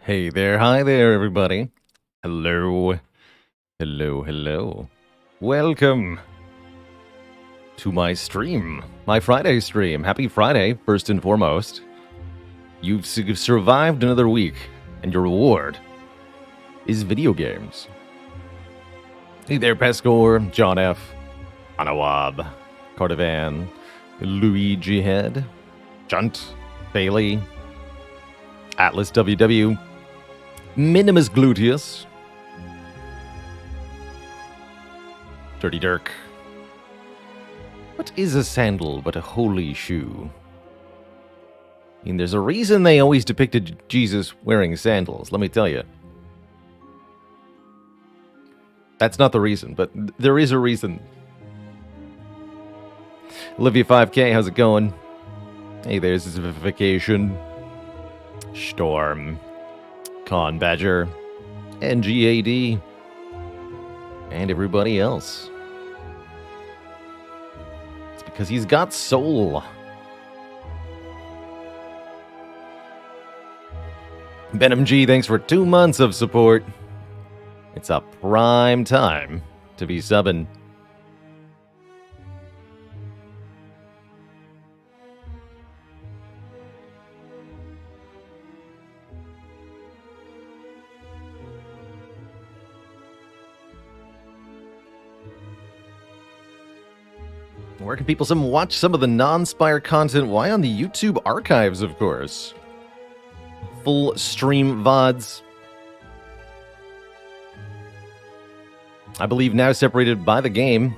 Hey there, hi there, everybody. Hello, hello, hello. Welcome to my stream, my Friday stream. Happy Friday, first and foremost. You've survived another week, and your reward is video games. Hey there, Pescor, John F., Anawab, Cardivan, Luigi Head, Junt, Bailey, Atlas WW, Minimus Gluteus, Dirty Dirk. What is a sandal but a holy shoe? I mean, there's a reason they always depicted Jesus wearing sandals, let me tell you. That's not the reason, but there is a reason. Olivia 5K, how's it going? Hey, there's this vacation. Storm. Con Badger. NGAD. And everybody else. It's because he's got soul. Venom G, thanks for 2 months of support. It's a prime time to be subbing. Where can people watch some of the non-Spire content? Why on the YouTube archives, of course. Full stream VODs. I believe now separated by the game.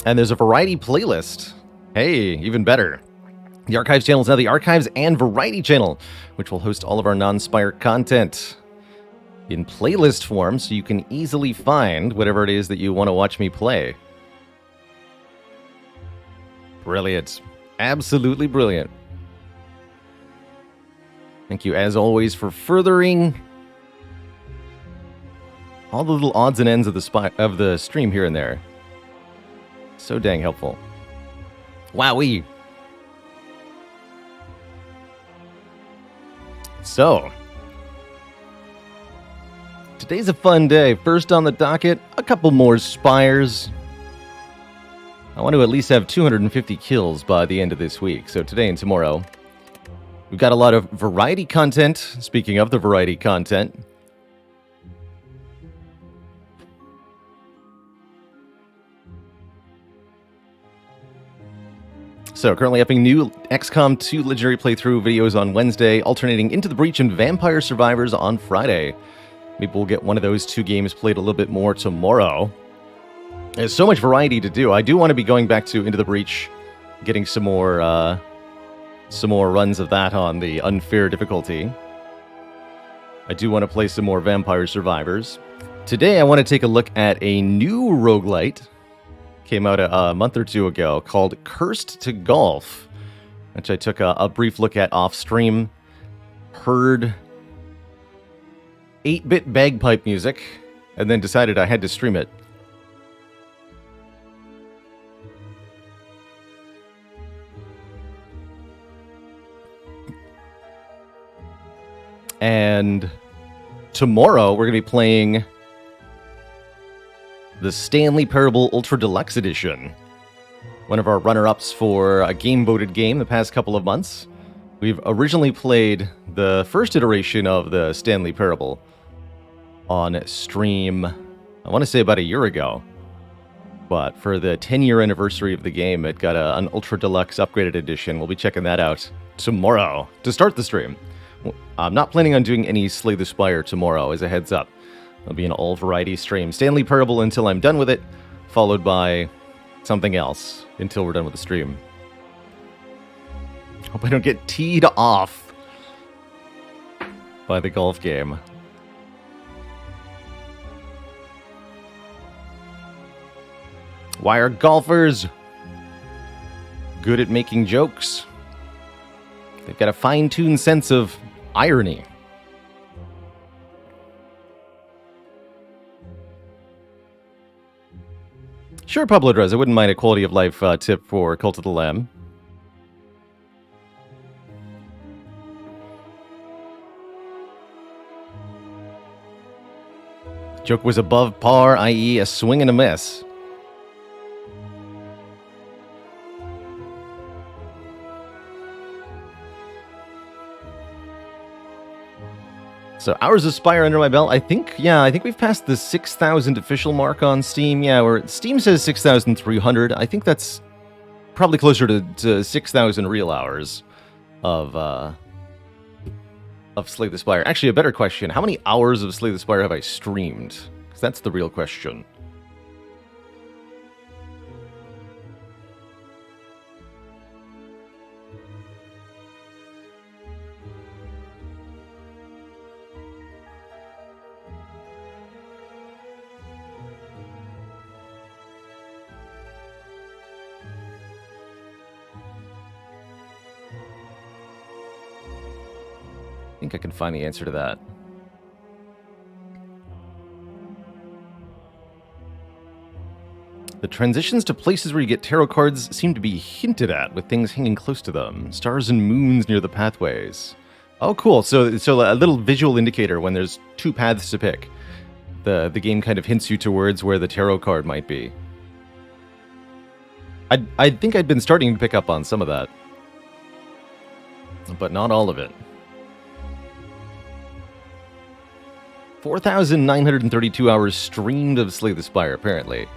And there's a variety playlist. Hey, even better. The Archives channel is now the Archives and Variety channel, which will host all of our non-Spire content in playlist form, so you can easily find whatever it is that you want to watch me play. Brilliant. Absolutely brilliant. Thank you, as always, for furthering all the little odds and ends of the stream here and there. So dang helpful. Wowee. So, today's a fun day. First on the docket, a couple more Spires. I want to at least have 250 kills by the end of this week, so today and tomorrow. We've got a lot of variety content. Speaking of the variety content. So, currently upping new XCOM 2 Legendary Playthrough videos on Wednesday, alternating Into the Breach and Vampire Survivors on Friday. Maybe we'll get one of those two games played a little bit more tomorrow. There's so much variety to do. I do want to be going back to Into the Breach, getting some more runs of that on the unfair difficulty. I do want to play some more Vampire Survivors. Today I want to take a look at a new roguelite. Came out a month or two ago called Cursed to Golf, which I took a brief look at off stream. Heard 8-bit bagpipe music, and then decided I had to stream it. And tomorrow we're going to be playing the Stanley Parable Ultra Deluxe Edition. One of our runner-ups for a game-voted game the past couple of months. We've originally played the first iteration of the Stanley Parable on stream, I want to say about a year ago. But for the 10-year anniversary of the game, it got an Ultra Deluxe upgraded edition. We'll be checking that out tomorrow to start the stream. I'm not planning on doing any Slay the Spire tomorrow, as a heads up. It'll be an all-variety stream. Stanley Parable until I'm done with it, followed by something else until we're done with the stream. Hope I don't get teed off by the golf game. Why are golfers good at making jokes? They've got a fine-tuned sense of irony. Sure, Pablo Drez, I wouldn't mind a quality of life tip for Cult of the Lamb. Joke was above par, i.e. a swing and a miss. So hours of Spire under my belt. I think we've passed the 6,000 official mark on Steam. Yeah, where Steam says 6,300. I think that's probably closer to 6,000 real hours of Slay the Spire. Actually, a better question: how many hours of Slay the Spire have I streamed? Because that's the real question. I think I can find the answer to that. The transitions to places where you get tarot cards seem to be hinted at, with things hanging close to them. Stars and moons near the pathways. Oh, cool. So a little visual indicator when there's two paths to pick. The game kind of hints you towards where the tarot card might be. I think I'd been starting to pick up on some of that. But not all of it. 4,932 hours streamed of Slay the Spire, apparently.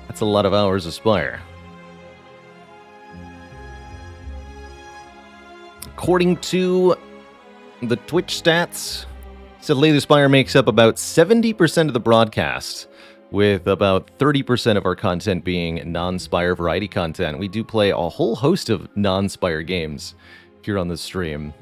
That's a lot of hours of Spire. According to the Twitch stats, Slay the Spire makes up about 70% of the broadcast, with about 30% of our content being non-Spire variety content. We do play a whole host of non-Spire games here on the stream.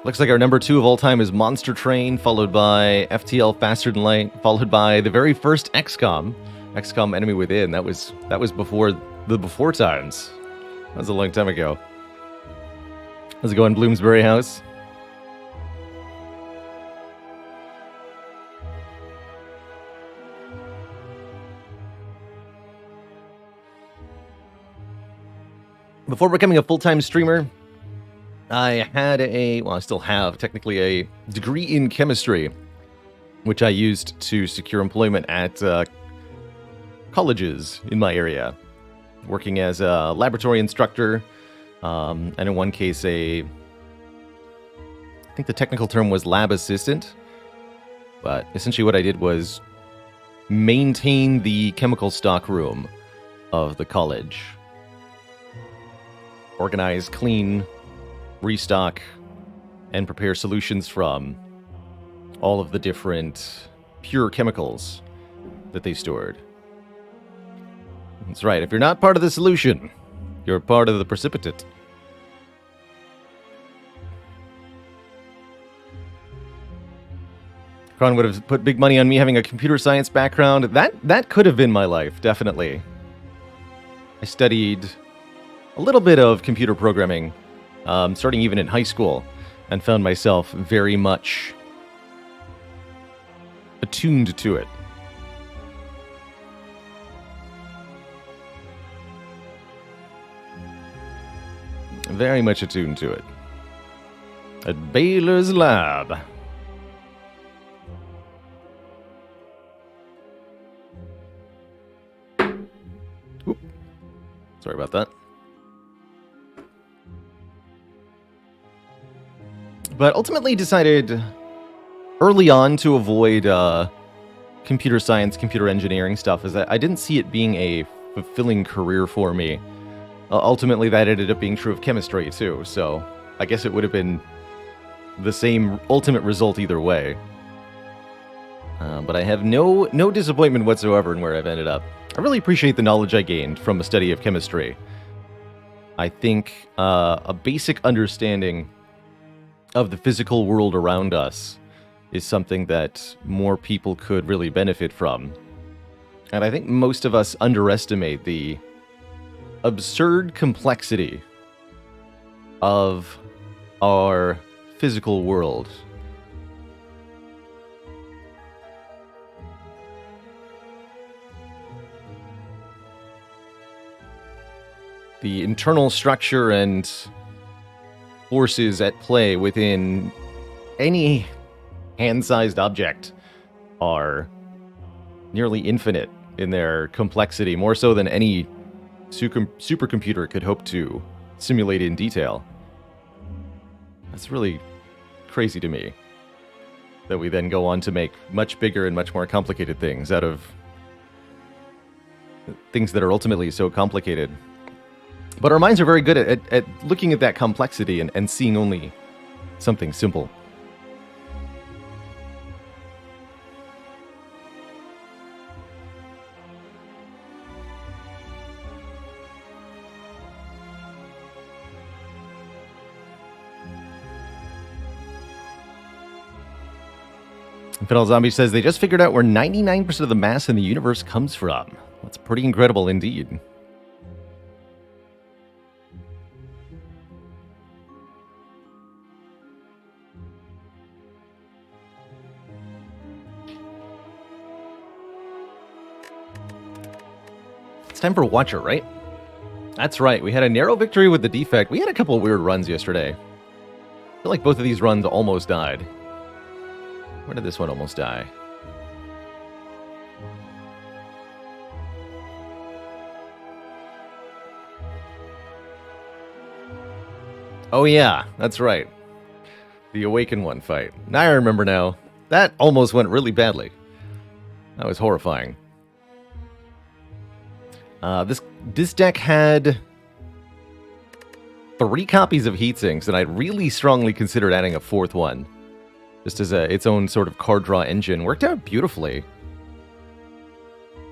Looks like our number 2 of all time is Monster Train, followed by FTL Faster Than Light, followed by the very first XCOM, XCOM Enemy Within. That was before the before times. That was a long time ago. How's it going, Bloomsbury House? Before becoming a full-time streamer, I had I still have, technically, a degree in chemistry, which I used to secure employment at colleges in my area, working as a laboratory instructor, and in one case, I think the technical term was lab assistant, but essentially what I did was maintain the chemical stock room of the college. Organize, clean, restock, and prepare solutions from all of the different pure chemicals that they stored. That's right, if you're not part of the solution, you're part of the precipitate. Kron would have put big money on me having a computer science background. That could have been my life, definitely. I studied a little bit of computer programming, starting even in high school, and found myself very much attuned to it. Very much attuned to it. At Baylor's Lab. Oop. Sorry about that. But ultimately decided early on to avoid computer science, computer engineering stuff, as I didn't see it being a fulfilling career for me. Ultimately, that ended up being true of chemistry, too, so I guess it would have been the same ultimate result either way. But I have no disappointment whatsoever in where I've ended up. I really appreciate the knowledge I gained from a study of chemistry. I think a basic understanding of the physical world around us is something that more people could really benefit from. And I think most of us underestimate the absurd complexity of our physical world. The internal structure and forces at play within any hand-sized object are nearly infinite in their complexity, more so than any supercomputer could hope to simulate in detail. That's really crazy to me, that we then go on to make much bigger and much more complicated things out of things that are ultimately so complicated. But our minds are very good at looking at that complexity and seeing only something simple. Fidel Zombie says they just figured out where 99% of the mass in the universe comes from. That's pretty incredible indeed. It's time for Watcher, right? That's right. We had a narrow victory with the defect. We had a couple of weird runs yesterday. I feel like both of these runs almost died. Where did this one almost die? Oh yeah, that's right. The Awaken one fight. Now I remember now. That almost went really badly. That was horrifying. This deck had 3 copies of Heatsinks, and I really strongly considered adding a 4th one. Just as its own sort of card draw engine. Worked out beautifully.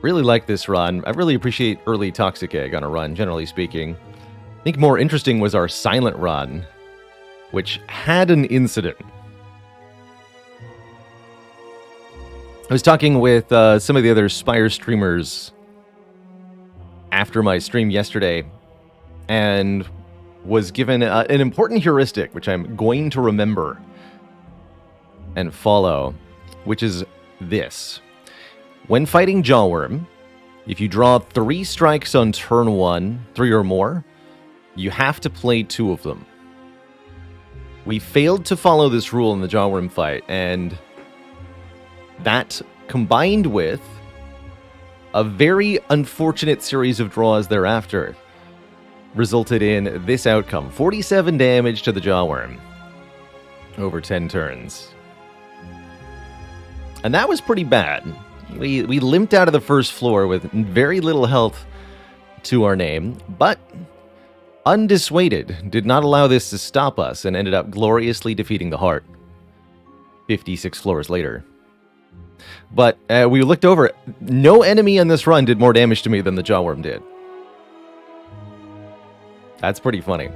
Really like this run. I really appreciate early Toxic Egg on a run, generally speaking. I think more interesting was our Silent run, which had an incident. I was talking with some of the other Spire streamers after my stream yesterday, and was given an important heuristic, which I'm going to remember and follow, which is this. When fighting Jawworm, if you draw 3 strikes on turn 1, 3 or more, you have to play 2 of them. We failed to follow this rule in the Jawworm fight, and that, combined with a very unfortunate series of draws thereafter, resulted in this outcome. 47 damage to the Jawworm over 10 turns. And that was pretty bad. We limped out of the first floor with very little health to our name, but undissuaded, did not allow this to stop us and ended up gloriously defeating the Heart 56 floors later. But we looked over it. No enemy on this run did more damage to me than the Jawworm did. That's pretty funny.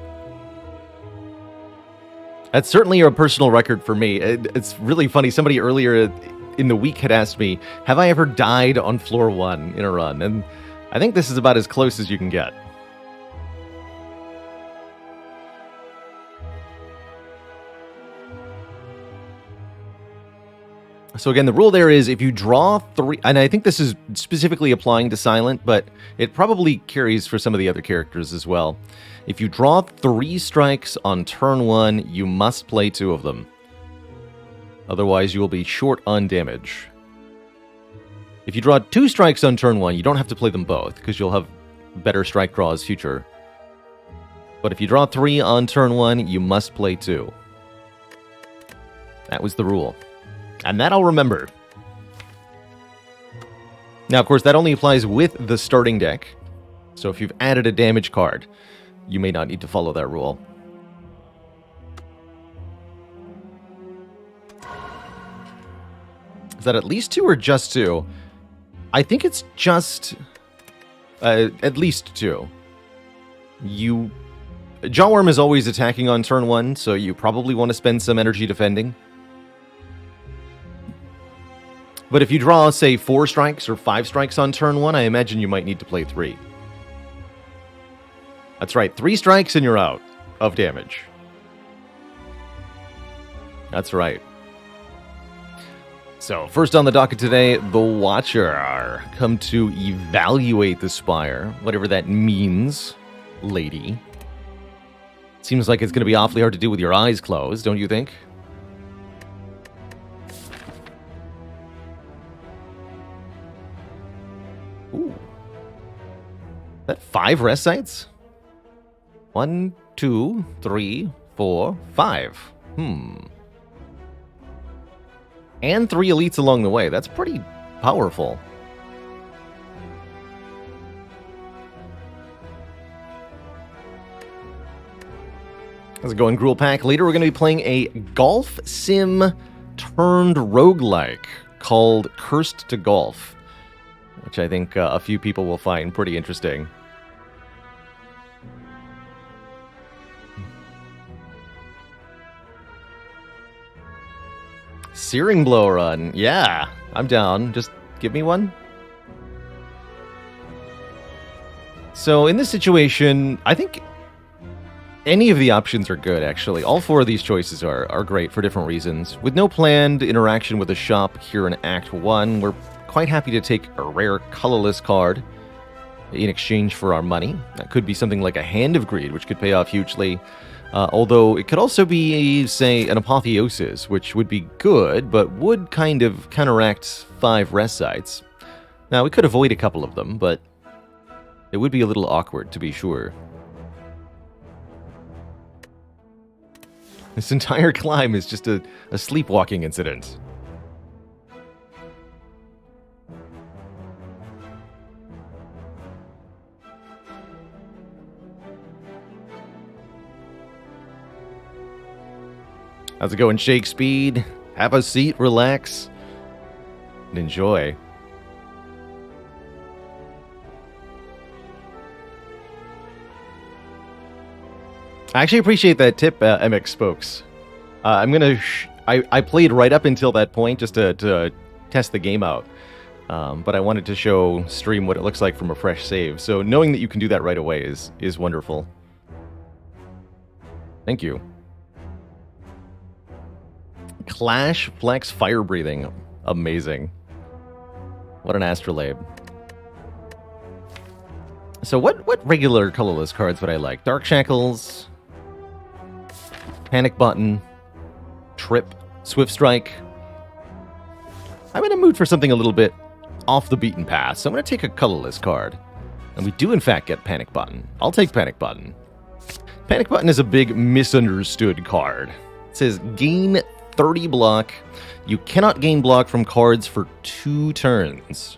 That's certainly a personal record for me. It's really funny. Somebody earlier in the week had asked me, have I ever died on floor 1 in a run? And I think this is about as close as you can get. So again, the rule there is if you draw 3, and I think this is specifically applying to Silent, but it probably carries for some of the other characters as well. If you draw 3 strikes on turn 1, you must play 2 of them. Otherwise, you will be short on damage. If you draw 2 strikes on turn 1, you don't have to play them both, because you'll have better strike draws future. But if you draw 3 on turn 1, you must play 2. That was the rule. And that I'll remember. Now, of course, that only applies with the starting deck. So if you've added a damage card, you may not need to follow that rule. Is that at least 2 or just 2? I think it's just at least 2. Jawworm is always attacking on turn 1, so you probably want to spend some energy defending. But if you draw, say, 4 strikes or 5 strikes on turn 1, I imagine you might need to play 3. That's right, 3 strikes and you're out of damage. That's right. So, first on the docket today, the Watcher. Come to evaluate the Spire, whatever that means, lady. Seems like it's going to be awfully hard to do with your eyes closed, don't you think? Ooh. That 5 rest sites? 1, 2, 3, 4, 5. And 3 elites along the way. That's pretty powerful. How's it going, Gruel Pack? Later, we're going to be playing a golf sim turned roguelike called Cursed to Golf, which I think a few people will find pretty interesting. Searing Blow Run. Yeah, I'm down. Just give me one. So in this situation, I think any of the options are good, actually. All 4 of these choices are great for different reasons. With no planned interaction with the shop here in Act 1, we're quite happy to take a rare colorless card in exchange for our money. That could be something like a Hand of Greed, which could pay off hugely. Although it could also be, say, an Apotheosis, which would be good, but would kind of counteract 5 rest sites. Now, we could avoid a couple of them, but it would be a little awkward, to be sure. This entire climb is just a sleepwalking incident. How's it going, Shake Speed? Have a seat, relax, and enjoy. I actually appreciate that tip, MX Spokes. I'm gonna. I played right up until that point just to test the game out, but I wanted to show stream what it looks like from a fresh save. So knowing that you can do that right away is wonderful. Thank you. Clash Flex Fire Breathing. Amazing. What an astrolabe. So what regular colorless cards would I like? Dark Shackles, Panic Button, Trip, Swift Strike. I'm in a mood for something a little bit off the beaten path, so I'm going to take a colorless card. And we do in fact get Panic Button. I'll take Panic Button. Panic Button is a big misunderstood card. It says gain 30 block. You cannot gain block from cards for 2 turns.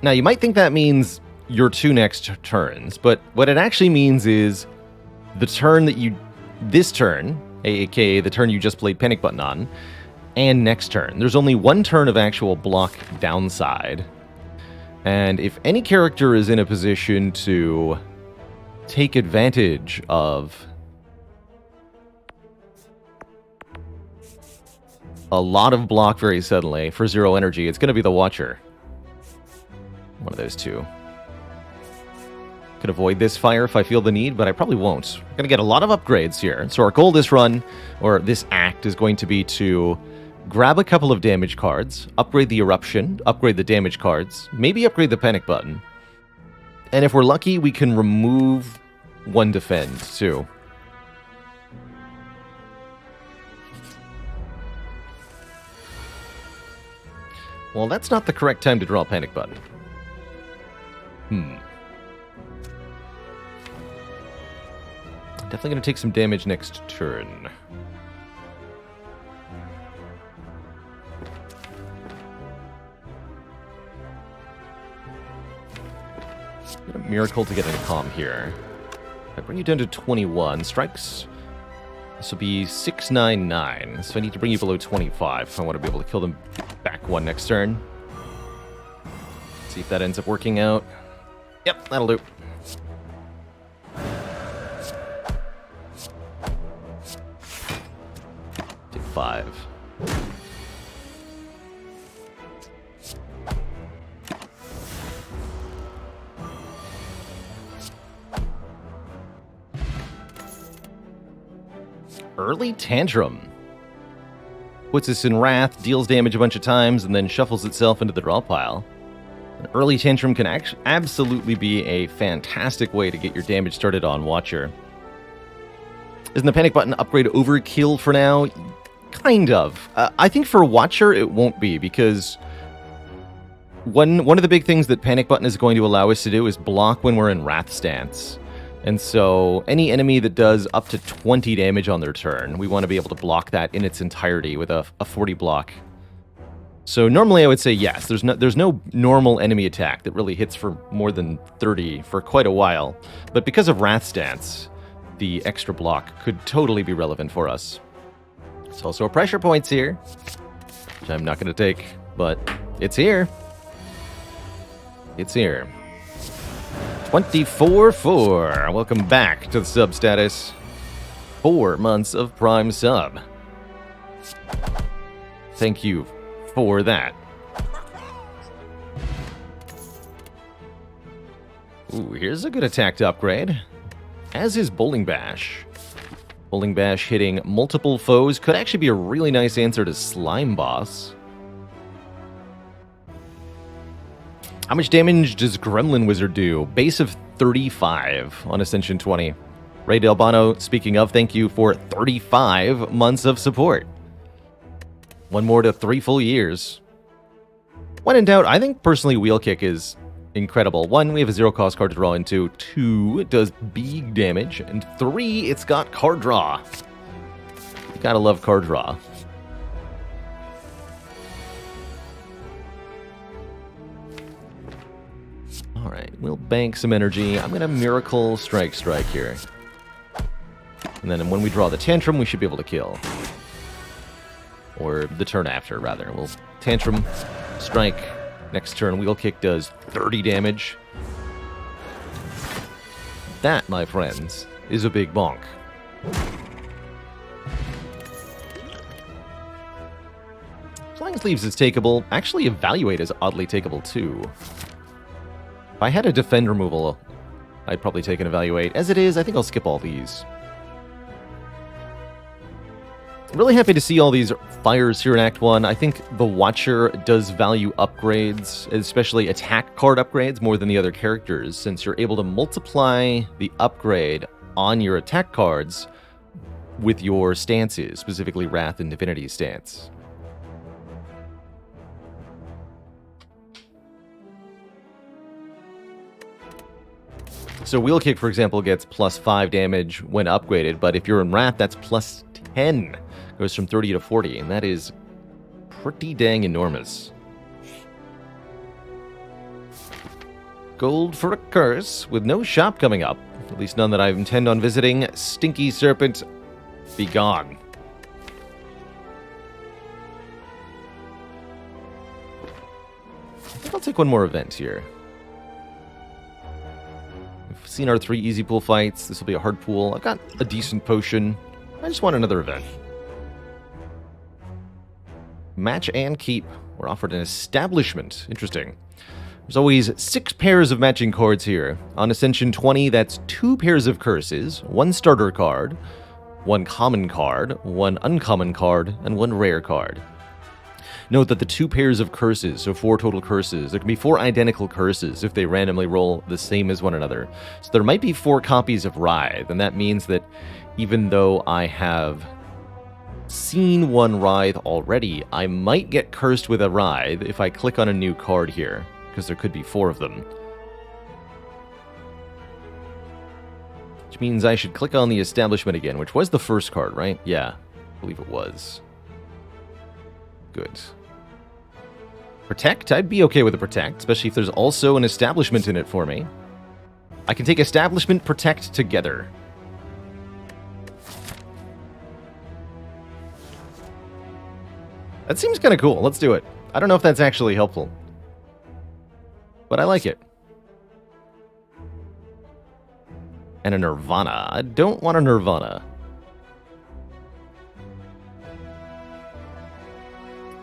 Now, you might think that means your 2 next turns, but what it actually means is the turn that you... This turn, aka the turn you just played Panic Button on, and next turn. There's only 1 turn of actual block downside. And if any character is in a position to take advantage of a lot of block very suddenly for 0 energy, it's going to be the Watcher. One of those 2. Could avoid this fire if I feel the need, but I probably won't. We're going to get a lot of upgrades here. So our goal this run, or this act, is going to be to grab a couple of damage cards, upgrade the Eruption, upgrade the damage cards, maybe upgrade the Panic Button. And if we're lucky, we can remove 1 defend, too. Well, that's not the correct time to draw a Panic Button. Definitely going to take some damage next turn. Get a miracle to get into calm here. I bring you down to 21. Strikes. This will be 699. So I need to bring you below 25 if I want to be able to kill them back 1 next turn. See if that ends up working out. Yep, that'll do. Take 5. Early Tantrum. Puts us in Wrath, deals damage a bunch of times, and then shuffles itself into the draw pile. Early Tantrum can absolutely be a fantastic way to get your damage started on Watcher. Isn't the panic button upgrade overkill for now? Kind of. I think for Watcher it won't be, because one of the big things that panic button is going to allow us to do is block when we're in Wrath stance. And so any enemy that does up to 20 damage on their turn, we want to be able to block that in its entirety with a 40 block. So normally I would say yes, there's no normal enemy attack that really hits for more than 30 for quite a while. But because of Wrath stance, the extra block could totally be relevant for us. There's also a pressure points here, which I'm not going to take, but it's here. It's here. 24-4. Welcome back to the sub status. 4 months of Prime sub. Thank you for that. Ooh, here's a good attack to upgrade. As is Bowling Bash. Bowling Bash hitting multiple foes could actually be a really nice answer to Slime Boss. How much damage does Gremlin Wizard do? Base of 35 on Ascension 20. Ray Delbano, speaking of, thank you for 35 months of support. 1 more to 3 full years. When in doubt, I think personally Wheel Kick is incredible. 1, we have a 0-cost card to draw into. 2, it does big damage. And 3, it's got card draw. You gotta love card draw. Alright, we'll bank some energy. I'm gonna Miracle Strike here. And then when we draw the Tantrum, we should be able to kill. Or the turn after, rather. We'll Tantrum, Strike. Next turn, Wheel Kick does 30 damage. That, my friends, is a big bonk. Flying Sleeves is takeable. Actually, Evaluate is oddly takeable, too. If I had a Defend removal, I'd probably take an Evaluate. As it is, I think I'll skip all these. I'm really happy to see all these fires here in Act 1. I think the Watcher does value upgrades, especially attack card upgrades, more than the other characters, since you're able to multiply the upgrade on your attack cards with your stances, specifically Wrath and Divinity stance. So Wheel Kick, for example, gets plus 5 damage when upgraded, but if you're in Wrath, that's plus 10. Goes from 30 to 40, and that is pretty dang enormous. Gold for a curse, with no shop coming up. At least none that I intend on visiting. Stinky Serpent, be gone. I think I'll take one more event here. We've seen our 3 easy pool fights. This will be a hard pool. I've got a decent potion. I just want another event. Match and keep. We're offered an establishment. Interesting. There's always 6 pairs of matching cards here. On Ascension 20, that's 2 pairs of curses, 1 starter card, 1 common card, 1 uncommon card, and 1 rare card. Note that the 2 pairs of curses, so 4 total curses, there can be 4 identical curses if they randomly roll the same as one another. So there might be 4 copies of Writhe, and that means that even though I have seen 1 Writhe already, I might get cursed with a Writhe if I click on a new card here, because there could be 4 of them. Which means I should click on the establishment again, which was the first card, right? Yeah, I believe it was. Good. Protect? I'd be okay with a Protect, especially if there's also an establishment in it for me. I can take establishment, Protect together. That seems kind of cool. Let's do it. I don't know if that's actually helpful, but I like it. And a Nirvana. I don't want a Nirvana.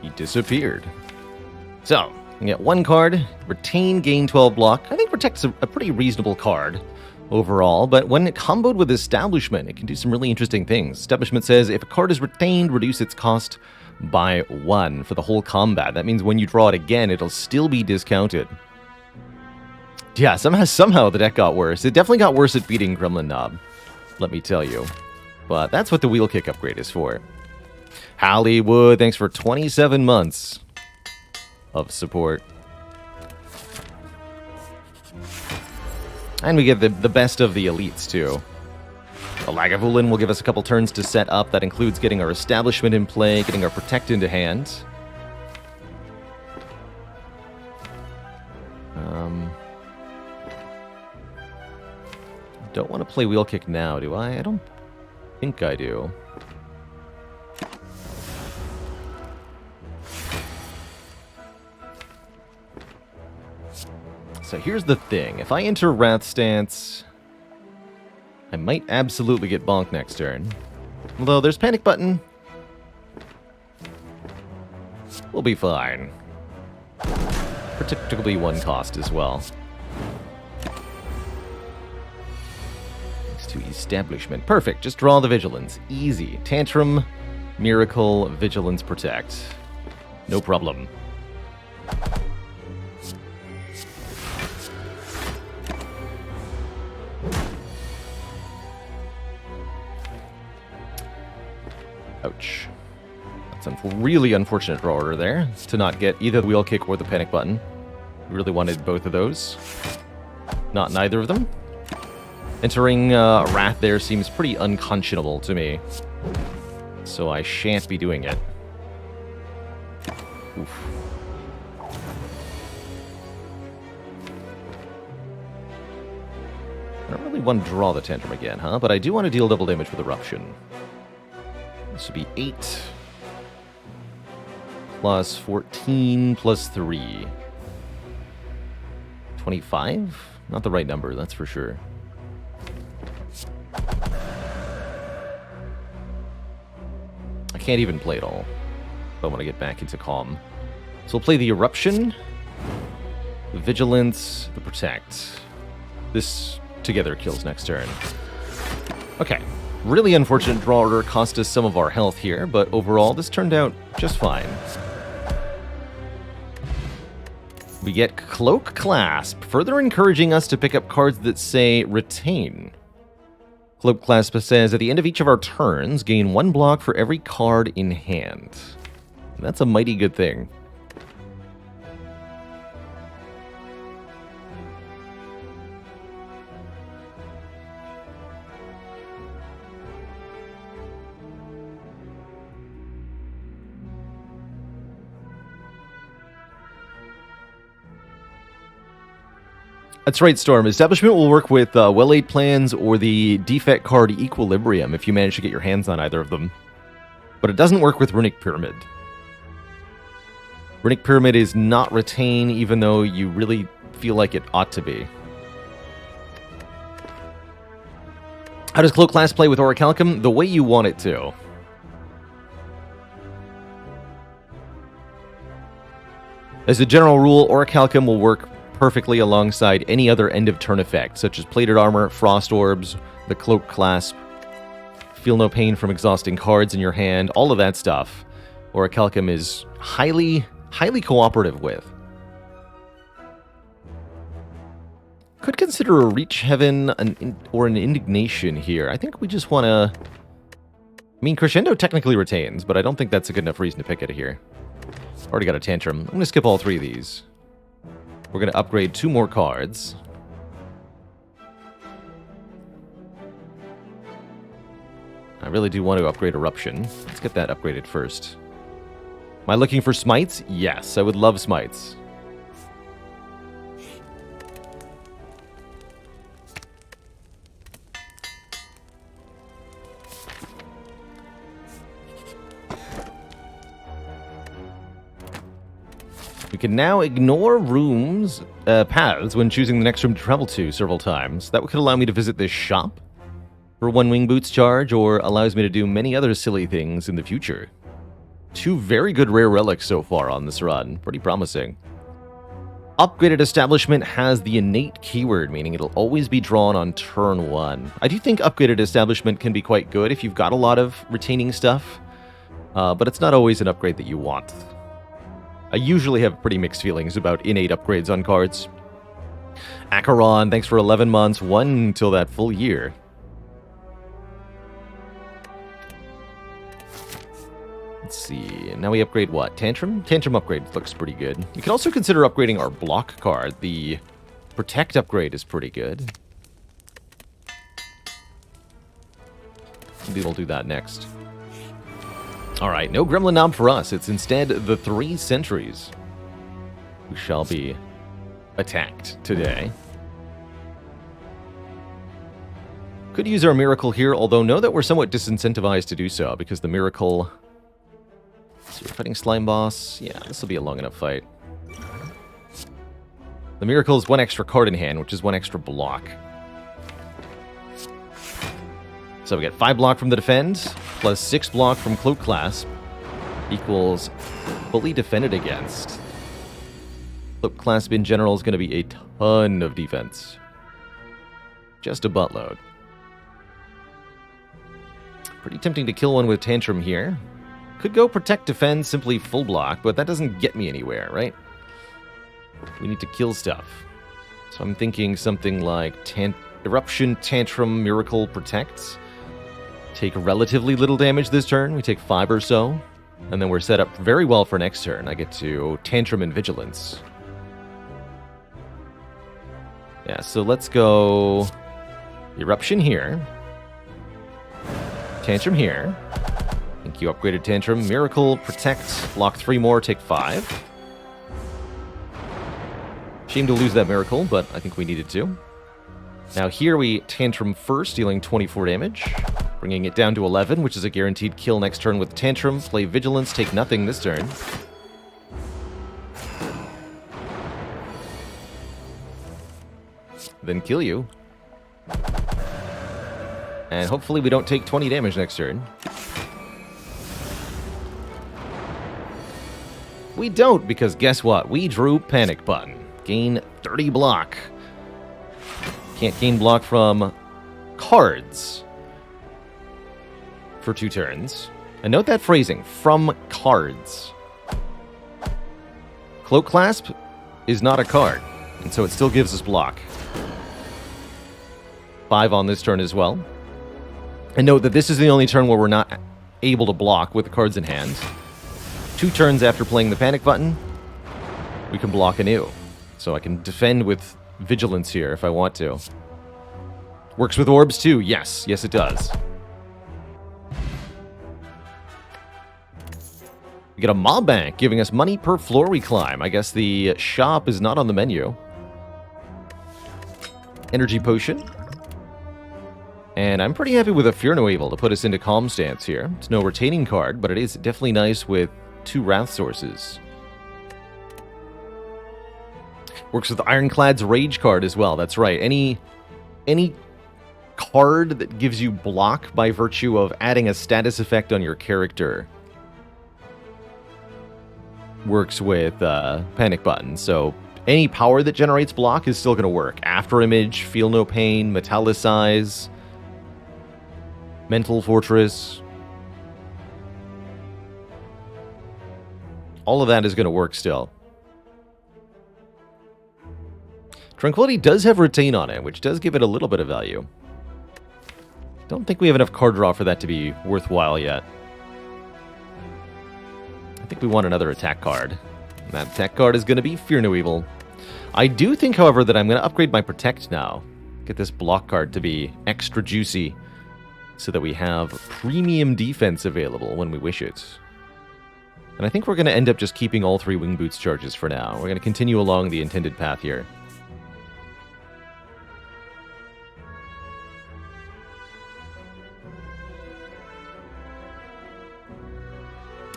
He disappeared. So, you get 1 card, retain, gain 12 block. I think Protect's a pretty reasonable card overall, but when it comboed with Establishment, it can do some really interesting things. Establishment says, if a card is retained, reduce its cost by 1 for the whole combat. That means when you draw it again, it'll still be discounted. Yeah, somehow the deck got worse. It definitely got worse at beating Gremlin Knob, let me tell you. But that's what the wheel kick upgrade is for. Hollywood, thanks for 27 months of support. And we get the best of the elites, too. A Lagavulin will give us a couple turns to set up. That includes getting our Establishment in play, getting our Protect into hand. Don't want to play Wheel Kick now, do I? I don't think I do. So here's the thing. If I enter Wrath Stance, I might absolutely get bonked next turn. Although there's Panic Button. We'll be fine. Particularly one cost as well. Next to Establishment. Perfect. Just draw the Vigilance. Easy. Tantrum, Miracle, Vigilance, Protect. No problem. Ouch. That's a really unfortunate draw order there, to not get either the Wheel Kick or the Panic Button. Really wanted both of those. Not neither of them. Entering Wrath there seems pretty unconscionable to me. So I shan't be doing it. Oof. I don't really want to draw the Tantrum again, huh? But I do want to deal double damage with Eruption. This would be 8 plus 14 plus 3. 25? Not the right number, that's for sure. I can't even play it all. I want to get back into Calm. So we'll play the Eruption, the Vigilance, the Protect. This together kills next turn. Okay. Really unfortunate draw order, cost us some of our health here, but overall this turned out just fine. We get Cloak Clasp, further encouraging us to pick up cards that say Retain. Cloak Clasp says, at the end of each of our turns, gain 1 block for every card in hand. That's a mighty good thing. That's right, Storm. Establishment will work with Well-Laid Plans or the defect card Equilibrium if you manage to get your hands on either of them. But it doesn't work with Runic Pyramid. Runic Pyramid is not Retain, even though you really feel like it ought to be. How does Cloak Class play with Orichalcum? The way you want it to. As a general rule, Orichalcum will work perfectly alongside any other end-of-turn effect, such as Plated Armor, Frost Orbs, the Cloak Clasp, Feel No Pain from exhausting cards in your hand, all of that stuff. Orichalcum is highly cooperative with. Could consider a Reach Heaven or an Indignation here. I think we just want to... I mean, Crescendo technically retains, but I don't think that's a good enough reason to pick it here. Already got a Tantrum. I'm going to skip all 3 of these. We're going to upgrade 2 more cards. I really do want to upgrade Eruption. Let's get that upgraded first. Am I looking for Smites? Yes, I would love Smites. We can now ignore paths when choosing the next room to travel to several times. That could allow me to visit this shop for 1 Wing Boots charge, or allows me to do many other silly things in the future. 2 very good rare relics so far on this run. Pretty promising. Upgraded Establishment has the innate keyword, meaning it'll always be drawn on turn 1. I do think Upgraded Establishment can be quite good if you've got a lot of retaining stuff, but it's not always an upgrade that you want. I usually have pretty mixed feelings about innate upgrades on cards. Acheron, thanks for 11 months. 1 till that full year. Let's see. Now we upgrade what? Tantrum? Tantrum upgrade looks pretty good. You can also consider upgrading our block card. The Protect upgrade is pretty good. Maybe we'll do that next. Alright, no Gremlin Knob for us. It's instead the 3 sentries who shall be attacked today. Could use our Miracle here, although know that we're somewhat disincentivized to do so, because the Miracle... So we're fighting Slime Boss. Yeah, this will be a long enough fight. The Miracle is 1 extra card in hand, which is 1 extra block. So we get 5 block from the Defend, plus 6 block from Cloak Clasp, equals fully defended against. Cloak Clasp in general is going to be a ton of defense. Just a buttload. Pretty tempting to kill one with Tantrum here. Could go Protect, Defend, simply full block, but that doesn't get me anywhere, right? We need to kill stuff. So I'm thinking something like Eruption, Tantrum, Miracle, Protect. Take relatively little damage this turn. We take 5 or so. And then we're set up very well for next turn. I get to Tantrum and Vigilance. Yeah, so let's go Eruption here. Tantrum here. Thank you, upgraded Tantrum. Miracle, Protect, block 3 more, take 5. Shame to lose that Miracle, but I think we needed to. Now here we Tantrum first, dealing 24 damage. Bringing it down to 11, which is a guaranteed kill next turn with Tantrum. Play Vigilance, take nothing this turn. Then kill you. And hopefully we don't take 20 damage next turn. We don't, because guess what? We drew Panic Button. Gain 30 block. Can't gain block from cards for 2 turns. And note that phrasing, from cards. Cloak Clasp is not a card, and so it still gives us block. 5 on this turn as well. And note that this is the only turn where we're not able to block with the cards in hand. 2 turns after playing the Panic Button, we can block anew. So I can defend with Vigilance here if I want to. Works with orbs too, yes. Yes, it does. We get a Mob Bank, giving us money per floor we climb. I guess the shop is not on the menu. Energy Potion. And I'm pretty happy with a Fear No Evil to put us into Calm Stance here. It's no retaining card, but it is definitely nice with 2 Wrath sources. Works with Ironclad's Rage card as well, that's right. Any card that gives you block by virtue of adding a status effect on your character works with Panic Button. So any power that generates block is still going to work. After Image, Feel No Pain, Metallicize, Mental Fortress. All of that is going to work still. Tranquility does have Retain on it, which does give it a little bit of value. Don't think we have enough card draw for that to be worthwhile yet. I think we want another attack card. And that attack card is going to be Fear No Evil. I do think, however, that I'm going to upgrade my Protect now. Get this block card to be extra juicy, so that we have premium defense available when we wish it. And I think we're going to end up just keeping all 3 Wing Boots charges for now. We're going to continue along the intended path here.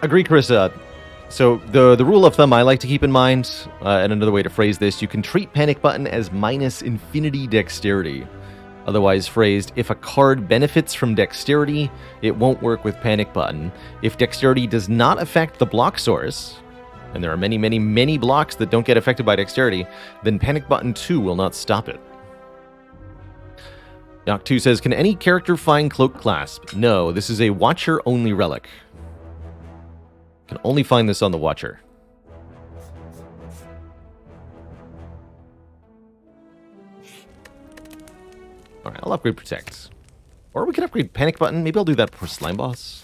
Agree, Carissa. So the rule of thumb I like to keep in mind, and another way to phrase this, you can treat Panic Button as minus infinity dexterity. Otherwise phrased, if a card benefits from dexterity, it won't work with Panic Button. If dexterity does not affect the block source, and there are many, many, many blocks that don't get affected by dexterity, then Panic Button 2 will not stop it. Doc 2 says, can any character find Cloak Clasp? No, this is a Watcher-only relic. Can only find this on the Watcher. Alright, I'll upgrade Protect. Or we can upgrade Panic Button. Maybe I'll do that for Slime Boss.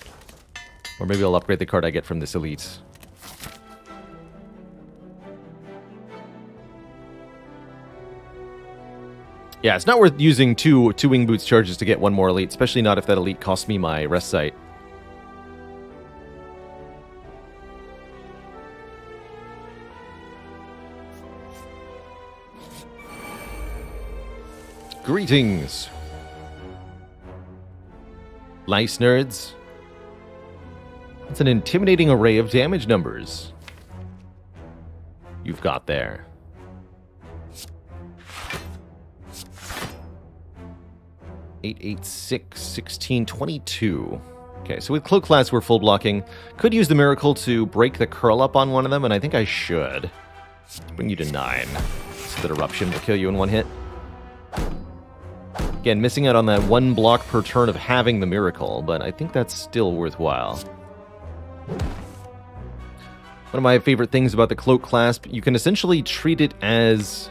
Or maybe I'll upgrade the card I get from this Elite. Yeah, it's not worth using two Wing Boots charges to get one more Elite, especially not if that Elite costs me my rest site. Greetings, Lice Nerds. It's an intimidating array of damage numbers you've got there. Eight, 8, 6, 16, 22. Okay, so with Cloak Class, we're full blocking. Could use the Miracle to break the curl up on one of them, and I think I should. Bring you to 9. So that Eruption will kill you in one hit. Again, missing out on that one block per turn of having the Miracle, but I think that's still worthwhile. One of my favorite things about the Cloak Clasp, you can essentially treat it as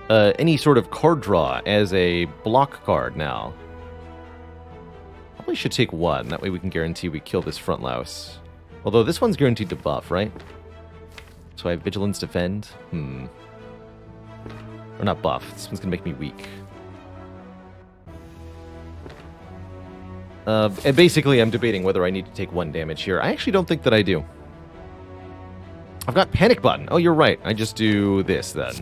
any sort of card draw as a block card now. Probably should take one, that way we can guarantee we kill this front louse. Although this one's guaranteed to buff, right? So I have Vigilance Defend? Or not buff, this one's gonna make me weak. And basically, I'm debating whether I need to take 1 damage here. I actually don't think that I do. I've got Panic Button. Oh, you're right. I just do this, then.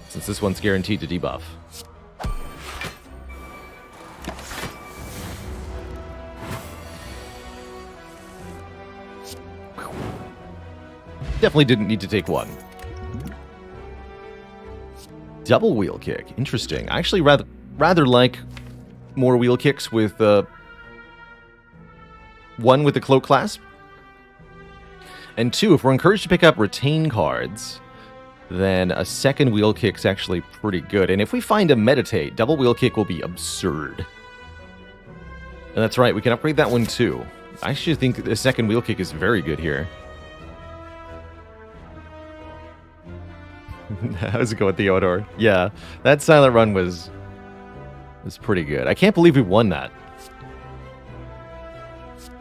Since this one's guaranteed to debuff. Definitely didn't need to take 1. Double wheel kick. Interesting. I actually rather like more wheel kicks with one with the Cloak Clasp. And 2, if we're encouraged to pick up retain cards, then a second wheel kick's actually pretty good. And if we find a Meditate, double wheel kick will be absurd. And that's right, we can upgrade that one too. I actually think the second wheel kick is very good here. How's it going, Theodore? Yeah, that Silent Run was pretty good. I can't believe we won that.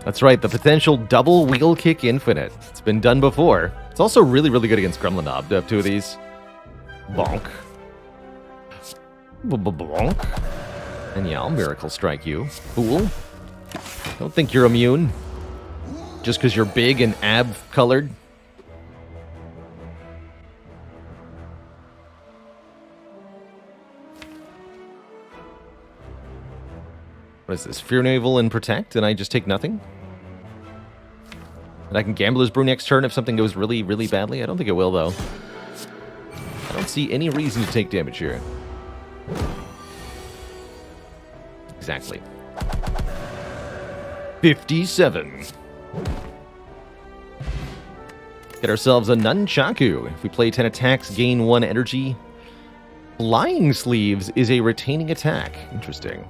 That's right, the potential double wheel kick infinite. It's been done before. It's also really, really good against Gremlin Knob to have 2 of these. Bonk. Bonk. And yeah, I'll Miracle Strike you, fool. Don't think you're immune. Just because you're big and ab-colored. What is this? Fear Navel and Protect, and I just take nothing? And I can Gambler's Brew next turn if something goes really, really badly? I don't think it will, though. I don't see any reason to take damage here. Exactly. 57. Get ourselves a Nunchaku. If we play 10 attacks, gain 1 energy. Flying Sleeves is a retaining attack. Interesting.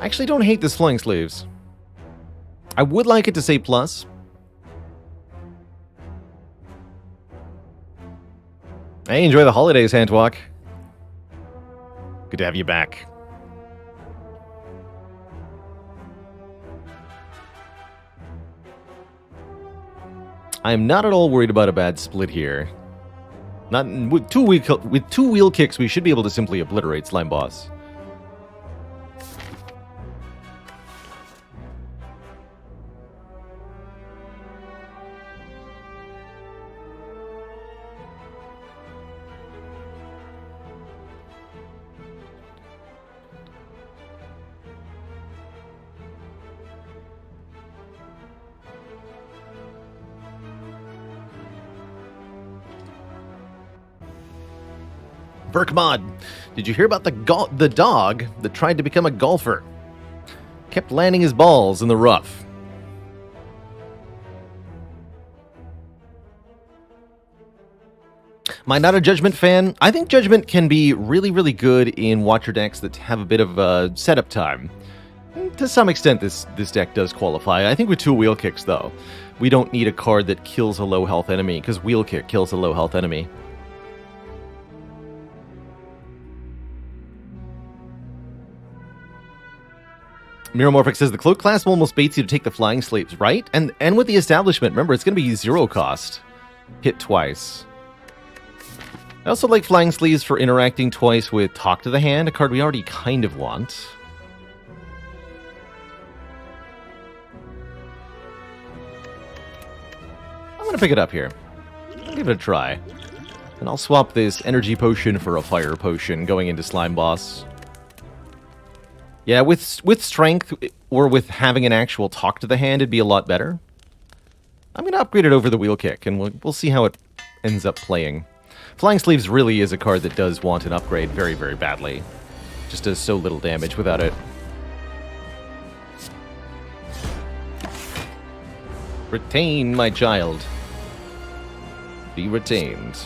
I actually don't hate this Flying Sleeves. I would like it to say plus. Hey, enjoy the holidays, Handwalk. Good to have you back. I am not at all worried about a bad split here. Not with two wheel kicks, we should be able to simply obliterate Slime Boss. Burkmod, did you hear about the dog that tried to become a golfer? Kept landing his balls in the rough. Am I not a Judgment fan? I think Judgment can be really, really good in Watcher decks that have a bit of setup time. To some extent, this deck does qualify. I think with 2 wheel kicks, though, we don't need a card that kills a low health enemy, because wheel kick kills a low health enemy. Mirrormorphic says the cloak class almost baits you to take the flying slaves, right? And with the establishment, remember, it's going to be 0 cost. Hit twice. I also like flying sleeves for interacting twice with Talk to the Hand, a card we already kind of want. I'm going to pick it up here. I'll give it a try. And I'll swap this energy potion for a fire potion going into Slime Boss. Yeah, with strength, or with having an actual Talk to the Hand, it'd be a lot better. I'm going to upgrade it over the wheel kick, and we'll see how it ends up playing. Flying Sleeves really is a card that does want an upgrade very, very badly. Just does so little damage without it. Retain, my child. Be retained.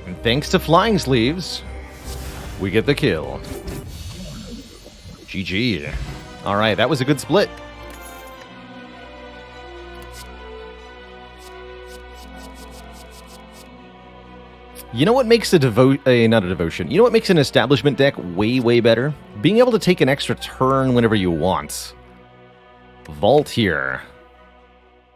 And thanks to Flying Sleeves, we get the kill. GG. Alright, that was a good split. You know what makes not a devotion. You know what makes an establishment deck way, way better? Being able to take an extra turn whenever you want. Vault here.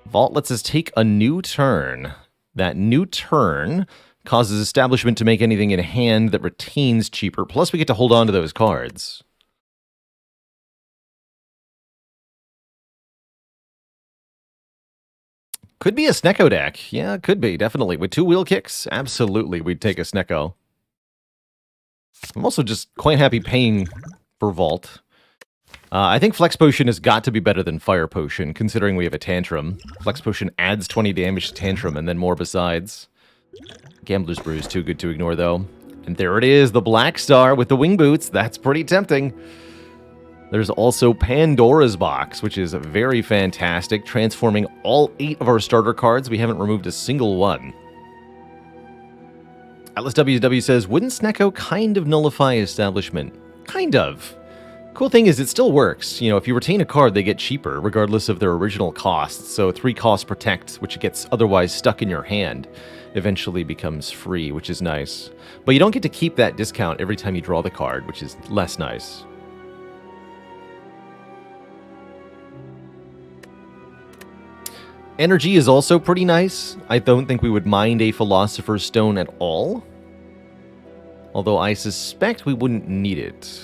Vault lets us take a new turn. That new turn causes establishment to make anything in hand that retains cheaper. Plus, we get to hold on to those cards. Could be a Snecko deck. Yeah, could be, definitely. With 2 wheel kicks, absolutely, we'd take a Snecko. I'm also just quite happy paying for Vault. I think Flex Potion has got to be better than Fire Potion, considering we have a Tantrum. Flex Potion adds 20 damage to Tantrum, and then more besides. Gambler's Brew is too good to ignore, though. And there it is, the Black Star with the Wing Boots. That's pretty tempting. There's also Pandora's Box, which is very fantastic, transforming all 8 of our starter cards. We haven't removed a single one. Atlas WW says, wouldn't Snecko kind of nullify establishment? Kind of. Cool thing is it still works. You know, if you retain a card, they get cheaper, regardless of their original costs. So 3 cost Protect, which gets otherwise stuck in your hand, eventually becomes free, which is nice. But you don't get to keep that discount every time you draw the card, which is less nice. Energy is also pretty nice. I don't think we would mind a Philosopher's Stone at all. Although I suspect we wouldn't need it.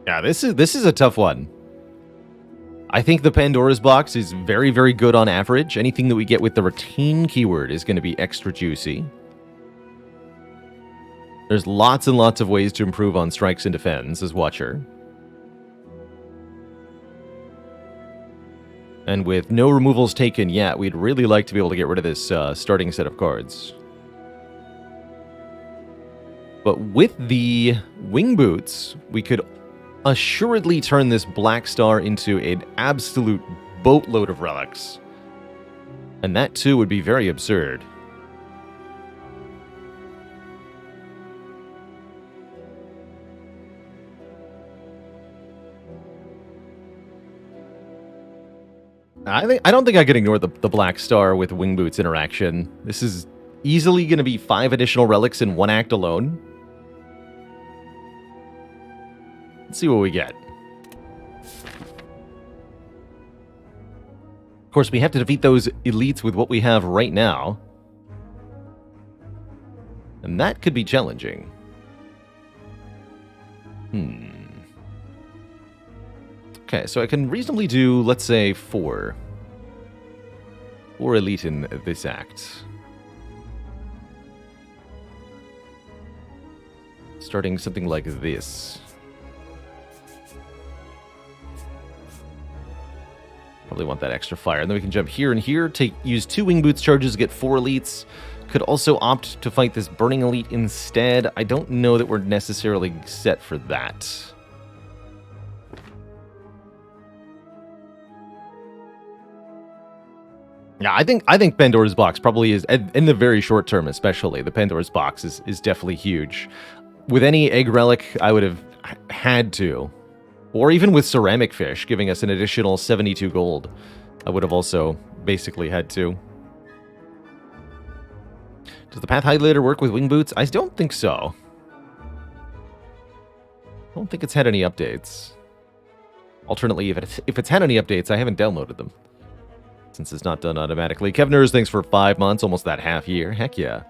Yeah, this is a tough one. I think the Pandora's Box is very, very good on average. Anything that we get with the retain keyword is going to be extra juicy. There's lots and lots of ways to improve on strikes and defends as Watcher. And with no removals taken yet, we'd really like to be able to get rid of this starting set of cards. But with the Wing Boots, we could assuredly turn this Black Star into an absolute boatload of relics. And that too would be very absurd. I don't think I could ignore the Black Star with Wing Boots interaction. This is easily going to be 5 additional relics in 1 act alone. Let's see what we get. Of course, we have to defeat those elites with what we have right now. And that could be challenging. Okay, so I can reasonably do, let's say, 4. 4 elite in this act. Starting something like this. Probably want that extra fire. And then we can jump here and here, use 2 Wing Boots charges, get 4 elites. Could also opt to fight this Burning Elite instead. I don't know that we're necessarily set for that. Yeah, I think Pandora's Box probably is, in the very short term especially, the Pandora's Box is definitely huge. With any egg relic, I would have had to. Or even with Ceramic Fish, giving us an additional 72 gold, I would have also basically had to. Does the Path Highlighter work with Wing Boots? I don't think so. I don't think it's had any updates. Alternately, if it's had any updates, I haven't downloaded them, since it's not done automatically. Kevners, thanks for 5 months, almost that half year. Heck yeah.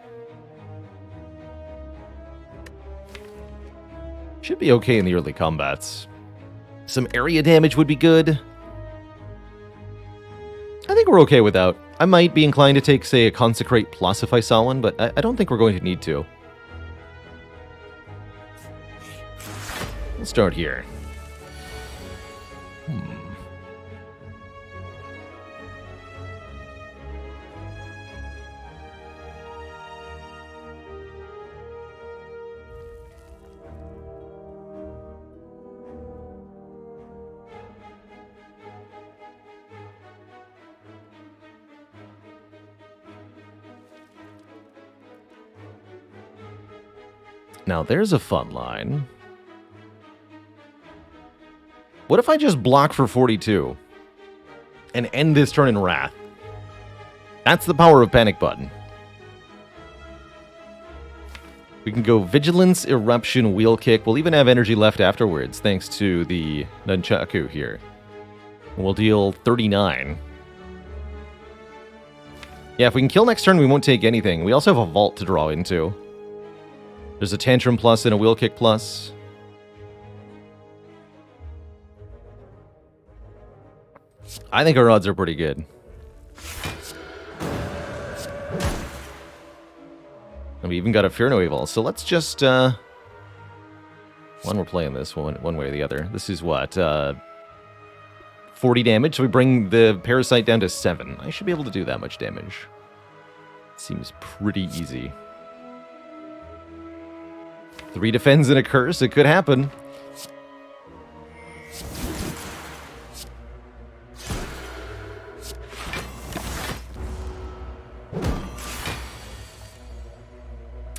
Should be okay in the early combats. Some area damage would be good. I think we're okay without. I might be inclined to take, say, a Consecrate Plus if I saw one, but I don't think we're going to need to. We'll start here. Now, there's a fun line. What if I just block for 42 and end this turn in Wrath? That's the power of Panic Button. We can go Vigilance, Eruption, Wheel Kick. We'll even have energy left afterwards, thanks to the Nunchaku here. We'll deal 39. Yeah, if we can kill next turn, we won't take anything. We also have a Vault to draw into. There's a Tantrum Plus and a Wheel Kick Plus. I think our odds are pretty good. And we even got a Fear No Evil. So let's just... when we're playing this one way or the other. This is what? 40 damage. So we bring the Parasite down to 7. I should be able to do that much damage. Seems pretty easy. 3 defends and a curse. It could happen.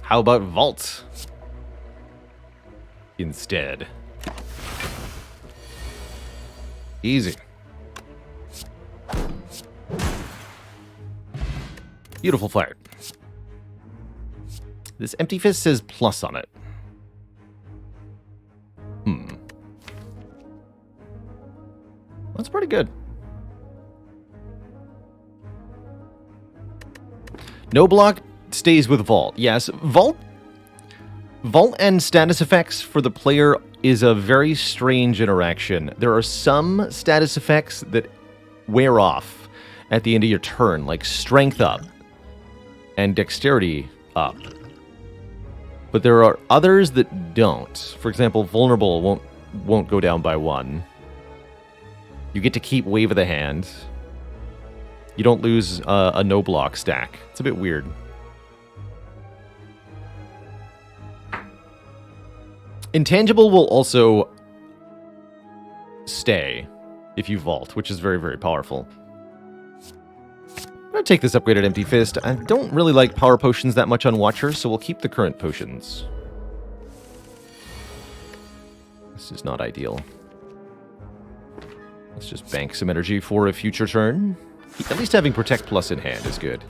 How about Vault instead? Easy. Beautiful fire. This Empty Fist says plus on it. That's pretty good. No block stays with Vault. Yes, Vault and status effects for the player is a very strange interaction. There are some status effects that wear off at the end of your turn, like Strength up and Dexterity up. But there are others that don't. For example, Vulnerable won't go down by 1. You get to keep Wave of the Hand. You don't lose a no-block stack. It's a bit weird. Intangible will also stay if you Vault, which is very, very powerful. I'm going to take this upgraded Empty Fist. I don't really like Power Potions that much on Watcher, so we'll keep the current potions. This is not ideal. Let's just bank some energy for a future turn. At least having Protect Plus in hand is good.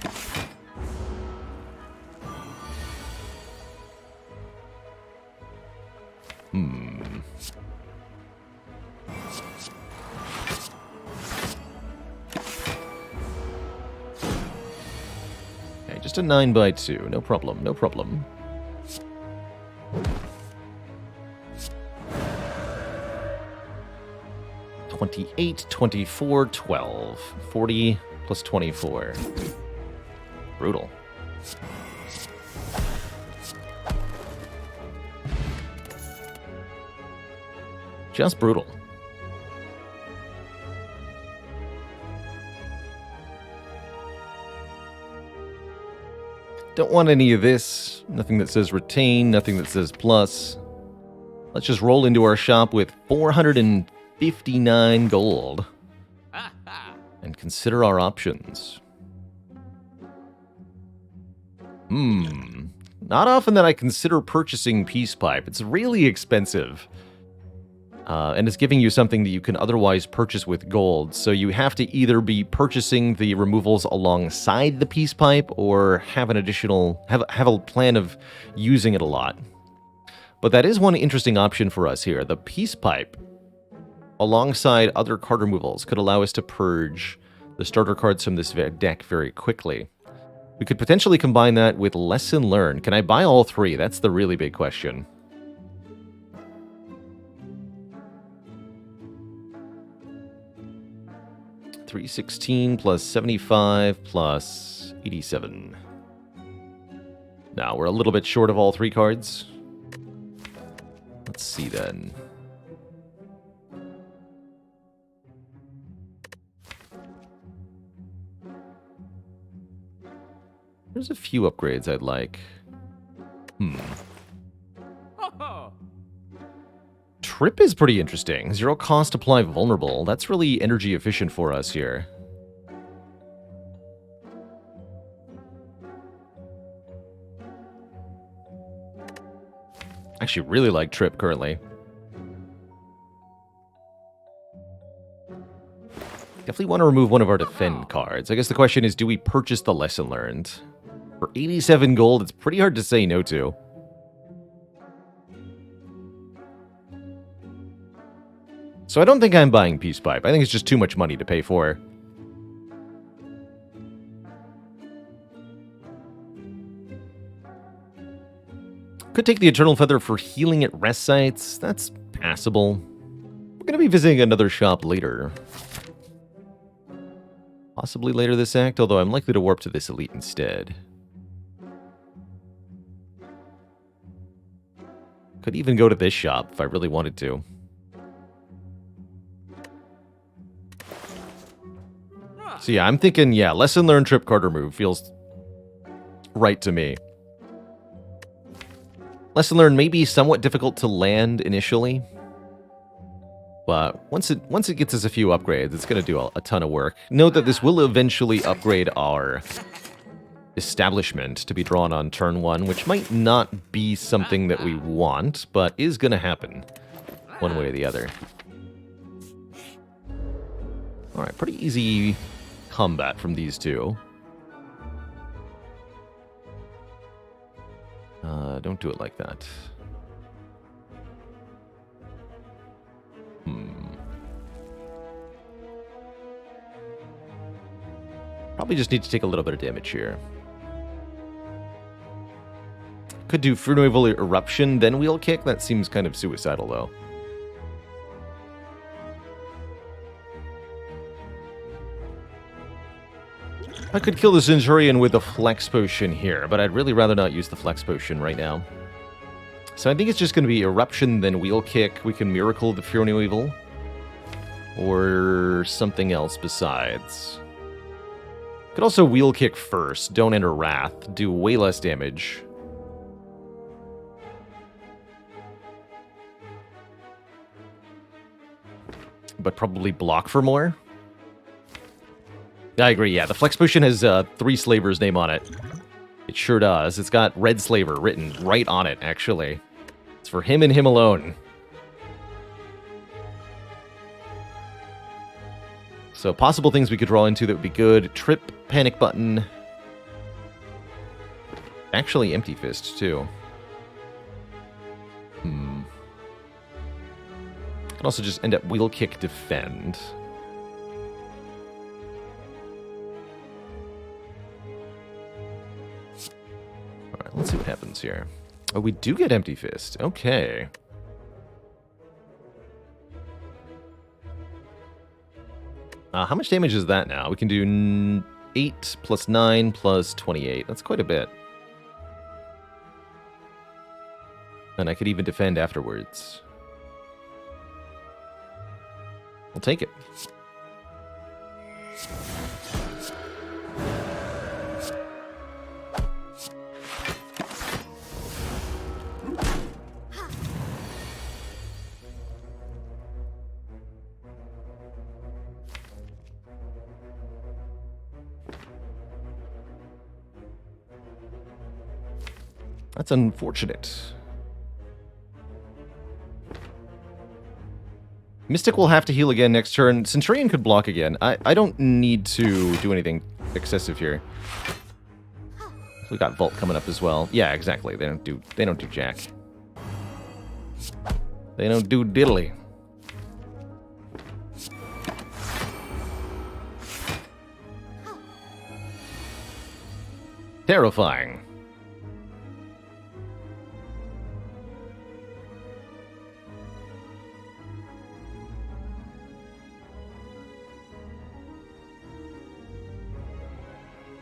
Okay, just a 9x2. No problem, no problem. $28, $24, $12. 40 plus 24. Brutal. Just brutal. Don't want any of this. Nothing that says retain, nothing that says plus. Let's just roll into our shop with 459 gold. And consider our options. Not often that I consider purchasing Peace Pipe. It's really expensive. And it's giving you something that you can otherwise purchase with gold. So you have to either be purchasing the removals alongside the Peace Pipe or have an additional, have a plan of using it a lot. But that is one interesting option for us here. The Peace Pipe, alongside other card removals, could allow us to purge the starter cards from this deck very quickly. We could potentially combine that with Lesson Learned. Can I buy all three? That's the really big question. $316 plus 75 plus 87. Now, we're a little bit short of all three cards. Let's see then. There's a few upgrades I'd like. Trip is pretty interesting. Zero cost apply vulnerable. That's really energy efficient for us here. Actually really like Trip currently. Definitely want to remove one of our defend cards. I guess the question is, do we purchase the Lesson Learned? For 87 gold, it's pretty hard to say no to. So I don't think I'm buying Peace Pipe. I think it's just too much money to pay for. Could take the Eternal Feather for healing at rest sites. That's passable. We're going to be visiting another shop later. Possibly later this act, although I'm likely to warp to this elite instead. Could even go to this shop if I really wanted to. So yeah, I'm thinking, yeah, Lesson Learned Trip card remove feels right to me. Lesson Learned may be somewhat difficult to land initially, but once it gets us a few upgrades, it's going to do a ton of work. Note that this will eventually upgrade our establishment to be drawn on turn 1, which might not be something that we want, but is going to happen one way or the other. Alright, pretty easy combat from these two. Don't do it like that. Probably just need to take a little bit of damage here. Could do Fruitful Eruption, then Wheel Kick. That seems kind of suicidal, though. I could kill the Centurion with the Flex Potion here, but I'd really rather not use the Flex Potion right now. So I think it's just going to be Eruption, then Wheel Kick. We can Miracle the Fury Evil. Or something else besides. Could also Wheel Kick first. Don't enter Wrath. Do way less damage. But probably block for more. I agree, yeah. The Flex Potion has 3 Slavers' name on it. It sure does. It's got Red Slaver written right on it, actually. It's for him and him alone. So possible things we could draw into that would be good. Trip, Panic Button. Actually, Empty Fist, too. Could also just end up Wheel Kick, Defend. Alright, let's see what happens here. Oh, we do get Empty Fist. Okay. How much damage is that now? We can do 8 plus 9 plus 28. That's quite a bit. And I could even defend afterwards. I'll take it. That's unfortunate. Mystic will have to heal again next turn. Centurion could block again. I don't need to do anything excessive here. We got Vault coming up as well. Yeah, exactly. They don't do jack. They don't do diddly. Terrifying.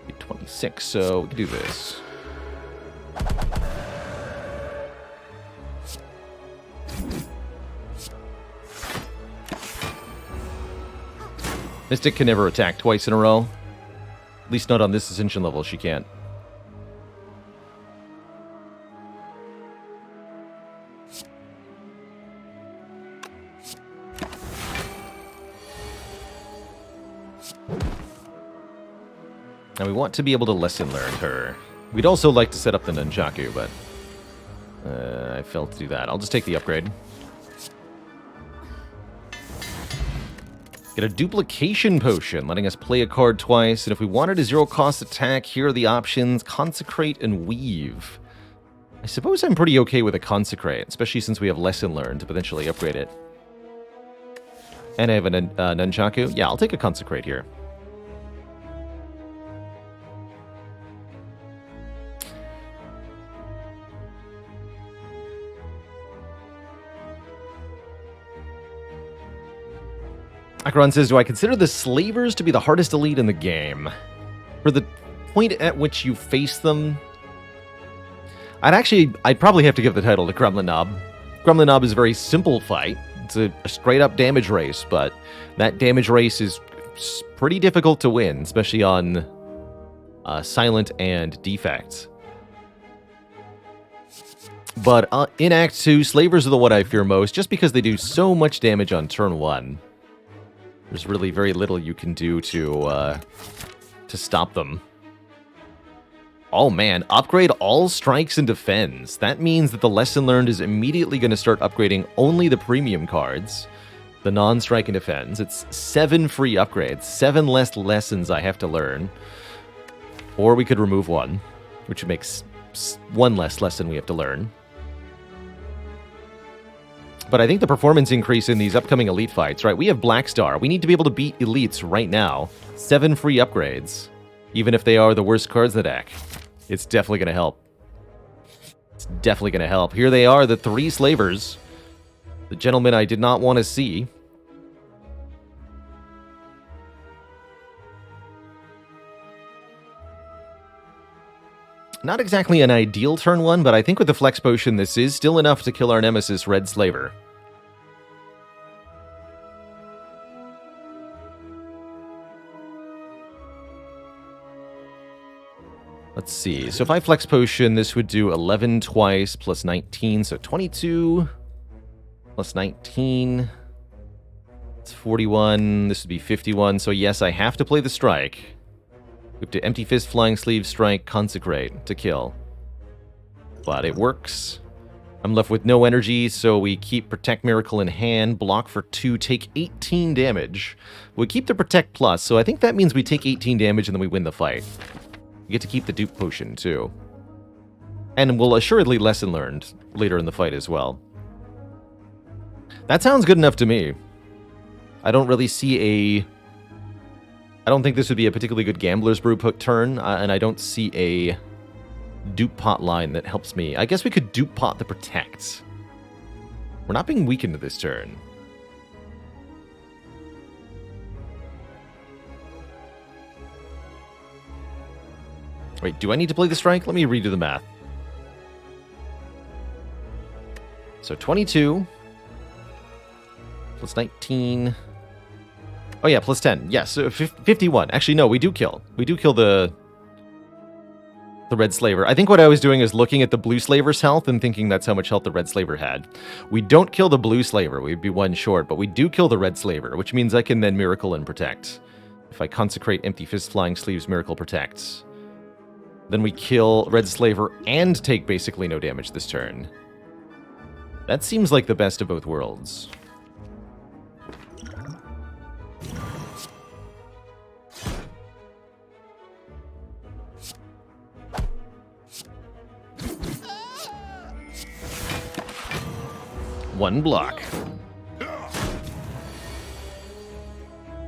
Be 26, so we can do this. Mystic can never attack twice in a row. At least not on this Ascension level, she can't. Now we want to be able to lesson learn her. We'd also like to set up the Nunchaku, but I failed to do that. I'll just take the upgrade. Get a duplication potion, letting us play a card twice, and if we wanted a zero-cost attack, here are the options: Consecrate and Weave. I suppose I'm pretty okay with a Consecrate, especially since we have Lesson Learned to potentially upgrade it. And I have a Nunchaku. Yeah, I'll take a Consecrate here. Akron says, do I consider the Slavers to be the hardest elite in the game? For the point at which you face them, I'd probably have to give the title to Gremlin Knob. Gremlin Knob is a very simple fight. It's a straight-up damage race, but that damage race is pretty difficult to win, especially on Silent and Defect. But in Act 2, Slavers are the one I fear most, just because they do so much damage on turn 1. There's really very little you can do to stop them. Oh man, upgrade all strikes and defends. That means that the lesson learned is immediately going to start upgrading only the premium cards. The non-strike and defends. It's 7 free upgrades. 7 less lessons I have to learn. Or we could remove 1, which makes 1 less lesson we have to learn. But I think the performance increase in these upcoming Elite fights, right? We have Black Star. We need to be able to beat Elites right now. 7 free upgrades. Even if they are the worst cards in the deck. It's definitely going to help. It's definitely going to help. Here they are, the 3 Slavers. The gentleman I did not want to see. Not exactly an ideal turn 1, but I think with the Flex Potion, this is still enough to kill our nemesis, Red Slaver. Let's see. So if I Flex Potion, this would do 11 twice plus 19, so 22 plus 19. It's 41. This would be 51. So yes, I have to play the Strike. We have to Empty Fist, Flying Sleeve, Strike, Consecrate to kill. But it works. I'm left with no energy, so we keep Protect Miracle in hand, block for 2, take 18 damage. We keep the Protect Plus, so I think that means we take 18 damage and then we win the fight. We get to keep the Dupe Potion, too. And we'll assuredly lesson learned later in the fight as well. That sounds good enough to me. I don't really see a... I don't think this would be a particularly good Gambler's Brew turn, and I don't see a Dupe Pot line that helps me. I guess we could Dupe Pot the Protect. We're not being weakened this turn. Wait, do I need to play the Strike? Let me redo the math. So 22 plus 19... Oh yeah, plus 10. Yes, 51. Actually, no, we do kill. We do kill the Red Slaver. I think what I was doing is looking at the Blue Slaver's health and thinking that's how much health the Red Slaver had. We don't kill the Blue Slaver. We'd be 1 short, but we do kill the Red Slaver, which means I can then Miracle and Protect. If I Consecrate Empty Fist, Flying Sleeves, Miracle Protects. Then we kill Red Slaver and take basically no damage this turn. That seems like the best of both worlds. One block.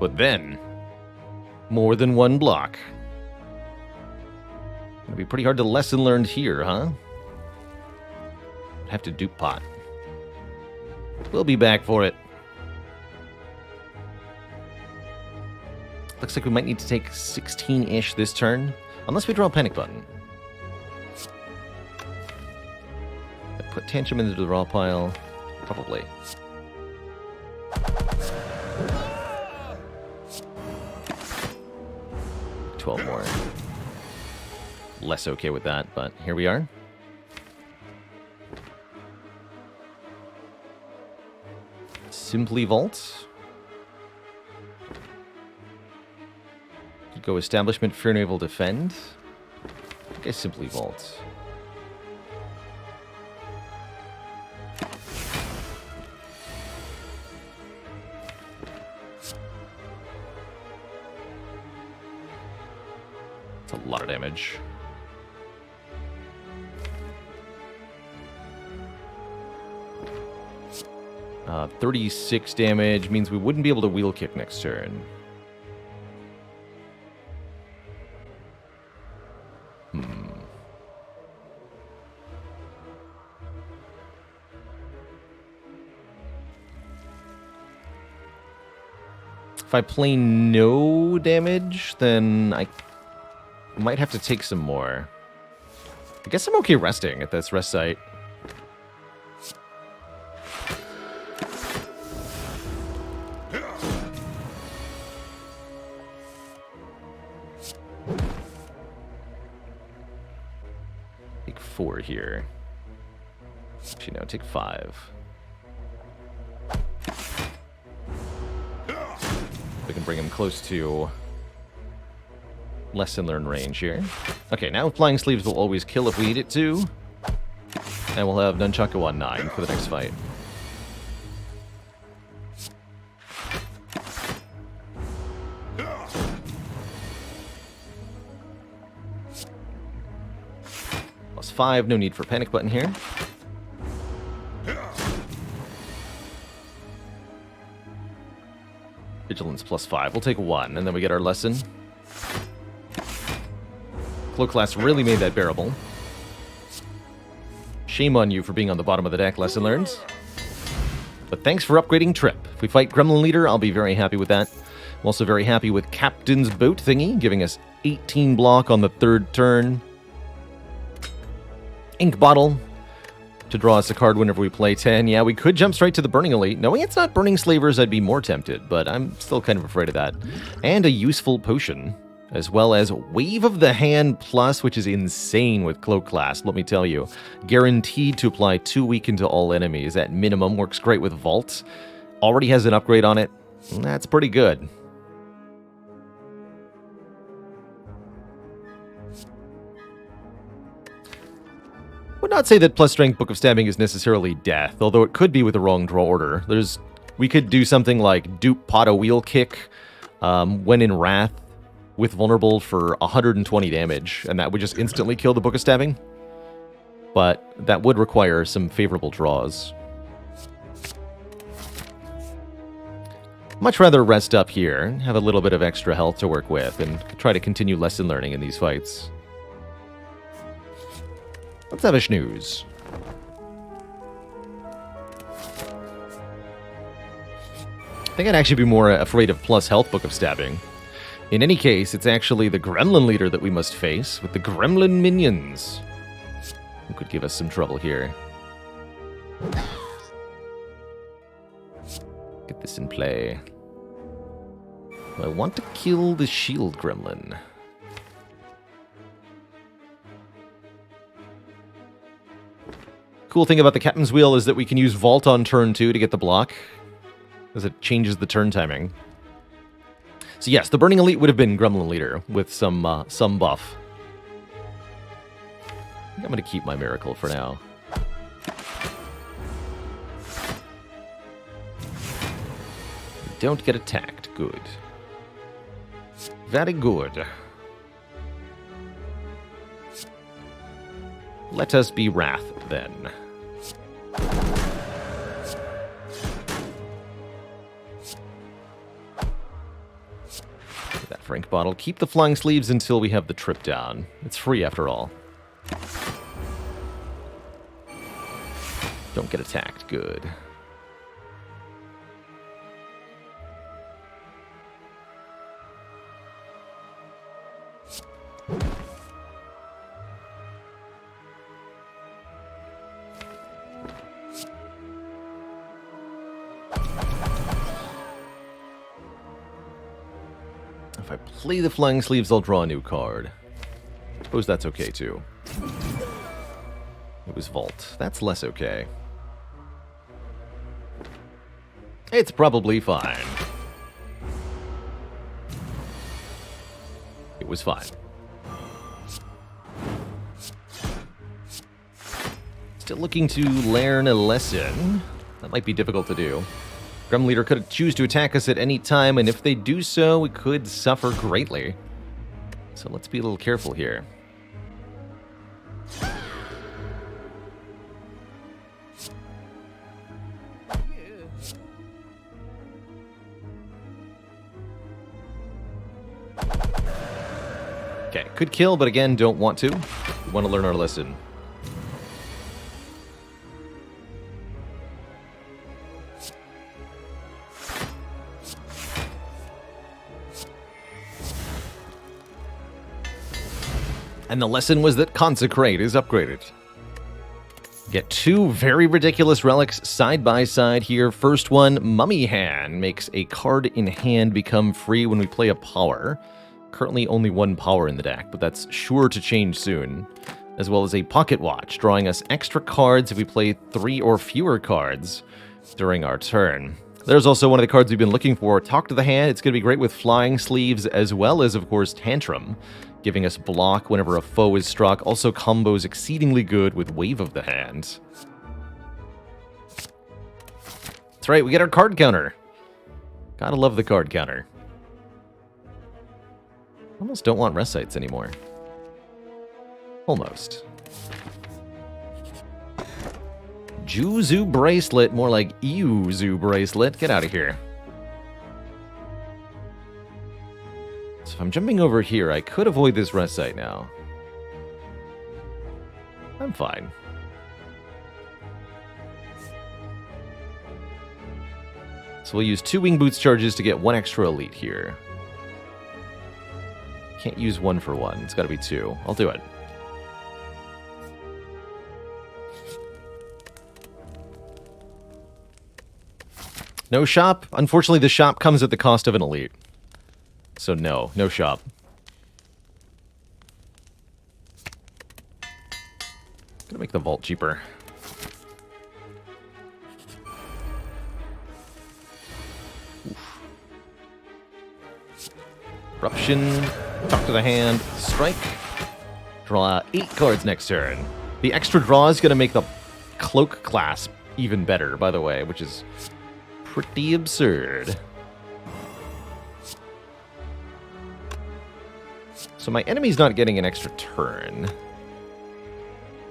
But then, more than one block. It'll be pretty hard to lesson learned here, huh? Have to dupe pot. We'll be back for it. Looks like we might need to take 16-ish this turn, unless we draw a panic button. Put Tantrum into the raw pile. Probably. $12 more. Less okay with that, but here we are. Simply Vault. Go Establishment, Fear Naval Defend. I guess Simply Vault. It's a lot of damage. Uh, 36 damage means we wouldn't be able to wheel kick next turn. If I play no damage, then I might have to take some more. I guess I'm okay resting at this rest site. Take 4 here. Actually, no, take 5. We can bring him close to lesson learn range here. Okay, now Flying Sleeves will always kill if we need it to. And we'll have Nunchaku on 9 for the next fight. +5, no need for panic button here. Vigilance +5. We'll take 1, and then we get our lesson. Cloak Class really made that bearable. Shame on you for being on the bottom of the deck, lesson learned. But thanks for upgrading Trip. If we fight Gremlin Leader, I'll be very happy with that. I'm also very happy with Captain's Boat thingy, giving us 18 block on the 3rd turn. Ink Bottle to draw us a card whenever we play 10. Yeah, we could jump straight to the Burning Elite. Knowing it's not Burning Slavers, I'd be more tempted, but I'm still kind of afraid of that. And a useful potion, as well as Wave of the Hand Plus, which is insane with Cloak Class, let me tell you. Guaranteed to apply 2 weaken to all enemies at minimum. Works great with Vault. Already has an upgrade on it. That's pretty good. Would not say that plus strength Book of Stabbing is necessarily death, although it could be with the wrong draw order. We could do something like dupe pot a wheel kick when in Wrath with vulnerable for 120 damage, and that would just instantly kill the Book of Stabbing. But that would require some favorable draws. Much rather rest up here, have a little bit of extra health to work with, and try to continue lesson learning in these fights. Let's have a snooze. I think I'd actually be more afraid of plus health Book of Stabbing. In any case, it's actually the Gremlin Leader that we must face with the Gremlin Minions, who could give us some trouble here. Get this in play. I want to kill the Shield Gremlin. Cool thing about the Captain's Wheel is that we can use Vault on turn 2 to get the block, as it changes the turn timing. So yes, the Burning Elite would have been Gremlin Leader with some buff. I'm going to keep my miracle for now. Don't get attacked. Good. Very good. Let us be Wrath, then. That Frank bottle. Keep the flying sleeves until we have the trip down. It's free after all. Don't get attacked. Good. If I play the flying sleeves, I'll draw a new card. I suppose that's okay, too. It was Vault. That's less okay. It's probably fine. It was fine. Still looking to learn a lesson. That might be difficult to do. Grim Leader could choose to attack us at any time, and if they do so, we could suffer greatly. So let's be a little careful here. Okay, could kill, but again, don't want to. We want to learn our lesson. And the lesson was that Consecrate is upgraded. Get two very ridiculous relics side by side here. First one, Mummy Hand, makes a card in hand become free when we play a power. Currently only one power in the deck, but that's sure to change soon. As well as a Pocket Watch, drawing us extra cards if we play 3 or fewer cards during our turn. There's also one of the cards we've been looking for, Talk to the Hand. It's going to be great with Flying Sleeves as well as, of course, Tantrum, giving us block whenever a foe is struck. Also combos exceedingly good with Wave of the Hand. That's right, we get our card counter. Gotta love the card counter. Almost don't want rest sites anymore. Almost. Juzu Bracelet, more like Ew-Zoo Bracelet. Get out of here. So if I'm jumping over here, I could avoid this rest site now. I'm fine. So we'll use 2 Wing Boots charges to get 1 extra elite here. Can't use 1 for 1. It's gotta be 2. I'll do it. No shop? Unfortunately, the shop comes at the cost of an elite. So no shop. Gonna make the vault cheaper. Oof. Eruption, Talk to the Hand, Strike. Draw 8 cards next turn. The extra draw is gonna make the Cloak class even better, by the way, which is pretty absurd. So my enemy's not getting an extra turn,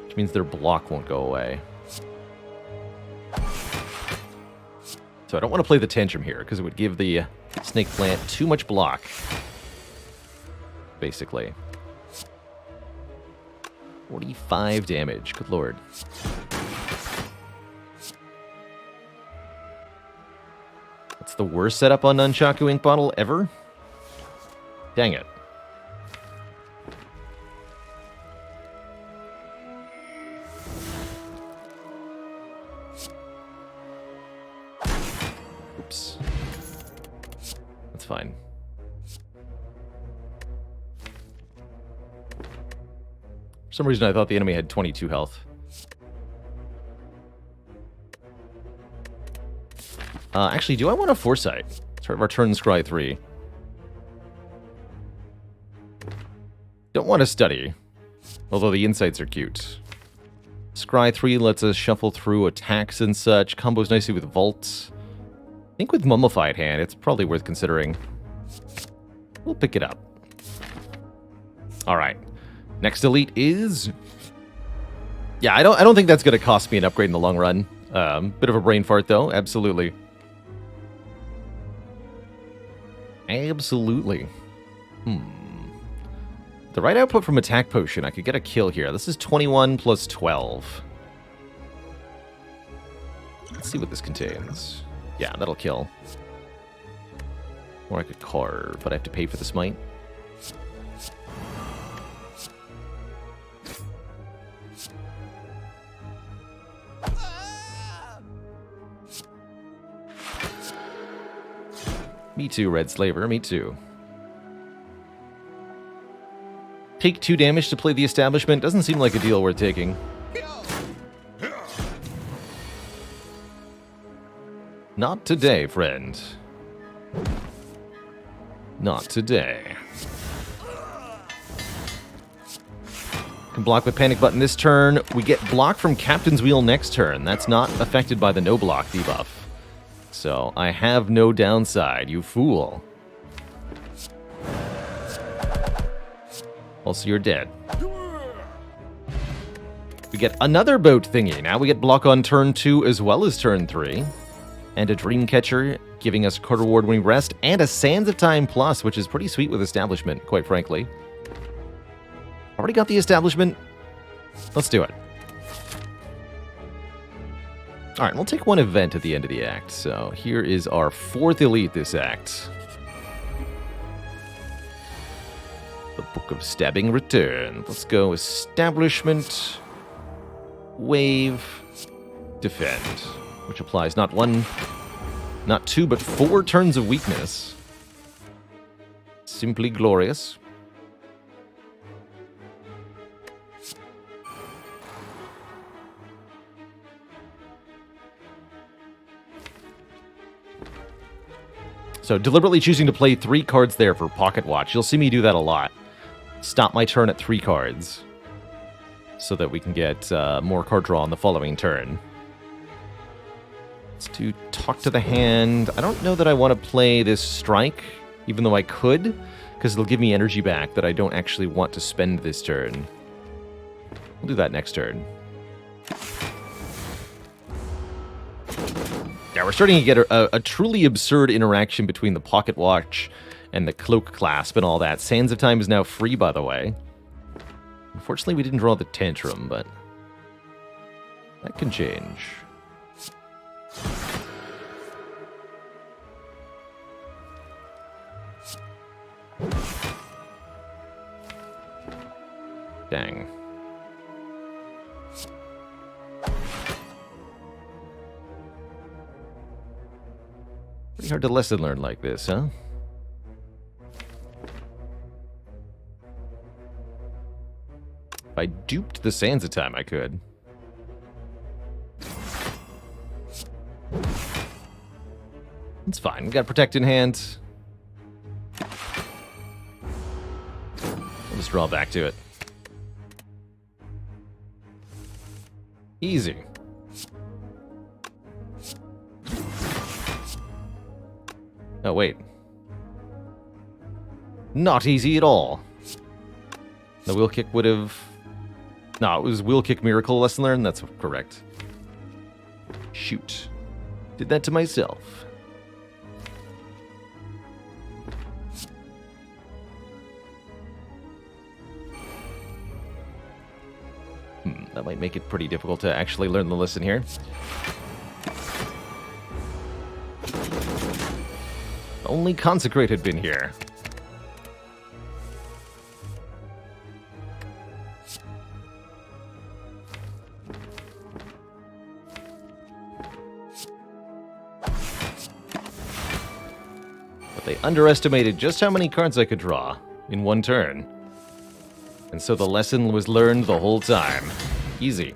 which means their block won't go away. So I don't want to play the Tantrum here, because it would give the Snake Plant too much block, basically. 45 damage, good lord. That's the worst setup on Nunchaku Ink Bottle ever? Dang it. Oops. That's fine. For some reason I thought the enemy had 22 health. Actually, do I want a Foresight? Start of our turn, Scry 3. Don't want to study. Although the insights are cute. Scry 3 lets us shuffle through attacks and such. Combos nicely with Vault. I think with Mummified Hand, it's probably worth considering. We'll pick it up. Alright. Next elite is... Yeah, I don't think that's going to cost me an upgrade in the long run. Bit of a brain fart, though. Absolutely. Absolutely. The right output from Attack Potion, I could get a kill here. This is 21 plus 12. Let's see what this contains. Yeah, that'll kill. Or I could carve, but I have to pay for the smite. Me too, Red Slaver, me too. Take 2 damage to play the Establishment. Doesn't seem like a deal worth taking. Not today, friend. Not today. Can block with Panic Button this turn. We get block from Captain's Wheel next turn. That's not affected by the no block debuff. So I have no downside, you fool. Also, you're dead. We get another boat thingy. Now we get block on turn 2 as well as turn 3. And a Dreamcatcher, giving us card reward when we rest. And a Sands of Time Plus, which is pretty sweet with Establishment, quite frankly. Already got the Establishment. Let's do it. Alright, we'll take one event at the end of the act. So here is our 4th elite this act. The Book of Stabbing Return. Let's go Establishment, Wave, Defend. Which applies not 1, not 2, but 4 turns of weakness. Simply glorious. So deliberately choosing to play 3 cards there for Pocket Watch. You'll see me do that a lot. Stop my turn at 3 cards. So that we can get more card draw on the following turn. Let's do Talk to the Hand. I don't know that I want to play this Strike, even though I could, because it'll give me energy back that I don't actually want to spend this turn. We'll do that next turn. Yeah, we're starting to get a truly absurd interaction between the Pocket Watch and the Cloak Clasp and all that. Sands of Time is now free, by the way. Unfortunately, we didn't draw the Tantrum, but that can change. Dang. Pretty hard to lesson learn like this, huh? If I duped the Sands of Time, I could. It's fine. We got Protect in hand. We'll just draw back to it. Easy. Oh, wait. Not easy at all. The Wheel Kick would have... No, it was Wheel Kick Miracle lesson learned. That's correct. Shoot. Did that to myself. That might make it pretty difficult to actually learn the lesson here. Only Consecrate had been here. But they underestimated just how many cards I could draw in one turn. And so the lesson was learned the whole time. Easy.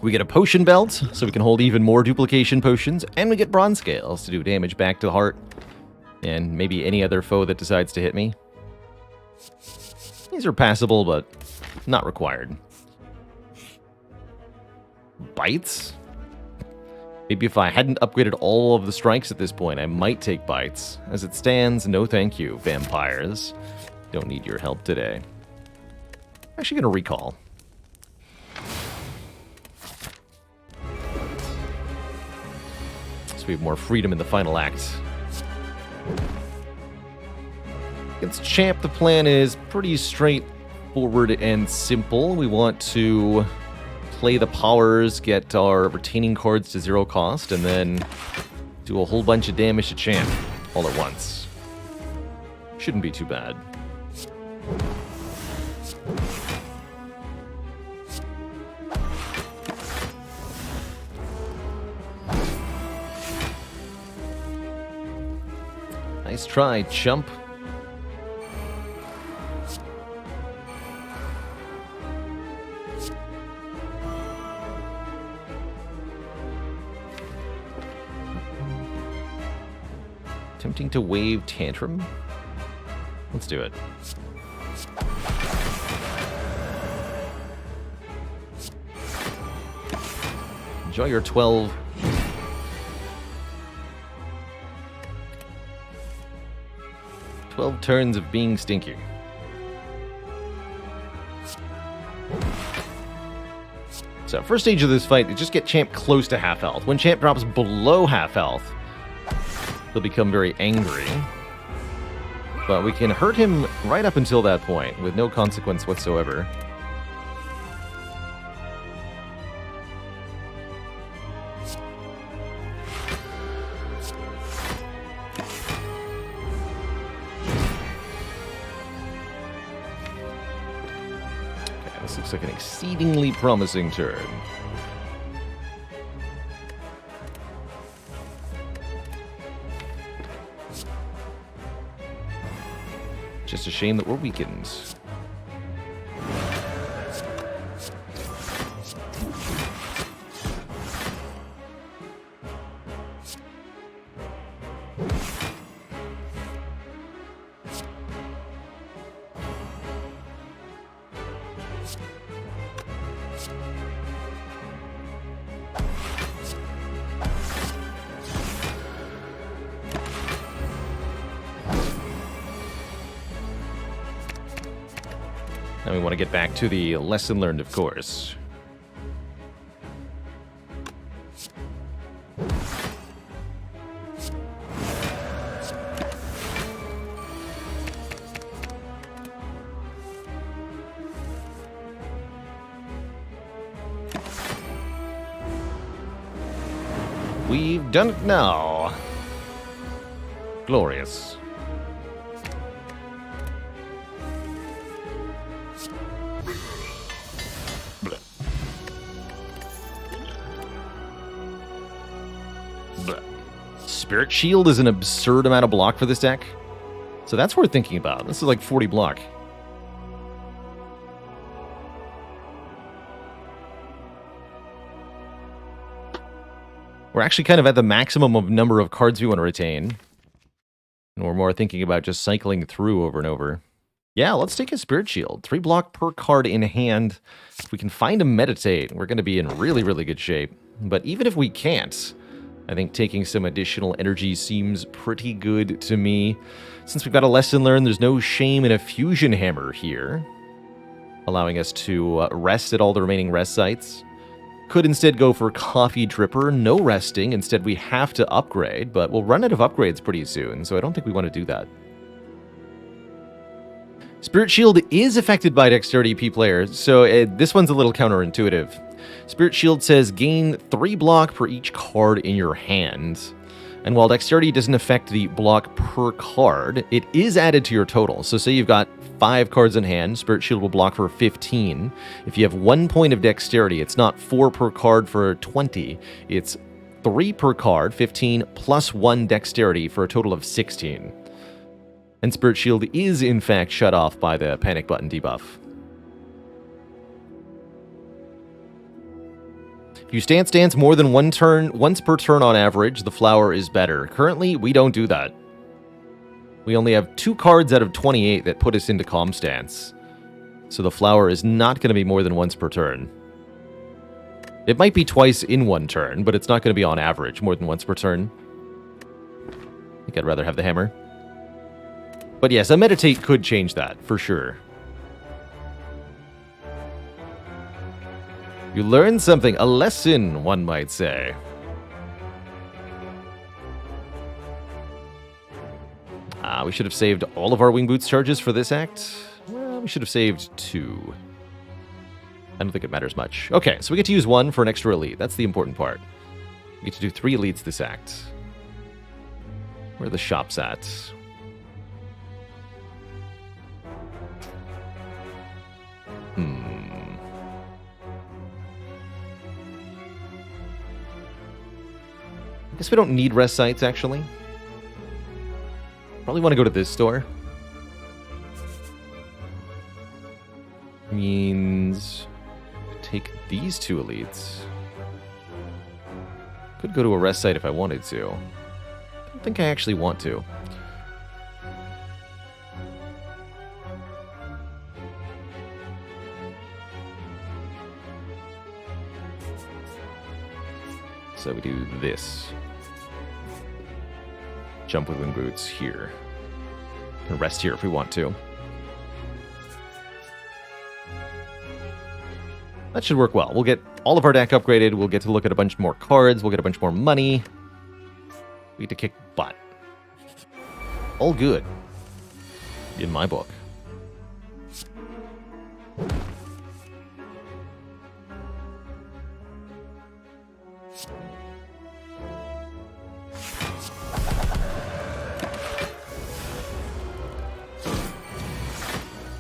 We get a potion belt, so we can hold even more duplication potions, and we get bronze scales to do damage back to heart, and maybe any other foe that decides to hit me. These are passable, but not required. Bites? Maybe if I hadn't upgraded all of the strikes at this point, I might take bites. As it stands, no thank you, vampires. Don't need your help today. Actually gonna recall. So we have more freedom in the final act. Against Champ, the plan is pretty straightforward and simple. We want to play the powers, get our retaining cards to 0 cost, and then do a whole bunch of damage to Champ all at once. Shouldn't be too bad. Nice try, chump. Tempting to wave Tantrum? Let's do it. Enjoy your 12. Turns of being stinky. So, first stage of this fight is just get Champ close to half health. When Champ drops below half health, he'll become very angry. But we can hurt him right up until that point, with no consequence whatsoever. Okay, this looks like an exceedingly promising turn. Just a shame that we're weakened. Now we want to get back to the lesson learned, of course. We've done it now. Glorious. Spirit Shield is an absurd amount of block for this deck. So that's worth thinking about. This is like 40 block. We're actually kind of at the maximum of number of cards we want to retain. And we're more thinking about just cycling through over and over. Yeah, let's take a Spirit Shield. 3 block per card in hand. If we can find a Meditate, we're going to be in really, really good shape. But even if we can't, I think taking some additional energy seems pretty good to me. Since we've got a lesson learned, there's no shame in a Fusion Hammer here, allowing us to rest at all the remaining rest sites. Could instead go for Coffee Dripper, no resting. Instead, we have to upgrade, but we'll run out of upgrades pretty soon, so I don't think we want to do that. Spirit Shield is affected by Dexterity P players, so this one's a little counterintuitive. Spirit Shield says gain 3 block per each card in your hand. And while Dexterity doesn't affect the block per card, it is added to your total. So say you've got 5 cards in hand, Spirit Shield will block for 15. If you have 1 point of Dexterity, it's not 4 per card for 20. It's 3 per card, 15, plus 1 Dexterity for a total of 16. And Spirit Shield is, in fact, shut off by the Panic Button debuff. If you stance more than once per turn on average, the flower is better. Currently, we don't do that. We only have 2 cards out of 28 that put us into calm stance. So the flower is not going to be more than once per turn. It might be twice in one turn, but it's not going to be on average more than once per turn. I think I'd rather have the hammer. But yes, a meditate could change that, for sure. You learned something, a lesson, one might say. We should have saved all of our Wing Boots charges for this act. Well, we should have saved 2. I don't think it matters much. Okay, so we get to use 1 for an extra elite. That's the important part. We get to do 3 elites this act. Where are the shops at? I guess we don't need rest sites, actually. Probably want to go to this store. Means take these 2 elites. Could go to a rest site if I wanted to. I don't think I actually want to. So we do this. Jump with Wing Boots here. Can rest here if we want to. That should work well. We'll get all of our deck upgraded. We'll get to look at a bunch more cards. We'll get a bunch more money. We get to kick butt. All good. In my book.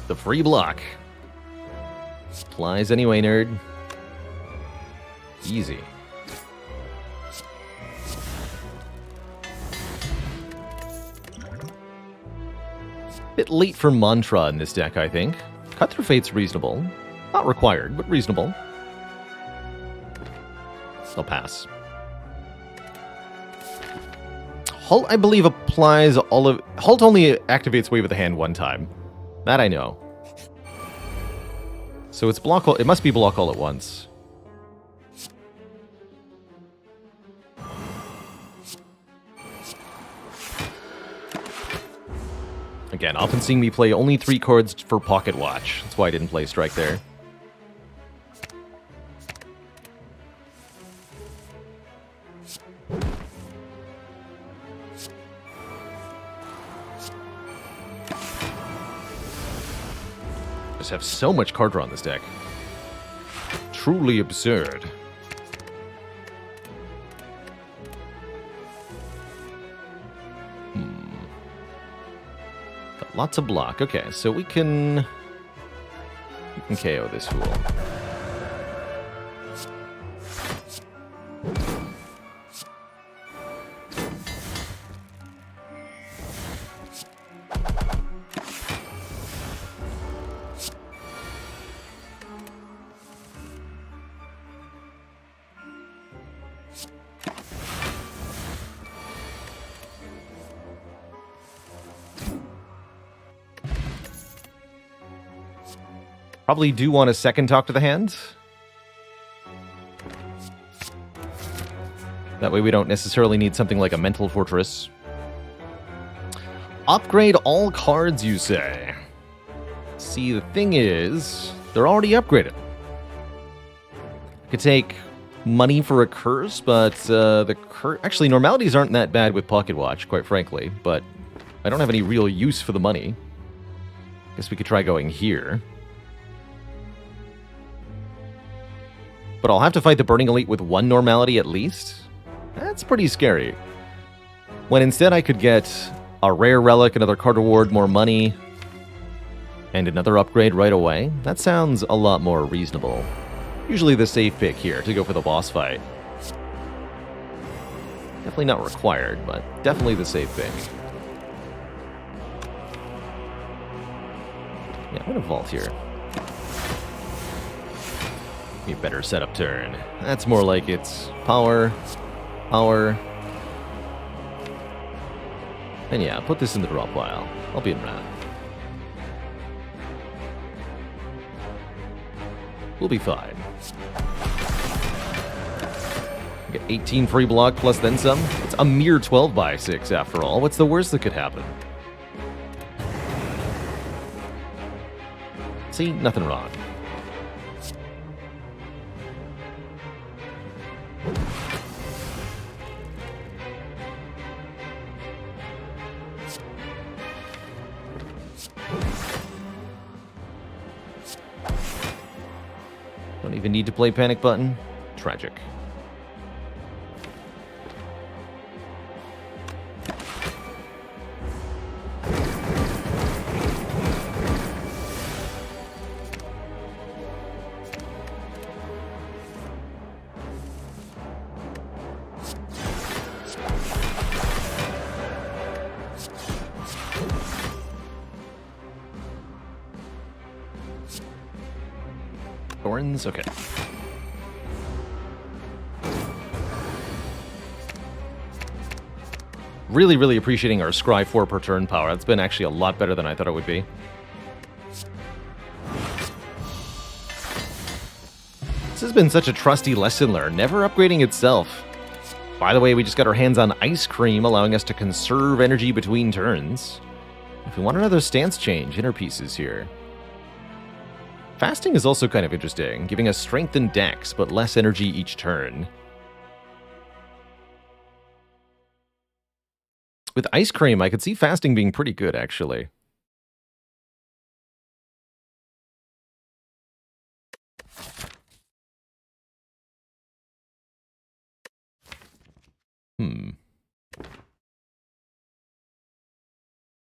The free block. Applies anyway, nerd. Easy. Bit late for Mantra in this deck, I think. Cut Through Fate's reasonable. Not required, but reasonable. I'll pass. Halt, I believe, applies all of... Halt only activates Wave of the Hand one time. That I know. So it's block all... It must be block all at once. Again, often seeing me play only 3 cards for Pocket Watch. That's why I didn't play Strike there. Just have so much card draw on this deck. Truly absurd. Got lots of block. Okay, so we can KO this fool. Probably do want a second Talk to the Hand. That way we don't necessarily need something like a Mental Fortress. Upgrade all cards, you say? See, the thing is, they're already upgraded. I could take money for a curse, but actually, normalities aren't that bad with Pocket Watch, quite frankly, but I don't have any real use for the money. Guess we could try going here. But I'll have to fight the Burning Elite with 1 normality at least? That's pretty scary. When instead I could get a rare relic, another card reward, more money, and another upgrade right away. That sounds a lot more reasonable. Usually the safe pick here to go for the boss fight. Definitely not required, but definitely the safe pick. Yeah, I'm gonna vault here. Be a better setup turn. That's more like it's power, power, And yeah, put this in the draw pile. I'll be in wrath. We'll be fine. Get 18 free block plus then some. It's a mere 12 by 6 after all. What's the worst that could happen? See, nothing wrong. Don't even need to play panic button. Tragic. Thorns? Okay. Really, really appreciating our Scry 4 per turn power. That's been actually a lot better than I thought it would be. This has been such a trusty lesson learned, never upgrading itself. By the way, we just got our hands on Ice Cream, allowing us to conserve energy between turns. If we want another stance change, inner pieces here. Fasting is also kind of interesting, giving us strength and dex, but less energy each turn. With Ice Cream, I could see fasting being pretty good, actually.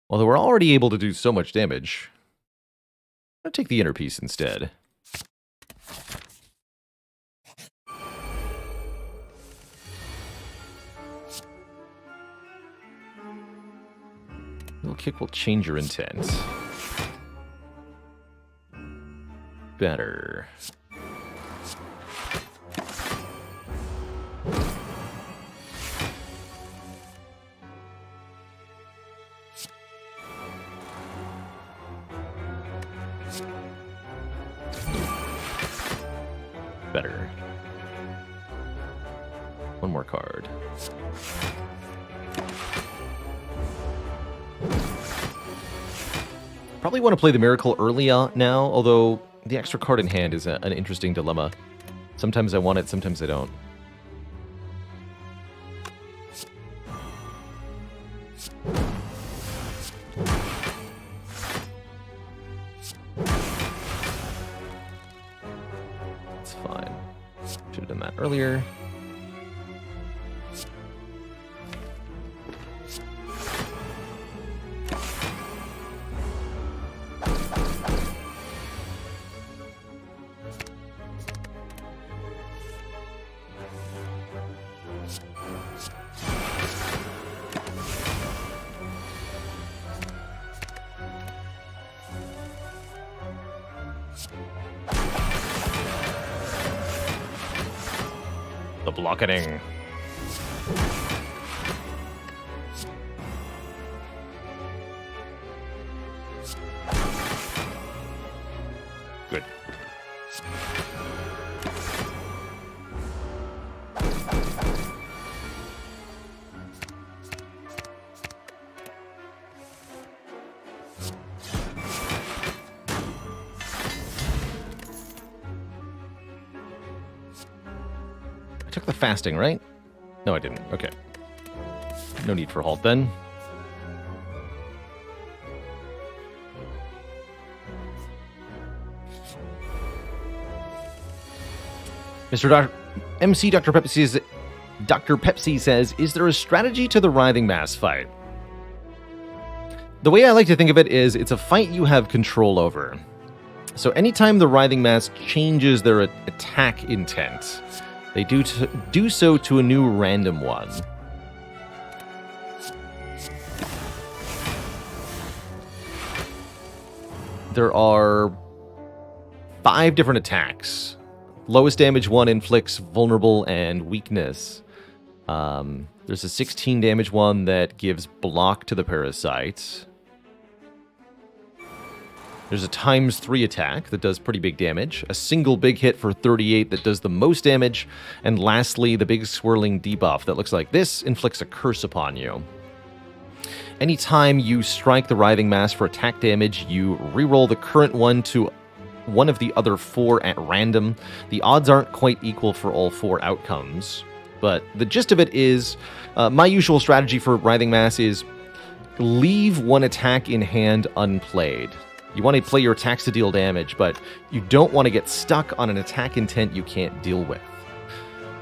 Although we're already able to do so much damage. I'll take the inner piece instead. Little kick will change your intent. Better. Better. One more card. Probably want to play the Miracle early now, although the extra card in hand is an interesting dilemma. Sometimes I want it, sometimes I don't. It's fine. Should have done that earlier. The blocketing. Good. I took the fasting, right? No, I didn't. Okay. No need for halt then. MC Dr. Pepsi says, is there a strategy to the Writhing Mass fight? The way I like to think of it is it's a fight you have control over. So anytime the Writhing Mass changes their attack intent, they do so to a new random one. There are 5 different attacks. Lowest damage one inflicts vulnerable and weakness. There's a 16 damage one that gives block to the parasite. There's a ×3 attack that does pretty big damage, a single big hit for 38 that does the most damage, and lastly, the big swirling debuff that looks like this inflicts a curse upon you. Anytime you strike the Writhing Mass for attack damage, you reroll the current one to one of the other 4 at random. The odds aren't quite equal for all 4 outcomes, but the gist of it is, my usual strategy for Writhing Mass is leave one attack in hand unplayed. You want to play your attacks to deal damage, but you don't want to get stuck on an attack intent you can't deal with.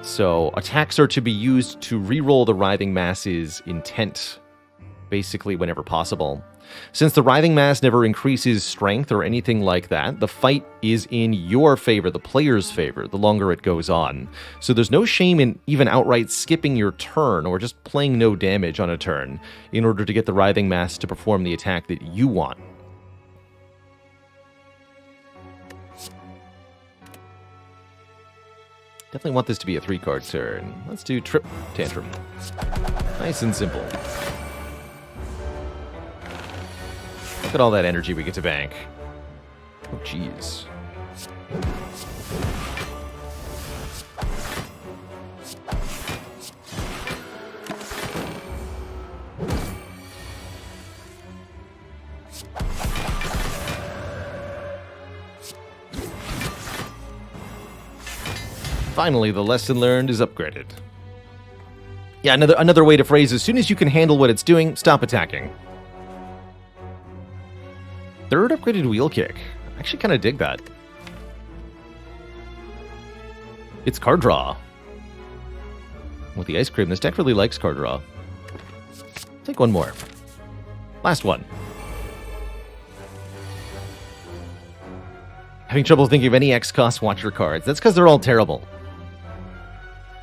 So attacks are to be used to reroll the Writhing Mass's intent, basically whenever possible. Since the Writhing Mass never increases strength or anything like that, the fight is in your favor, the player's favor, the longer it goes on. So there's no shame in even outright skipping your turn or just playing no damage on a turn in order to get the Writhing Mass to perform the attack that you want. Definitely want this to be a 3-card turn. Let's do Trip Tantrum. Nice and simple. Look at all that energy we get to bank. Oh, jeez. Finally, the lesson learned is upgraded. Yeah, another way to phrase, as soon as you can handle what it's doing, stop attacking. 3rd upgraded wheel kick. I actually kind of dig that. It's card draw. With the ice cream, this deck really likes card draw. Take one more. Last one. Having trouble thinking of any X-Cost Watcher cards. That's because they're all terrible.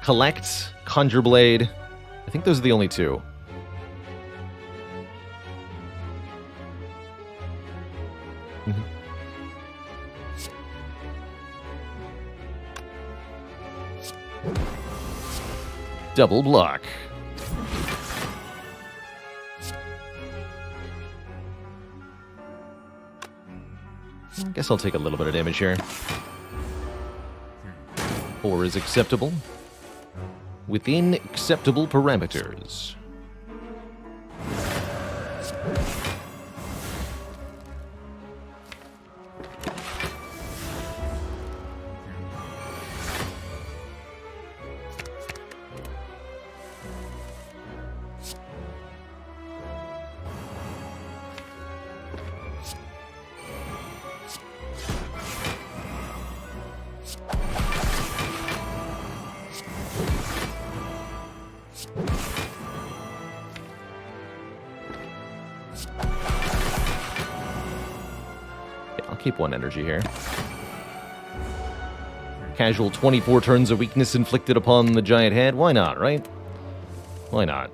Collect, Conjure Blade. I think those are the only 2. Double block. I guess I'll take a little bit of damage here. 4 is acceptable. Within acceptable parameters. Keep 1 energy here. Casual 24 turns of weakness inflicted upon the giant head. Why not, right? Why not?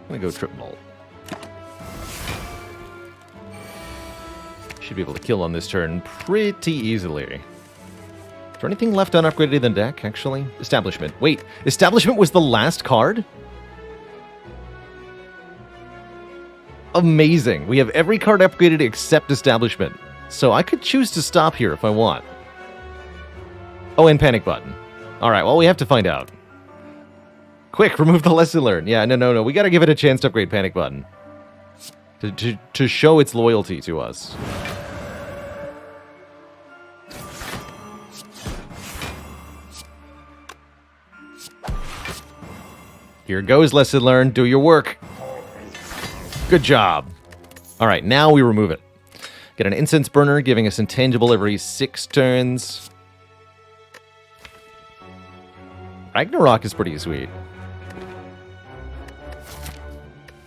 I'm gonna go Trip Bolt. Should be able to kill on this turn pretty easily. Is there anything left unupgraded in the deck, actually? Establishment. Wait, Establishment was the last card? Amazing. We have every card upgraded except Establishment. So I could choose to stop here if I want. Oh, and Panic Button. Alright, well, we have to find out. Quick, remove the lesson learned. Yeah, no. We gotta give it a chance to upgrade Panic Button. To show its loyalty to us. Here goes, lesson learned. Do your work. Good job. Alright, now we remove it. Get an Incense Burner, giving us Intangible every 6 turns. Ragnarok is pretty sweet.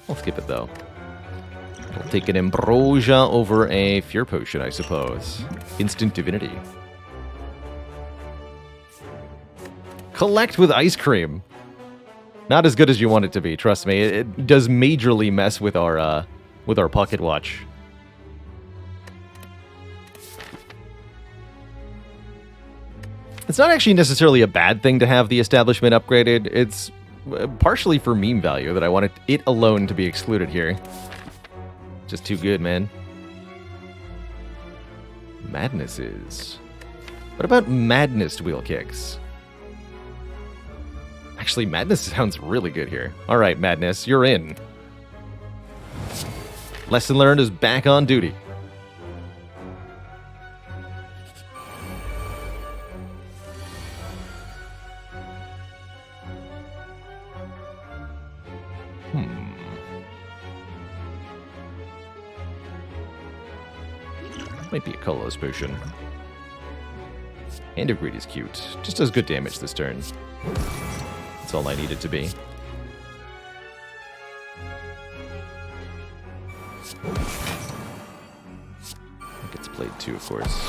I'll skip it, though. I'll take an Ambrosia over a Fear Potion, I suppose. Instant Divinity. Collect with Ice Cream. Not as good as you want it to be, trust me. It does majorly mess with our pocket watch. It's not actually necessarily a bad thing to have the establishment upgraded. It's partially for meme value that I wanted it alone to be excluded here. Just too good, man. Madnesses. What about Madness wheel kicks? Actually, Madness sounds really good here. All right, Madness, you're in. Lesson learned is back on duty. Might be a Kolos potion. And a Greed is cute. Just does good damage this turn. That's all I need it to be. It gets played too, of course.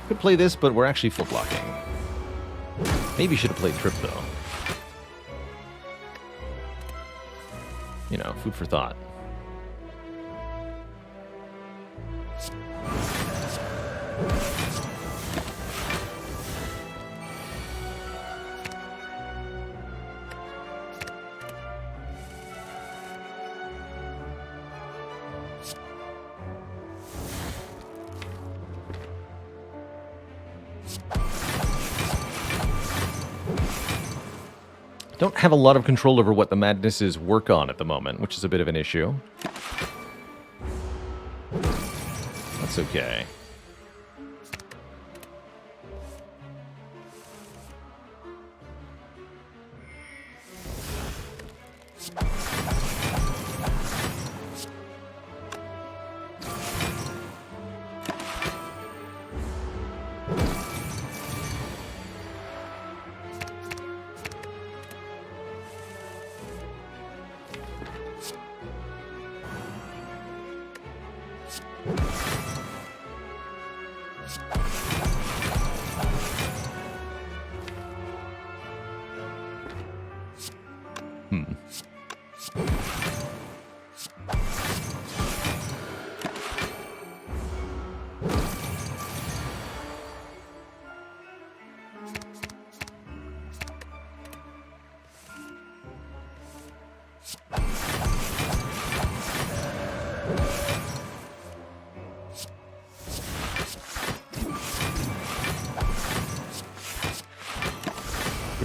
Could play this, but we're actually full blocking. Maybe should have played Trip, though. You know, food for thought. Don't have a lot of control over what the Madnesses work on at the moment, which is a bit of an issue. That's okay.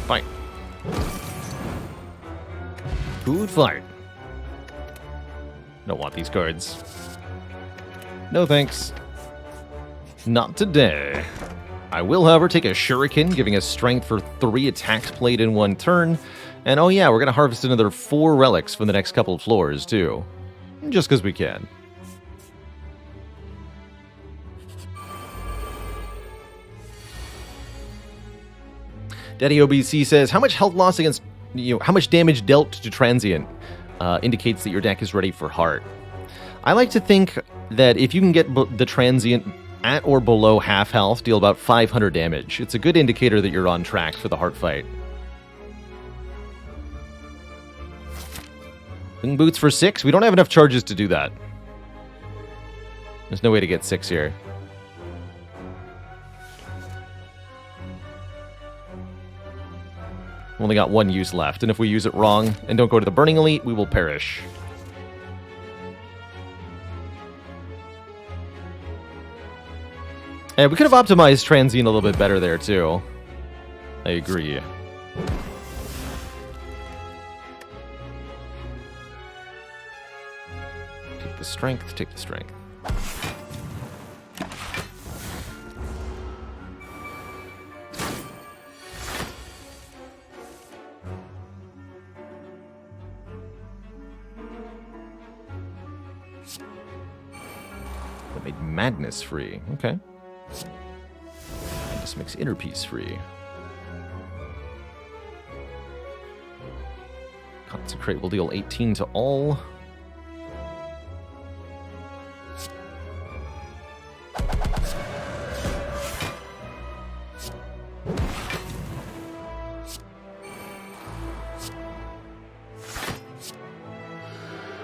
Fight. Good fight. Don't want these cards. No thanks. Not today. I will, however, take a Shuriken, giving us strength for 3 attacks played in 1 turn. And oh yeah, we're going to harvest another 4 relics from the next couple of floors, too. Just because we can. Daddy OBC says, how much health loss against, how much damage dealt to Transient indicates that your deck is ready for Heart. I like to think that if you can get the Transient at or below half health, deal about 500 damage. It's a good indicator that you're on track for the Heart fight. Wing Boots for 6? We don't have enough charges to do that. There's no way to get 6 here. Only got 1 use left, and if we use it wrong and don't go to the Burning Elite, we will perish. And we could have optimized Transient a little bit better there, too. I agree. Take the strength, take the strength. made Madness free. Okay. Madness makes Inner Peace free. Consecrate will deal 18 to all.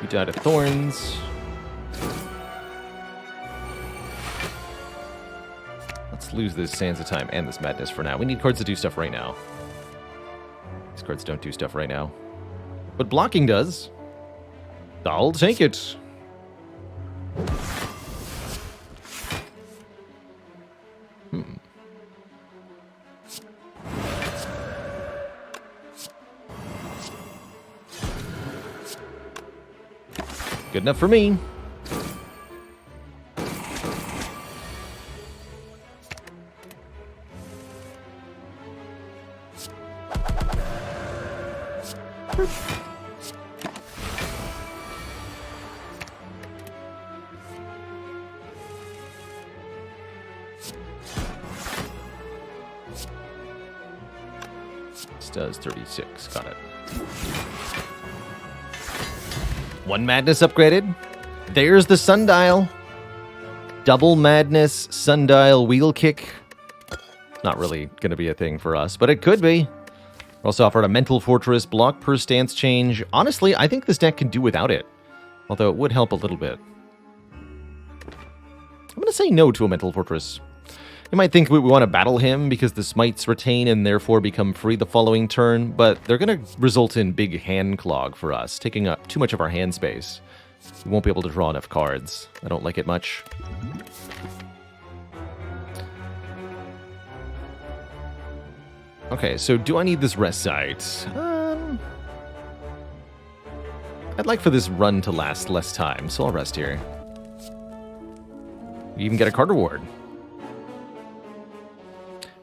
You died of Thorns. Let's lose this Sands of Time and this Madness for now. We need cards to do stuff right now. These cards don't do stuff right now. But blocking does. I'll take it. Good enough for me. This does 36. Got it. One Madness upgraded. There's the Sundial. Double Madness, Sundial, Wheel Kick. Not really going to be a thing for us, but it could be. We're also offered a Mental Fortress, block per stance change. Honestly, I think this deck can do without it. Although it would help a little bit. I'm going to say no to a Mental Fortress. You might think we want to battle him because the smites retain and therefore become free the following turn, but they're going to result in big hand clog for us, taking up too much of our hand space. We won't be able to draw enough cards. I don't like it much. Okay, so do I need this rest site? I'd like for this run to last less time, so I'll rest here. You even get a card reward.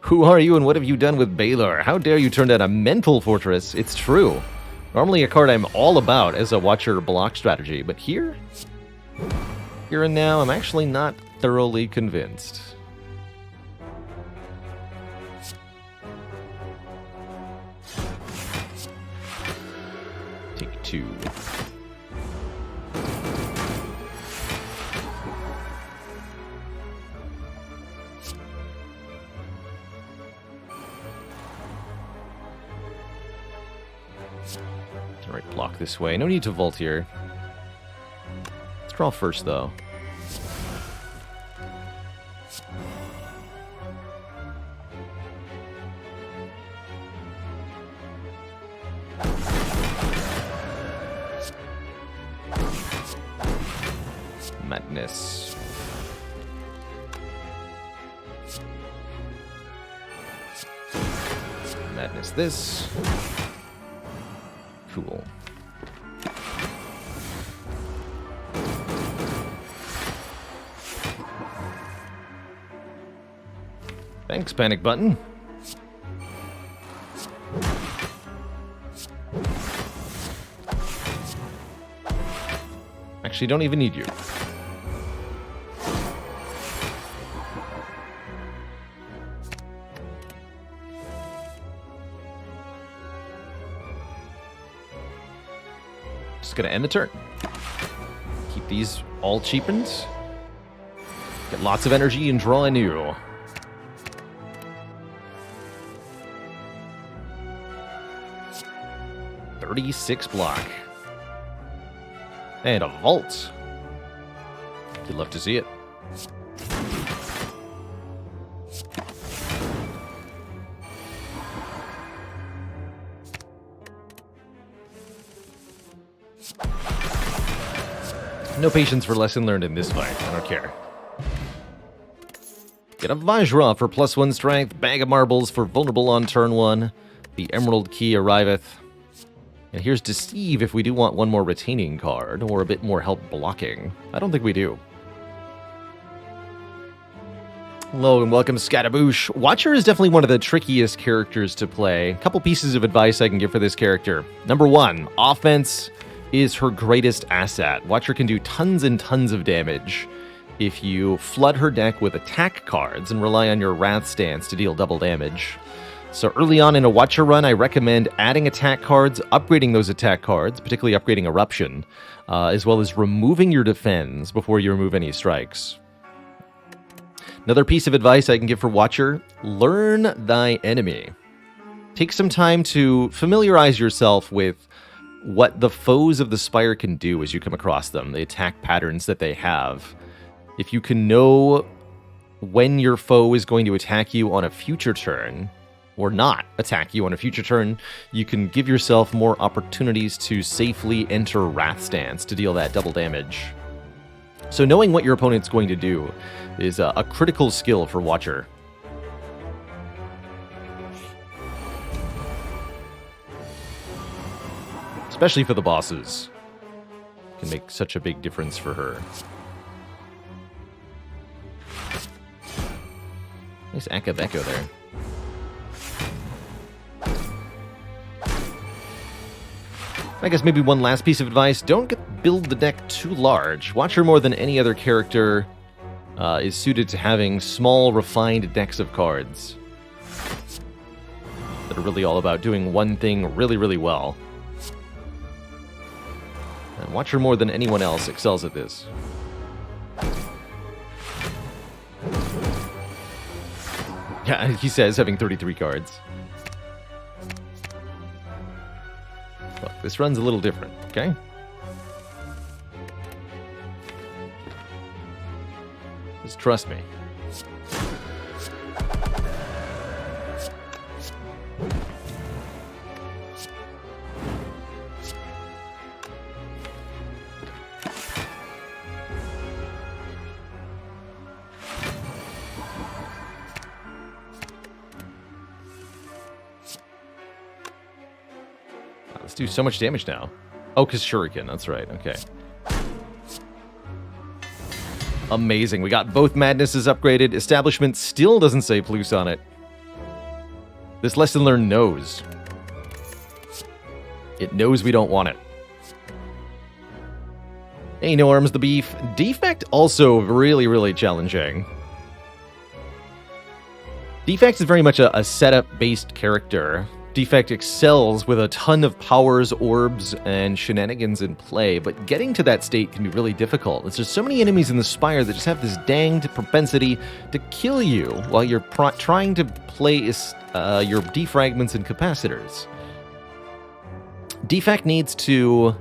Who are you and what have you done with Baylor? How dare you turn down a Mental Fortress? It's true. Normally a card I'm all about as a watcher block strategy, but here and now, I'm actually not thoroughly convinced. Take 2. Alright, block this way. No need to vault here. Let's draw first, though. Madness. Madness this. Cool. Thanks, panic button. Actually, don't even need you. Just gonna end the turn. Keep these all cheapened. Get lots of energy and draw anew. .36 block. And a vault. You'd love to see it. No patience for lesson learned in this fight. I don't care. Get a Vajra for +1 strength. Bag of marbles for vulnerable on turn 1. The Emerald Key arriveth. And here's Deceive if we do want one more retaining card or a bit more help blocking. I don't think we do. Hello and welcome, Scattaboosh. Watcher is definitely one of the trickiest characters to play. A couple pieces of advice I can give for this character. Number 1, offense is her greatest asset. Watcher can do tons and tons of damage. if you flood her deck with attack cards and rely on your Wrath stance to deal double damage. So early on in a Watcher run, I recommend adding attack cards, upgrading those attack cards, particularly upgrading Eruption, as well as removing your defense before you remove any strikes. Another piece of advice I can give for Watcher, learn thy enemy. Take some time to familiarize yourself with what the foes of the Spire can do as you come across them, the attack patterns that they have. If you can know when your foe is going to attack you on a future turn, or not attack you on a future turn, you can give yourself more opportunities to safely enter Wrath stance to deal that double damage. So knowing what your opponent's going to do is a critical skill for Watcher. Especially for the bosses. Can make such a big difference for her. Nice Akabeko there. I guess maybe one last piece of advice, don't build the deck too large. Watcher more than any other character is suited to having small, refined decks of cards that are really all about doing one thing really, really well. And Watcher more than anyone else excels at this. Yeah, he says having 33 cards. Look, this run's a little different, okay? Just trust me. Let's do so much damage now. Oh, because Shuriken, that's right, okay. Amazing, we got both Madnesses upgraded. Establishment still doesn't say Plus on it. This lesson learned knows. It knows we don't want it. Hey, No Arms the Beef. Defect also really, really challenging. Defect is very much a setup-based character. Defect excels with a ton of powers, orbs, and shenanigans in play, but getting to that state can be really difficult. There's just so many enemies in the Spire that just have this danged propensity to kill you while you're trying to play your defragments and capacitors. Defect needs to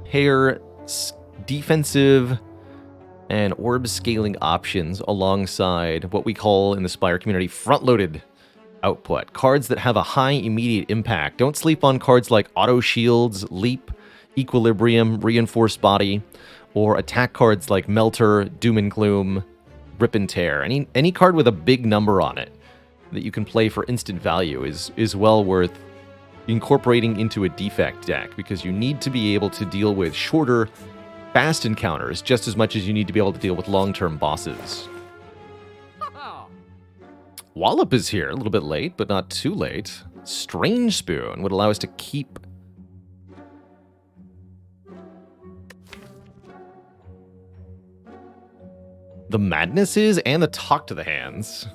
pair defensive and orb scaling options alongside what we call in the Spire community front-loaded output. Cards that have a high immediate impact. Don't sleep on cards like Auto Shields, Leap, Equilibrium, Reinforced Body, or attack cards like Melter, Doom and Gloom, Rip and Tear. Any card with a big number on it that you can play for instant value is well worth incorporating into a Defect deck, because you need to be able to deal with shorter, fast encounters just as much as you need to be able to deal with long-term bosses. Wallop is here, a little bit late, but not too late. Strange Spoon would allow us to keep the Madnesses and the Talk to the Hands.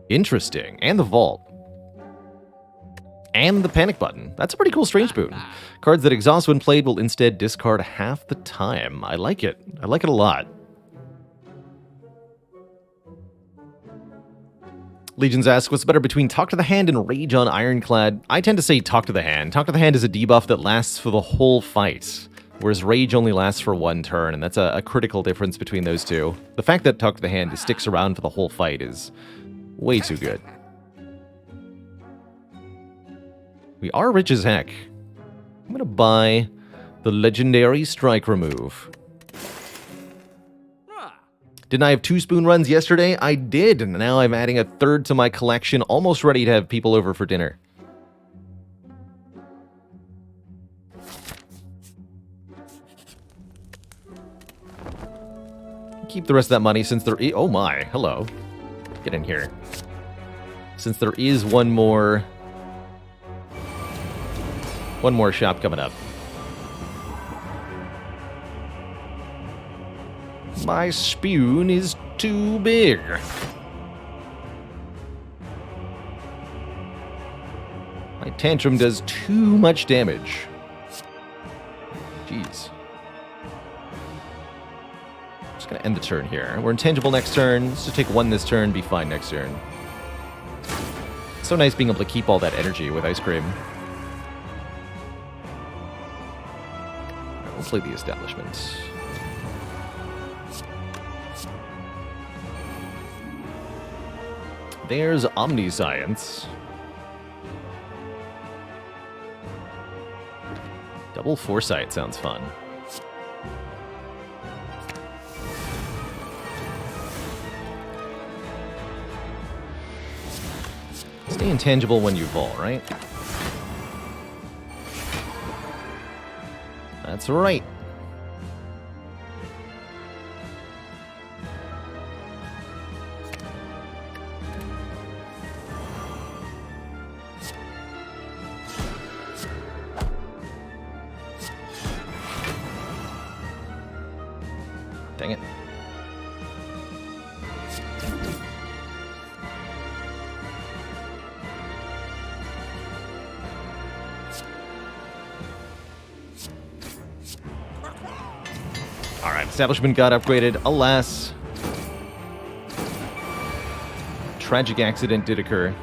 Interesting. And the Vault. And the Panic Button. That's a pretty cool Strange Spoon. Cards that exhaust when played will instead discard half the time. I like it. I like it a lot. Legions asks, what's better between Talk to the Hand and Rage on Ironclad? I tend to say Talk to the Hand. Talk to the Hand is a debuff that lasts for the whole fight, whereas Rage only lasts for one turn, and that's a critical difference between those two. The fact that Talk to the Hand sticks around for the whole fight is way too good. We are rich as heck. I'm going to buy the legendary Strike Remove. Didn't I have 2 spoon runs yesterday? I did, and now I'm adding a 3rd to my collection, almost ready to have people over for dinner. Keep the rest of that money since there is... Oh my, hello. Get in here. Since there is one more shop coming up. My spoon is too big. My tantrum does too much damage. Jeez. Just gonna end the turn here. We're intangible next turn. Let's just take one this turn, be fine next turn. It's so nice being able to keep all that energy with Ice Cream. Right, we'll play the Establishment. There's Omniscience. Double Foresight sounds fun. Stay intangible when you fall, right? That's right. Dang it. Alright, Establishment got upgraded. Alas. Tragic accident did occur.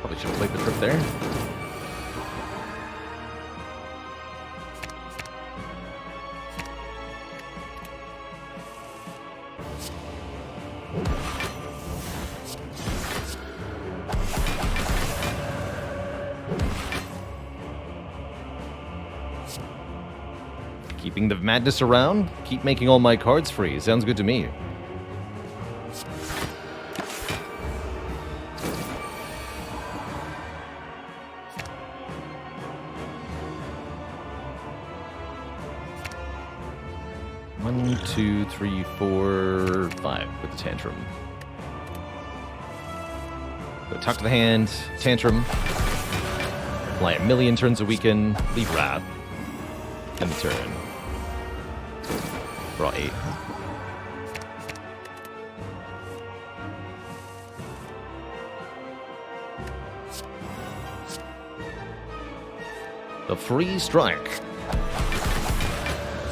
Probably should have played the trip there. Keeping the madness around, keep making all my cards free. Sounds good to me. One, two, three, four, five with the Tantrum. Go talk to the hand, Tantrum. Play a million turns a weekend, leave Wrath. End the turn. Draw 8. The free strike.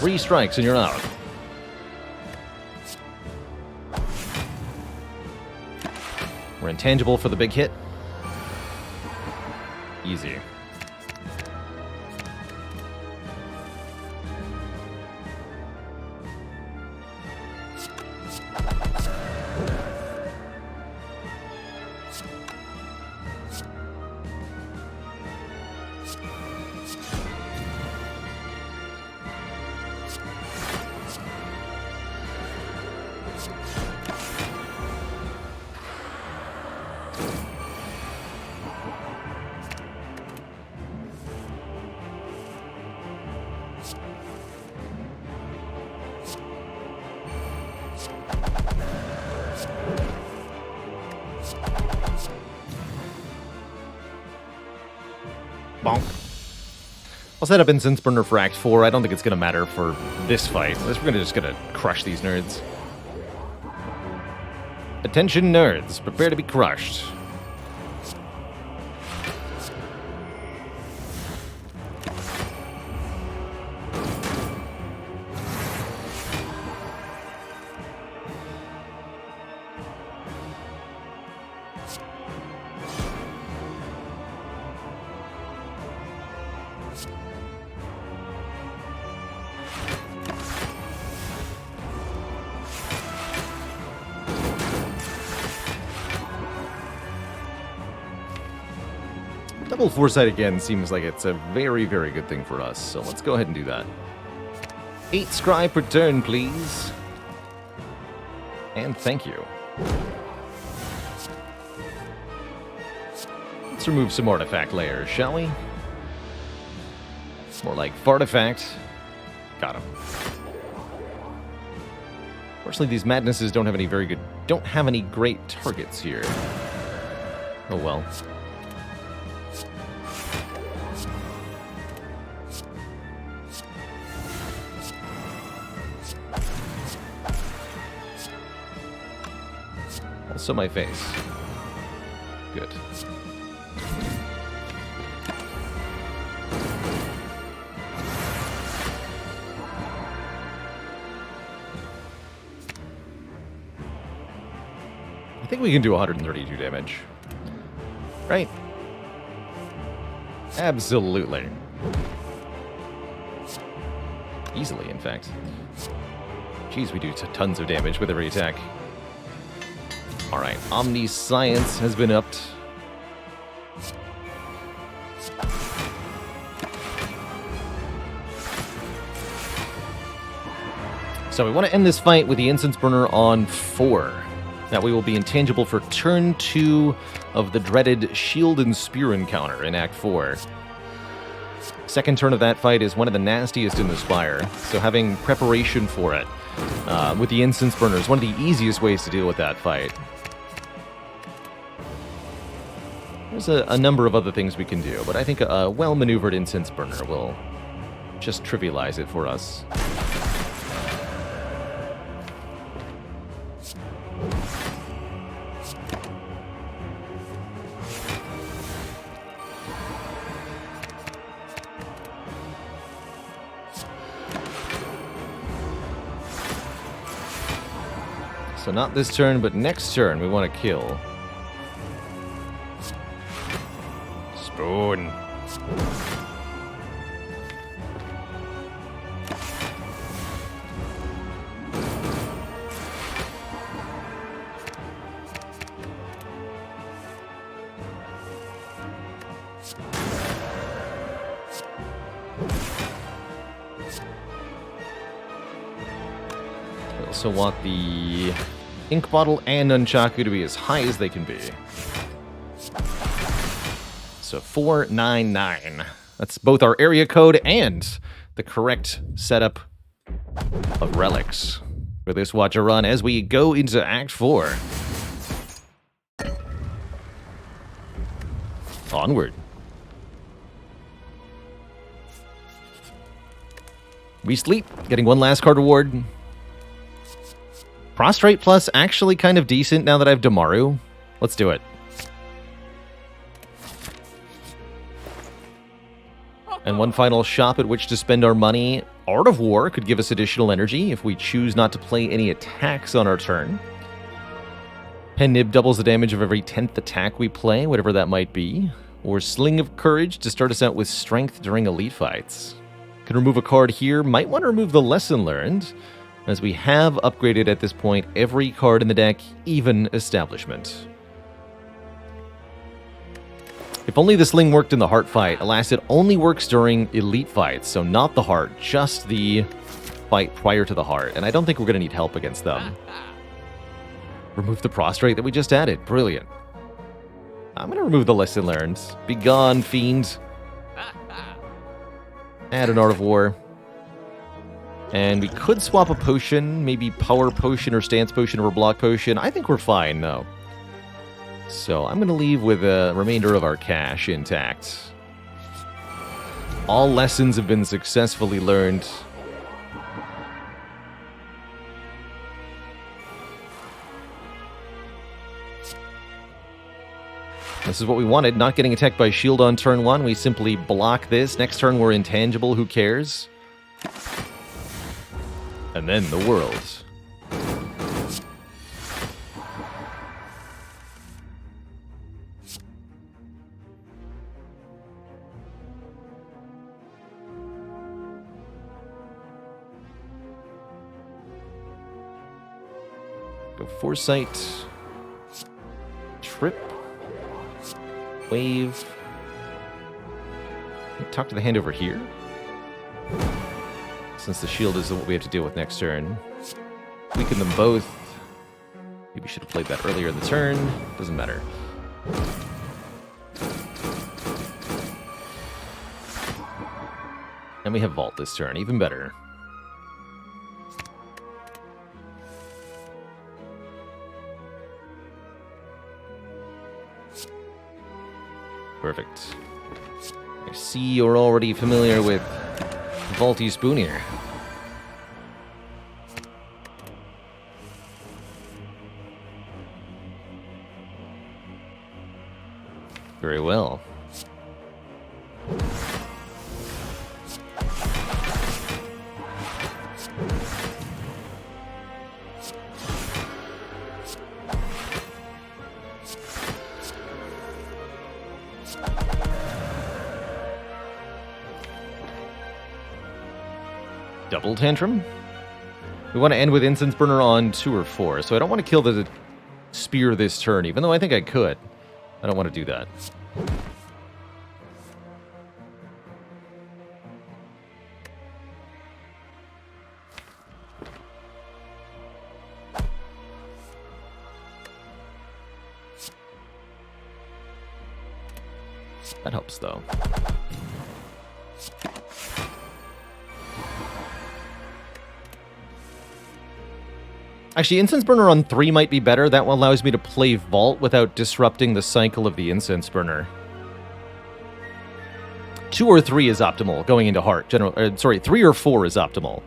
3 strikes and you're out. We're intangible for the big hit. Easy. Bonk. I'll set up Incense Burner for Act 4. I don't think it's going to matter for this fight. We're just going to crush these nerds. Attention, nerds. Prepare to be crushed. Double Foresight again seems like it's a very, very good thing for us, so let's go ahead and do that. 8 scry per turn, please. And thank you. Let's remove some artifact layers, shall we? More like fartifact. Got him. Fortunately, these madnesses don't have any great targets here. Oh well. Also my face. Good. I think we can do 132 damage. Right? Absolutely. Easily, in fact. Jeez, we do tons of damage with every attack. Alright, Omniscience has been upped. So we want to end this fight with the Incense Burner on 4. That way will be intangible for turn 2 of the dreaded Shield and Spear encounter in Act 4. Second turn of that fight is one of the nastiest in the Spire, so having preparation for it with the Incense Burner is one of the easiest ways to deal with that fight. There's a number of other things we can do, but I think a well-maneuvered Incense Burner will just trivialize it for us. So not this turn, but next turn we want to kill. Spoon. We also want the ink bottle and nunchaku to be as high as they can be. So 499. That's both our area code and the correct setup of relics for this Watcher run as we go into Act 4. Onward. We sleep, getting one last card reward. Prostrate Plus actually kind of decent now that I have Damaru. Let's do it. And one final shop at which to spend our money. Art of War could give us additional energy if we choose not to play any attacks on our turn. Pen Nib doubles the damage of every 10th attack we play, whatever that might be. Or Sling of Courage to start us out with strength during elite fights. Can remove a card here. Might want to remove the Lesson Learned, as we have upgraded at this point every card in the deck, even Establishment. If only the Sling worked in the Heart fight. Alas, it only works during elite fights, so not the Heart, just the fight prior to the Heart. And I don't think we're going to need help against them. Remove the Prostrate that we just added. Brilliant. I'm going to remove the Lesson Learned. Be gone, fiend. Add an Art of War. And we could swap a potion, maybe Power Potion or Stance Potion or Block Potion. I think we're fine, though. So I'm going to leave with the remainder of our cash intact. All lessons have been successfully learned. This is what we wanted, not getting attacked by shield on turn 1. We simply block this. Next turn we're intangible, who cares? And then the world. Go Foresight. Trip. Wave. Talk to the hand over here. Since the shield is what we have to deal with next turn. Weaken them both. Maybe should have played that earlier in the turn. Doesn't matter. And we have Vault this turn, even better. Perfect. I see you're already familiar with Vaulty Spoonier. Very well. Double Tantrum? We want to end with Incense Burner on 2 or 4, so I don't want to kill the Spear this turn, even though I think I could. I don't want to do that. That helps, though. Actually, Incense Burner on 3 might be better. That one allows me to play Vault without disrupting the cycle of the Incense Burner. 2 or 3 is optimal going into Heart. 3 or 4 is optimal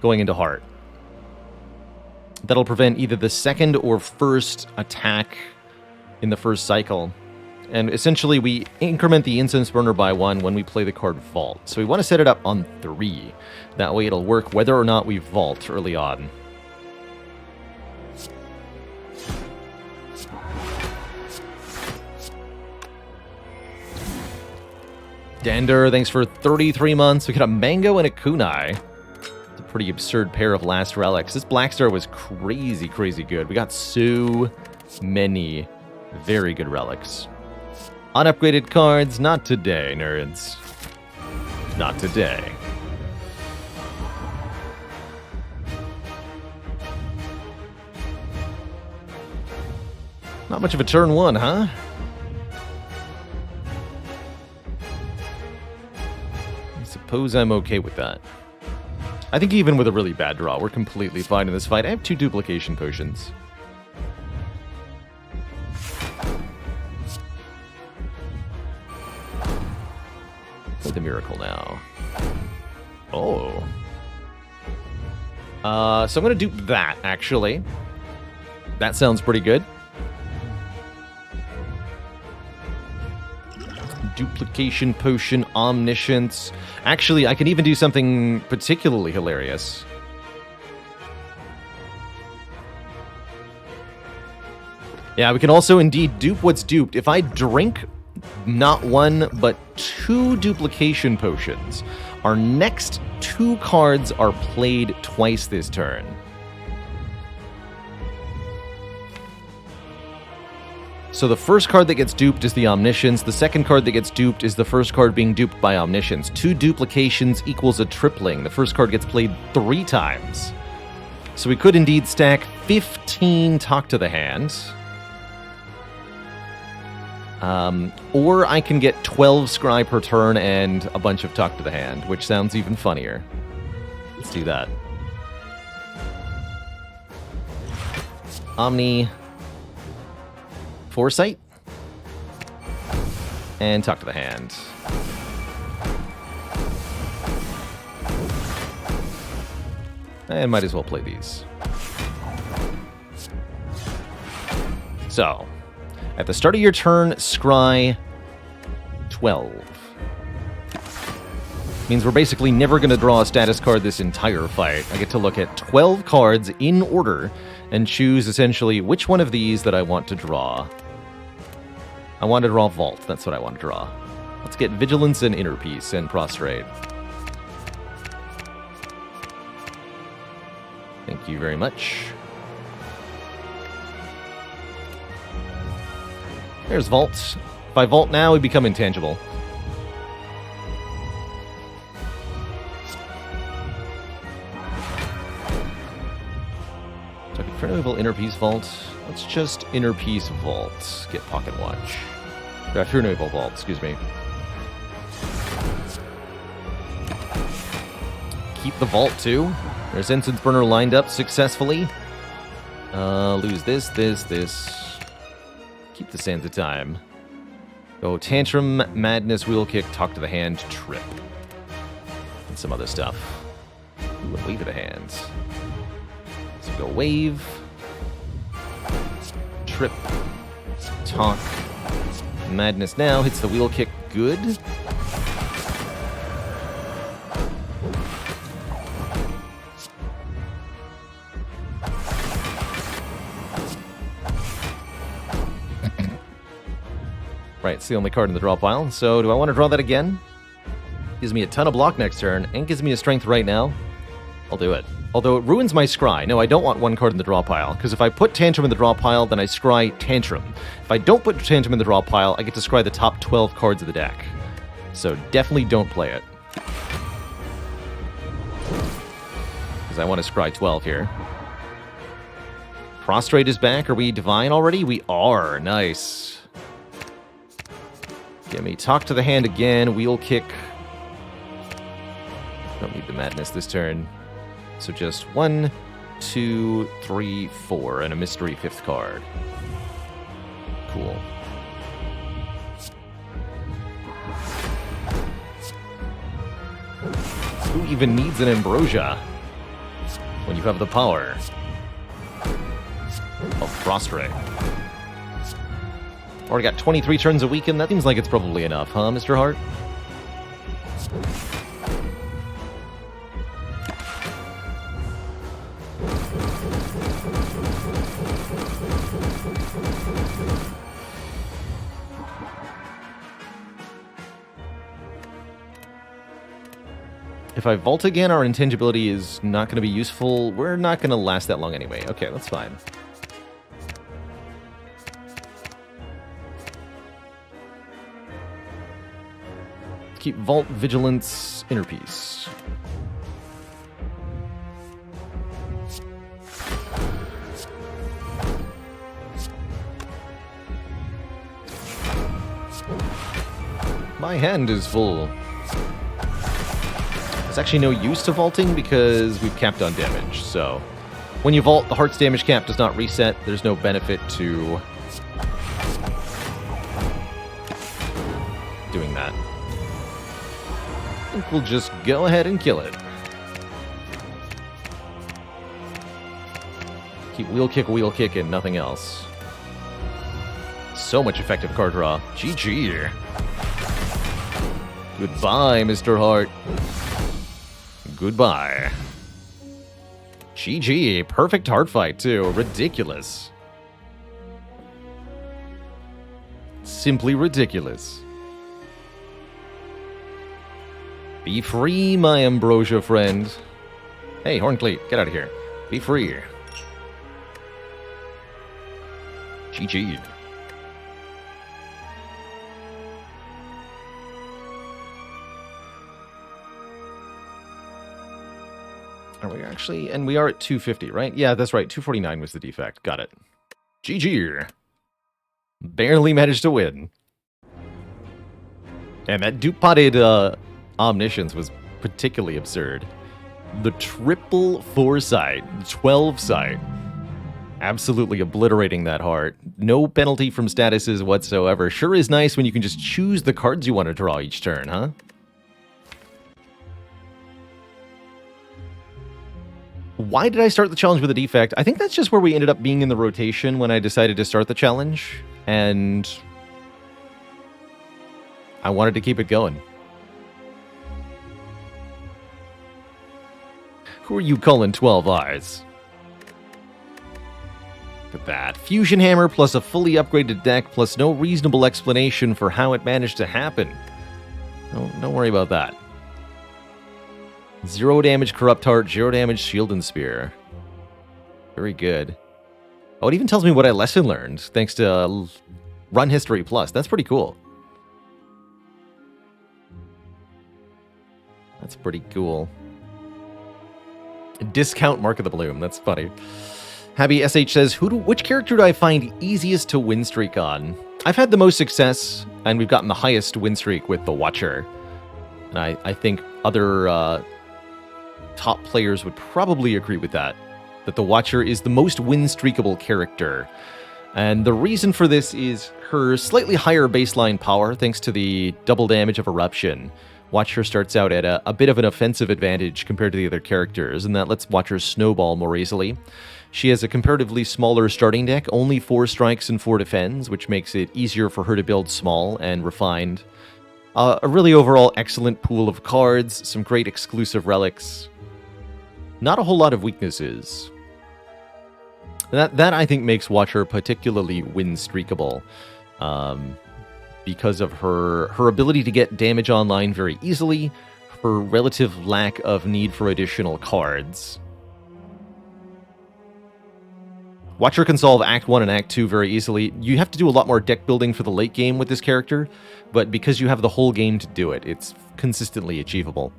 going into Heart. That'll prevent either the second or first attack in the first cycle. And essentially, we increment the Incense Burner by 1 when we play the card Vault. So we want to set it up on 3. That way it'll work whether or not we Vault early on. Dander, thanks for 33 months. We got a Mango and a Kunai. It's a pretty absurd pair of last relics. This Blackstar was crazy, crazy good. We got so many very good relics. Unupgraded cards, not today, nerds. Not today. Not much of a turn 1, huh? Suppose I'm okay with that. I think even with a really bad draw, we're completely fine in this fight. I have 2 duplication potions. Play the Miracle now. Oh. So I'm going to dupe that, actually. That sounds pretty good. Duplication Potion, Omniscience. Actually, I can even do something particularly hilarious. Yeah, we can also indeed dupe what's duped. If I drink not 1, but 2 Duplication Potions, our next 2 cards are played twice this turn. So the first card that gets duped is the Omniscience. The second card that gets duped is the first card being duped by Omniscience. 2 duplications equals a tripling. The first card gets played 3 times. So we could indeed stack 15 Talk to the Hand. Or I can get 12 Scry per turn and a bunch of Talk to the Hand, which sounds even funnier. Let's do that. Omni... Foresight, and Talk to the Hand. And might as well play these. So, at the start of your turn, scry 12. Means we're basically never going to draw a status card this entire fight. I get to look at 12 cards in order and choose essentially which one of these that I want to draw. I want to draw Vault. That's what I want to draw. Let's get Vigilance and Inner Peace and Prostrate. Thank you very much. There's Vault. If I Vault now, we become intangible. So I could Inner Peace Vault. Let's just Inner Peace Vault. Get Pocket Watch. Fear Naval Vault, excuse me. Keep the Vault, too. There's Incense Burner lined up successfully. Lose this. Keep the Sands of Time. Go Tantrum, Madness, Wheel Kick, Talk to the Hand, Trip. And some other stuff. Ooh, and Wave of the Hands. So go Wave. Trip. Talk. Madness now. Hits the Wheel Kick. Good. Right, it's the only card in the draw pile. So do I want to draw that again? Gives me a ton of block next turn, and gives me a strength right now. I'll do it. Although it ruins my scry. No, I don't want one card in the draw pile, because if I put Tantrum in the draw pile, then I scry Tantrum. If I don't put Tantrum in the draw pile, I get to scry the top 12 cards of the deck. So definitely don't play it. Because I want to scry 12 here. Prostrate is back. Are we Divine already? We are. Nice. Give me Talk to the Hand again. Wheel Kick. Don't need the Madness this turn. So just 1, 2, 3, 4, and a mystery 5th card. Cool. Who even needs an Ambrosia when you have the power of Prostrate? Already got 23 turns a weekend. That seems like it's probably enough, huh, Mr. Hart? If I vault again, our intangibility is not going to be useful. We're not going to last that long anyway. Okay, that's fine. Keep Vault, Vigilance, Inner Peace. My hand is full. There's actually no use to vaulting because we've capped on damage, so when you vault, the Heart's damage cap does not reset. There's no benefit to doing that. I think we'll just go ahead and kill it. Keep Wheel Kick, and nothing else. So much effective card draw. GG. Goodbye, Mr. Hart. Goodbye. GG. Perfect heart fight, too. Ridiculous. Simply ridiculous. Be free, my Ambrosia friend. Hey, Horncleat, get out of here. Be free. GG. Are we actually? And we are at 250, right? Yeah, that's right. 249 was the defect. Got it. GG. Barely managed to win. And that dupe-potted Omniscience was particularly absurd. The triple foresight, 12 sight. Absolutely obliterating that heart. No penalty from statuses whatsoever. Sure is nice when you can just choose the cards you want to draw each turn, huh? Why did I start the challenge with a defect? I think that's just where we ended up being in the rotation when I decided to start the challenge. And I wanted to keep it going. Who are you calling 12 Eyes? Look at that. Fusion Hammer plus a fully upgraded deck plus no reasonable explanation for how it managed to happen. Don't worry about that. 0 damage Corrupt Heart, 0 damage Shield and Spear. Very good. Oh, it even tells me what I lesson learned, thanks to Run History Plus. That's pretty cool. That's pretty cool. Discount Mark of the Bloom. That's funny. Happy SH says, which character do I find easiest to win streak on? I've had the most success, and we've gotten the highest win streak with the Watcher. And I think other top players would probably agree with that the Watcher is the most win streakable character. And the reason for this is her slightly higher baseline power, thanks to the double damage of Eruption. Watcher starts out at a bit of an offensive advantage compared to the other characters, and that lets Watcher snowball more easily. She has a comparatively smaller starting deck, only 4 strikes and 4 defends, which makes it easier for her to build small and refined. A really overall excellent pool of cards, some great exclusive relics. Not a whole lot of weaknesses. That I think makes Watcher particularly win streakable. Because of her ability to get damage online very easily, her relative lack of need for additional cards. Watcher can solve Act 1 and Act 2 very easily. You have to do a lot more deck building for the late game with this character, but because you have the whole game to do it, it's consistently achievable.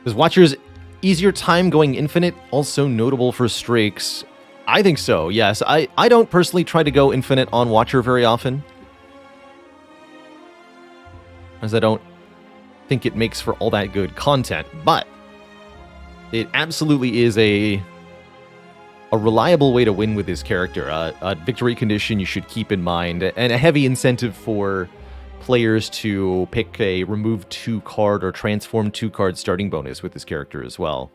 Is Watcher's easier time going infinite also notable for streaks? I think so, yes. I don't personally try to go infinite on Watcher very often, as I don't think it makes for all that good content, but it absolutely is a reliable way to win with this character. A victory condition you should keep in mind, and a heavy incentive for players to pick a remove 2 card or transform 2 card starting bonus with this character as well.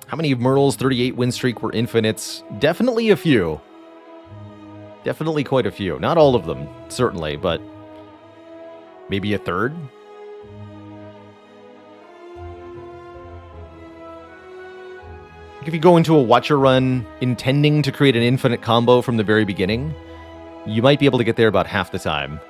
How many of Merle's 38 win streak were infinites? Definitely a few. Definitely quite a few. Not all of them, certainly, but maybe a third? If you go into a Watcher run intending to create an infinite combo from the very beginning, you might be able to get there about half the time.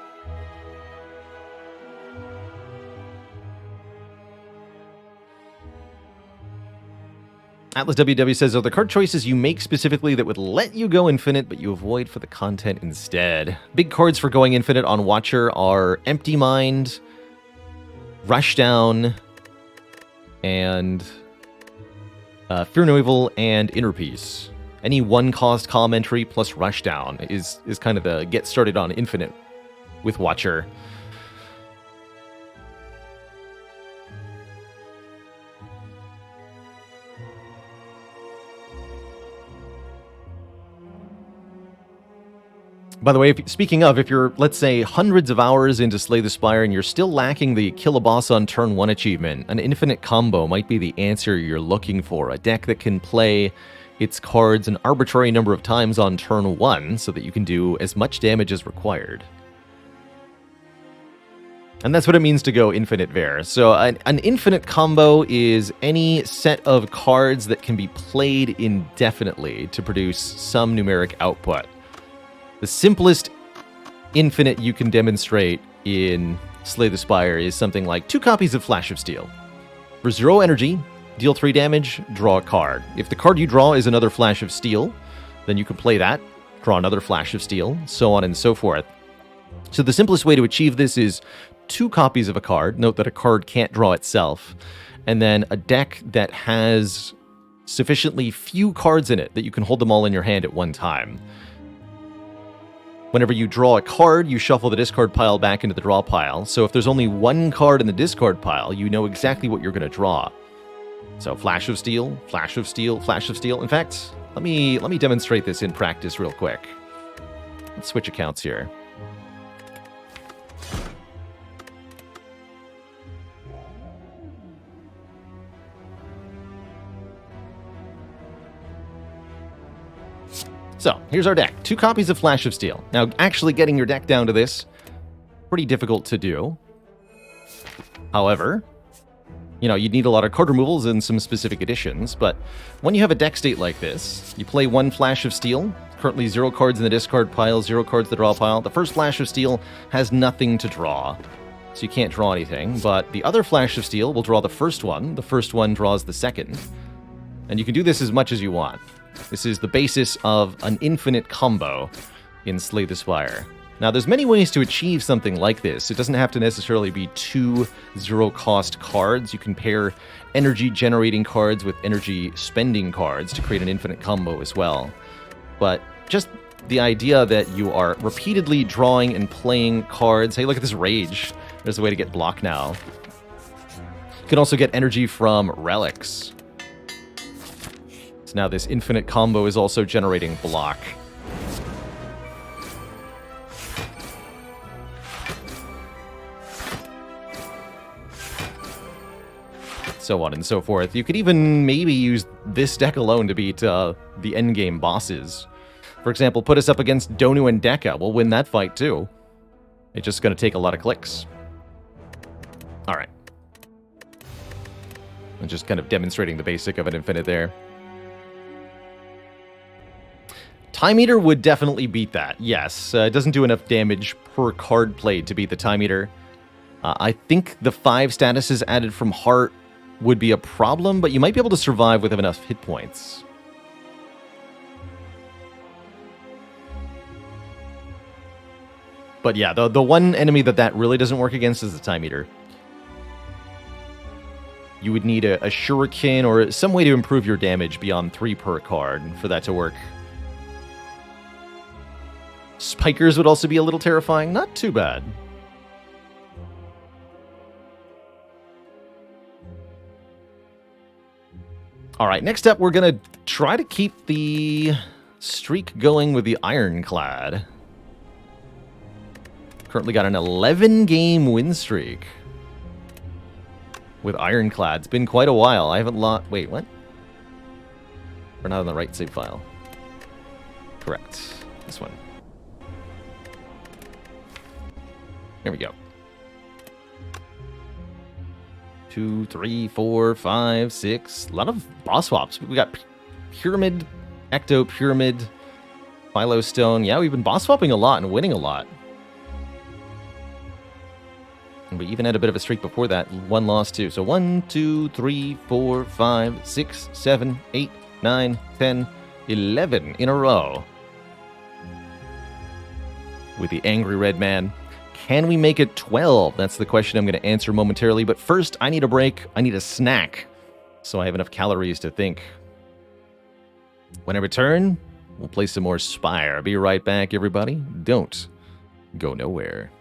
Atlas WW says, are the card choices you make specifically that would let you go infinite, but you avoid for the content instead? Big cards for going infinite on Watcher are Empty Mind, Rushdown, and Fear No Evil and Inner Peace. Any 1-cost column entry plus Rushdown is kind of the get started on infinite with Watcher. By the way, speaking of, if you're, let's say, hundreds of hours into Slay the Spire and you're still lacking the Kill a Boss on turn 1 achievement, an infinite combo might be the answer you're looking for. A deck that can play its cards an arbitrary number of times on turn 1 so that you can do as much damage as required. And that's what it means to go infinite there. So an infinite combo is any set of cards that can be played indefinitely to produce some numeric output. The simplest infinite you can demonstrate in Slay the Spire is something like 2 copies of Flash of Steel. For 0 energy, deal 3 damage, draw a card. If the card you draw is another Flash of Steel, then you can play that, draw another Flash of Steel, so on and so forth. So the simplest way to achieve this is 2 copies of a card. Note that a card can't draw itself. And then a deck that has sufficiently few cards in it that you can hold them all in your hand at one time. Whenever you draw a card, you shuffle the discard pile back into the draw pile. So if there's only 1 card in the discard pile, you know exactly what you're going to draw. So Flash of Steel, Flash of Steel, Flash of Steel. In fact, let me demonstrate this in practice real quick. Let's switch accounts here. So, here's our deck. 2 copies of Flash of Steel. Now, actually getting your deck down to this, pretty difficult to do. However, you know, you'd need a lot of card removals and some specific additions, but when you have a deck state like this, you play 1 Flash of Steel, currently 0 cards in the discard pile, 0 cards in the draw pile. The first Flash of Steel has nothing to draw, so you can't draw anything, but the other Flash of Steel will draw the first one draws the second, and you can do this as much as you want. This is the basis of an infinite combo in Slay the Spire. Now, there's many ways to achieve something like this. It doesn't have to necessarily be 2 zero-cost cards. You can pair energy-generating cards with energy-spending cards to create an infinite combo as well. But just the idea that you are repeatedly drawing and playing cards. Hey, look at this Rage. There's a way to get block now. You can also get energy from relics. So now this infinite combo is also generating block. So on and so forth. You could even maybe use this deck alone to beat the endgame bosses. For example, put us up against Donu and Deka. We'll win that fight too. It's just going to take a lot of clicks. Alright. I'm just kind of demonstrating the basic of an infinite there. Time Eater would definitely beat that, yes. It doesn't do enough damage per card played to beat the Time Eater. I think the 5 statuses added from Heart would be a problem, but you might be able to survive with enough hit points. But yeah, the one enemy that really doesn't work against is the Time Eater. You would need a Shuriken or some way to improve your damage beyond 3 per card for that to work. Spikers would also be a little terrifying. Not too bad. Alright, next up we're going to try to keep the streak going with the Ironclad. Currently got an 11-game win streak with Ironclad. It's been quite a while. I haven't lost... Wait, what? We're not on the right save file. Correct. This one. Here we go. 2, 3, 4, 5, 6. A lot of boss swaps. We got Pyramid, Ecto Pyramid, Philo Stone. Yeah, we've been boss swapping a lot and winning a lot. And we even had a bit of a streak before that. 1 loss too. So 1, 2, 3, 4, 5, 6, 7, 8, 9, 10, 11 in a row. With the Angry Red Man. Can we make it 12? That's the question I'm going to answer momentarily. But first, I need a break. I need a snack. So I have enough calories to think. When I return, we'll play some more Spire. Be right back, everybody. Don't go nowhere.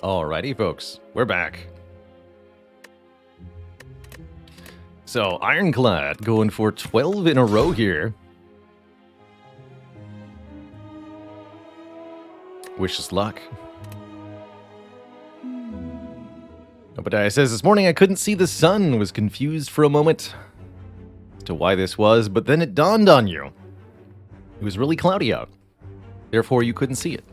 Alrighty, folks. We're back. So, Ironclad going for 12 in a row here. Wish us luck. Obadiah says, this morning I couldn't see the sun. Was confused for a moment as to why this was, but then it dawned on you. It was really cloudy out. Therefore, you couldn't see it.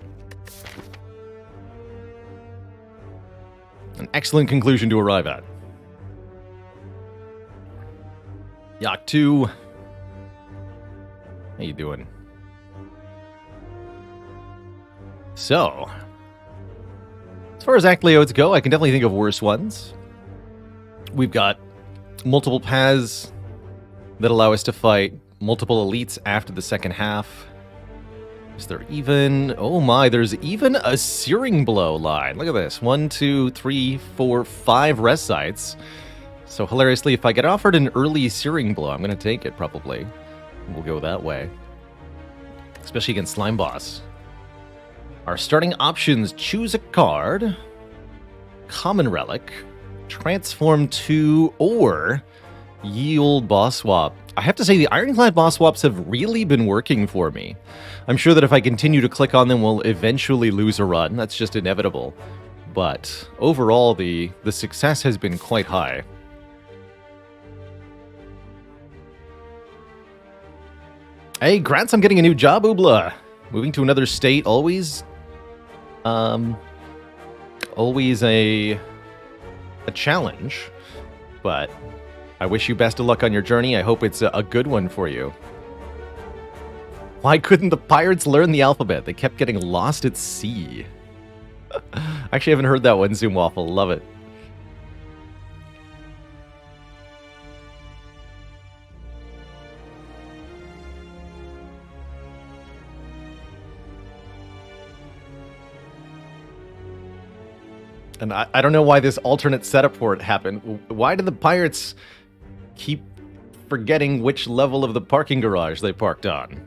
An excellent conclusion to arrive at. Yak 2. How you doing? So, as far as act layouts go, I can definitely think of worse ones. We've got multiple paths that allow us to fight multiple elites after the second half. Is there even... Oh my, there's even a Searing Blow line. Look at this. 1, 2, 3, 4, 5 rest sites. So hilariously, if I get offered an early Searing Blow, I'm going to take it probably. We'll go that way. Especially against Slime Boss. Our starting options, choose a card, common relic, transform to, or yield boss swap. I have to say the Ironclad boss swaps have really been working for me. I'm sure that if I continue to click on them, we'll eventually lose a run. That's just inevitable. But overall, the success has been quite high. Hey, Grants, I'm getting a new job, Oobla. Moving to another state, always a challenge, but I wish you best of luck on your journey. I hope it's a good one for you. Why couldn't the pirates learn the alphabet? They kept getting lost at sea. Actually, I haven't heard that one, Zoom Waffle. Love it. And I don't know why this alternate setup for it happened. Why did the pirates keep forgetting which level of the parking garage they parked on?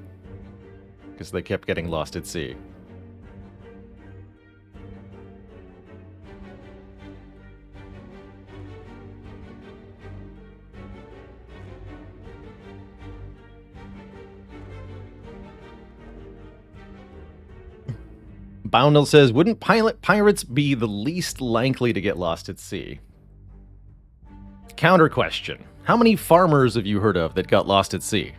Because they kept getting lost at sea. Boundel says, wouldn't pirates be the least likely to get lost at sea? Counter question. How many farmers have you heard of that got lost at sea?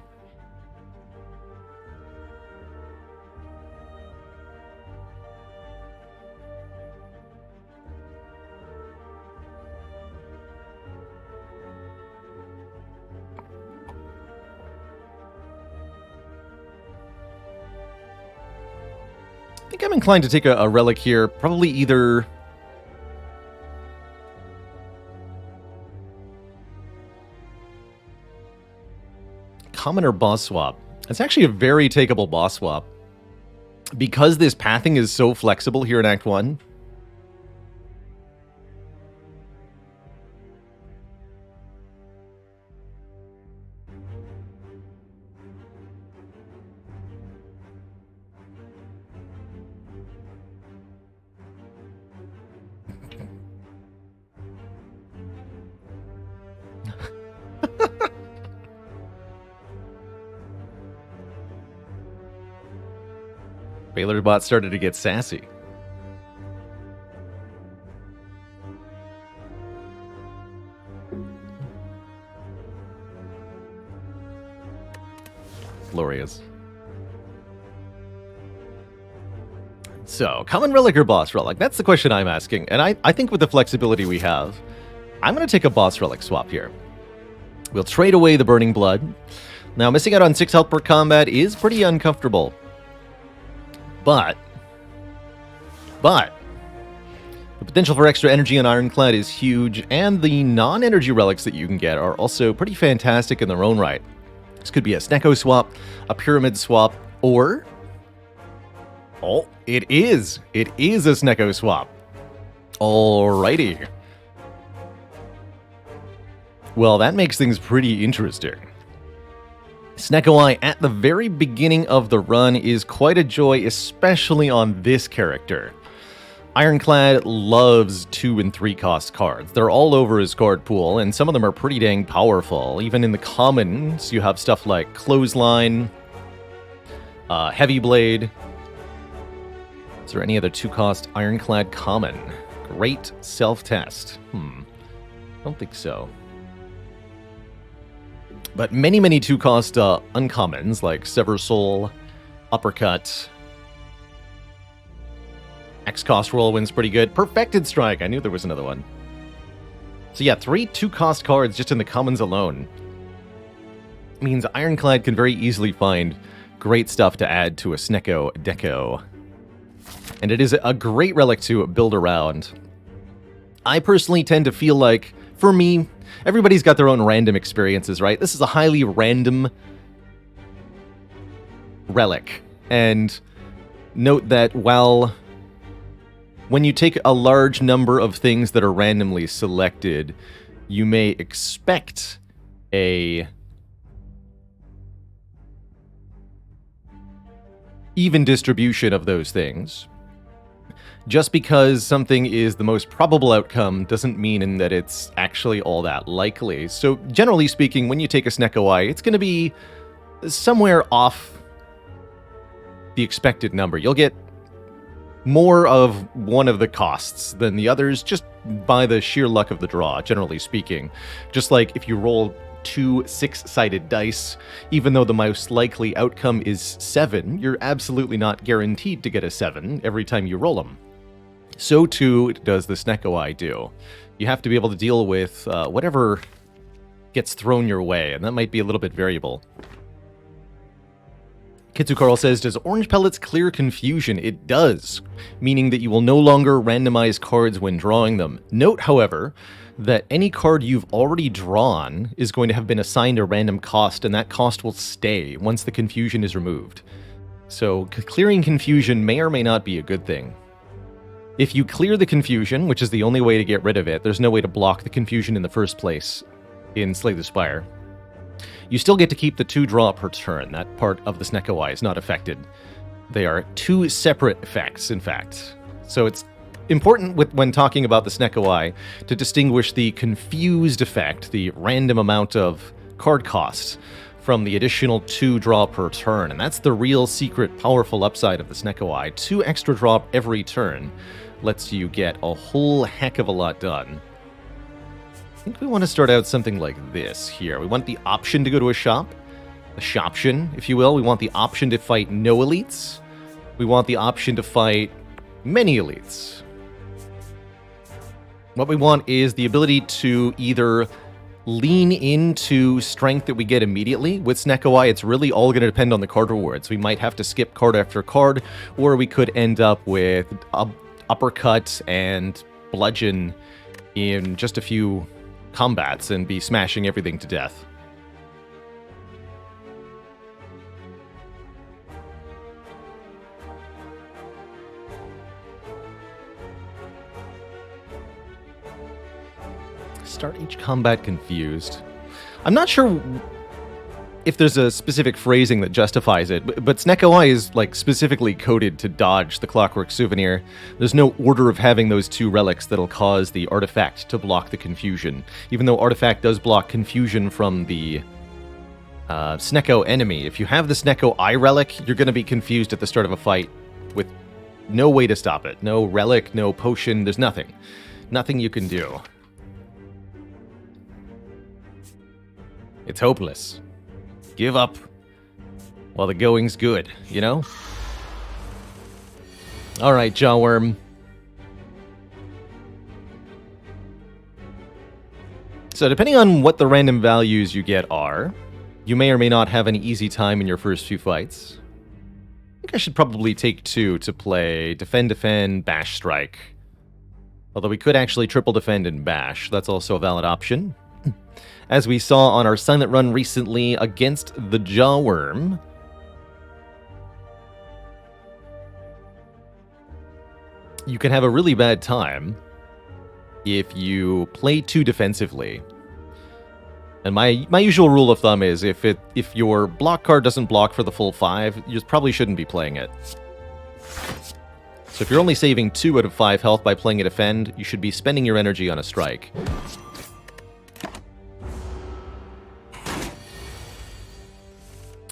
I think I'm inclined to take a relic here. Probably either... common or boss swap. It's actually a very takeable boss swap. Because this pathing is so flexible here in Act 1... Bailerbot started to get sassy. Glorious. So, common relic or boss relic? That's the question I'm asking. And I think with the flexibility we have, I'm going to take a boss relic swap here. We'll trade away the Burning Blood. Now, missing out on 6 health per combat is pretty uncomfortable. But the potential for extra energy on Ironclad is huge, and the non-energy relics that you can get are also pretty fantastic in their own right. This could be a Snecko swap, a Pyramid swap, or... oh, it is a Snecko swap. Alrighty. Well, that makes things pretty interesting. Snecko Eye at the very beginning of the run is quite a joy, especially on this character. Ironclad loves 2 and 3 cost cards. They're all over his card pool, and some of them are pretty dang powerful. Even in the commons, you have stuff like Clothesline, Heavy Blade. Is there any other 2-cost Ironclad common? Great self-test. Don't think so. But many 2-cost uncommons like Sever Soul, Uppercut. X-cost Whirlwind's pretty good. Perfected Strike, I knew there was another one. So yeah, 3 2-cost cards just in the commons alone. Means Ironclad can very easily find great stuff to add to a Snecko deco. And it is a great relic to build around. I personally tend to feel like, for me, everybody's got their own random experiences, right? This is a highly random relic. And note that when you take a large number of things that are randomly selected, you may expect a even distribution of those things. Just because something is the most probable outcome doesn't mean that it's actually all that likely. So generally speaking, when you take a Snecko Eye, it's going to be somewhere off the expected number. You'll get more of one of the costs than the others just by the sheer luck of the draw, generally speaking. Just like if you roll 2 6-sided dice, even though the most likely outcome is 7, you're absolutely not guaranteed to get a 7 every time you roll them. So too does the Snecko Eye do. You have to be able to deal with whatever gets thrown your way, and that might be a little bit variable. Kitsu Carl says, does Orange Pellets clear confusion? It does, meaning that you will no longer randomize cards when drawing them. Note, however, that any card you've already drawn is going to have been assigned a random cost, and that cost will stay once the confusion is removed. So clearing confusion may or may not be a good thing. If you clear the confusion, which is the only way to get rid of it, there's no way to block the confusion in the first place in Slay the Spire. You still get to keep the 2 draw per turn. That part of the Snecko Eye is not affected. They are 2 separate effects, in fact. So it's important when talking about the Snecko Eye to distinguish the confused effect, the random amount of card costs, from the additional 2 draw per turn. And that's the real secret powerful upside of the Snecko Eye. 2 extra draw every turn lets you get a whole heck of a lot done. I think we want to start out something like this here. We want the option to go to a shop. A shoption, if you will. We want the option to fight no elites. We want the option to fight many elites. What we want is the ability to either lean into strength that we get immediately. With Snecko Eye, it's really all going to depend on the card rewards. We might have to skip card after card, or we could end up with uppercut and bludgeon in just a few combats and be smashing everything to death. Start each combat confused. I'm not sure if there's a specific phrasing that justifies it, but Snecko Eye is like specifically coded to dodge the Clockwork Souvenir. There's no order of having those 2 relics that'll cause the artifact to block the confusion. Even though artifact does block confusion from the Snecko enemy, if you have the Snecko Eye relic, you're going to be confused at the start of a fight with no way to stop it. No relic, no potion, there's nothing. Nothing you can do. It's hopeless. Give up while the going's good, you know? Alright, Jawworm. So depending on what the random values you get are, you may or may not have an easy time in your first few fights. I think I should probably take 2 to play Defend, Defend, Bash, Strike. Although we could actually triple defend and bash. That's also a valid option. As we saw on our Silent Run recently against the Jawworm. You can have a really bad time if you play too defensively. And my usual rule of thumb is if your block card doesn't block for the full 5, you probably shouldn't be playing it. So if you're only saving 2 out of 5 health by playing a defend, you should be spending your energy on a strike.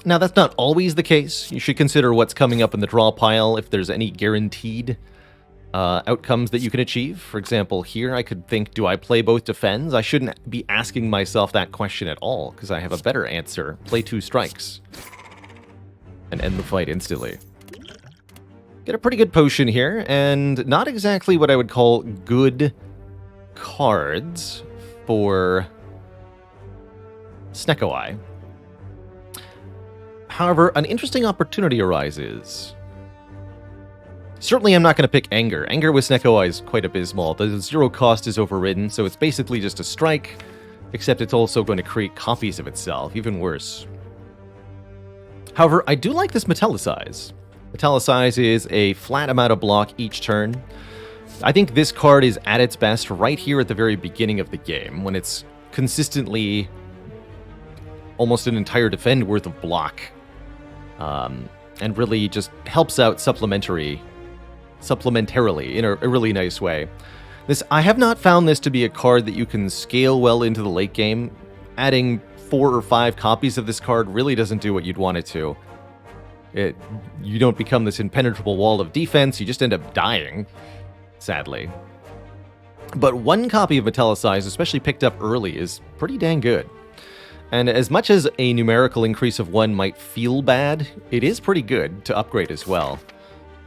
Now, that's not always the case. You should consider what's coming up in the draw pile if there's any guaranteed outcomes that you can achieve. For example, here I could think, do I play both defends? I shouldn't be asking myself that question at all, because I have a better answer. Play 2 strikes. And end the fight instantly. Get a pretty good potion here, and not exactly what I would call good cards for Snecko Eye. However, an interesting opportunity arises. Certainly I'm not going to pick Anger. Anger with Snecko Eye is quite abysmal. The 0 cost is overridden, so it's basically just a strike, except it's also going to create copies of itself, even worse. However, I do like this Metallicize. Metallicize is a flat amount of block each turn. I think this card is at its best right here at the very beginning of the game, when it's consistently almost an entire defend worth of block. And really just helps out supplementarily in a really nice way. I have not found this to be a card that you can scale well into the late game. Adding 4 or 5 copies of this card really doesn't do what you'd want it to. You don't become this impenetrable wall of defense, you just end up dying, sadly. But 1 copy of Metallicize, especially picked up early, is pretty dang good. And as much as a numerical increase of 1 might feel bad, it is pretty good to upgrade as well.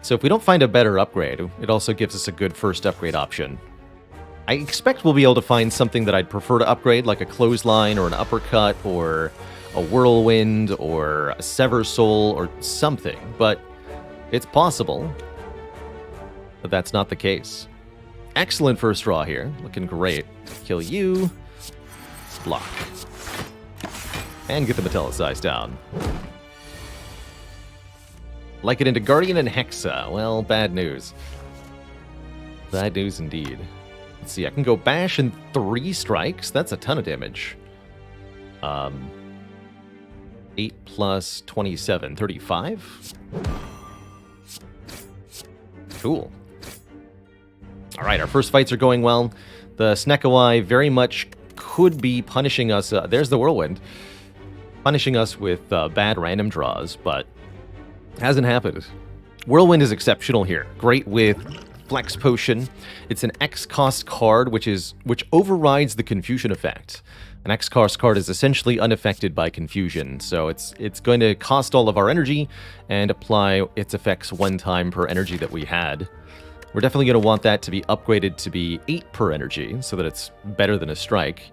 So if we don't find a better upgrade, it also gives us a good first upgrade option. I expect we'll be able to find something that I'd prefer to upgrade, like a Clothesline or an Uppercut or a Whirlwind or a Sever Soul or something, but it's possible. But that's not the case. Excellent first draw here. Looking great. Kill you. Block. And get the Metallicize down. Like it into Guardian and Hexa. Well, bad news. Bad news indeed. Let's see, I can go bash in 3 strikes. That's a ton of damage. 8 plus 27, 35? Cool. Alright, our first fights are going well. The Snecko Eye very much could be punishing us. There's the Whirlwind. Punishing us with bad random draws, but hasn't happened. Whirlwind is exceptional here. Great with Flex Potion. It's an X-cost card, which overrides the Confusion effect. An X-cost card is essentially unaffected by Confusion, so it's going to cost all of our energy and apply its effects 1 time per energy that we had. We're definitely going to want that to be upgraded to be 8 per energy, so that it's better than a strike.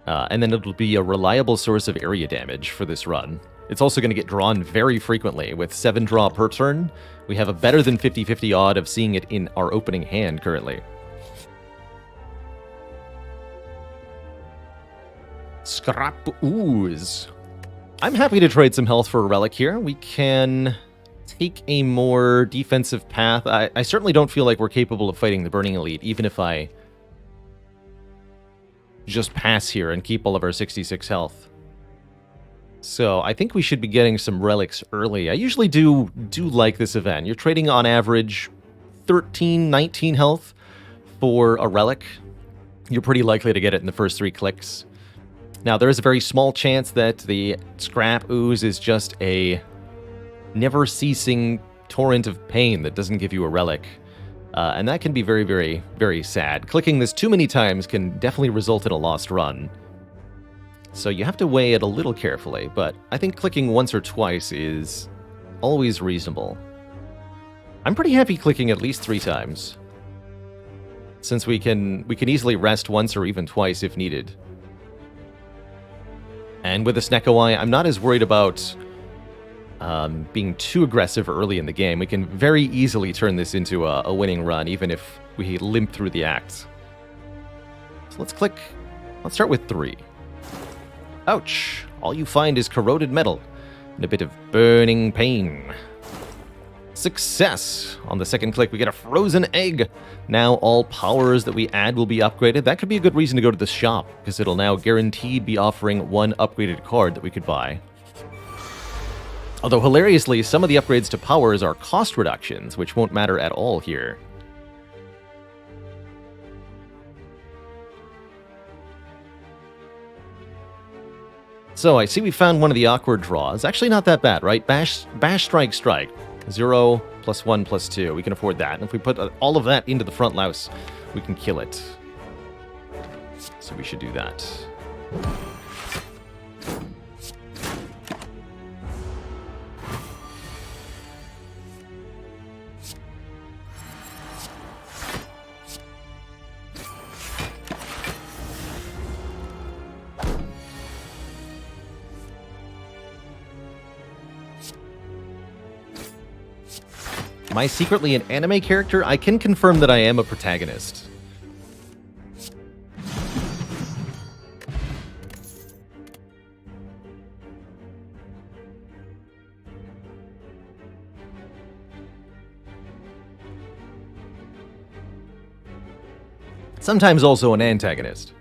And then it'll be a reliable source of area damage for this run. It's also going to get drawn very frequently. With 7 draw per turn, we have a better than 50-50 odd of seeing it in our opening hand currently. Scrap Ooze. I'm happy to trade some health for a relic here. We can take a more defensive path. I certainly don't feel like we're capable of fighting the Burning Elite, even if I just pass here and keep all of our 66 health. So I think we should be getting some relics early. I usually do like this event. You're trading on average 13, 19 health for a relic. You're pretty likely to get it in the first 3 clicks. Now, there is a very small chance that the Scrap Ooze is just a never-ceasing torrent of pain that doesn't give you a relic. And that can be very, very, very sad. Clicking this too many times can definitely result in a lost run. So you have to weigh it a little carefully, but I think clicking once or twice is always reasonable. I'm pretty happy clicking at least 3 times, since we can easily rest once or even twice if needed. And with the Snecko Eye, I'm not as worried about being too aggressive early in the game. We can very easily turn this into a winning run, even if we limp through the acts. So let's start with 3. Ouch! All you find is corroded metal and a bit of burning pain. Success! On the second click, we get a frozen egg. Now all powers that we add will be upgraded. That could be a good reason to go to the shop, because it'll now guaranteed be offering 1 upgraded card that we could buy. Although, hilariously, some of the upgrades to powers are cost reductions, which won't matter at all here. So, I see we found one of the awkward draws. Actually, not that bad, right? Bash, strike, strike. 0, +1, +2. We can afford that. And if we put all of that into the front louse, we can kill it. So we should do that. Am I secretly an anime character? I can confirm that I am a protagonist. Sometimes also an antagonist.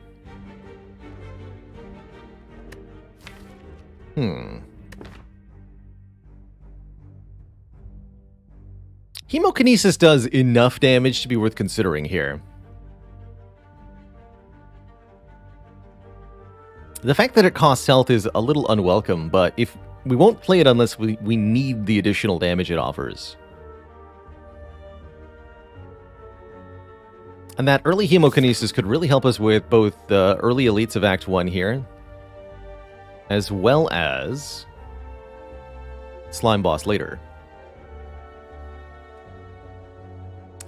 Hemokinesis does enough damage to be worth considering here. The fact that it costs health is a little unwelcome, but if we won't play it unless we need the additional damage it offers. And that early Hemokinesis could really help us with both the early elites of Act 1 here, as well as Slime Boss later.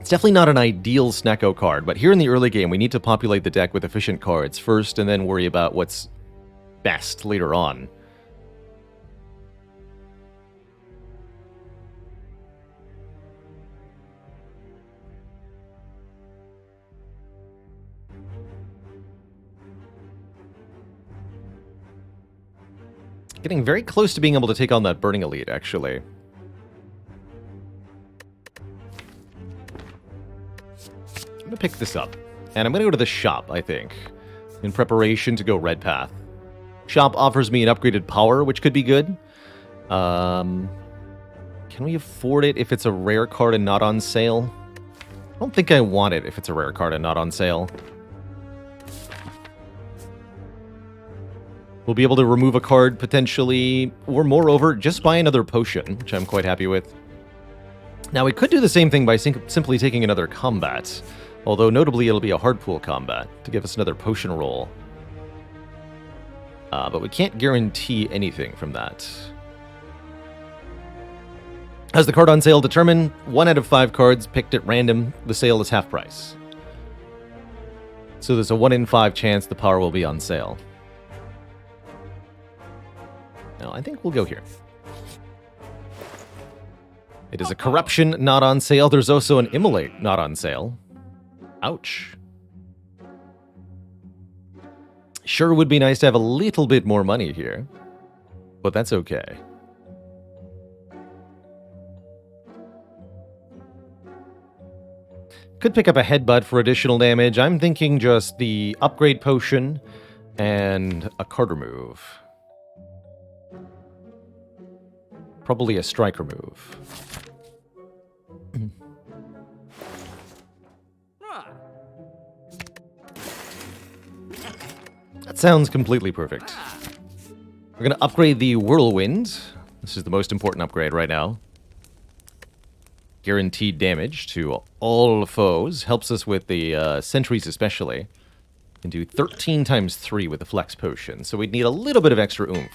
It's definitely not an ideal Snecko card, but here in the early game, we need to populate the deck with efficient cards first, and then worry about what's best later on. Getting very close to being able to take on that Burning Elite, actually. I'm going to pick this up, and I'm going to go to the shop, I think, in preparation to go Red Path. Shop offers me an upgraded power, which could be good. Can we afford it if it's a rare card and not on sale? I don't think I want it if it's a rare card and not on sale. We'll be able to remove a card potentially, or moreover, just buy another potion, which I'm quite happy with. Now, we could do the same thing by simply taking another combat, although notably it'll be a hard pool combat to give us another potion roll. But we can't guarantee anything from that. As the card on sale determined, 1 out of 5 cards picked at random, the sale is half price. So there's a 1 in 5 chance the power will be on sale. No, I think we'll go here. It is a Corruption not on sale. There's also an Immolate not on sale. Ouch. Sure would be nice to have a little bit more money here, but that's okay. Could pick up a Headbutt for additional damage. I'm thinking just the Upgrade Potion and a card remove. Probably a strike remove. That sounds completely perfect. We're going to upgrade the Whirlwind. This is the most important upgrade right now. Guaranteed damage to all foes. Helps us with the sentries especially. Can do 13 times 3 with the Flex Potion. So we'd need a little bit of extra oomph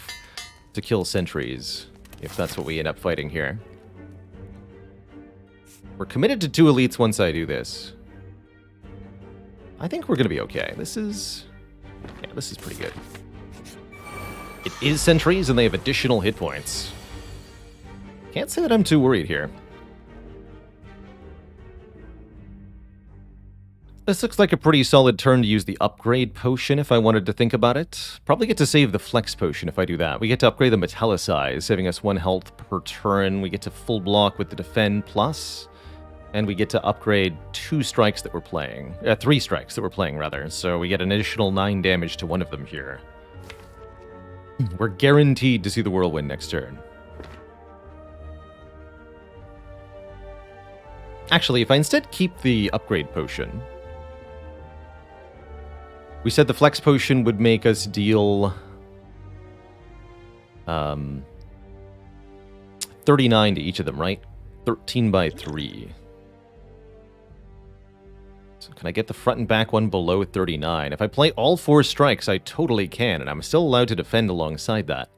to kill sentries, if that's what we end up fighting here. We're committed to 2 elites once I do this. I think we're going to be okay. This is pretty good. It is sentries, and they have additional hit points. Can't say that I'm too worried here. This looks like a pretty solid turn to use the Upgrade Potion if I wanted to think about it. Probably get to save the Flex Potion if I do that. We get to upgrade the Metallicize, saving us 1 health per turn. We get to full block with the Defend Plus. And we get to upgrade 2 strikes that we're playing. 3 strikes that we're playing, rather. So we get an additional 9 damage to one of them here. We're guaranteed to see the Whirlwind next turn. Actually, if I instead keep the upgrade potion... We said the flex potion would make us deal... 39 to each of them, right? 13 by 3. So can I get the front and back one below 39? If I play all 4 strikes, I totally can, and I'm still allowed to defend alongside that.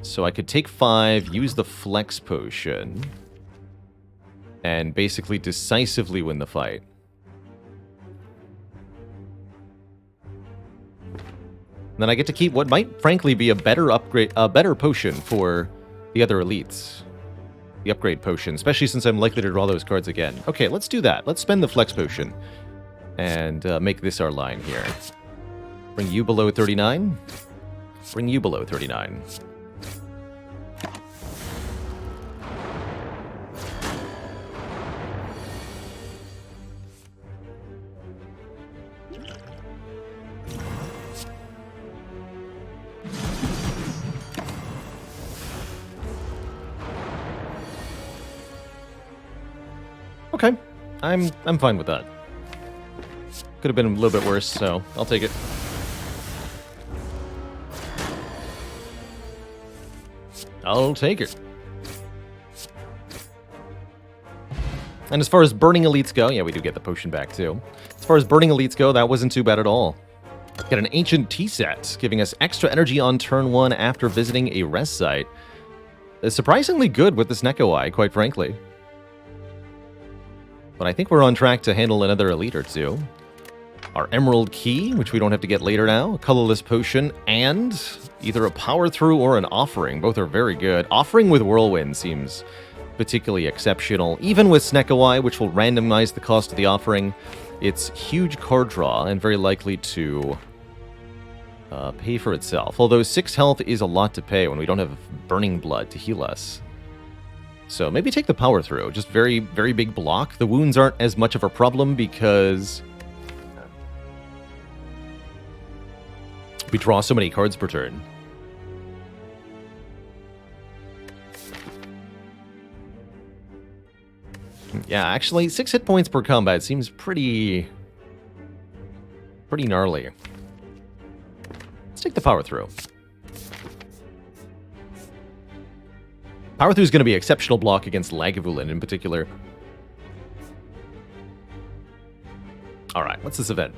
So I could take 5, use the flex potion, and basically decisively win the fight. And then I get to keep what might frankly be a better upgrade, a better potion for the other elites. The upgrade potion, especially since I'm likely to draw those cards again. Okay, let's do that. Let's spend the flex potion and make this our line here. Bring you below 39. Bring you below 39. Okay, I'm fine with that. Could have been a little bit worse, so I'll take it. I'll take it. And as far as burning elites go, yeah, we do get the potion back too. As far as burning elites go, that wasn't too bad at all. Get an ancient tea set, giving us extra energy on turn 1 after visiting a rest site. It's surprisingly good with this Neko Eye, quite frankly. But I think we're on track to handle another elite or two. Our Emerald Key, which we don't have to get later now, a colorless potion, and either a power through or an offering. Both are very good. Offering with Whirlwind seems particularly exceptional. Even with Neko Eye, which will randomize the cost of the offering, it's huge card draw and very likely to pay for itself. Although 6 health is a lot to pay when we don't have Burning Blood to heal us. So maybe take the power through. Just very, very big block. The wounds aren't as much of a problem because we draw so many cards per turn. Yeah, actually, 6 hit points per combat seems pretty gnarly. Let's take the power through. Power through is going to be exceptional block against Lagavulin in particular. Alright, what's this event?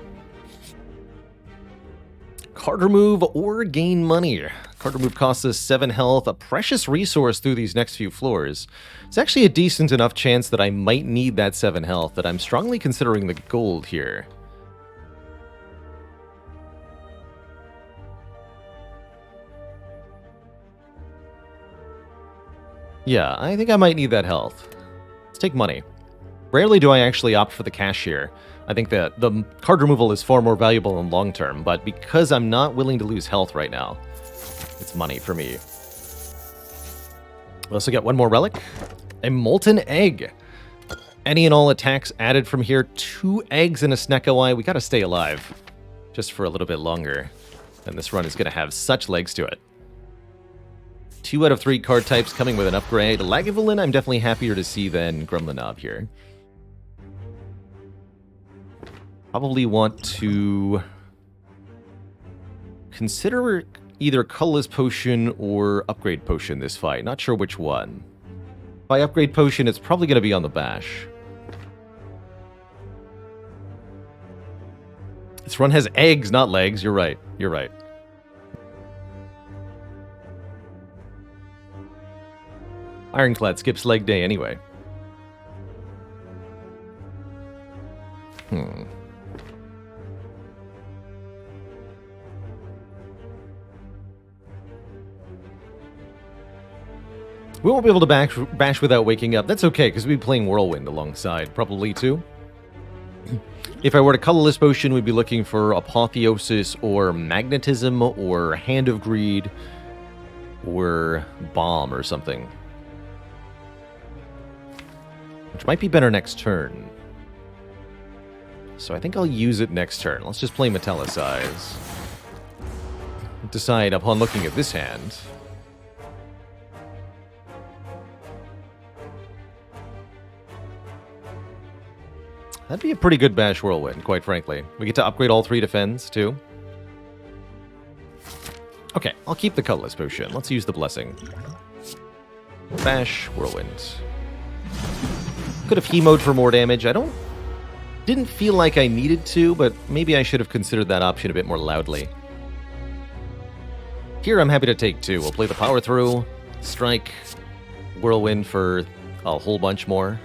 Card remove or gain money. Card remove costs us 7 health, a precious resource through these next few floors. It's actually a decent enough chance that I might need that 7 health that I'm strongly considering the gold here. Yeah, I think I might need that health. Let's take money. Rarely do I actually opt for the cash here. I think that the card removal is far more valuable in long term, but because I'm not willing to lose health right now, it's money for me. We also get one more relic. A molten egg. Any and all attacks added from here. 2 eggs and a Neko Eye. We gotta stay alive just for a little bit longer. And this run is gonna have such legs to it. 2 out of 3 card types coming with an upgrade. Lagavulin, I'm definitely happier to see than Grumlinob here. Probably want to consider either colorless potion or upgrade potion this fight. Not sure which one. By upgrade potion, it's probably going to be on the bash. This run has eggs, not legs. You're right. You're right. Ironclad skips leg day anyway. We won't be able to bash without waking up. That's okay, because we'd be playing Whirlwind alongside, probably too. If I were to colorless potion, we'd be looking for Apotheosis or Magnetism or Hand of Greed or Bomb or something. Which might be better next turn. So I think I'll use it next turn. Let's just play Metallicize. Decide upon looking at this hand. That'd be a pretty good Bash Whirlwind, quite frankly. We get to upgrade all 3 defends, too. Okay, I'll keep the Colorless Potion. Let's use the Blessing. Bash Whirlwind. Could have Hemoed for more damage. Didn't feel like I needed to, but maybe I should have considered that option a bit more loudly. Here, I'm happy to take 2. We'll play the Power Through, Strike, Whirlwind for a whole bunch more.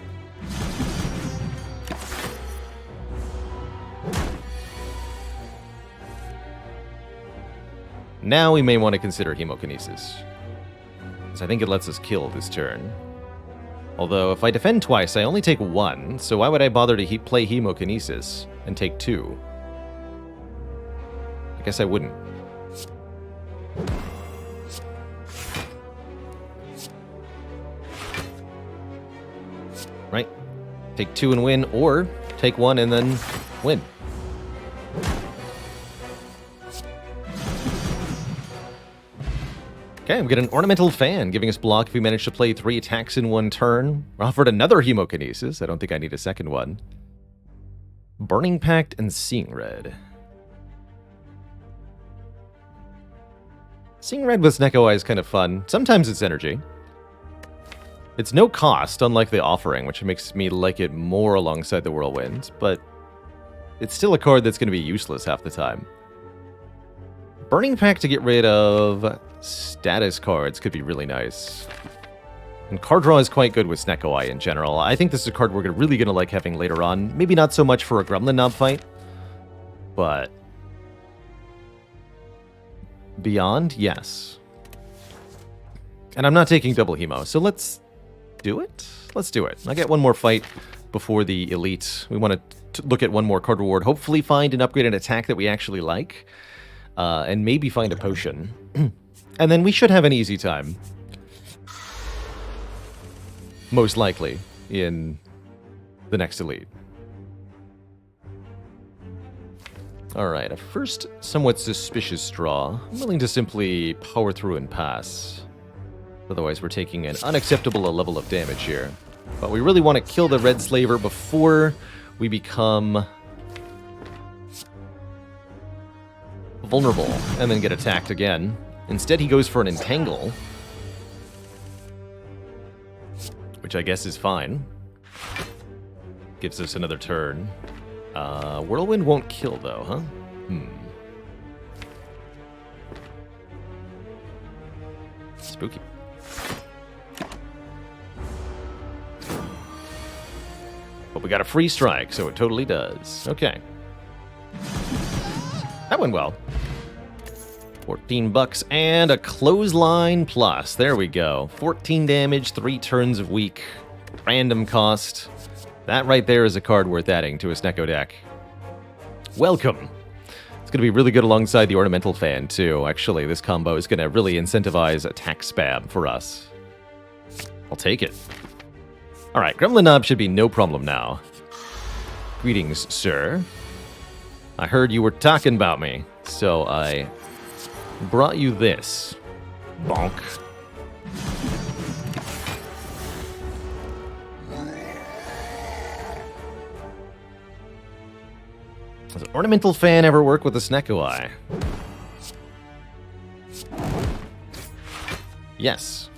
Now we may want to consider Hemokinesis, because I think it lets us kill this turn. Although, if I defend twice, I only take 1, so why would I bother to play Hemokinesis and take 2? I guess I wouldn't. Right? Take 2 and win, or take 1 and then win. Okay, we get an Ornamental Fan, giving us block if we manage to play 3 attacks in 1 turn. We're offered another Hemokinesis. I don't think I need a second one. Burning Pact and Seeing Red. Seeing Red with Snecko Eye is kind of fun. Sometimes it's energy. It's no cost, unlike the Offering, which makes me like it more alongside the Whirlwind, but it's still a card that's going to be useless half the time. Burning Pact to get rid of status cards could be really nice. And card draw is quite good with Snecko Eye in general. I think this is a card we're really going to like having later on. Maybe not so much for a Gremlin Knob fight, but beyond, yes. And I'm not taking double Hemo, so let's do it? Let's do it. I'll get one more fight before the Elite. We want to look at one more card reward, hopefully find an upgraded attack that we actually like. And maybe find a potion. And then we should have an easy time. Most likely, in the next Elite. Alright, a first somewhat suspicious draw. I'm willing to simply power through and pass. Otherwise, we're taking an unacceptable level of damage here. But we really want to kill the Red Slaver before we become vulnerable, and then get attacked again. Instead, he goes for an Entangle, which I guess is fine. Gives us another turn. Whirlwind won't kill, though, huh? Spooky. But we got a free strike, so it totally does. Okay. That went well. 14 bucks and a Clothesline Plus. There we go. 14 damage, 3 turns of weak. Random cost. That right there is a card worth adding to a Snecko deck. Welcome. It's going to be really good alongside the Ornamental Fan, too. Actually, this combo is going to really incentivize attack spam for us. I'll take it. Alright, Gremlin Knob should be no problem now. Greetings, sir. I heard you were talking about me, so I brought you this. Bonk. Does an Ornamental Fan ever work with a Snecko Eye? Yes.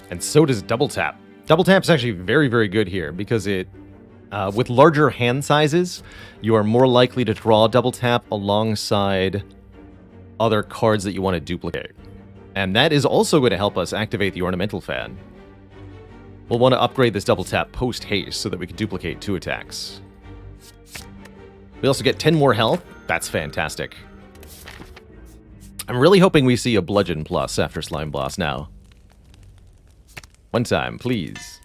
And so does Double Tap. Double Tap's actually very, very good here because it, with larger hand sizes, you are more likely to draw Double Tap alongside other cards that you want to duplicate. And that is also going to help us activate the Ornamental Fan. We'll want to upgrade this Double Tap post-haste so that we can duplicate 2 attacks. We also get 10 more health. That's fantastic. I'm really hoping we see a Bludgeon Plus after Slime Blast now. One time, please.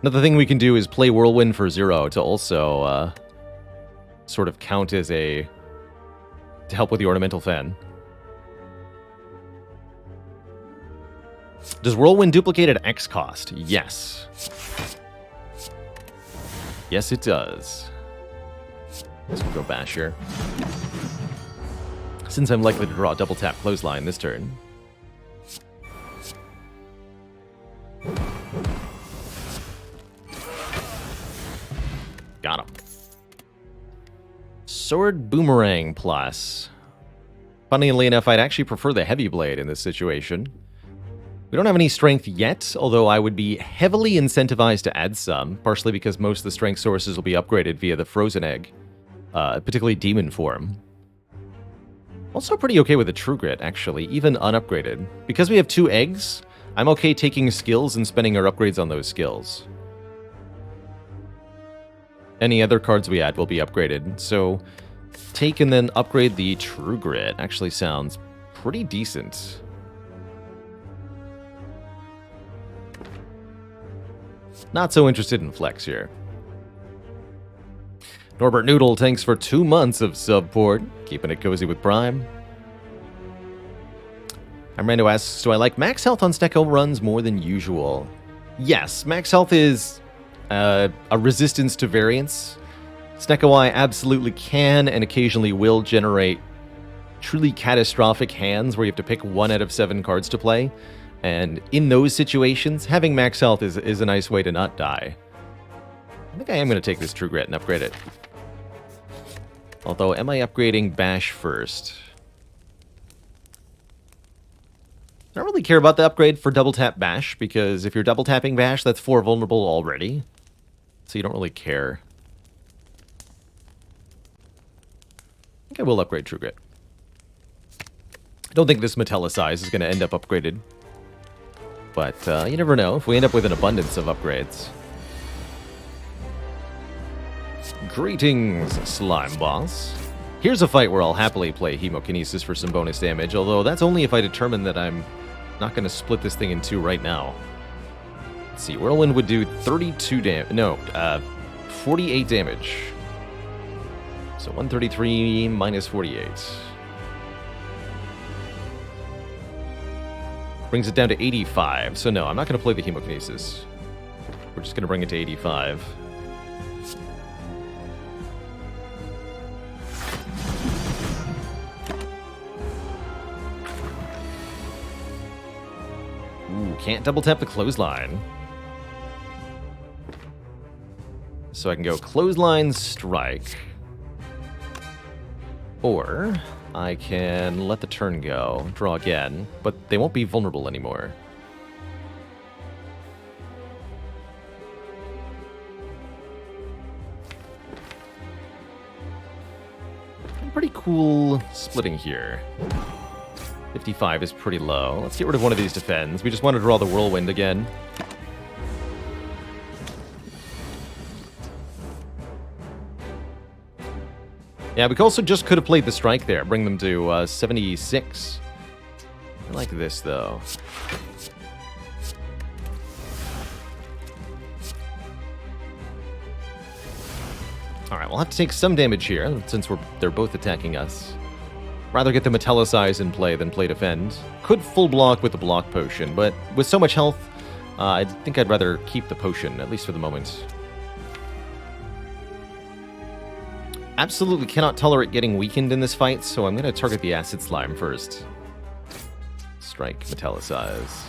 Another thing we can do is play Whirlwind for 0 to also sort of count as to help with the Ornamental Fan. Does Whirlwind duplicate at X cost? Yes. Yes, it does. Guess we'll go Basher. Since I'm likely to draw a double tap Clothesline this turn. Got him. Sword Boomerang plus. Funnily enough, I'd actually prefer the Heavy Blade in this situation. We don't have any strength yet, although I would be heavily incentivized to add some, partially because most of the strength sources will be upgraded via the Frozen Egg, particularly Demon form. Also pretty okay with the True Grit, actually, even unupgraded. Because we have 2 eggs, I'm okay taking skills and spending our upgrades on those skills. Any other cards we add will be upgraded, so take and then upgrade the True Grit actually sounds pretty decent. Not so interested in Flex here. Norbert Noodle, thanks for 2 months of support. Keeping it cozy with Prime. Armando asks, do I like max health on Snecko runs more than usual? Yes, max health is a resistance to variance. Snecko Eye absolutely can and occasionally will generate truly catastrophic hands where you have to pick 1 out of 7 cards to play. And in those situations, having max health is a nice way to not die. I think I am going to take this True Grit and upgrade it. Although, am I upgrading Bash first? I don't really care about the upgrade for double tap Bash, because if you're double tapping Bash, that's 4 vulnerable already. So you don't really care. I think I will upgrade True Grit. I don't think this Metallicize is going to end up upgraded. But you never know if we end up with an abundance of upgrades. Greetings, Slime Boss. Here's a fight where I'll happily play Hemokinesis for some bonus damage, although that's only if I determine that I'm not going to split this thing in 2 right now. Let's see, Whirlwind would do 32 damage. No, 48 damage. So 133 minus 48. Brings it down to 85. So no, I'm not going to play the Hemokinesis. We're just going to bring it to 85. Ooh, can't double tap the Clothesline. So I can go Clothesline, Strike. Or I can let the turn go, draw again, but they won't be vulnerable anymore. Pretty cool splitting here. 55 is pretty low. Let's get rid of one of these defends. We just want to draw the Whirlwind again. Yeah, we also just could have played the Strike there, bring them to 76. I like this, though. Alright, we'll have to take some damage here, since they're both attacking us. Rather get the Metallicize in play than play defend. Could full block with the block potion, but with so much health, I think I'd rather keep the potion, at least for the moment. Absolutely cannot tolerate getting weakened in this fight, so I'm going to target the Acid Slime first. Strike, Metallicize.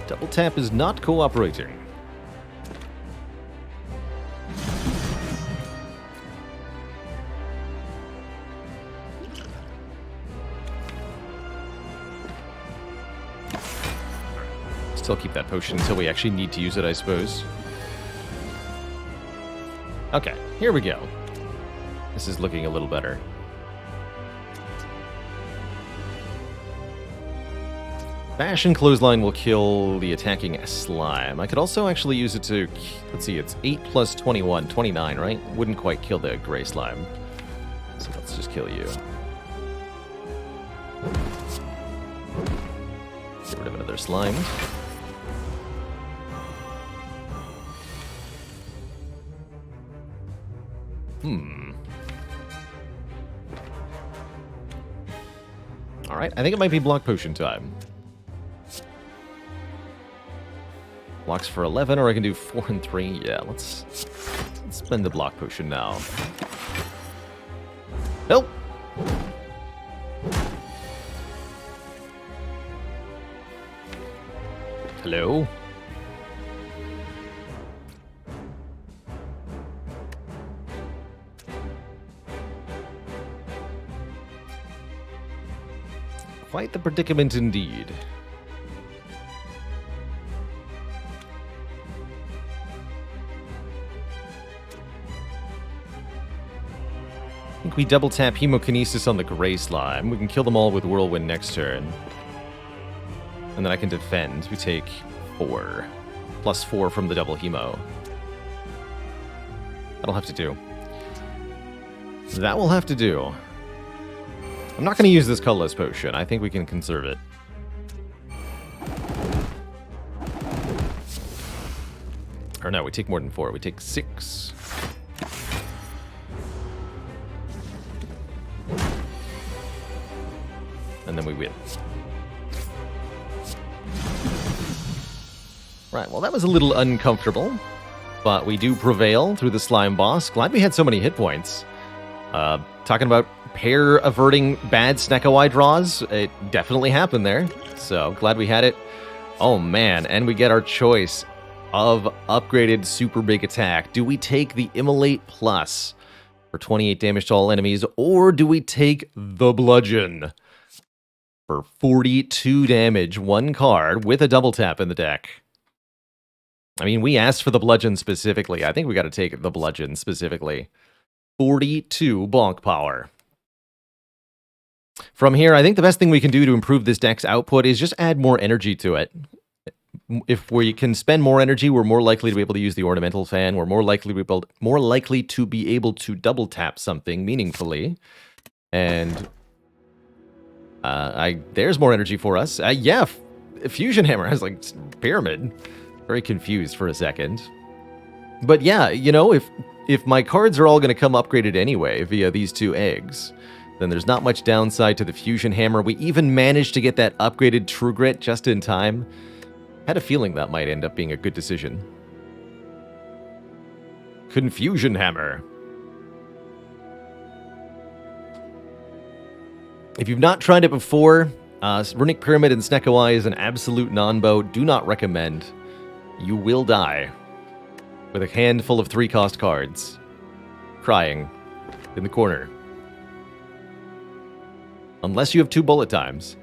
Double tap is not cooperating. Still keep that potion until we actually need to use it, I suppose. Okay, here we go. This is looking a little better. Bash and Clothesline will kill the attacking slime. I could also actually use it to... Let's see, it's 8 plus 21, 29, right? Wouldn't quite kill the gray slime. So let's just kill you. Get rid of another slime. Alright, I think it might be block potion time. Blocks for 11, or I can do 4 and 3. Yeah, let's spend the block potion now. Nope. Hello? Quite the predicament indeed. I think we double tap Hemokinesis on the Gray Slime. We can kill them all with Whirlwind next turn. And then I can defend. We take 4. Plus 4 from the double Hemo. That'll have to do. That will have to do. I'm not going to use this colorless potion. I think we can conserve it. Or no, we take more than 4. We take 6. And then we win. Right, well that was a little uncomfortable. But we do prevail through the slime boss. Glad we had so many hit points. Talking about pair averting bad Snecko-Eye draws, it definitely happened there. So, glad we had it. Oh man, and we get our choice of upgraded super big attack. Do we take the Immolate Plus for 28 damage to all enemies, or do we take the Bludgeon for 42 damage, 1 card, with a double tap in the deck? I mean, we asked for the Bludgeon specifically. I think we got to take the Bludgeon specifically. 42 bonk power. From here, I think the best thing we can do to improve this deck's output is just add more energy to it. If we can spend more energy, we're more likely to be able to use the Ornamental Fan. We're more likely to be able to double tap something meaningfully. And there's more energy for us. Yeah, Fusion Hammer has like Pyramid. Very confused for a second. But yeah, you know, if my cards are all going to come upgraded anyway via these 2 eggs, then there's not much downside to the Fusion Hammer. We even managed to get that upgraded True Grit just in time. Had a feeling that might end up being a good decision. Confusion Hammer. If you've not tried it before, Runic Pyramid and Snecko-Eye is an absolute non-bow. Do not recommend. You will die with a handful of 3-cost cards, crying in the corner. Unless you have 2 bullet times.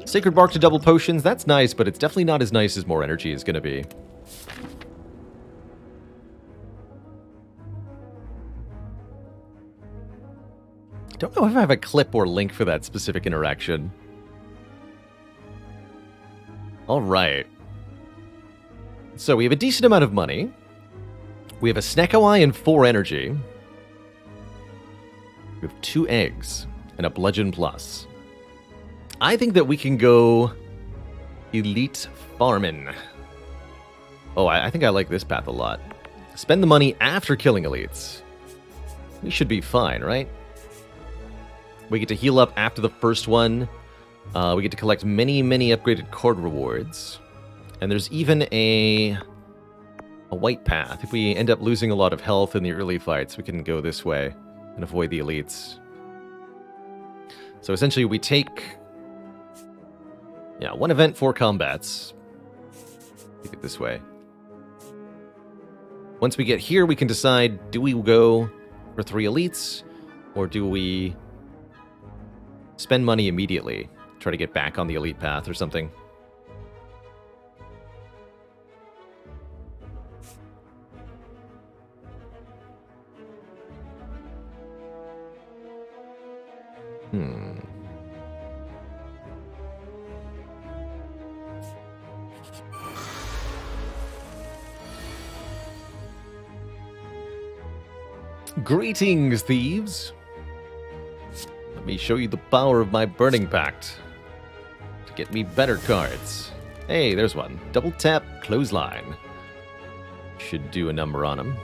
Sacred Bark to double potions, that's nice, but it's definitely not as nice as more energy is going to be. Don't know if I have a clip or link for that specific interaction. Alright. So we have a decent amount of money. We have a Snecko-Eye and 4 energy. We have 2 eggs and a Bludgeon Plus. I think that we can go Elite Farmin'. Oh, I think I like this path a lot. Spend the money after killing elites. We should be fine, right? We get to heal up after the first one. We get to collect many, many upgraded card rewards. And there's even a white path. If we end up losing a lot of health in the early fights, we can go this way and avoid the elites. So essentially we take... yeah, 1 event, 4 combats. Take it this way. Once we get here, we can decide, do we go for 3 elites? Or do we spend money immediately? Try to get back on the elite path or something. Greetings, thieves! Let me show you the power of my Burning Pact to get me better cards. Hey, there's one. Double tap, Clothesline. Should do a number on him.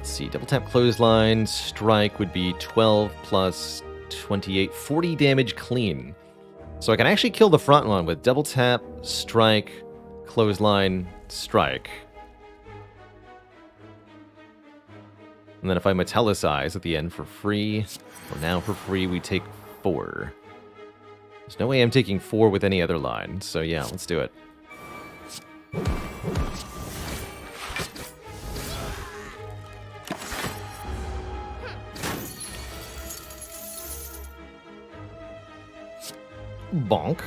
Let's see, double tap clothesline, strike would be 12 plus 28, 40 damage clean. So I can actually kill the front one with double tap, strike, clothesline, strike. And then if I metallicize at the end for free, or now for free, we take 4. There's no way I'm taking 4 with any other line, so yeah, let's do it. Bonk.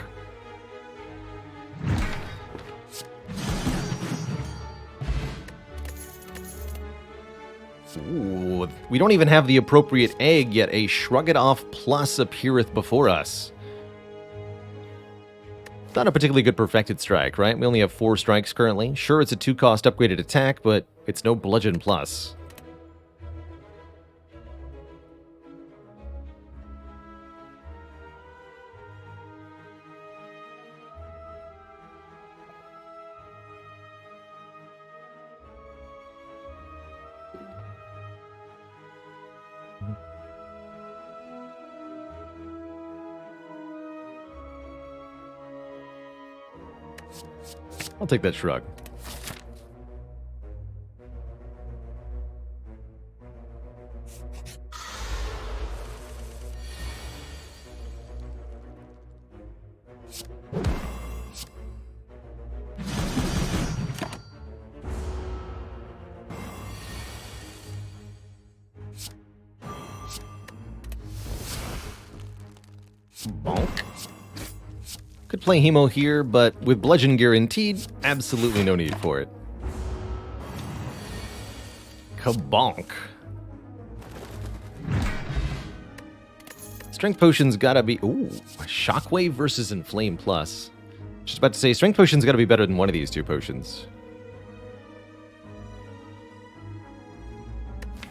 Ooh, we don't even have the appropriate egg yet. A Shrug It Off Plus appeareth before us. Not a particularly good perfected strike, right? We only have 4 strikes currently. Sure, it's a 2-cost upgraded attack, but it's no Bludgeon Plus. I'll take that shrug. Bonk. Could play Hemo here, but with Bludgeon guaranteed, absolutely no need for it. Kabonk. Strength Potion's gotta be... Ooh, Shockwave versus Inflame Plus. Just about to say, Strength Potion's gotta be better than one of these 2 potions.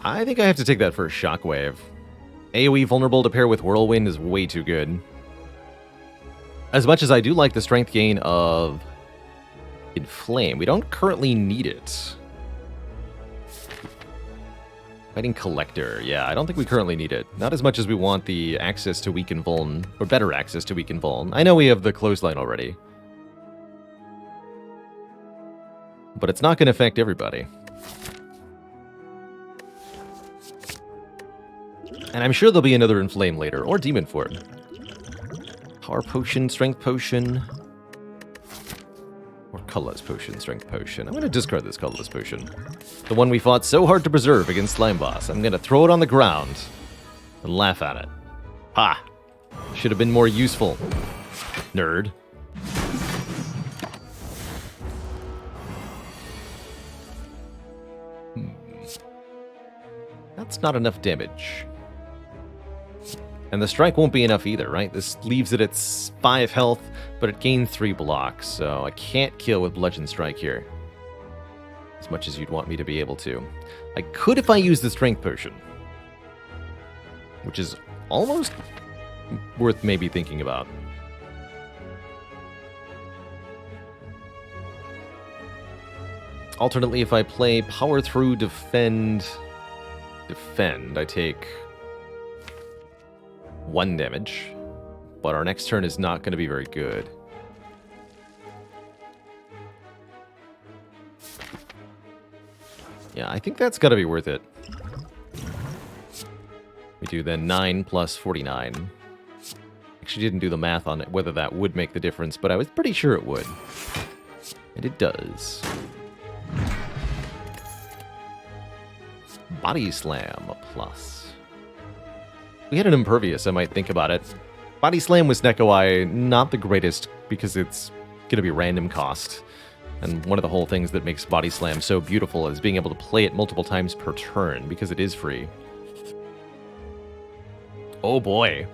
I think I have to take that for a Shockwave. AoE vulnerable to pair with Whirlwind is way too good. As much as I do like the strength gain of Inflame, we don't currently need it. Fighting Collector, yeah, I don't think we currently need it. Not as much as we want the access to Weaken Vuln, or better access to Weaken Vuln. I know we have the Clothesline already. But it's not going to affect everybody. And I'm sure there'll be another Inflame later, or Demon Form. Power Potion, Strength Potion. Or Colorless Potion, Strength Potion. I'm going to discard this Colorless Potion. The one we fought so hard to preserve against Slime Boss. I'm going to throw it on the ground and laugh at it. Ha! Should have been more useful. Nerd. That's not enough damage. And the strike won't be enough either, right? This leaves it at 5 health, but it gained 3 blocks, so I can't kill with Bludgeon Strike here. As much as you'd want me to be able to. I could if I use the Strength Potion. Which is almost worth maybe thinking about. Alternately, if I play Power Through, Defend, I take 1 damage, but our next turn is not going to be very good. Yeah, I think that's got to be worth it. We do then 9 plus 49. Actually didn't do the math on it, whether that would make the difference, but I was pretty sure it would. And it does. Body Slam, a plus. We had an Impervious, I might think about it. Body Slam with Neko Eye, not the greatest, because it's going to be random cost. And one of the whole things that makes Body Slam so beautiful is being able to play it multiple times per turn, because it is free. Oh boy.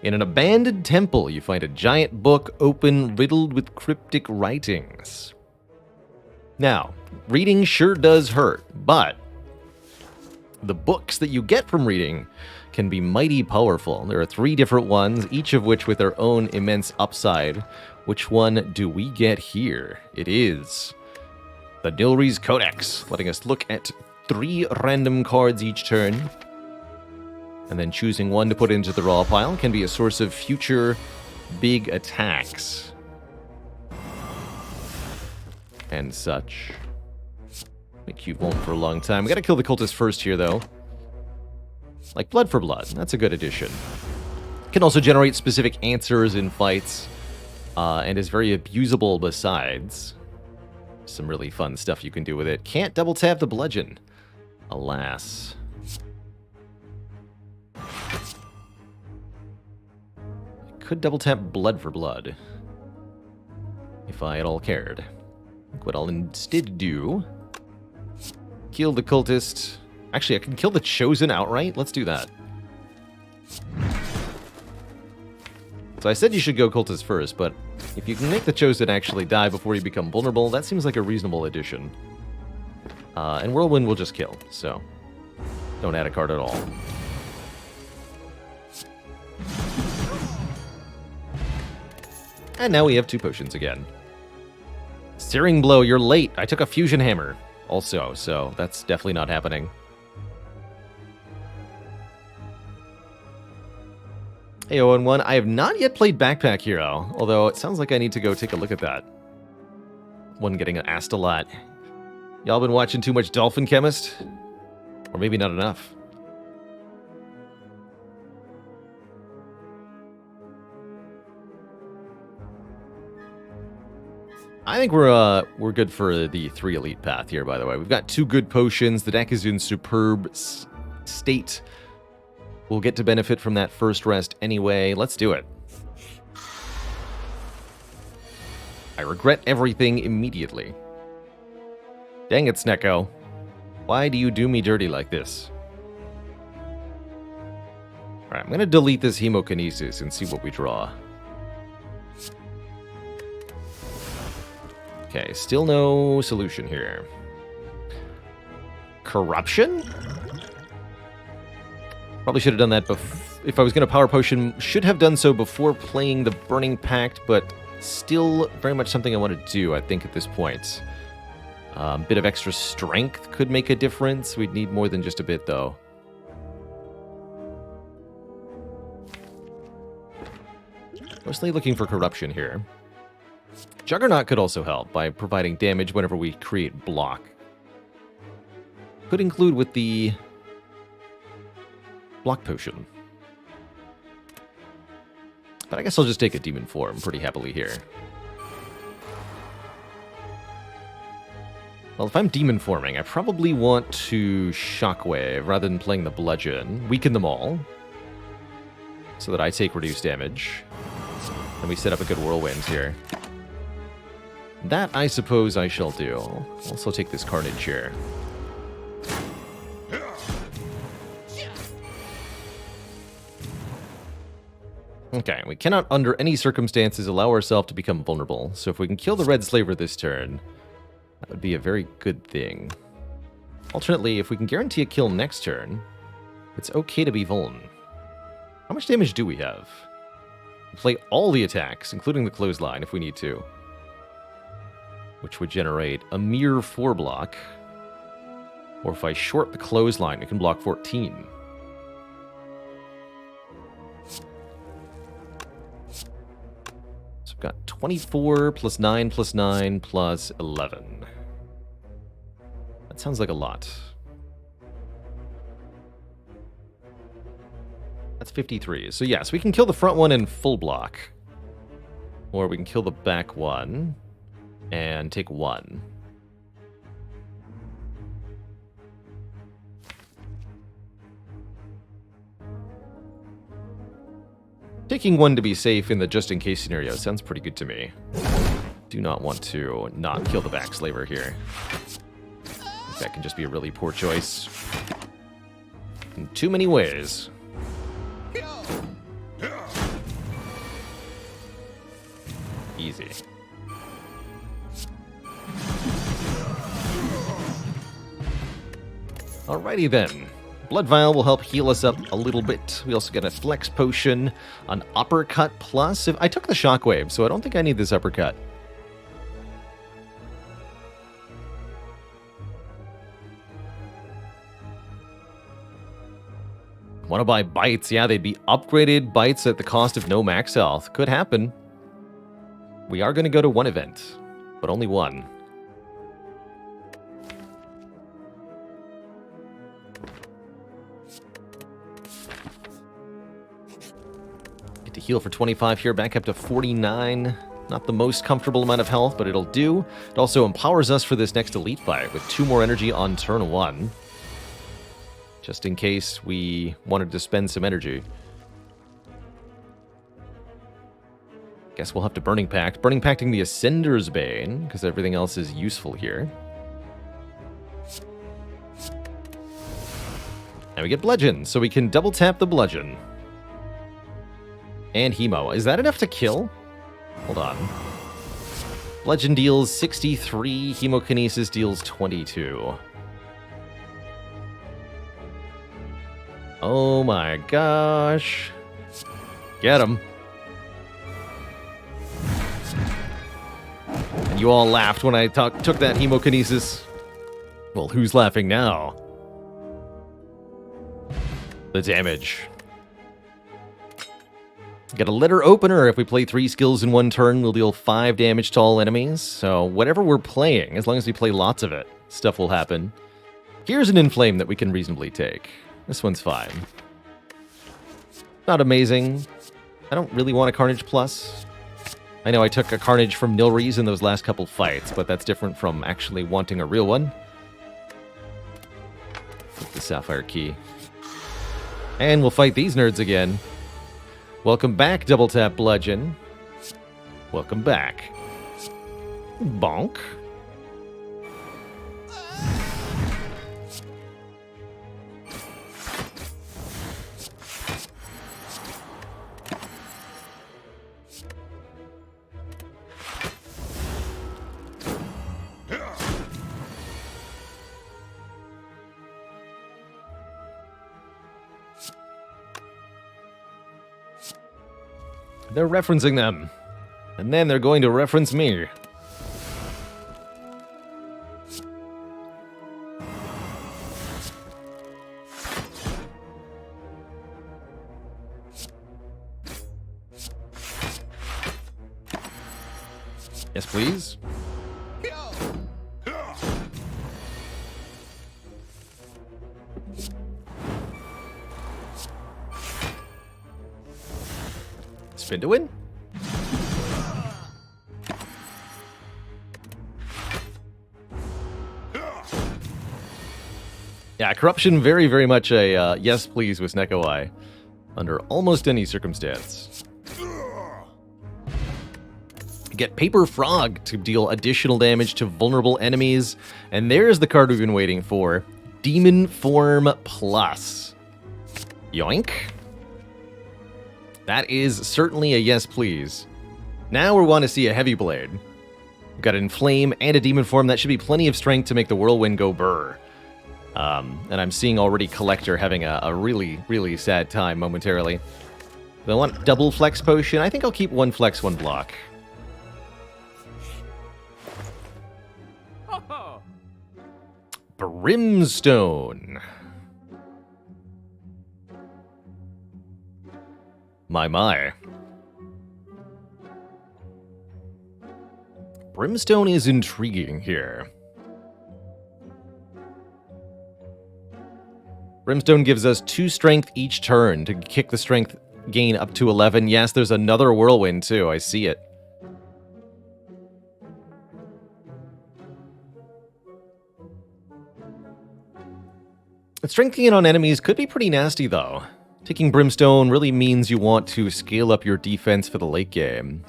In an abandoned temple, you find a giant book open, riddled with cryptic writings. Now, reading sure does hurt, but the books that you get from reading can be mighty powerful. There are 3 different ones, each of which with their own immense upside. Which one do we get here? It is the Nilri's Codex, letting us look at 3 random cards each turn. And then choosing one to put into the raw pile can be a source of future big attacks. And such. Make you vuln for a long time. We gotta kill the cultist first here, though. Like Blood for Blood. That's a good addition. Can also generate specific answers in fights. And is very abusable besides. Some really fun stuff you can do with it. Can't double tap the bludgeon. Alas. I could double tap Blood for Blood. If I at all cared. What I'll instead do... Kill the cultist. Actually, I can kill the Chosen outright. Let's do that. So I said you should go cultist first, but if you can make the Chosen actually die before you become vulnerable, that seems like a reasonable addition. And Whirlwind will just kill, so don't add a card at all. And now we have 2 potions again. Searing Blow, you're late. I took a Fusion Hammer also, so that's definitely not happening. Hey, 0-1. I have not yet played Backpack Hero, although it sounds like I need to go take a look at that. One getting asked a lot. Y'all been watching too much Dolphin Chemist? Or maybe not enough. I think we're good for the 3 elite path here, by the way. We've got 2 good potions. The deck is in superb state. We'll get to benefit from that first rest anyway. Let's do it. I regret everything immediately. Dang it, Snecko. Why do you do me dirty like this? Alright, I'm going to delete this Hemokinesis and see what we draw. Okay, still no solution here. Corruption? Probably should have done that if I was going to Power Potion. Should have done so before playing the Burning Pact, but still very much something I want to do, I think, at this point. A bit of extra strength could make a difference. We'd need more than just a bit, though. Mostly looking for Corruption here. Juggernaut could also help by providing damage whenever we create block. Could include with the block potion. But I guess I'll just take a demon form pretty happily here. Well, if I'm demon forming, I probably want to Shockwave rather than playing the bludgeon. Weaken them all. So that I take reduced damage. And we set up a good whirlwind here. That, I suppose, I shall do. I'll also take this Carnage here. Okay, we cannot under any circumstances allow ourselves to become vulnerable, so if we can kill the Red Slaver this turn, that would be a very good thing. Alternately, if we can guarantee a kill next turn, it's okay to be vuln. How much damage do we have? We'll play all the attacks, including the clothesline, if we need to. Which would generate a mere 4 block. Or if I short the clothesline, we can block 14. So I've got 24 plus 9 plus 9 plus 11. That sounds like a lot. That's 53. So yes, we can kill the front one in full block. Or we can kill the back one and take 1. Taking 1 to be safe in the just-in-case scenario sounds pretty good to me. Do not want to not kill the backslaver here. That can just be a really poor choice. In too many ways. Easy. Alrighty then. Blood Vial will help heal us up a little bit. We also get a Flex Potion, an Uppercut Plus. I took the Shockwave, so I don't think I need this Uppercut. Want to buy bites? Yeah, they'd be upgraded bites at the cost of no max health. Could happen. We are going to go to one event, but only one. Get to heal for 25 here, back up to 49. Not the most comfortable amount of health, but it'll do. It also empowers us for this next elite fight with 2 more energy on turn 1. Just in case we wanted to spend some energy. Guess we'll have to Burning Pact. Burning Pacting the Ascender's Bane, because everything else is useful here. And we get Bludgeon, so we can double tap the Bludgeon. And Hemo. Is that enough to kill? Hold on. Bludgeon deals 63, Hemokinesis deals 22. Oh my gosh. Get him. And you all laughed when I took that Hemokinesis. Well, who's laughing now? The damage. Got a letter opener. If we play 3 skills in one turn, we'll deal 5 damage to all enemies. So whatever we're playing, as long as we play lots of it, stuff will happen. Here's an Inflame that we can reasonably take. This one's fine. Not amazing. I don't really want a Carnage Plus. I know I took a Carnage from Nilries in those last couple fights, but that's different from actually wanting a real one. Flip the Sapphire Key. And we'll fight these nerds again. Welcome back, Double Tap Bludgeon. Welcome back. Bonk. They're referencing them. And then they're going to reference me. Yes, please. Spin to win. Yeah, Corruption very, very much a yes please with Neko Eye. Under almost any circumstance. Get Paper Frog to deal additional damage to vulnerable enemies. And there's the card we've been waiting for. Demon Form Plus. Yoink. That is certainly a yes, please. Now we want to see a Heavy Blade. We've got Inflame and a Demon Form. That should be plenty of strength to make the Whirlwind go burr. And I'm seeing already Collector having a really, really sad time momentarily. I want double Flex Potion. I think I'll keep 1 Flex, 1 Block. Brimstone. My. Brimstone is intriguing here. Brimstone gives us 2 strength each turn to kick the strength gain up to 11. Yes, there's another Whirlwind too. I see it. Strength gain on enemies could be pretty nasty though. Taking Brimstone really means you want to scale up your defense for the late game.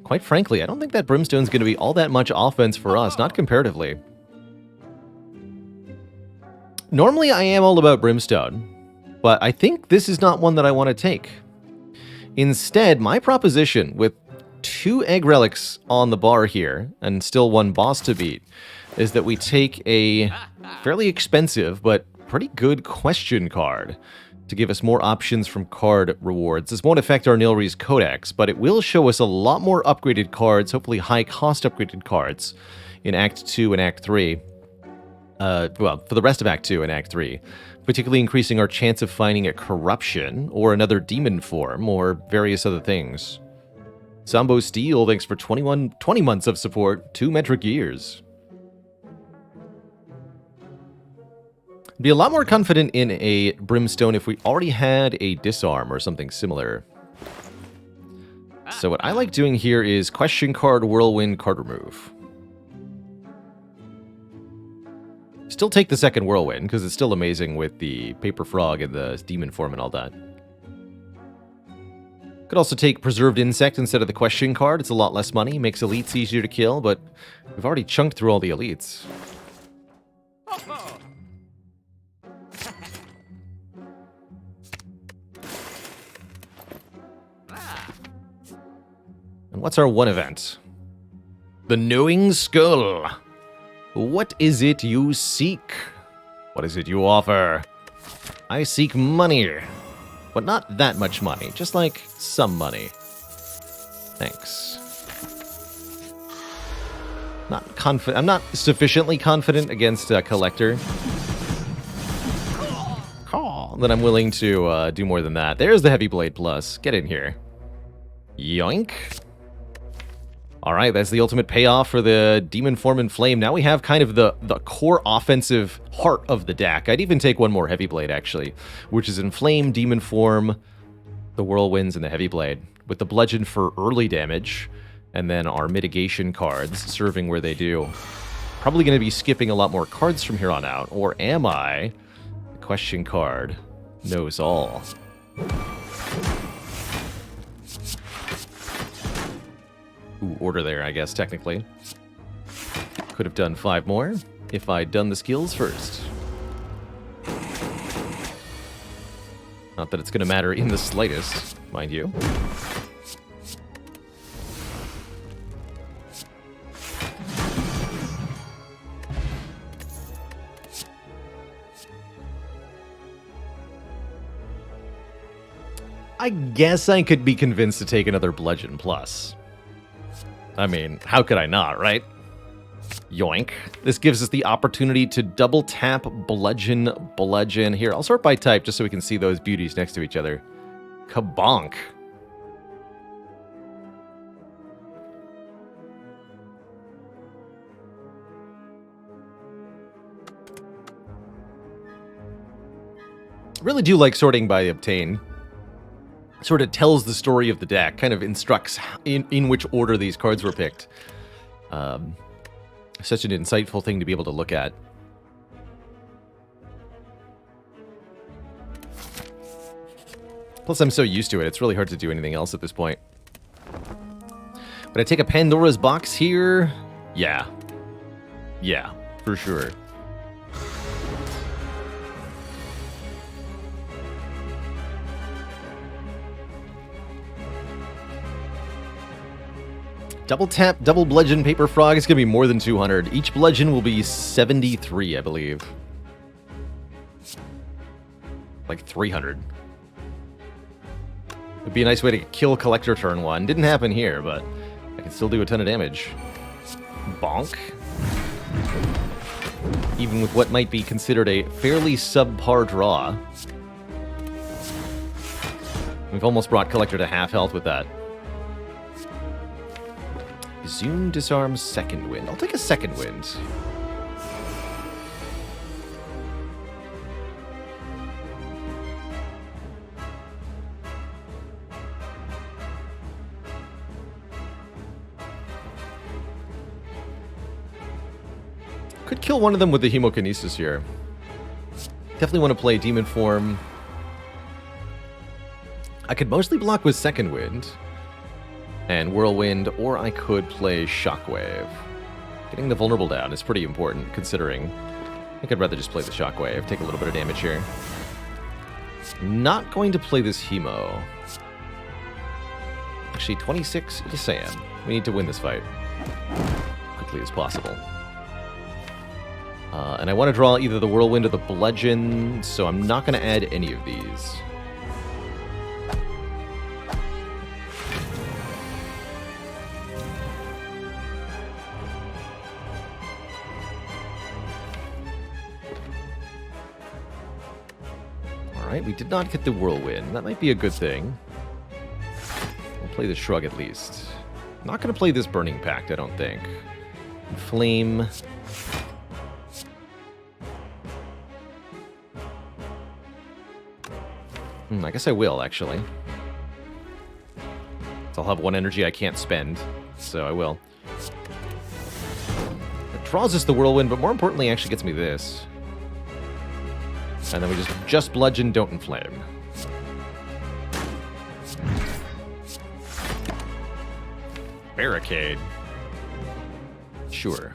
Quite frankly, I don't think that Brimstone's going to be all that much offense for us, not comparatively. Normally, I am all about Brimstone, but I think this is not one that I want to take. Instead, my proposition, with 2 Egg Relics on the bar here, and still 1 boss to beat, is that we take a fairly expensive, but pretty good question card to give us more options from card rewards. This won't affect our Nilries Codex, but it will show us a lot more upgraded cards, hopefully high-cost upgraded cards, in Act 2 and Act 3. well, for the rest of Act 2 and Act 3, particularly increasing our chance of finding a corruption or another demon form or various other things. Sambo Steel, thanks for 20 months of support, 2 metric years. Be a lot more confident in a Brimstone if we already had a Disarm or something similar. So what I like doing here is Question Card, Whirlwind, card remove. Still take the second Whirlwind, because it's still amazing with the Paper Frog and the Demon Form and all that. Could also take Preserved Insect instead of the Question card. It's a lot less money, makes elites easier to kill, but we've already chunked through all the elites. And what's our one event? The Knowing Skull. What is it you seek? What is it you offer? I seek money. But not that much money, just like some money. Thanks. Not confident. I'm not sufficiently confident against a collector that I'm willing to do more than that. There's the Heavy Blade Plus. Get in here. Yoink. Alright, that's the ultimate payoff for the Demon Form and Flame. Now we have kind of the core offensive heart of the deck. I'd even take one more Heavy Blade, actually, which is Inflame, Demon Form, the Whirlwinds, and the Heavy Blade, with the Bludgeon for early damage, and then our mitigation cards serving where they do. Probably going to be skipping a lot more cards from here on out, or am I? The Question card knows all. Ooh, order there, I guess, technically. Could have done 5 more if I'd done the skills first. Not that it's going to matter in the slightest, mind you. I guess I could be convinced to take another Bludgeon Plus. I mean, how could I not, right? Yoink. This gives us the opportunity to double tap Bludgeon, Bludgeon. Here, I'll sort by type just so we can see those beauties next to each other. Kabonk. Really do like sorting by obtain. Sort of tells the story of the deck, kind of instructs in which order these cards were picked. Such an insightful thing to be able to look at. Plus, I'm so used to it, it's really hard to do anything else at this point. Would I take a Pandora's box here? Yeah. Yeah, for sure. Double tap, double bludgeon, paper frog. It's going to be more than 200. Each bludgeon will be 73, I believe. Like 300. It'd be a nice way to kill Collector turn 1. Didn't happen here, but I can still do a ton of damage. Bonk. Even with what might be considered a fairly subpar draw. We've almost brought Collector to half health with that. Zoom, Disarm, Second Wind. I'll take a Second Wind. Could kill one of them with the Hemokinesis here. Definitely want to play Demon Form. I could mostly block with Second Wind and Whirlwind, or I could play Shockwave. Getting the vulnerable down is pretty important, considering I think I'd rather just play the Shockwave, take a little bit of damage here. Not going to play this Hemo. Actually, 26, yes I am. We need to win this fight quickly as possible. And I want to draw either the Whirlwind or the Bludgeon, so I'm not going to add any of these. Alright, we did not get the Whirlwind. That might be a good thing. We'll play the Shrug at least. I'm not going to play this Burning Pact, I don't think. Flame. I guess I will, actually. So I'll have one energy I can't spend, so I will. It draws us the Whirlwind, but more importantly, actually gets me this. And then we just bludgeon, don't inflame. Barricade. Sure.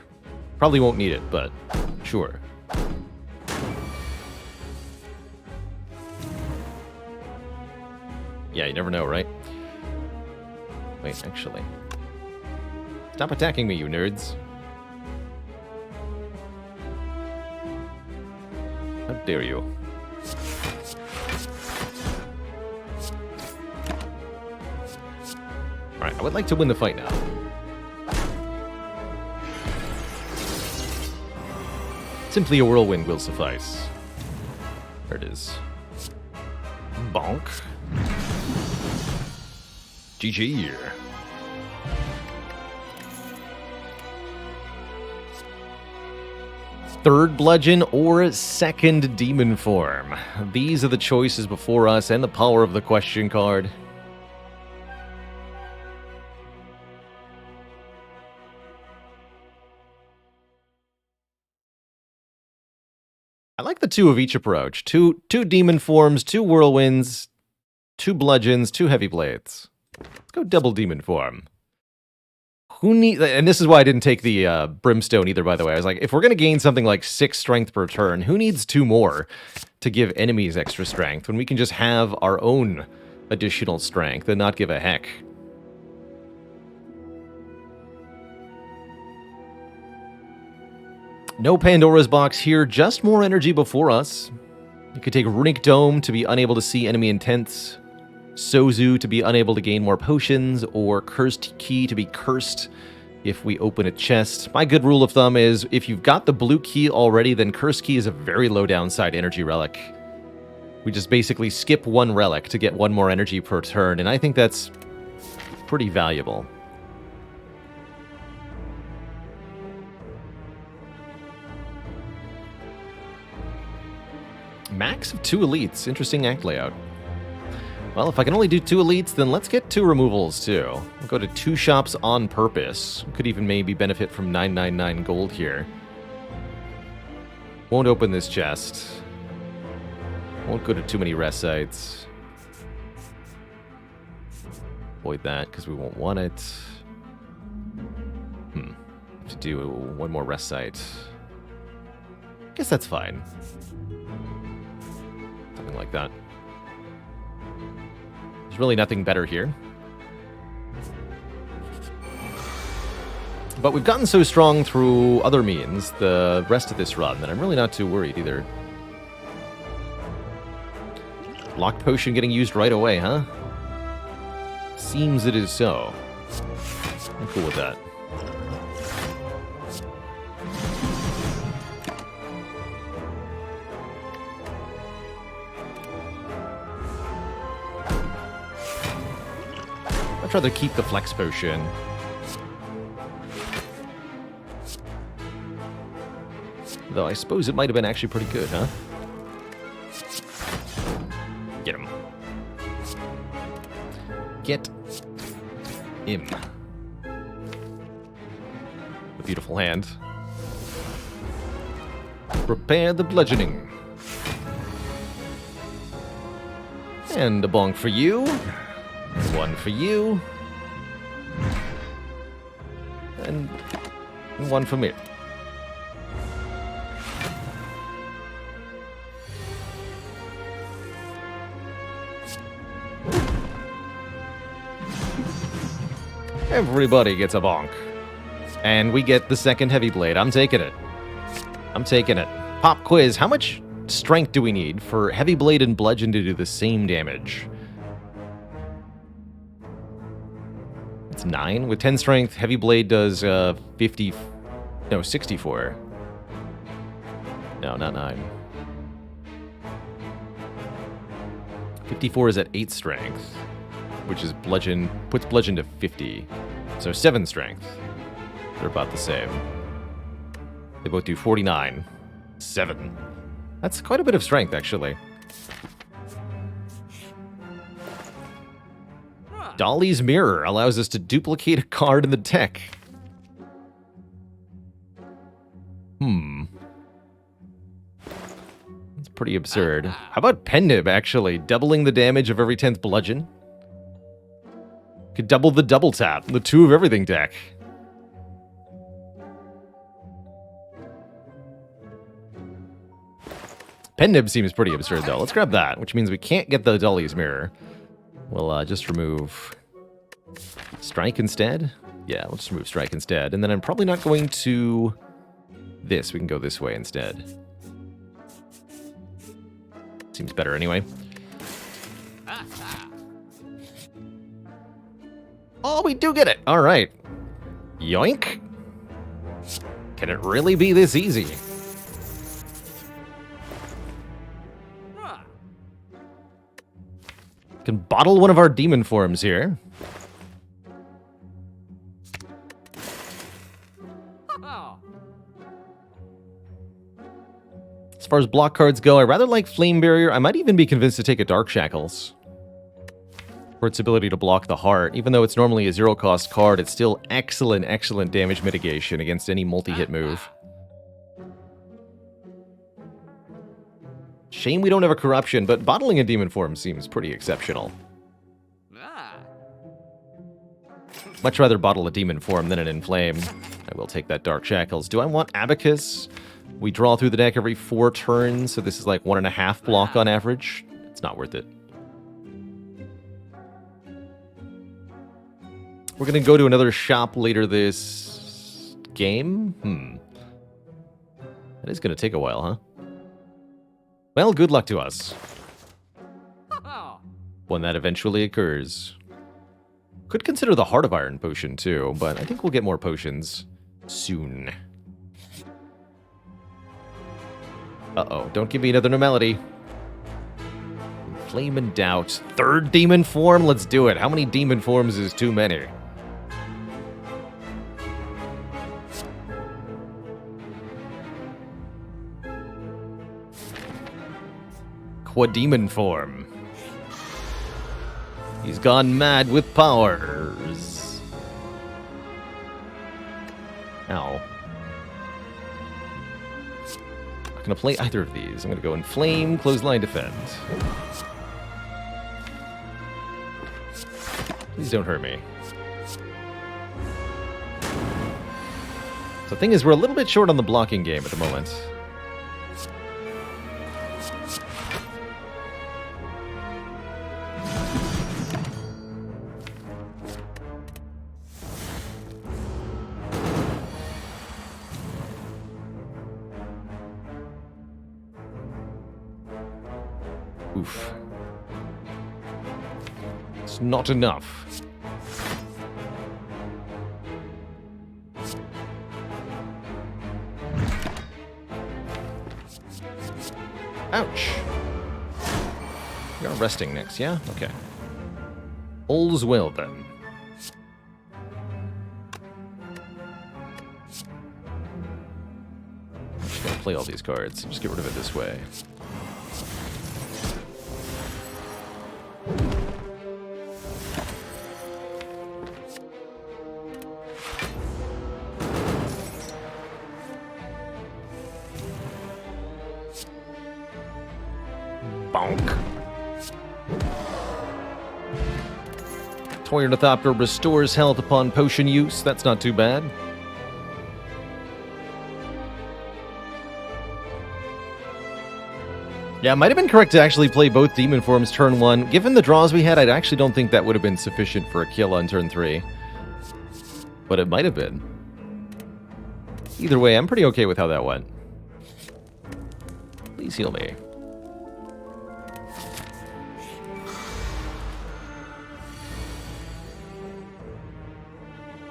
Probably won't need it, but sure. Yeah, you never know, right? Wait, actually. Stop attacking me, you nerds. How dare you? Alright, I would like to win the fight now. Simply a Whirlwind will suffice. There it is. Bonk. GG. Third Bludgeon or second Demon Form. These are the choices before us and the power of the question card. I like the two of each approach. Two Demon Forms, 2 Whirlwinds, 2 Bludgeons, 2 Heavy Blades. Let's go double Demon Form. Who need? And this is why I didn't take the Brimstone either, by the way. I was like, if we're going to gain something like 6 strength per turn, who needs 2 more to give enemies extra strength when we can just have our own additional strength and not give a heck? No Pandora's Box here, just more energy before us. You could take Runic Dome to be unable to see enemy intents, Sozu to be unable to gain more potions, or Cursed Key to be cursed if we open a chest. My good rule of thumb is, if you've got the blue key already, then Cursed Key is a very low downside energy relic. We just basically skip 1 relic to get 1 more energy per turn, and I think that's pretty valuable. Max of 2 elites. Interesting act layout. Well, if I can only do 2 elites, then let's get 2 removals, too. We'll go to 2 shops on purpose. Could even maybe benefit from 999 gold here. Won't open this chest. Won't go to too many rest sites. Avoid that, because we won't want it. Have to do 1 more rest site. Guess that's fine. Something like that. There's really nothing better here. But we've gotten so strong through other means the rest of this run that I'm really not too worried either. Lock Potion getting used right away, huh? Seems it is so. I'm cool with that. I'd rather keep the Flex Potion. Though I suppose it might have been actually pretty good, huh? Get him. Get him. A beautiful hand. Prepare the bludgeoning. And a bonk for you. 1 for you. And 1 for me. Everybody gets a bonk. And we get the second Heavy Blade. I'm taking it. I'm taking it. Pop quiz. How much strength do we need for Heavy Blade and Bludgeon to do the same damage? It's 9. With 10 strength, Heavy Blade does 64. No, not 9. 54 is at 8 strength, which is bludgeon, puts bludgeon to 50. So 7 strength. They're about the same. They both do 49. 7. That's quite a bit of strength, actually. Dolly's Mirror allows us to duplicate a card in the deck. It's pretty absurd. How about Pendib, actually? Doubling the damage of every 10th bludgeon? Could double the double tap, the 2 of everything deck. Pendib seems pretty absurd, though. Let's grab that, which means we can't get the Dolly's Mirror. We'll just remove Strike instead. Yeah, we'll just remove Strike instead. And then I'm probably not going to this. We can go this way instead. Seems better anyway. Oh, we do get it. All right. Yoink. Can it really be this easy? Can bottle one of our demon forms here. As far as block cards go, I rather like Flame Barrier. I might even be convinced to take a Dark Shackles for its ability to block the heart. Even though it's normally a 0-cost card, it's still excellent, excellent damage mitigation against any multi-hit move. Shame we don't have a Corruption, but bottling a demon form seems pretty exceptional. Much rather bottle a demon form than an Inflame. I will take that Dark Shackles. Do I want Abacus? We draw through the deck every 4 turns, so this is like 1.5 block on average. It's not worth it. We're going to go to another shop later this game. That is going to take a while, huh? Well, good luck to us. When that eventually occurs. Could consider the Heart of Iron potion, too, but I think we'll get more potions soon. Uh-oh, don't give me another normality. Flame and Doubt. 3rd demon form? Let's do it. How many demon forms is too many? Quademon form. He's gone mad with powers. Ow. Not gonna play either of these. I'm gonna go Inflame, Clothesline, Defend. Please don't hurt me. So the thing is, we're a little bit short on the blocking game at the moment. Oof. It's not enough. Ouch. You're resting next, yeah? Okay. All's well, then. I'm just gonna play all these cards. Just get rid of it this way. Bonk. Toy Ornithopter restores health upon potion use. That's not too bad. Yeah, it might have been correct to actually play both Demon Forms turn 1. Given the draws we had, I actually don't think that would have been sufficient for a kill on turn 3. But it might have been. Either way, I'm pretty okay with how that went. Please heal me.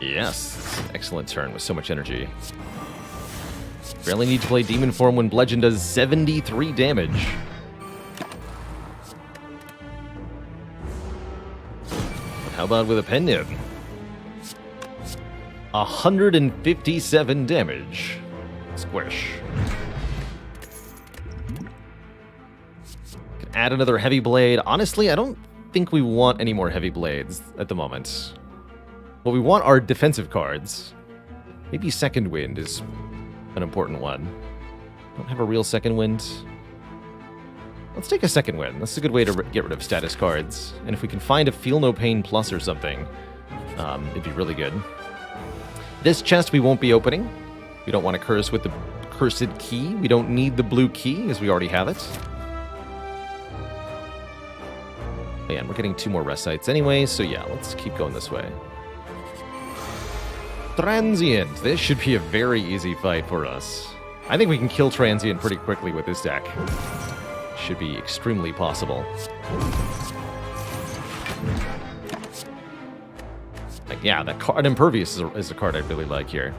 Yes, excellent turn with so much energy. Barely need to play Demon Form when Bludgeon does 73 damage. How about with a pen nib? 157 damage. Squish. Can add another heavy blade. Honestly, I don't think we want any more heavy blades at the moment. What we want are defensive cards. Maybe Second Wind is an important one. Don't have a real Second Wind. Let's take a Second Wind. That's a good way to get rid of status cards. And if we can find a Feel No Pain Plus or something, it'd be really good. This chest we won't be opening. We don't want to curse with the cursed key. We don't need the blue key, as we already have it. Man, we're getting 2 more rest sites anyway, so yeah, let's keep going this way. Transient. This should be a very easy fight for us. I think we can kill Transient pretty quickly with this deck. Should be extremely possible. Like, yeah, that card Impervious is a card I really like here.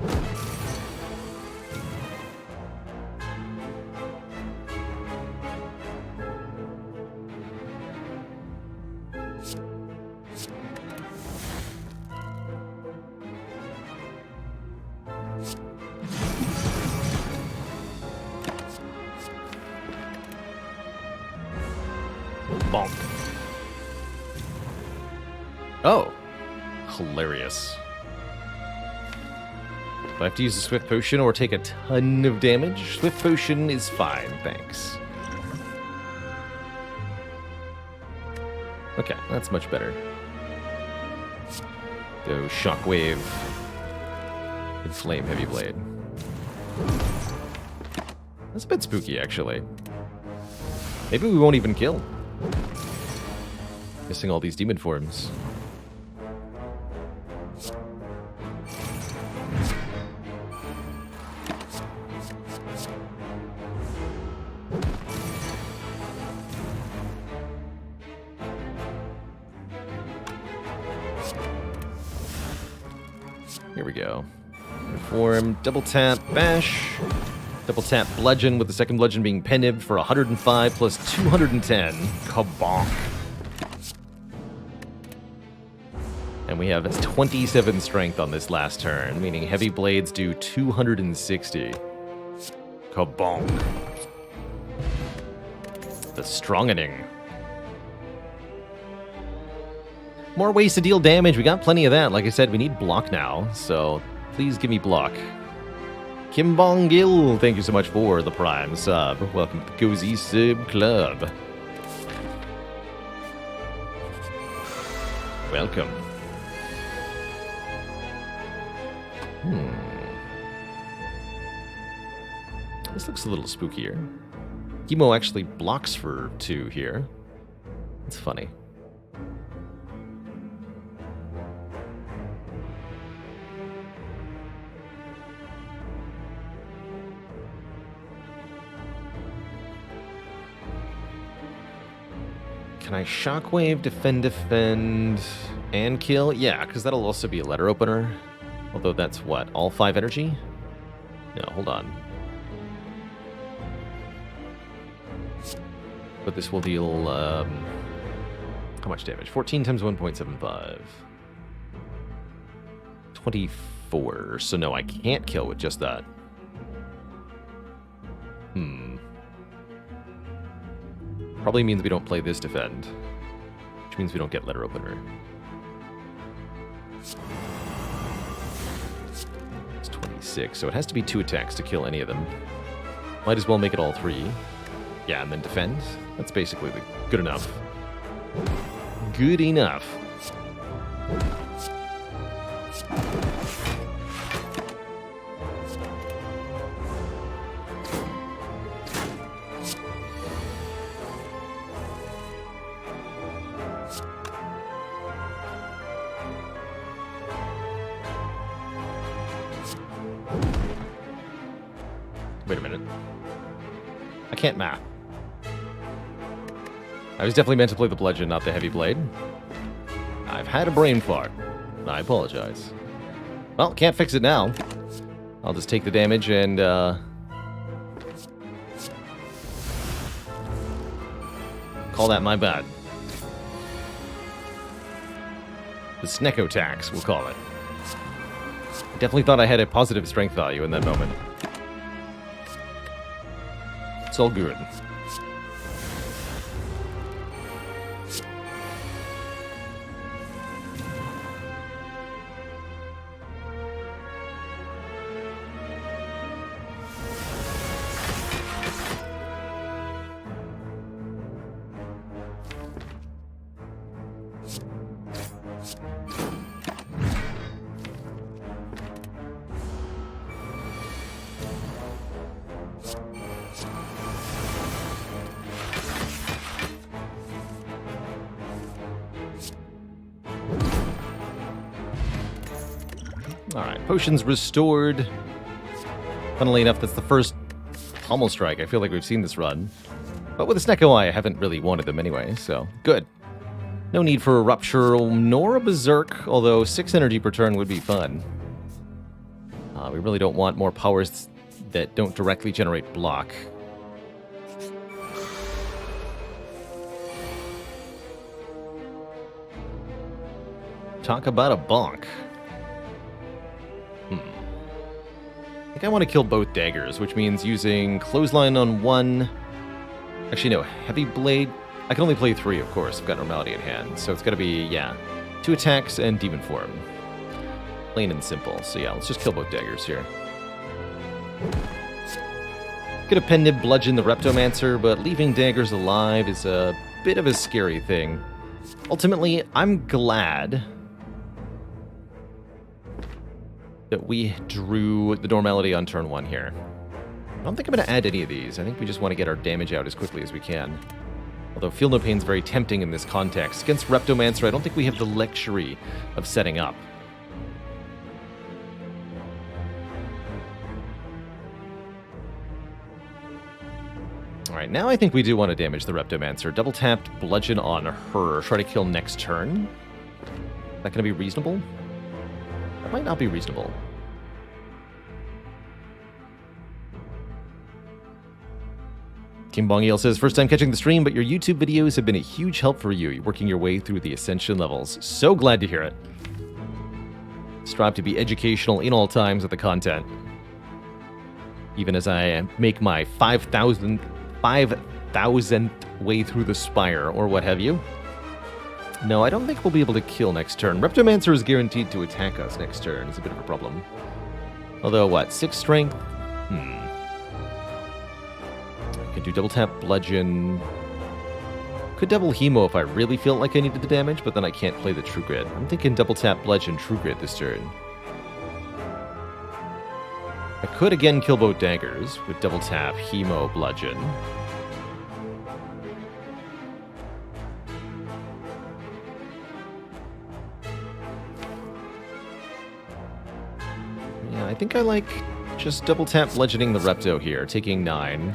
Bonk. Oh. Hilarious. Do I have to use a Swift Potion or take a ton of damage? Swift Potion is fine, thanks. Okay, that's much better. Go Shockwave. Inflame Heavy Blade. That's a bit spooky, actually. Maybe we won't even kill. Missing all these demon forms. Here we go. Reform, double tap, bash. Double tap bludgeon, with the second bludgeon being Penib for 105 plus 210. Kabonk. And we have 27 strength on this last turn, meaning heavy blades do 260. Kabonk. The strongening. More ways to deal damage. We got plenty of that. Like I said, we need block now, so please give me block. Kim Bong Gil, thank you so much for the Prime sub. Welcome to the Cozy Sub Club. Welcome. This looks a little spookier. Chemo actually blocks for 2 here. It's funny. Can I Shockwave, defend, and kill? Yeah, because that'll also be a letter opener. Although that's what, all 5 energy? No, hold on. But this will deal, how much damage? 14 times 1.75. 24. So no, I can't kill with just that. Probably means we don't play this defend, which means we don't get letter opener. It's 26, so it has to be 2 attacks to kill any of them. Might as well make it all 3. Yeah, and then defend. That's basically good enough. Good enough. Wait a minute. I can't math. I was definitely meant to play the bludgeon, not the heavy blade. I've had a brain fart. I apologize. Well, can't fix it now. I'll just take the damage and, call that my bad. The Snecko tax, we'll call it. Definitely thought I had a positive strength value in that moment. It's all good. Alright, potions restored. Funnily enough, that's the first Pommel Strike I feel like we've seen this run. But with a Snecko Eye, I haven't really wanted them anyway, so good. No need for a Rupture nor a Berserk, although 6 energy per turn would be fun. We really don't want more powers that don't directly generate block. Talk about a bonk. I think I want to kill both daggers, which means using Clothesline on one. Actually, no, Heavy Blade. I can only play 3, of course. I've got Normality in hand, so it's got to be, yeah, 2 attacks and Demon Form. Plain and simple. So yeah, let's just kill both daggers here. Could have Pendant Bludgeon the Reptomancer, but leaving daggers alive is a bit of a scary thing. Ultimately, I'm glad that we drew the Normality on turn 1 here. I don't think I'm going to add any of these. I think we just want to get our damage out as quickly as we can. Although Feel No Pain's very tempting in this context. Against Reptomancer, I don't think we have the luxury of setting up. Alright, now I think we do want to damage the Reptomancer. Double-tapped Bludgeon on her. Try to kill next turn. Is that going to be reasonable? That might not be reasonable. Team Bongiel says, first time catching the stream, but your YouTube videos have been a huge help for you. You're working your way through the Ascension levels. So glad to hear it. Strive to be educational in all times with the content. Even as I make my 5,000th way through the Spire, or what have you. No, I don't think we'll be able to kill next turn. Reptomancer is guaranteed to attack us next turn. It's a bit of a problem. Although, what? 6 strength? I could do double tap Bludgeon. Could double Hemo if I really felt like I needed the damage, but then I can't play the True Grit. I'm thinking double tap Bludgeon, True Grit this turn. I could again kill both daggers with double tap Hemo, Bludgeon. I think I like just double tap bludgeoning the Repto here, taking 9.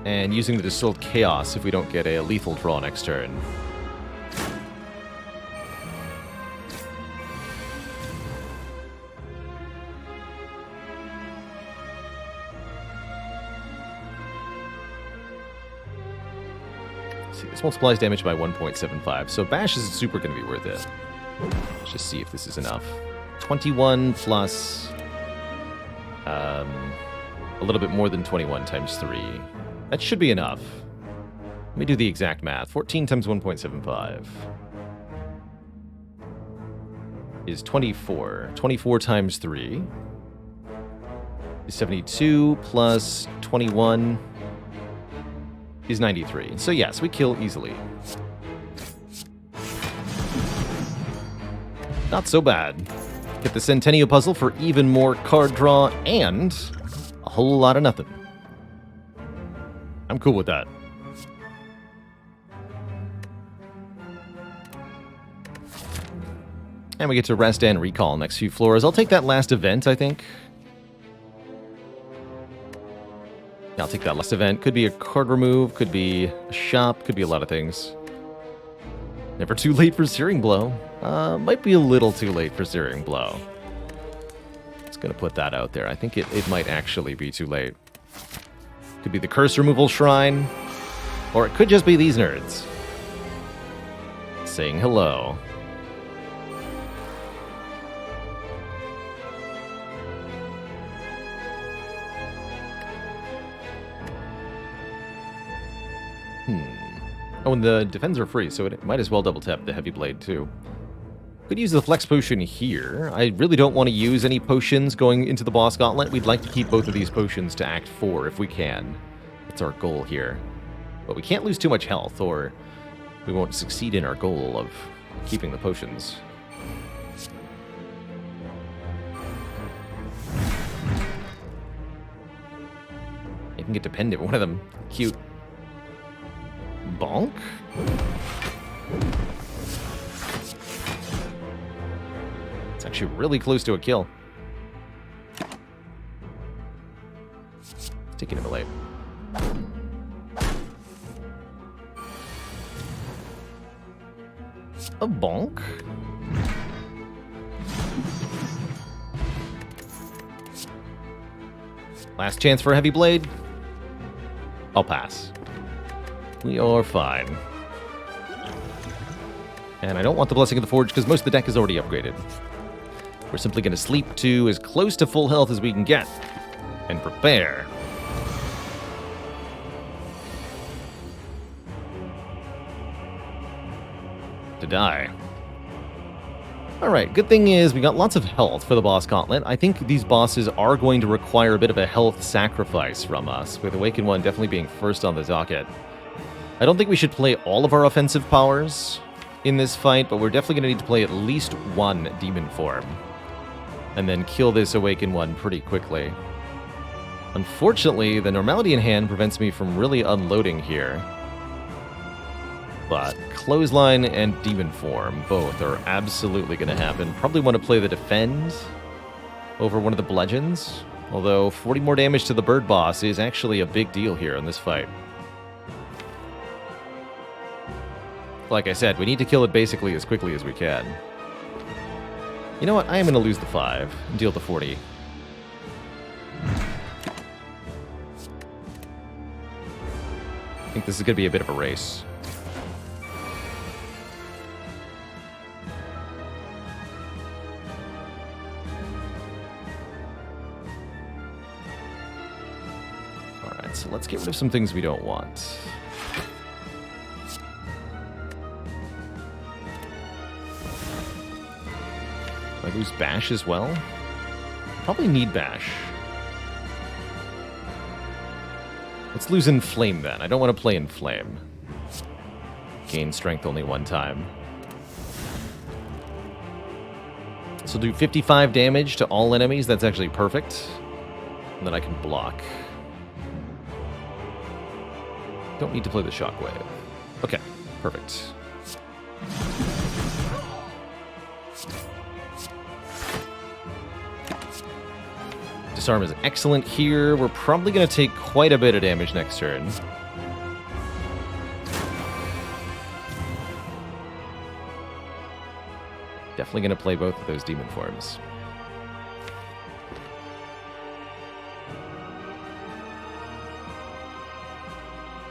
And using the Distilled Chaos if we don't get a lethal draw next turn. This multiplies damage by 1.75, so Bash is super going to be worth it. Let's just see if this is enough. 21 plus a little bit more than 21 times 3. That should be enough. Let me do the exact math. 14 times 1.75 is 24. 24 times 3 is 72 plus 21 is 93. So yes, we kill easily. Not so bad. Get the Centennial puzzle for even more card draw and a whole lot of nothing. I'm cool with that. And we get to rest and recall next few floors. I'll take that last event, I think. Yeah, I'll take that last event. Could be a card remove, could be a shop, could be a lot of things. Never too late for Searing Blow. Might be a little too late for Searing Blow. Just gonna put that out there. I think it might actually be too late. Could be the curse removal shrine, or it could just be these nerds saying hello. Oh, and the defends are free, so it might as well double tap the heavy blade too. Could use the flex potion here. I really don't want to use any potions going into the boss gauntlet. We'd like to keep both of these potions to Act 4 if we can. That's our goal here. But we can't lose too much health, or we won't succeed in our goal of keeping the potions. You can get dependent with one of them. Cute. Bonk? It's actually really close to a kill. Taking him away. A bonk? Last chance for a heavy blade? I'll pass. We are fine. And I don't want the Blessing of the Forge because most of the deck is already upgraded. We're simply going to sleep to as close to full health as we can get. And prepare. To die. Alright, good thing is we got lots of health for the boss gauntlet. I think these bosses are going to require a bit of a health sacrifice from us, with Awakened One definitely being first on the docket. I don't think we should play all of our offensive powers in this fight, but we're definitely going to need to play at least one demon form. And then kill this Awakened One pretty quickly. Unfortunately, the Normality in hand prevents me from really unloading here. But Clothesline and Demon Form, both are absolutely going to happen. Probably want to play the Defend over one of the Bludgeons. Although 40 more damage to the bird boss is actually a big deal here in this fight. Like I said, we need to kill it basically as quickly as we can. You know what? I am going to lose the 5 and deal the 40. I think this is going to be a bit of a race. Alright, so let's get rid of some things we don't want. I lose Bash as well? Probably need Bash. Let's lose Inflame then. I don't want to play Inflame. Gain strength only one time. So do 55 damage to all enemies. That's actually perfect. And then I can block. Don't need to play the Shockwave. Okay, perfect. Disarm is excellent here. We're probably going to take quite a bit of damage next turn. Definitely going to play both of those demon forms.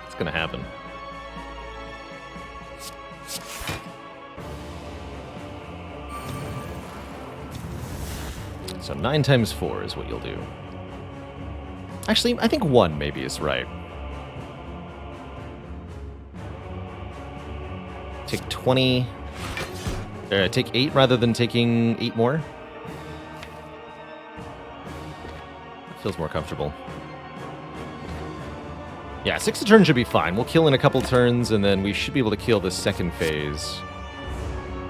It's going to happen. So 9 times 4 is what you'll do. Actually, I think 1 maybe is right. Take 20. Take 8 rather than taking 8 more. Feels more comfortable. Yeah, 6 a turn should be fine. We'll kill in a couple turns, and then we should be able to kill the second phase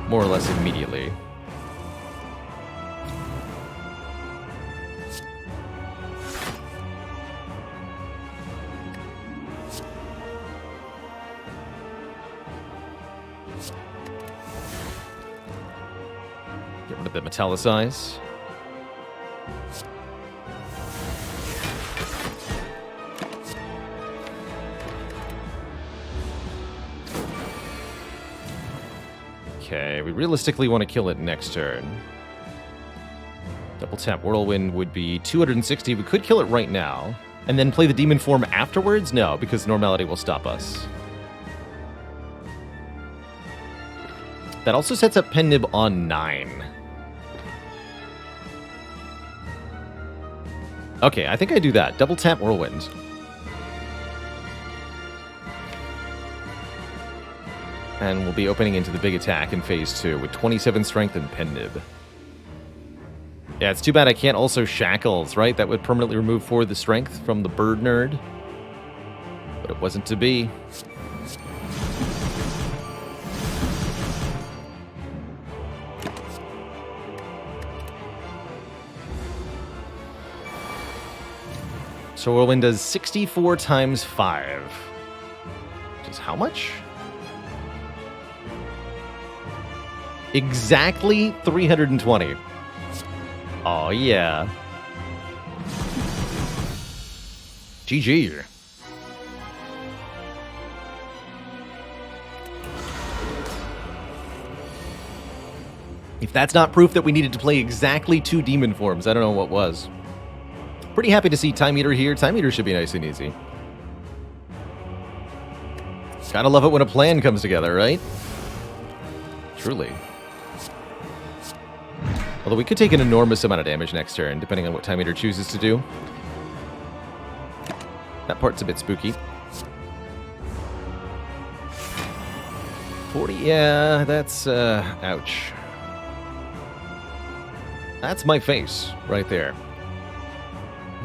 more or less immediately. Get rid of the Metallicize. Okay, we realistically want to kill it next turn. Double tap Whirlwind would be 260. We could kill it right now. And then play the demon form afterwards? No, because normality will stop us. That also sets up Pen Nib on 9. Okay, I think I do that. Double tap Whirlwind. And we'll be opening into the big attack in phase 2 with 27 strength and Pen Nib. Yeah, it's too bad I can't also Shackles, right? That would permanently remove 4 of the strength from the bird nerd. But it wasn't to be. So Whirlwind does 64 times 5. Which is how much? Exactly 320. Oh, yeah. GG. If that's not proof that we needed to play exactly 2 demon forms, I don't know what was. Pretty happy to see Time Eater here. Time Eater should be nice and easy. Gotta love it when a plan comes together, right? Truly. Although we could take an enormous amount of damage next turn, depending on what Time Eater chooses to do. That part's a bit spooky. 40, yeah, that's, ouch. That's my face, right there.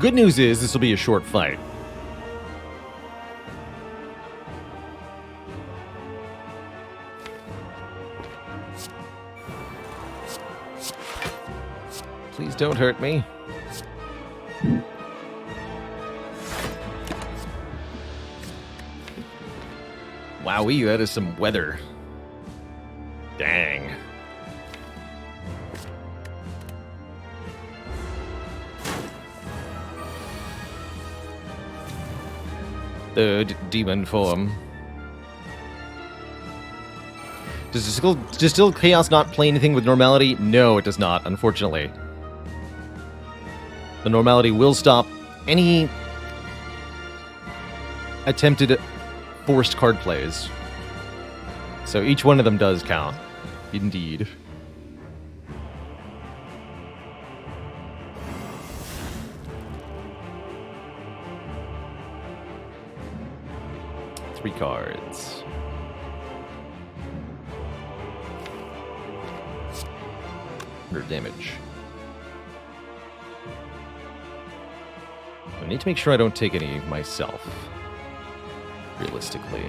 Good news is, this will be a short fight. Please don't hurt me. Wowee, that is some weather. Dang. Third demon form. Does Distilled Chaos not play anything with normality? No, it does not, unfortunately. The normality will stop any attempted forced card plays. So each one of them does count. Indeed. Three cards. Under damage. I need to make sure I don't take any myself. Realistically.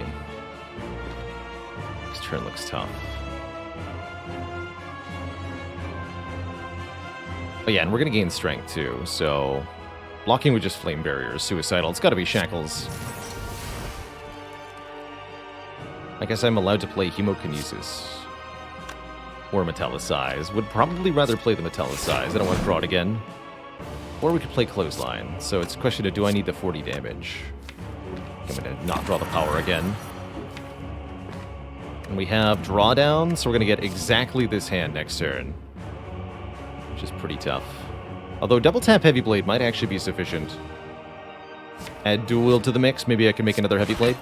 This turn looks tough. Oh yeah, and we're gonna gain strength too, so blocking with just Flame Barrier is suicidal. It's gotta be Shackles. I guess I'm allowed to play Hemokinesis. Or Metallicize. Would probably rather play the Metallicize. I don't want to draw it again. Or we could play Clothesline. So it's a question of, do I need the 40 damage? I'm going to not draw the power again. And we have Drawdown, so we're going to get exactly this hand next turn. Which is pretty tough. Although Double Tap Heavy Blade might actually be sufficient. Add Dual Wield to the mix, maybe I can make another Heavy Blade.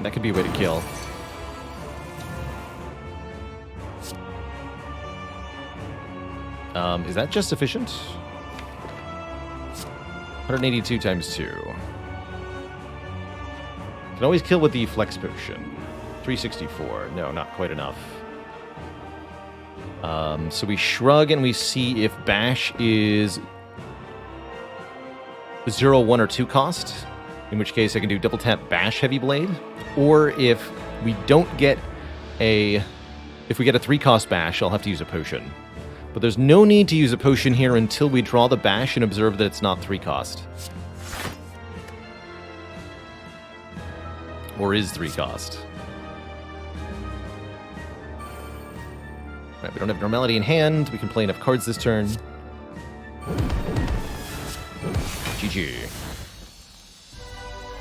That could be a way to kill. Is that just sufficient? 182 times 2. Can always kill with the Flex Potion. 364. No, not quite enough. So we shrug and we see if Bash is 0, 1, or 2 cost. In which case I can do Double Tap Bash Heavy Blade. Or if we don't get a... If we get a 3-cost Bash, I'll have to use a potion. But there's no need to use a potion here until we draw the Bash and observe that it's not 3-cost. Or is 3-cost. Right, we don't have Normality in hand. We can play enough cards this turn. GG.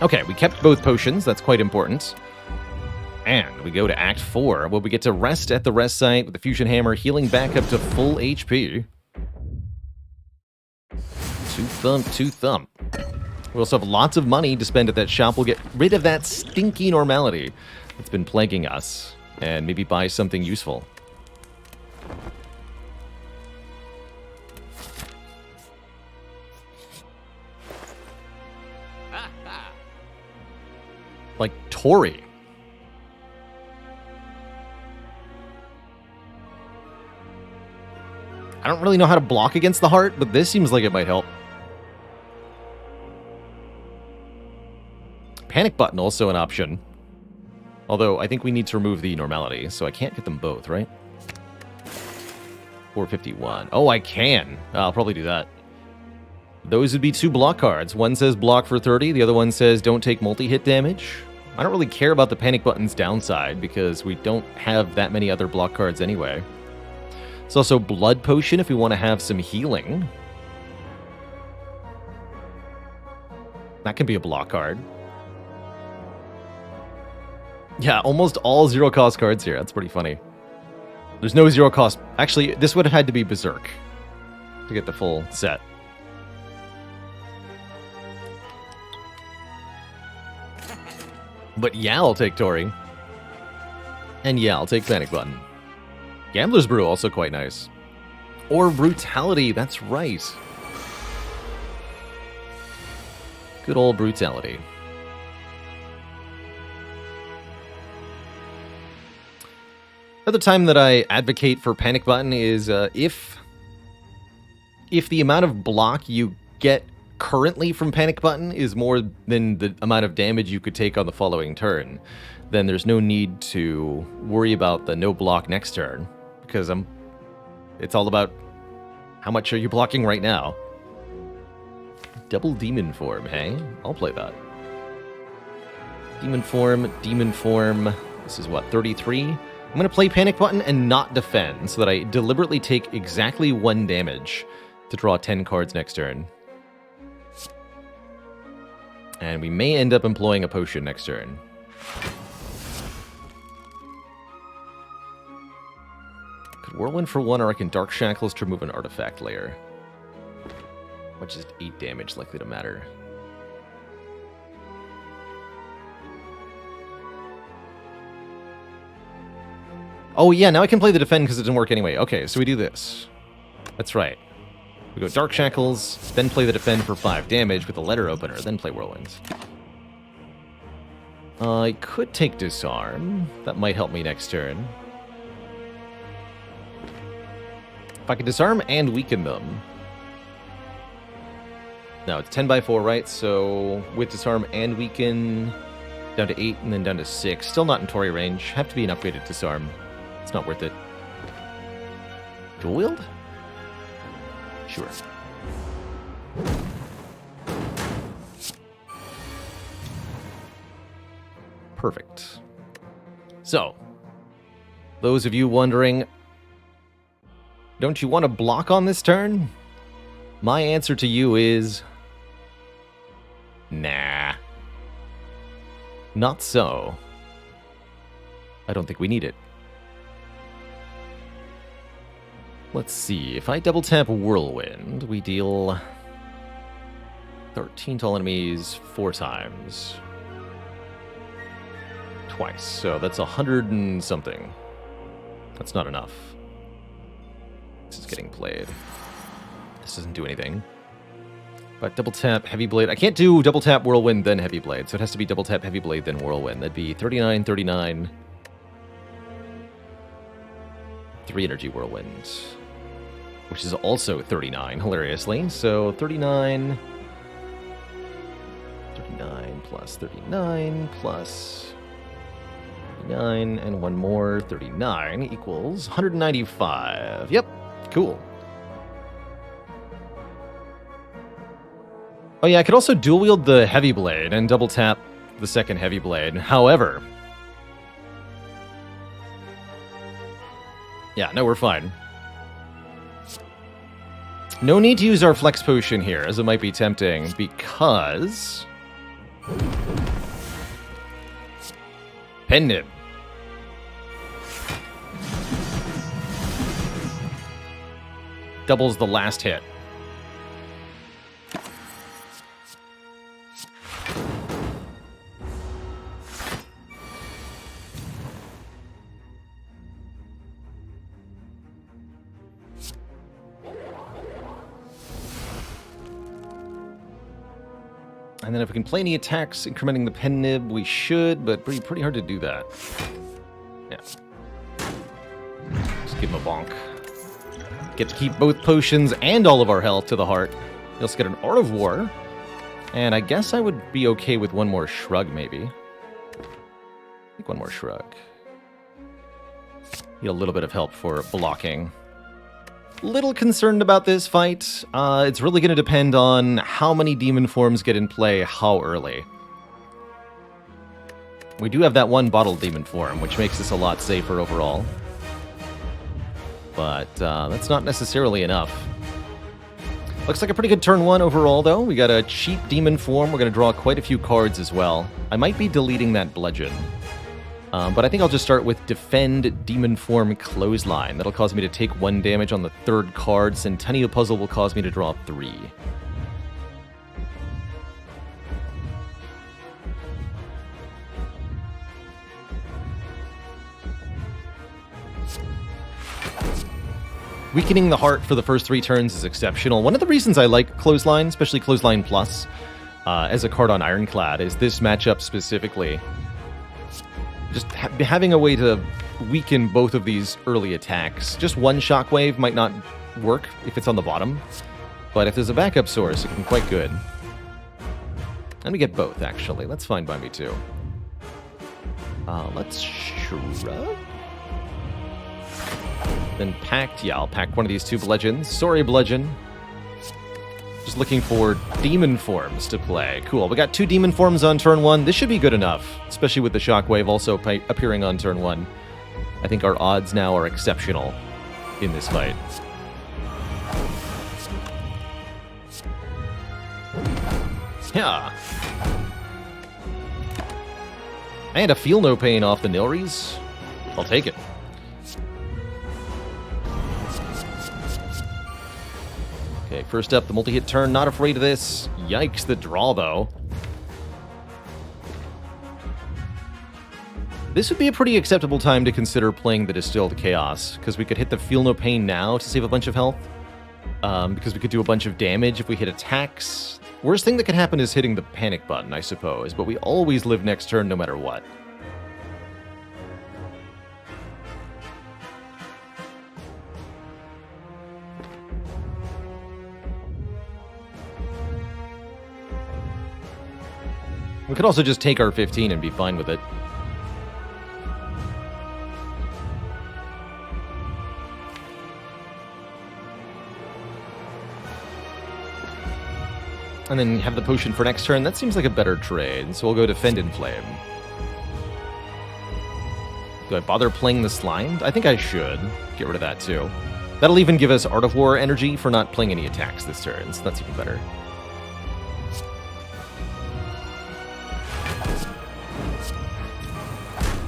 Okay, we kept both potions. That's quite important. And we go to Act 4, where we get to rest at the rest site with the Fusion Hammer, healing back up to full HP. Two thump. We also have lots of money to spend at that shop. We'll get rid of that stinky normality that's been plaguing us and maybe buy something useful. Like Tori. I don't really know how to block against the heart, but this seems like it might help. Panic button also an option. Although I think we need to remove the normality, so I can't get them both, right? 451. Oh, I can. I'll probably do that. Those would be 2 block cards. One says block for 30, the other one says don't take multi-hit damage. I don't really care about the panic button's downside because we don't have that many other block cards anyway. It's also blood potion if we want to have some healing. That can be a block card. Yeah, almost all zero cost cards here. That's pretty funny. There's no zero cost. Actually, this would have had to be Berserk to get the full set. But yeah, I'll take Tori. And yeah, I'll take Panic Button. Gambler's Brew, also quite nice. Or Brutality, that's right. Good old Brutality. Another time that I advocate for Panic Button is if the amount of block you get currently from Panic Button is more than the amount of damage you could take on the following turn, then there's no need to worry about the no block next turn, because it's all about how much are you blocking right now. Double Demon Form, hey? I'll play that. Demon Form. This is what, 33? I'm going to play Panic Button and not defend, so that I deliberately take exactly 1 damage to draw 10 cards next turn. And we may end up employing a potion next turn. Could Whirlwind for 1, or I can Dark Shackles to remove an artifact layer. Which is 8 damage, likely to matter. Oh yeah, now I can play the defend because it didn't work anyway. Okay, so we do this. That's right. We go Dark Shackles, then play the defend for 5 damage with a letter opener, then play Whirlwinds. I could take Disarm. That might help me next turn. If I could Disarm and weaken them. No, it's 10 by 4, right? So with Disarm and weaken, down to 8 and then down to 6. Still not in Tori range. Have to be an upgraded Disarm. It's not worth it. Dual wield? Sure. Perfect. So, those of you wondering, don't you want to block on this turn? My answer to you is, nah. Not so. I don't think we need it. Let's see, if I double tap Whirlwind, we deal 13 to all enemies 4 times. Twice, so that's 100 and something. That's not enough. This is getting played. This doesn't do anything. But double tap Heavy Blade. I can't do double tap Whirlwind then Heavy Blade, so it has to be double tap Heavy Blade then Whirlwind. That'd be 39, 39. 3 energy Whirlwind. Which is also 39, hilariously. So 39... 39 plus 39 plus 39, and one more, 39, equals 195. Yep, cool. Oh yeah, I could also dual wield the Heavy Blade and double tap the second Heavy Blade. However... yeah, no, we're fine. No need to use our Flex Potion here, as it might be tempting, because... Pen Nib. Doubles the last hit. And then if we can play any attacks incrementing the pen nib, we should, but pretty hard to do that. Yeah. Just give him a bonk. Get to keep both potions and all of our health to the heart. We also get an Art of War. And I guess I would be okay with one more shrug, maybe. I think one more shrug. Need a little bit of help for blocking. Little concerned about this fight. It's really going to depend on how many demon forms get in play how early. We do have that one bottled demon form, which makes this a lot safer overall. But that's not necessarily enough. Looks like a pretty good turn one overall, though. We got a cheap demon form. We're going to draw quite a few cards as well. I might be deleting that bludgeon. But I think I'll just start with Defend Demon Form Clothesline. That'll cause me to take 1 damage on the 3rd card. Centennial Puzzle will cause me to draw 3. Weakening the heart for the first 3 turns is exceptional. One of the reasons I like Clothesline, especially Clothesline Plus, as a card on Ironclad, is this matchup specifically. Just having a way to weaken both of these early attacks. Just one Shockwave might not work if it's on the bottom, but if there's a backup source, it can be quite good. And we get both, actually. That's fine by me, too. Let's shrug. Then Pact. Yeah, I'll pack one of these 2 bludgeons. Sorry, bludgeon. Just looking for demon forms to play. Cool. We got 2 demon forms on turn 1. This should be good enough, especially with the Shockwave also appearing on turn 1. I think our odds now are exceptional in this fight. Yeah. And a Feel No Pain off the Nilries. I'll take it. Okay, first up, the multi-hit turn. Not afraid of this. Yikes, the draw, though. This would be a pretty acceptable time to consider playing the Distilled Chaos, because we could hit the Feel No Pain now to save a bunch of health, because we could do a bunch of damage if we hit attacks. Worst thing that could happen is hitting the panic button, I suppose, but we always live next turn no matter what. We could also just take our 15 and be fine with it. And then have the potion for next turn. That seems like a better trade, so we'll go Defend and Flame. Do I bother playing the Slimed? I think I should. Get rid of that, too. That'll even give us Art of War energy for not playing any attacks this turn, so that's even better.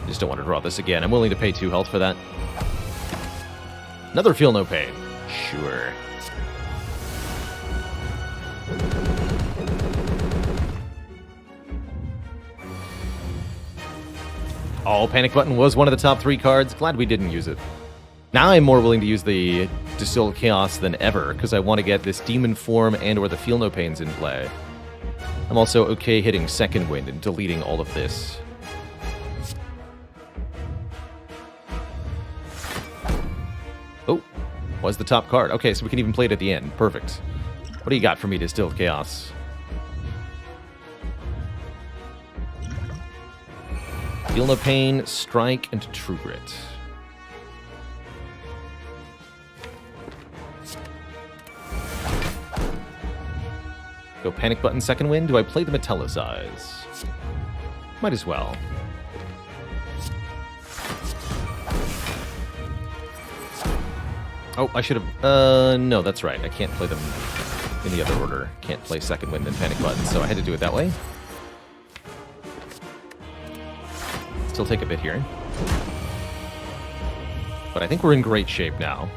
Just don't want to draw this again. I'm willing to pay 2 health for that. Another Feel No Pain. Sure. Oh, Panic Button was one of the top 3 cards. Glad we didn't use it. Now I'm more willing to use the Distilled Chaos than ever, because I want to get this Demon Form and or the Feel No Pains in play. I'm also okay hitting Second Wind and deleting all of this. Oh, was the top card. Okay, so we can even play it at the end. Perfect. What do you got for me, Distilled Chaos? Feel No Pain, Strike, and True Grit. Go Panic Button, Second Wind. Do I play the Metallicize? Might as well. Oh, I should have... no, that's right. I can't play them in the other order. Can't play Second Wind and Panic Button, so I had to do it that way. Still take a bit here. But I think we're in great shape now.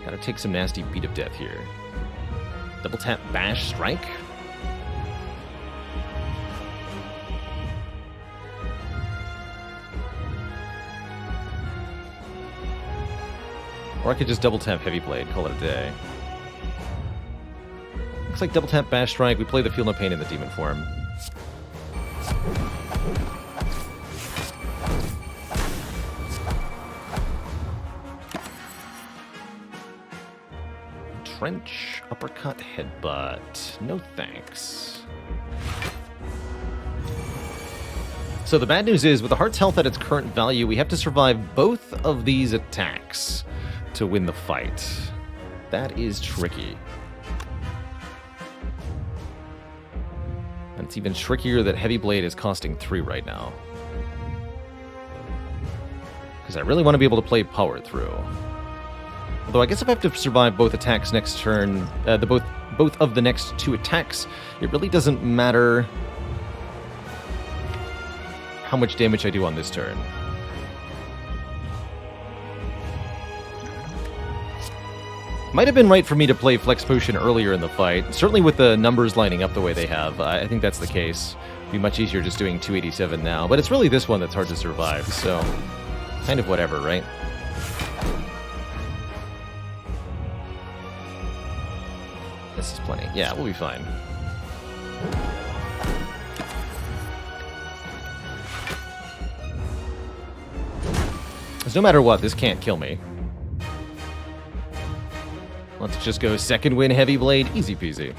Gotta take some nasty Beat of Death here. Double tap, bash, strike. Or I could just double tap Heavy Blade, call it a day. Looks like double tap Bash Strike. We play the Feel No Pain in the Demon form. Trench, uppercut, headbutt. No thanks. So the bad news is, with the heart's health at its current value, we have to survive both of these attacks to win the fight. That is tricky. And it's even trickier that Heavy Blade is costing 3 right now. Because I really want to be able to play Power Through. Although I guess if I have to survive both attacks next turn, both of the next 2 attacks, it really doesn't matter how much damage I do on this turn. Might have been right for me to play Flex Potion earlier in the fight. Certainly with the numbers lining up the way they have, I think that's the case. It'd be much easier just doing 287 now, but it's really this one that's hard to survive, so kind of whatever, right? This is plenty. Yeah, we'll be fine. Because no matter what, this can't kill me. Let's just go second win Heavy Blade, easy peasy.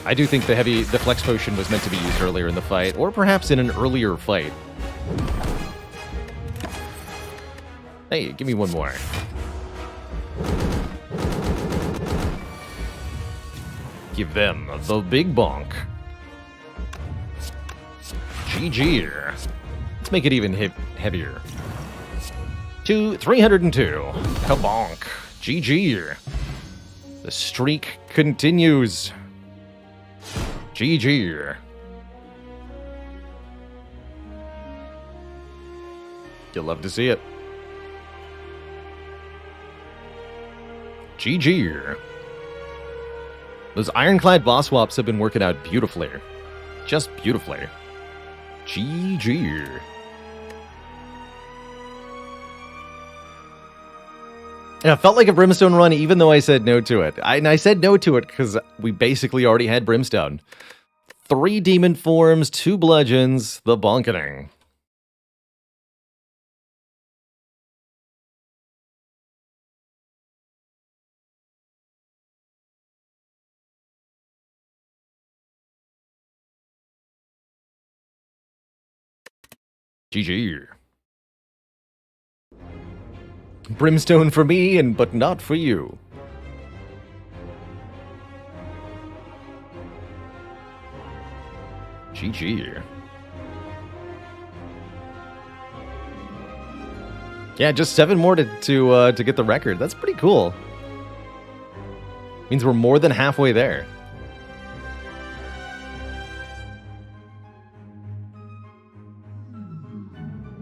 I do think the Flex Potion was meant to be used earlier in the fight, or perhaps in an earlier fight. Hey, give me one more. Give them the big bonk. GG. Let's make it even heavier. 302. Kabonk. GG. The streak continues. GG. You'll love to see it. GG. Those Ironclad boss swaps have been working out beautifully. Just beautifully. GG. Yeah, it felt like a Brimstone run, even though I said no to it. I said no to it because we basically already had Brimstone. 3 demon forms, 2 bludgeons, the bonketing. GG. Brimstone for me, but not for you. GG. Yeah, just 7 more to get the record. That's pretty cool. Means we're more than halfway there.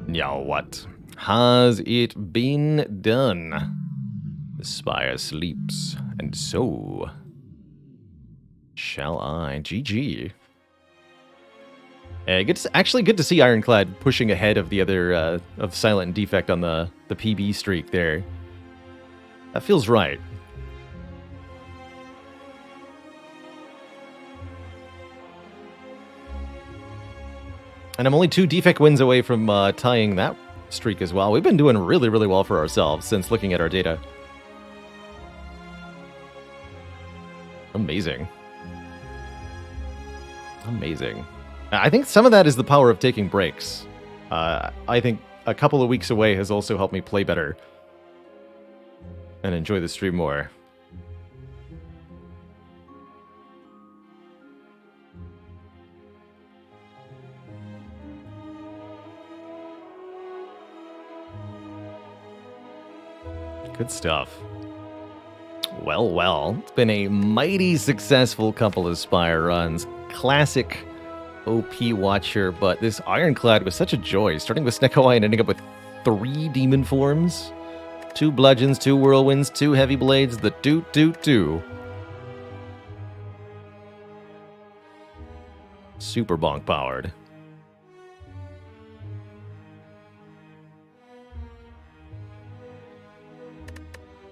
Now what? Has it been done? The Spire sleeps, and so shall I. GG. Actually good to see Ironclad pushing ahead of the other of Silent and Defect on the PB streak there. That feels right. And I'm only 2 Defect wins away from tying that streak as well. We've been doing really, really well for ourselves since looking at our data. Amazing. Amazing. I think some of that is the power of taking breaks. I think a couple of weeks away has also helped me play better and enjoy the stream more. Good stuff. Well, well, it's been a mighty successful couple of Spire runs. Classic OP Watcher, but this Ironclad was such a joy, starting with Snecko and ending up with 3 demon forms, 2 bludgeons, 2 whirlwinds, 2 heavy blades, the doot. Super bonk powered.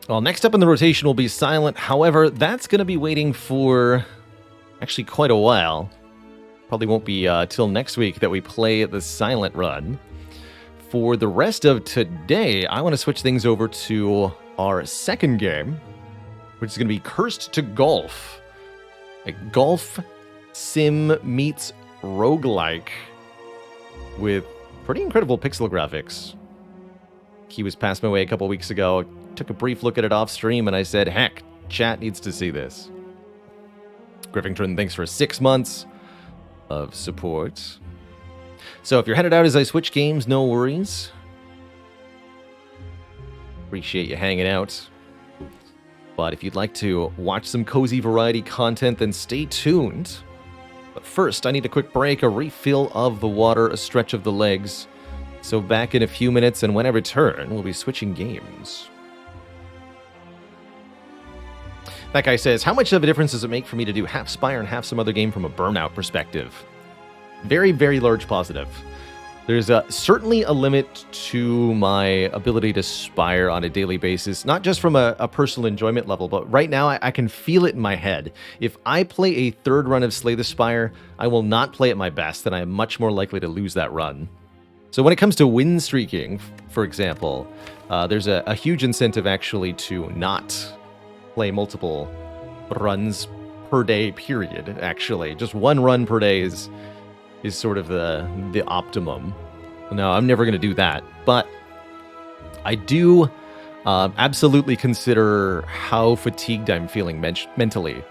Well, next up in the rotation will be Silent. However, that's going to be waiting for actually quite a while. Probably won't be till next week that we play the Silent run. For the rest of today, I want to switch things over to our second game, which is going to be Cursed to Golf. A golf sim meets roguelike with pretty incredible pixel graphics. He was passed my way a couple weeks ago. Took a brief look at it off stream, and I said, heck, chat needs to see this. Griffington, thanks for 6 months of support. So if you're headed out as I switch games, no worries. Appreciate you hanging out. But if you'd like to watch some cozy variety content, then stay tuned. But first, I need a quick break, a refill of the water, a stretch of the legs. So back in a few minutes, and when I return, we'll be switching games. That guy says, how much of a difference does it make for me to do half Spire and half some other game from a burnout perspective? Very, very large positive. There's certainly a limit to my ability to Spire on a daily basis, not just from a personal enjoyment level, but right now I can feel it in my head. If I play a third run of Slay the Spire, I will not play at my best, and I am much more likely to lose that run. So when it comes to win streaking, for example, there's a huge incentive actually to not play multiple runs per day, period, actually. Just one run per day is sort of the optimum. No, I'm never going to do that. But I do absolutely consider how fatigued I'm feeling mentally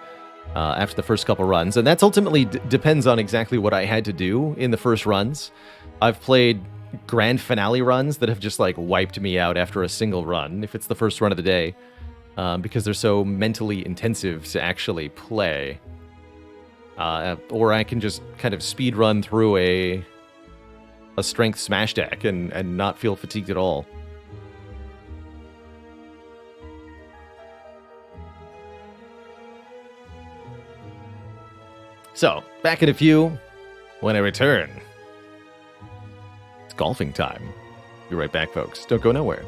after the first couple runs. And that's ultimately depends on exactly what I had to do in the first runs. I've played grand finale runs that have just like wiped me out after a single run, if it's the first run of the day, because they're so mentally intensive to actually play. Or I can just kind of speed run through a strength smash deck and not feel fatigued at all. So, back in a few, when I return, it's golfing time. Be right back, folks. Don't go nowhere.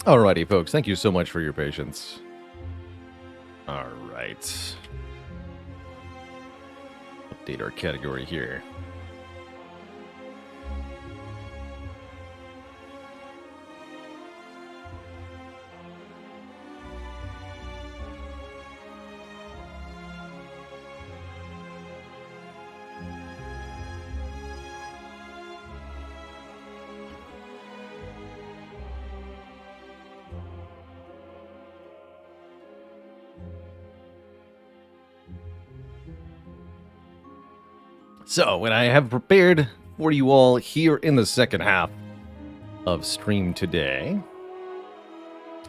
Alrighty, folks. Thank you so much for your patience. Alright. Update our category here. So, what I have prepared for you all here in the second half of stream today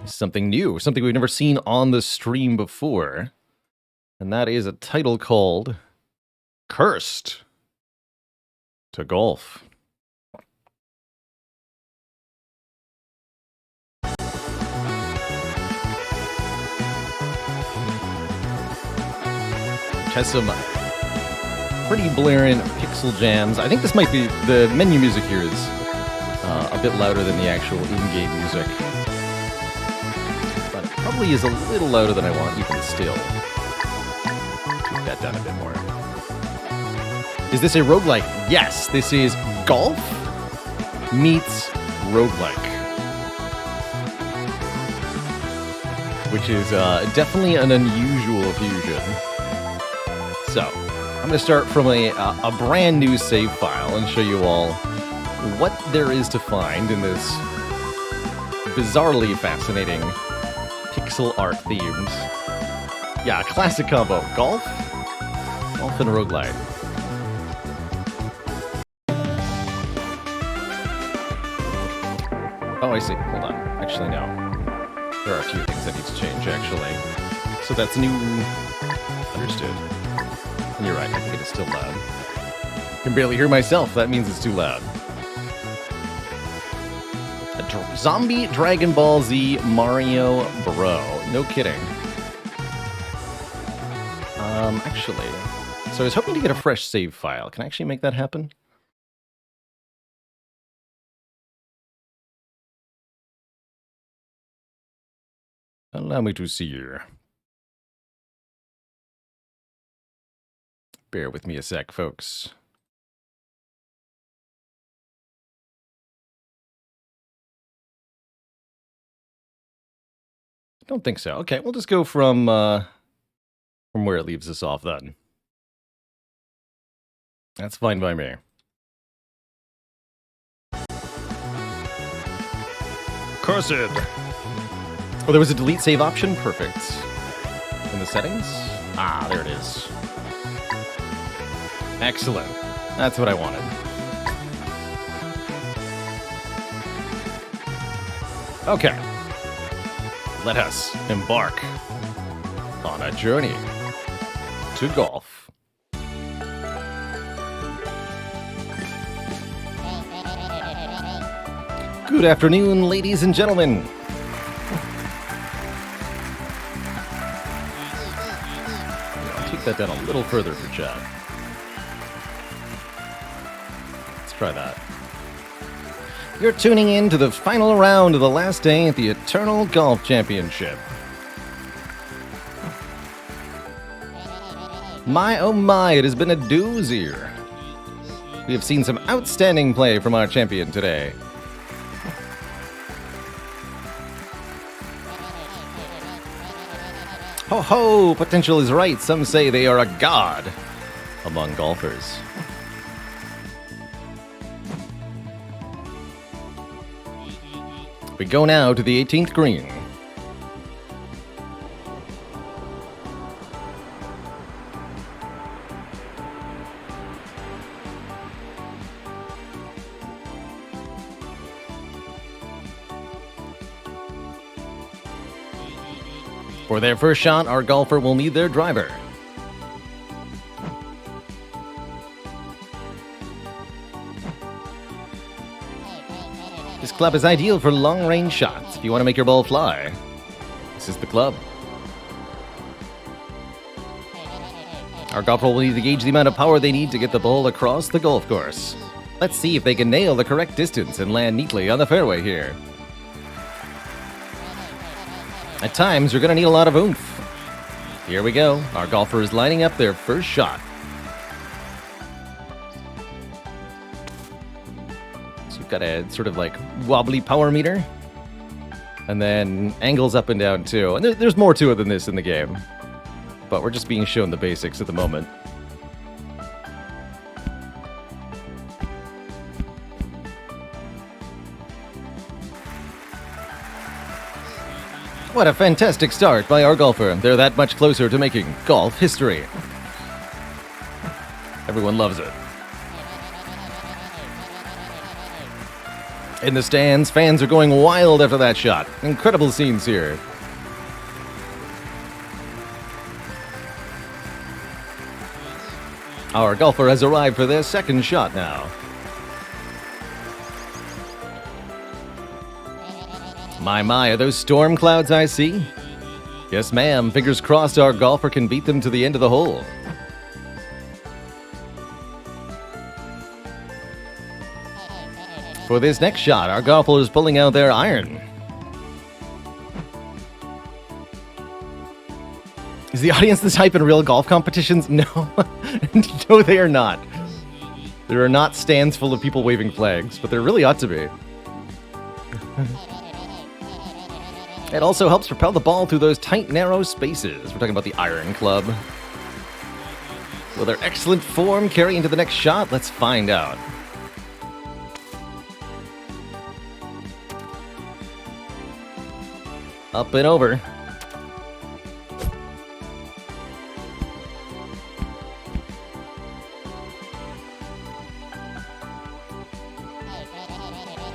is something new, something we've never seen on the stream before, and that is a title called Cursed to Golf. Has some pretty blaring pixel jams. I think this might be, the menu music here is a bit louder than the actual in-game music. But it probably is a little louder than I want, even still. Keep that down a bit more. Is this a roguelike? Yes, this is golf meets roguelike. Which is definitely an unusual fusion. So, I'm going to start from a brand new save file and show you all what there is to find in this bizarrely fascinating pixel art themed. Yeah, classic combo. Golf and roguelite. Oh, I see. Hold on. Actually, no. There are a few things I need to change, actually. So that's new. Understood. And you're right, I think it is still loud. I can barely hear myself, that means it's too loud. A zombie Dragon Ball Z Mario Bro. No kidding. Actually, so I was hoping to get a fresh save file. Can I actually make that happen? Allow me to see here. Bear with me a sec, folks. I don't think so. Okay, we'll just go from where it leaves us off then. That's fine by me. Cursed! Oh, there was a delete save option? Perfect. In the settings? Ah, there it is. Excellent. That's what I wanted. Okay. Let us embark on a journey to golf. Good afternoon, ladies and gentlemen. I'll take that down a little further for chat. Try that. You're tuning in to the final round of the last day at the Eternal Golf Championship. My oh my, it has been a doozy. We have seen some outstanding play from our champion today. Ho ho, potential is right. Some say they are a god among golfers. We go now to the 18th green. For their first shot, our golfer will need their driver. This club is ideal for long-range shots. If you want to make your ball fly, this is the club. Our golfer will need to gauge the amount of power they need to get the ball across the golf course. Let's see if they can nail the correct distance and land neatly on the fairway here. At times, you're going to need a lot of oomph. Here we go. Our golfer is lining up their first shot. So you've got a sort of like wobbly power meter. And then angles up and down too. And there's more to it than this in the game. But we're just being shown the basics at the moment. What a fantastic start by our golfer. They're that much closer to making golf history. Everyone loves it. In the stands, fans are going wild after that shot. Incredible scenes here. Our golfer has arrived for their second shot now. My, are those storm clouds I see? Yes, ma'am. Fingers crossed our golfer can beat them to the end of the hole. For this next shot, our golfer is pulling out their iron. Is the audience the type in real golf competitions? No. No, they are not. There are not stands full of people waving flags, but there really ought to be. It also helps propel the ball through those tight, narrow spaces. We're talking about the Iron Club. Will their excellent form carry into the next shot? Let's find out. Up and over.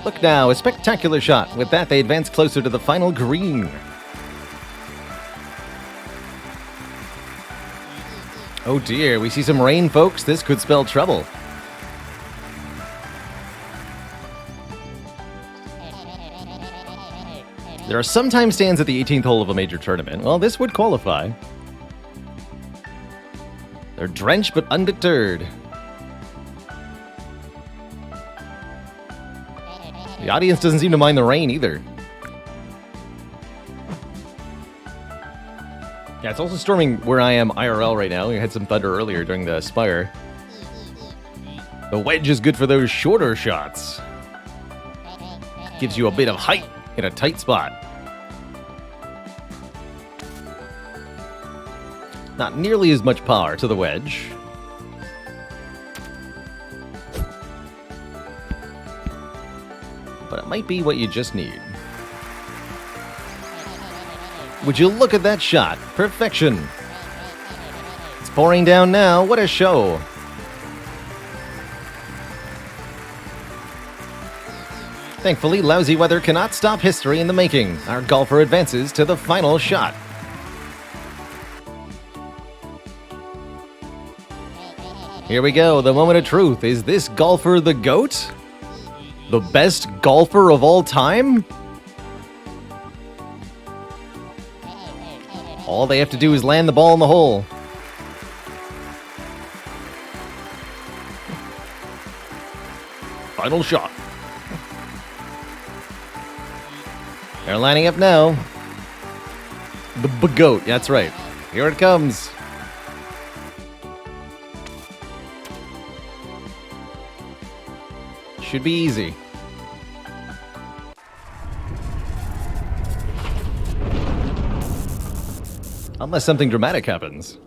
Look now, a spectacular shot. With that, they advance closer to the final green. Oh dear, we see some rain, folks. This could spell trouble. There are sometimes stands at the 18th hole of a major tournament. Well, this would qualify. They're drenched but undeterred. The audience doesn't seem to mind the rain either. Yeah, it's also storming where I am IRL right now. We had some thunder earlier during the Spire. The wedge is good for those shorter shots. Gives you a bit of height in a tight spot. Not nearly as much power to the wedge. But it might be what you just need. Would you look at that shot? Perfection. It's pouring down now. What a show. Thankfully, lousy weather cannot stop history in the making. Our golfer advances to the final shot. Here we go, the moment of truth. Is this golfer the GOAT? The best golfer of all time? All they have to do is land the ball in the hole. Final shot. They're lining up now. The GOAT, that's right. Here it comes. Should be easy. Unless something dramatic happens.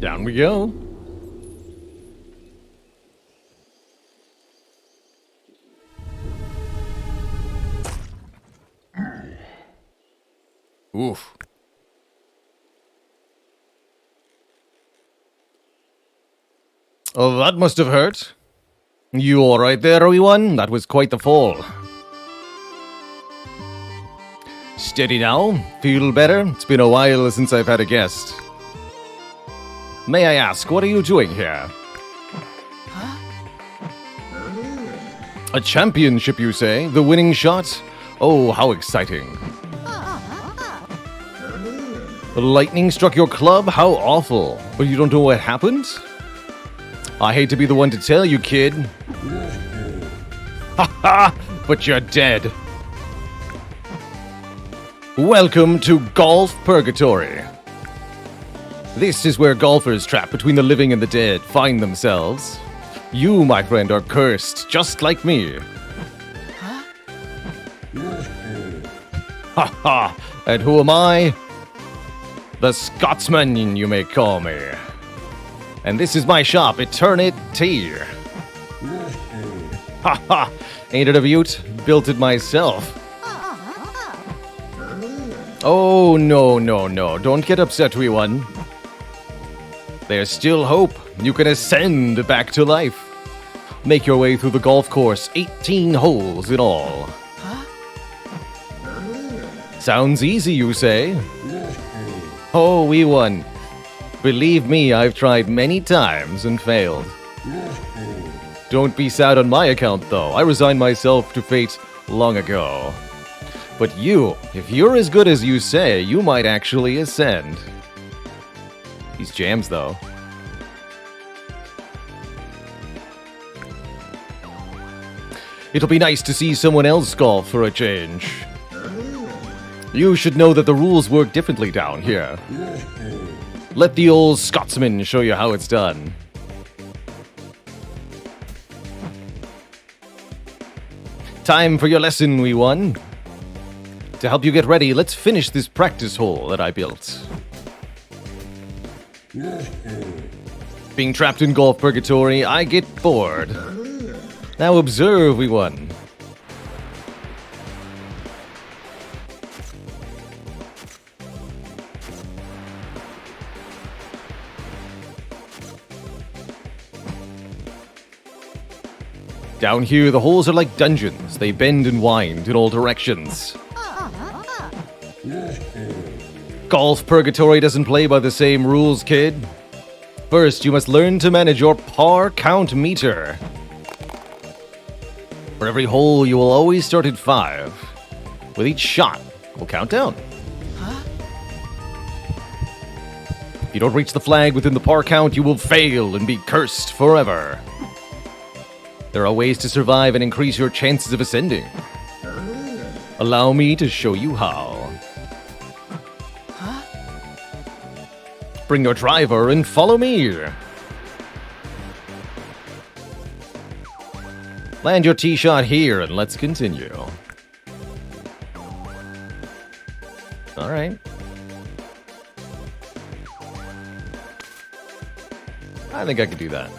Down we go. Oof. Oh, that must have hurt. You all right there, everyone? That was quite the fall. Steady now? Feel better? It's been a while since I've had a guest. May I ask, what are you doing here? A championship, you say? The winning shot? Oh, how exciting. Lightning struck your club? How awful. But you don't know what happened? I hate to be the one to tell you, kid. Ha ha! But you're dead. Welcome to Golf Purgatory. This is where golfers trapped between the living and the dead find themselves. You, my friend, are cursed, just like me. Ha ha! And who am I? The Scotsman, you may call me. And this is my shop, Eternity. Ha ha! Ain't it a beaut? Built it myself. Oh, no, no, no. Don't get upset, wee one. There's still hope. You can ascend back to life. Make your way through the golf course, 18 holes in all. Sounds easy, you say? Oh, wee one. Believe me, I've tried many times and failed. Don't be sad on my account, though. I resigned myself to fate long ago. But you, if you're as good as you say, you might actually ascend. These jams, though. It'll be nice to see someone else golf for a change. You should know that the rules work differently down here. Let the old Scotsman show you how it's done. Time for your lesson, wee one. To help you get ready, let's finish this practice hole that I built. Being trapped in golf purgatory, I get bored. Now observe, wee one. Down here, the holes are like dungeons. They bend and wind in all directions. Golf Purgatory doesn't play by the same rules, kid. First, you must learn to manage your par count meter. For every hole, you will always start at 5. With each shot, we'll count down. If you don't reach the flag within the par count, you will fail and be cursed forever. There are ways to survive and increase your chances of ascending. Allow me to show you how. Bring your driver and follow me. Land your tee shot here and let's continue. All right. I think I could do that.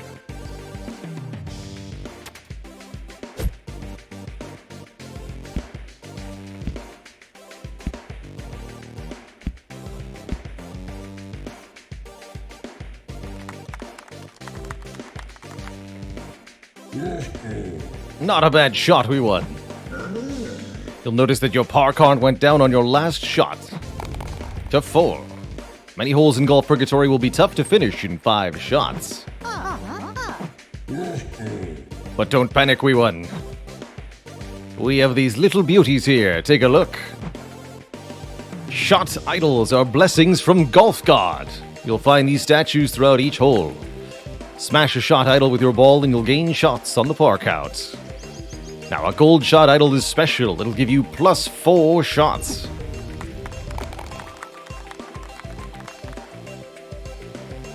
Not a bad shot, we won. You'll notice that your par count went down on your last shot. To 4. Many holes in Golf Purgatory will be tough to finish in 5 shots. But don't panic, wee one. We have these little beauties here. Take a look. Shot idols are blessings from Golf God. You'll find these statues throughout each hole. Smash a shot idol with your ball and you'll gain shots on the par count. Now, a gold shot idol is special. It'll give you plus 4 shots.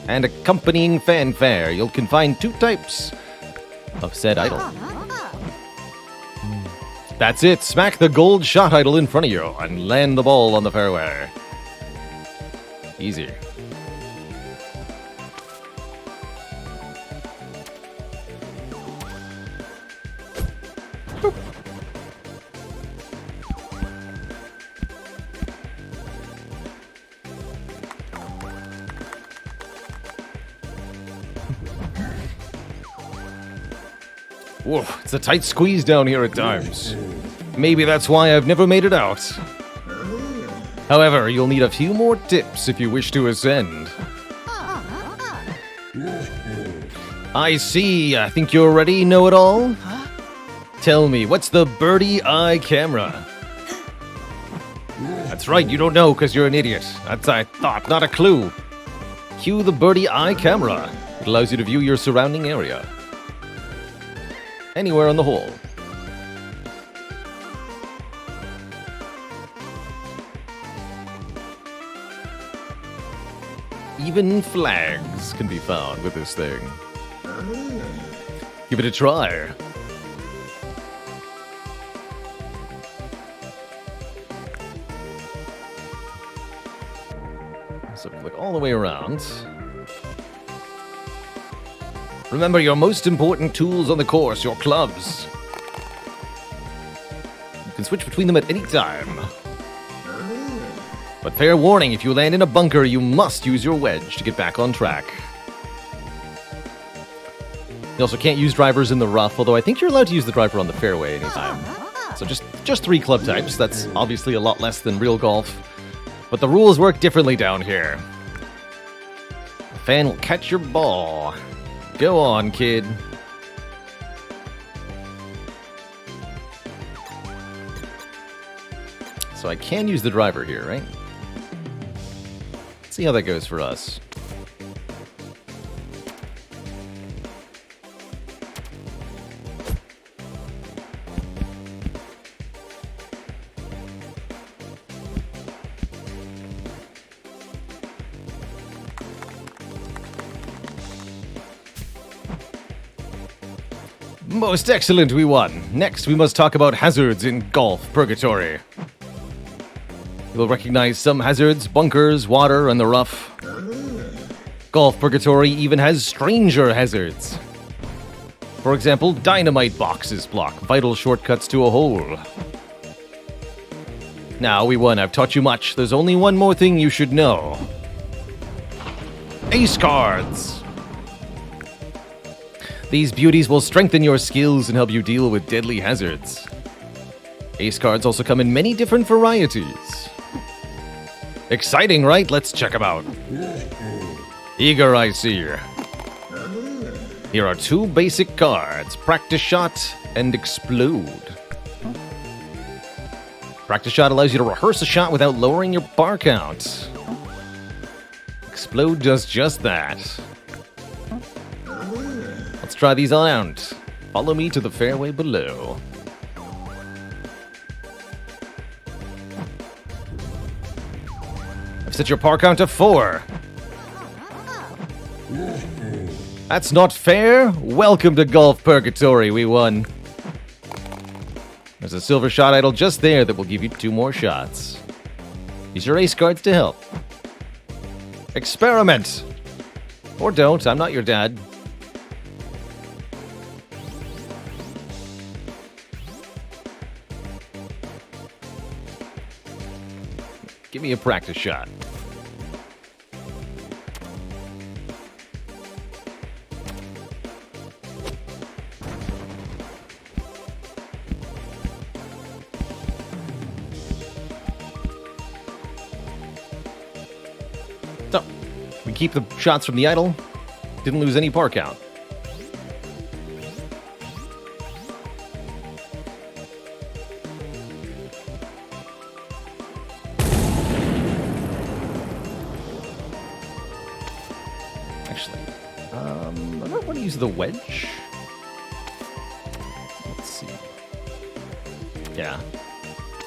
And accompanying fanfare, you can find 2 types of said idol. That's it. Smack the gold shot idol in front of you and land the ball on the fairway. Easy. Whoa, it's a tight squeeze down here at times. Maybe that's why I've never made it out. However, you'll need a few more tips if you wish to ascend. I see. I think you're ready, know-it-all? Tell me, what's the birdie eye camera? That's right, you don't know because you're an idiot. That's I thought, not a clue. Cue the birdie eye camera. It allows you to view your surrounding area. Anywhere on the hole. Even flags can be found with this thing. Give it a try. So look all the way around. Remember your most important tools on the course, your clubs. You can switch between them at any time. But fair warning, if you land in a bunker, you must use your wedge to get back on track. You also can't use drivers in the rough, although I think you're allowed to use the driver on the fairway anytime. So just 3 club types. That's obviously a lot less than real golf. But the rules work differently down here. The fan will catch your ball. Go on, kid. So I can use the driver here, right? Let's see how that goes for us. Most excellent, we won. Next, we must talk about hazards in Golf Purgatory. You'll recognize some hazards, bunkers, water, and the rough. Golf Purgatory even has stranger hazards. For example, dynamite boxes block vital shortcuts to a hole. Now, we won. I've taught you much. There's only one more thing you should know. Ace cards! These beauties will strengthen your skills and help you deal with deadly hazards. Ace cards also come in many different varieties. Exciting, right? Let's check them out. Eager, I see. Here are 2 basic cards, Practice Shot and Explode. Practice Shot allows you to rehearse a shot without lowering your bar count. Explode does just that. Let's try these on out. Follow me to the fairway below. I've set your par count to 4. That's not fair. Welcome to Golf Purgatory. We won. There's a silver shot idol just there that will give you 2 more shots. Use your ace cards to help. Experiment. Or don't. I'm not your dad. Give me a practice shot. So, we keep the shots from the idol. Didn't lose any par count. The wedge? Let's see. Yeah.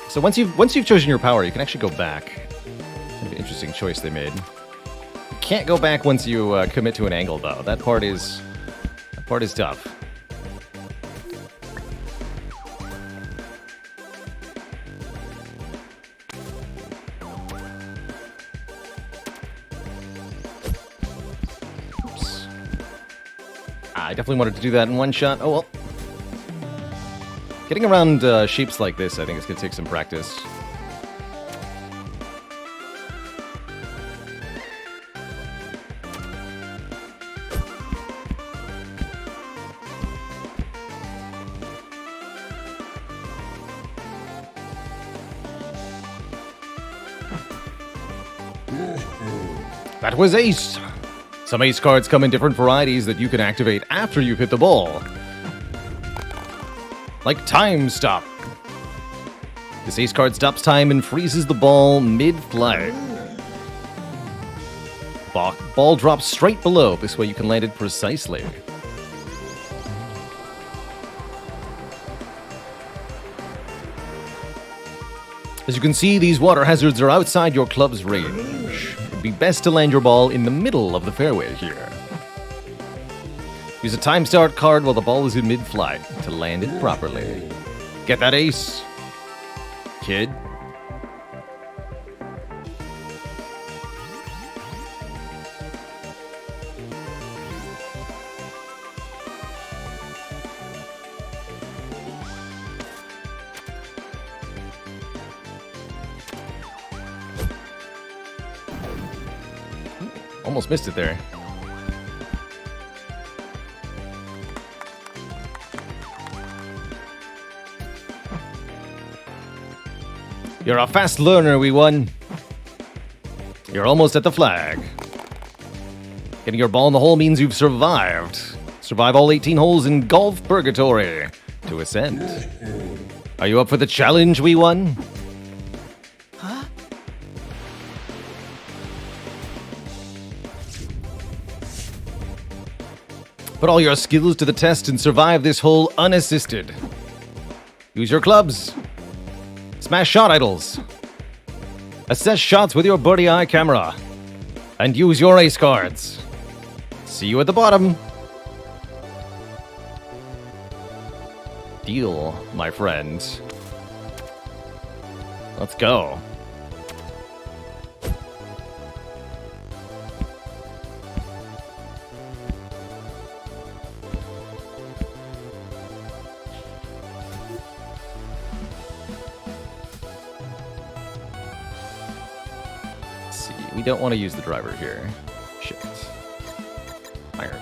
So once you've chosen your power, you can actually go back. Kind of an interesting choice they made. You can't go back once you commit to an angle, though. That part is tough. I definitely wanted to do that in one shot. Oh well. Getting around shapes like this, I think it's going to take some practice. That was ace! Some ace cards come in different varieties that you can activate after you've hit the ball. Like Time Stop. This ace card stops time and freezes the ball mid-flight. Ball drops straight below. This way you can land it precisely. As you can see, these water hazards are outside your club's range. It'd be best to land your ball in the middle of the fairway here. Use a time start card while the ball is in mid-flight to land it properly. Get that ace, kid. Almost missed it there. You're a fast learner, wee one. You're almost at the flag. Getting your ball in the hole means you've survived. Survive all 18 holes in golf purgatory to ascend. Are you up for the challenge, wee one? Put all your skills to the test and survive this hole unassisted. Use your clubs. Smash shot idols. Assess shots with your birdie eye camera. And use your ace cards. See you at the bottom. Deal, my friend. Let's go. We don't want to use the driver here. Shit. Iron.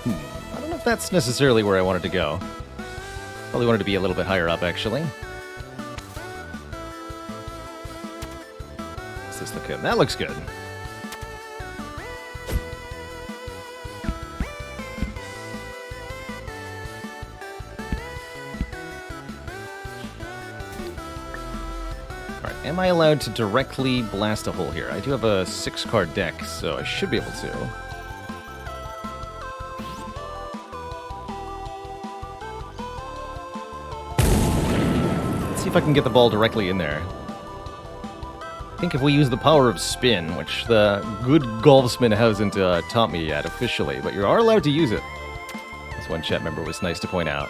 I don't know if that's necessarily where I wanted to go. Probably wanted to be a little bit higher up, actually. Does this look good? That looks good. Am I allowed to directly blast a hole here? I do have a 6-card deck, so I should be able to. Let's see if I can get the ball directly in there. I think if we use the power of spin, which the good golfsman hasn't taught me yet officially, but you are allowed to use it. This one chat member was nice to point out.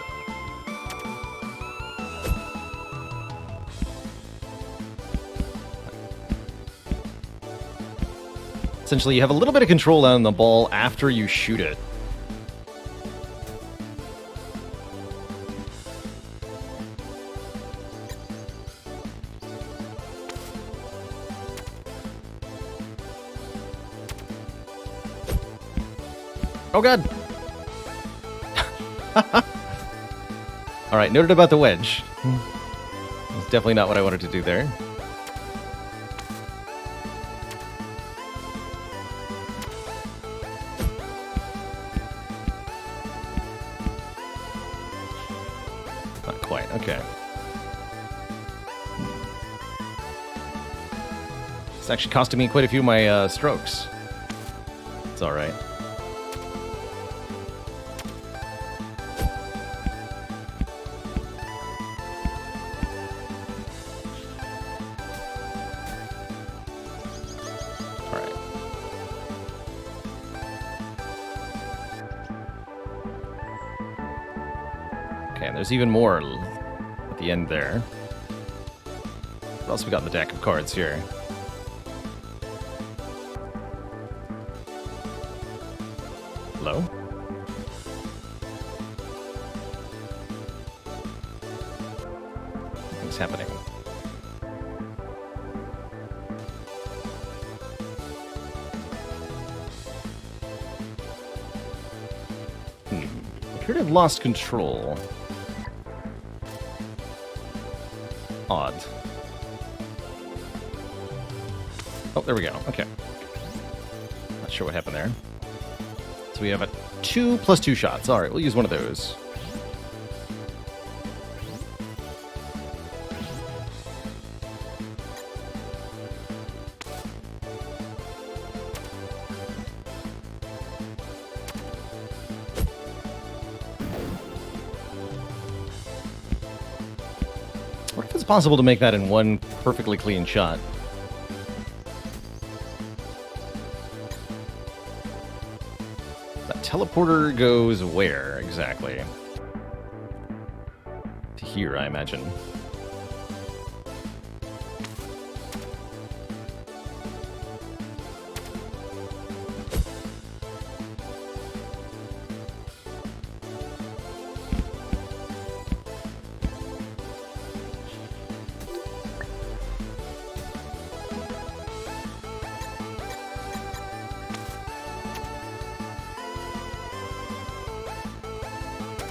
Essentially, you have a little bit of control on the ball after you shoot it. Oh god! Alright, noted about the wedge. That's definitely not what I wanted to do there. Not quite, okay. It's actually costing me quite a few of my strokes. It's alright. There's even more at the end there. What else we got in the deck of cards here? Hello? What's happening? Appear to have lost control. Odd. Oh, there we go. Okay. Not sure what happened there. So we have a 2 plus 2 shots. All right, we'll use one of those. What if it's possible to make that in one perfectly clean shot? That teleporter goes where, exactly? To here, I imagine.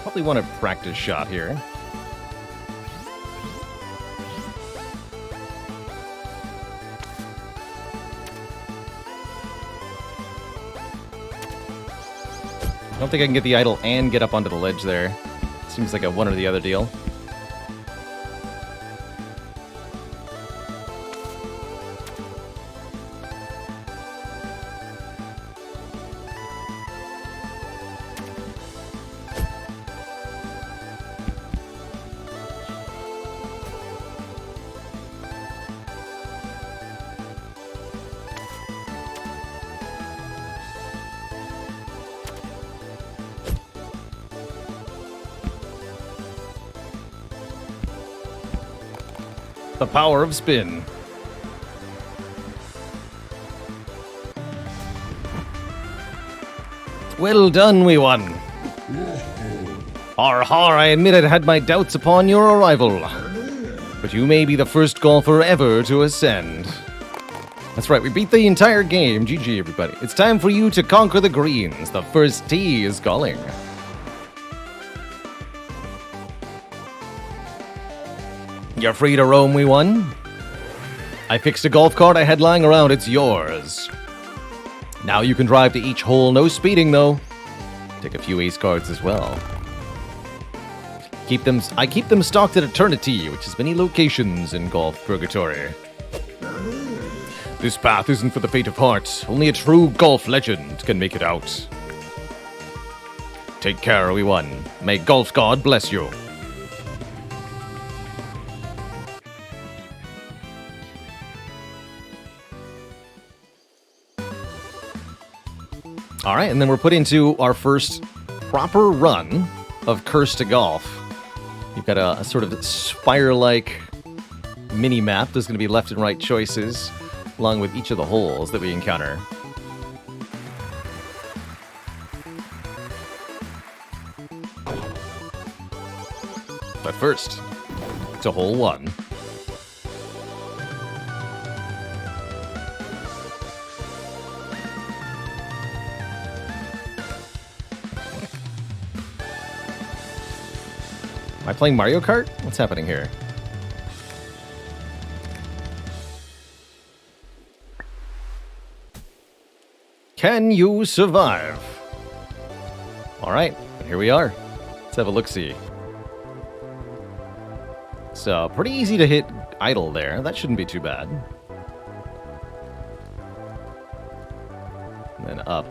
Probably want a practice shot here. I don't think I can get the idol and get up onto the ledge there. Seems like a one or the other deal. The power of spin. Well done, we won. Har har, I admit I had my doubts upon your arrival. But you may be the first golfer ever to ascend. That's right, we beat the entire game. GG, everybody. It's time for you to conquer the greens. The first tee is calling. You're free to roam, we won. I fixed a golf cart I had lying around, it's yours. Now you can drive to each hole, no speeding though. Take a few ace cards as well. I keep them stocked at Eternity, which has many locations in Golf Purgatory. This path isn't for the faint of heart. Only a true golf legend can make it out. Take care, we won. May Golf God bless you. All right, and then we're put into our first proper run of Curse to Golf. You've got a sort of Spire-like mini-map. There's going to be left and right choices, along with each of the holes that we encounter. But first, to hole 1. Am I playing Mario Kart? What's happening here? Can you survive? All right, here we are. Let's have a look-see. So, pretty easy to hit idle there. That shouldn't be too bad. And then up.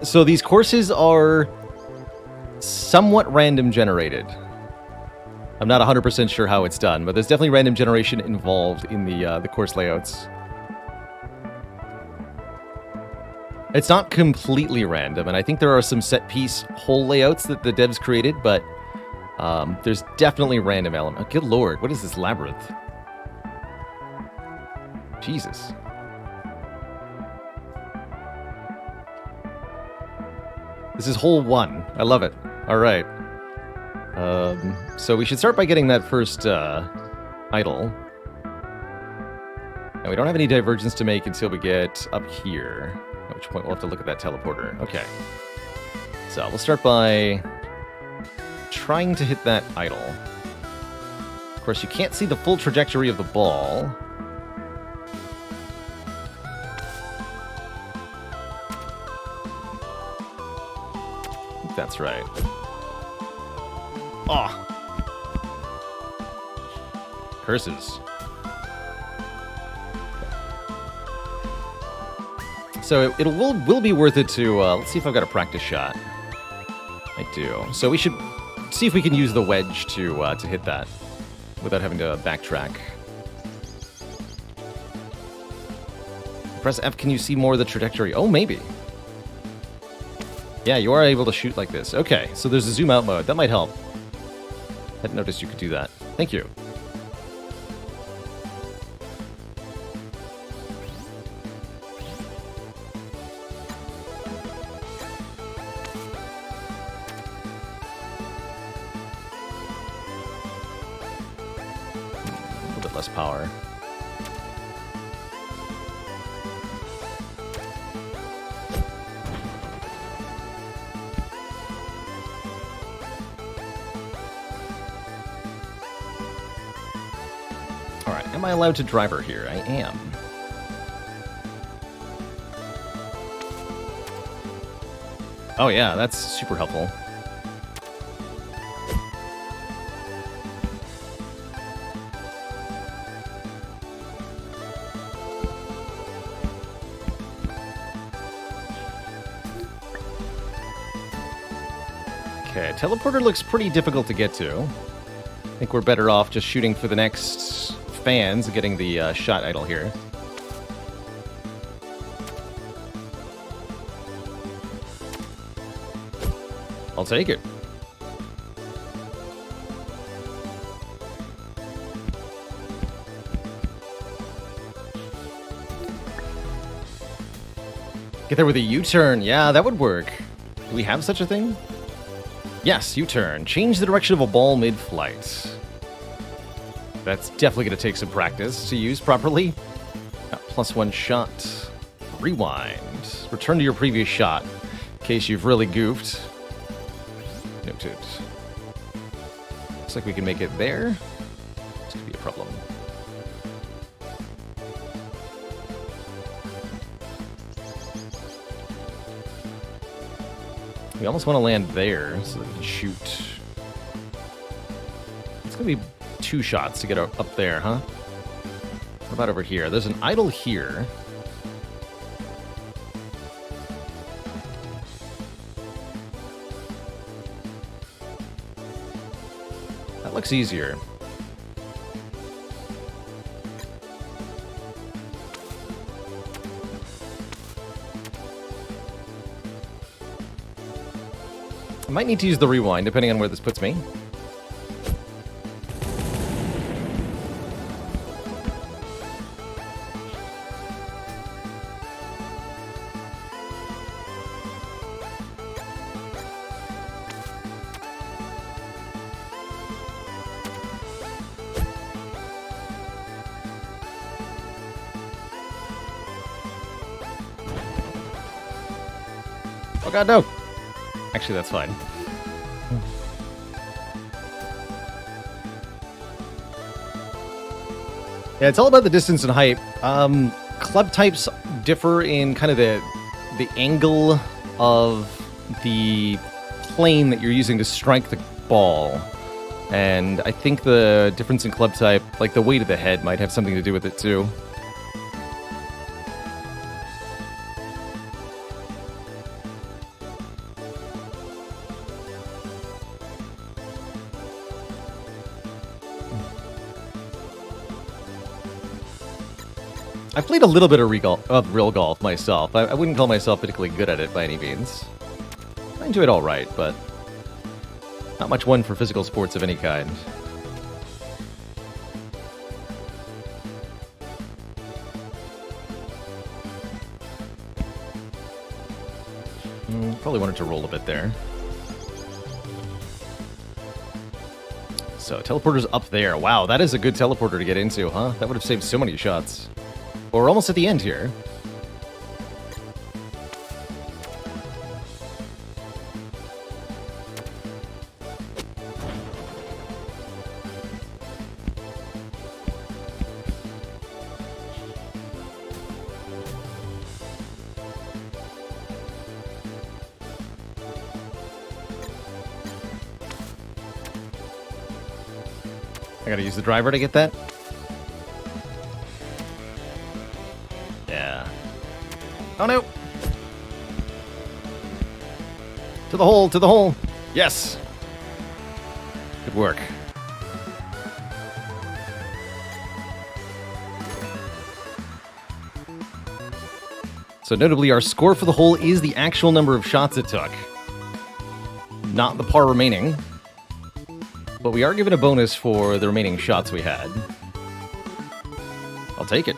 So these courses are somewhat random generated. I'm not 100% sure how it's done, but there's definitely random generation involved in the course layouts. It's not completely random, and I think there are some set-piece hole layouts that the devs created, but there's definitely random element. Oh, good lord, what is this labyrinth? Jesus. This is hole 1. I love it. All right. So we should start by getting that first idol. And we don't have any divergence to make until we get up here. At which point we'll have to look at that teleporter. Okay. So we'll start by trying to hit that idle. Of course, you can't see the full trajectory of the ball. I think that's right. Oh! Curses. So it will be worth it to, let's see if I've got a practice shot. I do. So we should see if we can use the wedge to hit that without having to backtrack. Press F, can you see more of the trajectory? Oh, maybe. Yeah, you are able to shoot like this. Okay, so there's a zoom out mode. That might help. I hadn't noticed you could do that. Thank you. A little bit less power. Alright, am I allowed to drive her here? I am. Oh yeah, that's super helpful. Okay, teleporter looks pretty difficult to get to. I think we're better off just shooting for the next fans and getting the shot idle here. I'll take it. Get there with a U-turn. Yeah, that would work. Do we have such a thing? Yes, U-turn. Change the direction of a ball mid-flight. That's definitely going to take some practice to use properly. +1 shot. Rewind. Return to your previous shot in case you've really goofed. Noted. Looks like we can make it there. This could be a problem. We almost want to land there so that we can shoot. It's going to be 2 shots to get up there, huh? What about over here? There's an idle here. That looks easier. I might need to use the rewind, depending on where this puts me. Oh god, no! Actually, that's fine. Yeah, it's all about the distance and height. Club types differ in kind of the angle of the plane that you're using to strike the ball. And I think the difference in club type, like the weight of the head, might have something to do with it too. I've played a little bit of real golf myself. I wouldn't call myself particularly good at it by any means. I enjoy it all right, but not much one for physical sports of any kind. Probably wanted to roll a bit there. So, teleporter's up there. Wow, that is a good teleporter to get into, huh? That would have saved so many shots. We're almost at the end here. I gotta use the driver to get that. Yeah. Oh no! To the hole, to the hole! Yes! Good work. So notably, our score for the hole is the actual number of shots it took, not the par remaining. But we are given a bonus for the remaining shots we had. I'll take it.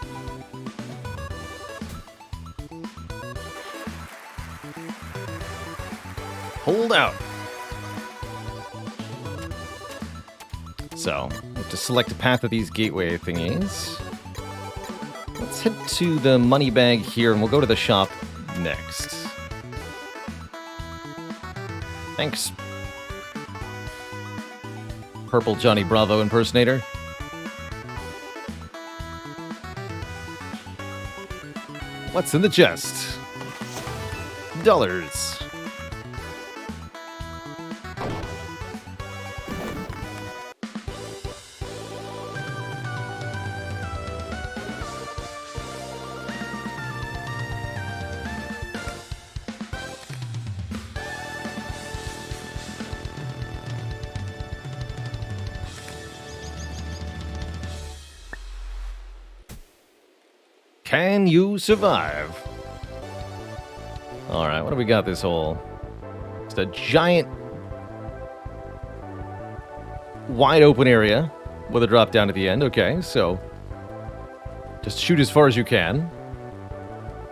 Hold out. So, we have to select a path of these gateway thingies. Let's head to the money bag here, and we'll go to the shop next. Thanks. Purple Johnny Bravo impersonator. What's in the chest? Dollars. Can you survive? Alright, what do we got this hole? Just a giant wide open area with a drop down at the end. Okay, so just shoot as far as you can.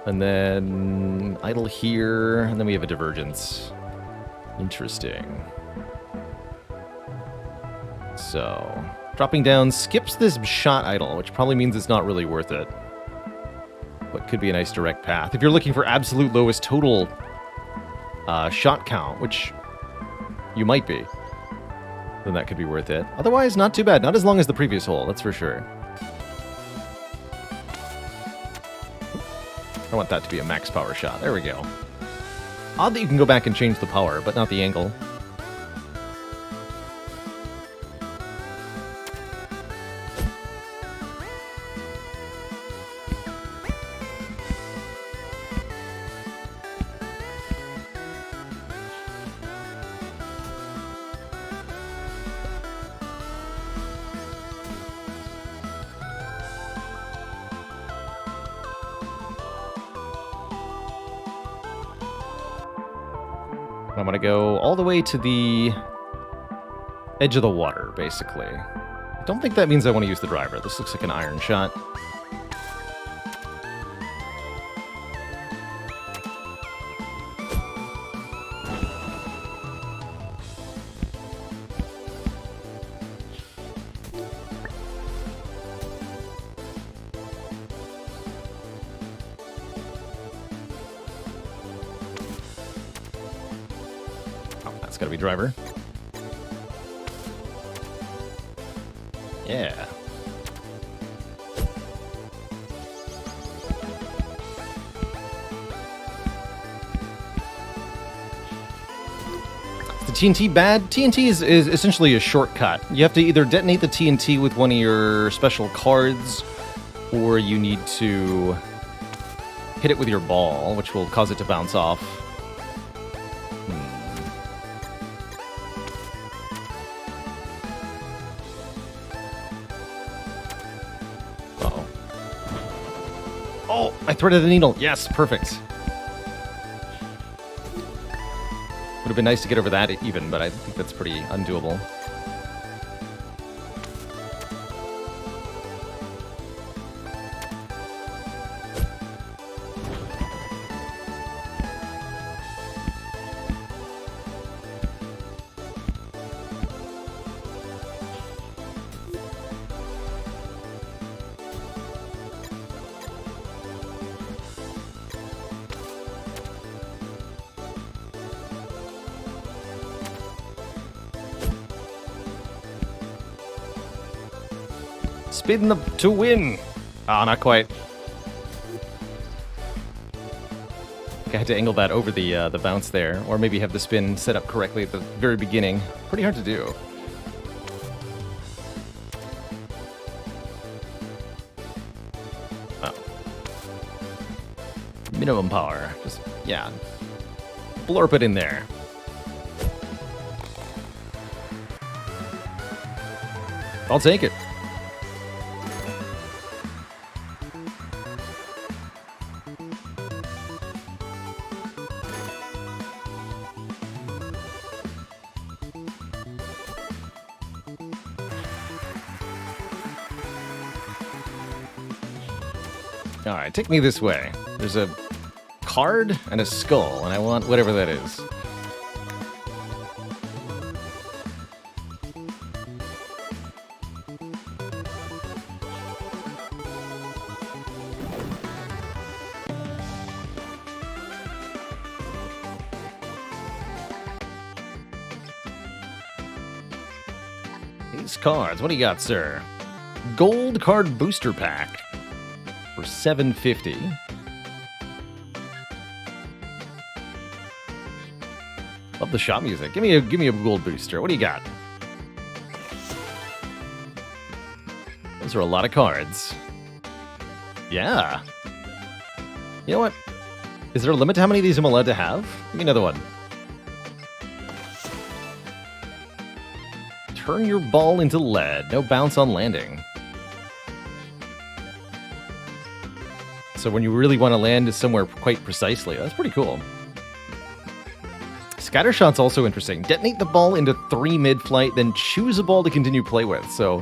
And then idle here, and then we have a divergence. Interesting. So, dropping down skips this shot idle, which probably means it's not really worth it. But could be a nice direct path. If you're looking for absolute lowest total shot count, which you might be, then that could be worth it. Otherwise, not too bad. Not as long as the previous hole, that's for sure. I want that to be a max power shot. There we go. Odd that you can go back and change the power, but not the angle. I'm going to go all the way to the edge of the water, basically. I don't think that means I want to use the driver. This looks like an iron shot. It's gotta be driver. Yeah. Is the TNT bad? TNT is essentially a shortcut. You have to either detonate the TNT with one of your special cards, or you need to hit it with your ball, which will cause it to bounce off. Oh, I threaded the needle. Yes, perfect. Would have been nice to get over that even, but I think that's pretty undoable. Spin to win. Ah, not quite. I had to angle that over the bounce there, or maybe have the spin set up correctly at the very beginning. Pretty hard to do. Minimum power. Just, yeah. Blurp it in there. I'll take it. All right, take me this way. There's a card and a skull, and I want whatever that is. These cards, what do you got, sir? Gold card booster pack for $7.50. Love the shop music. Give me a gold booster. What do you got? Those are a lot of cards. Yeah. You know what? Is there a limit to how many of these I'm allowed to have? Give me another one. Turn your ball into lead. No bounce on landing. So when you really want to land somewhere quite precisely, that's pretty cool. Scattershot's also interesting. Detonate the ball into 3 mid-flight, then choose a ball to continue play with. So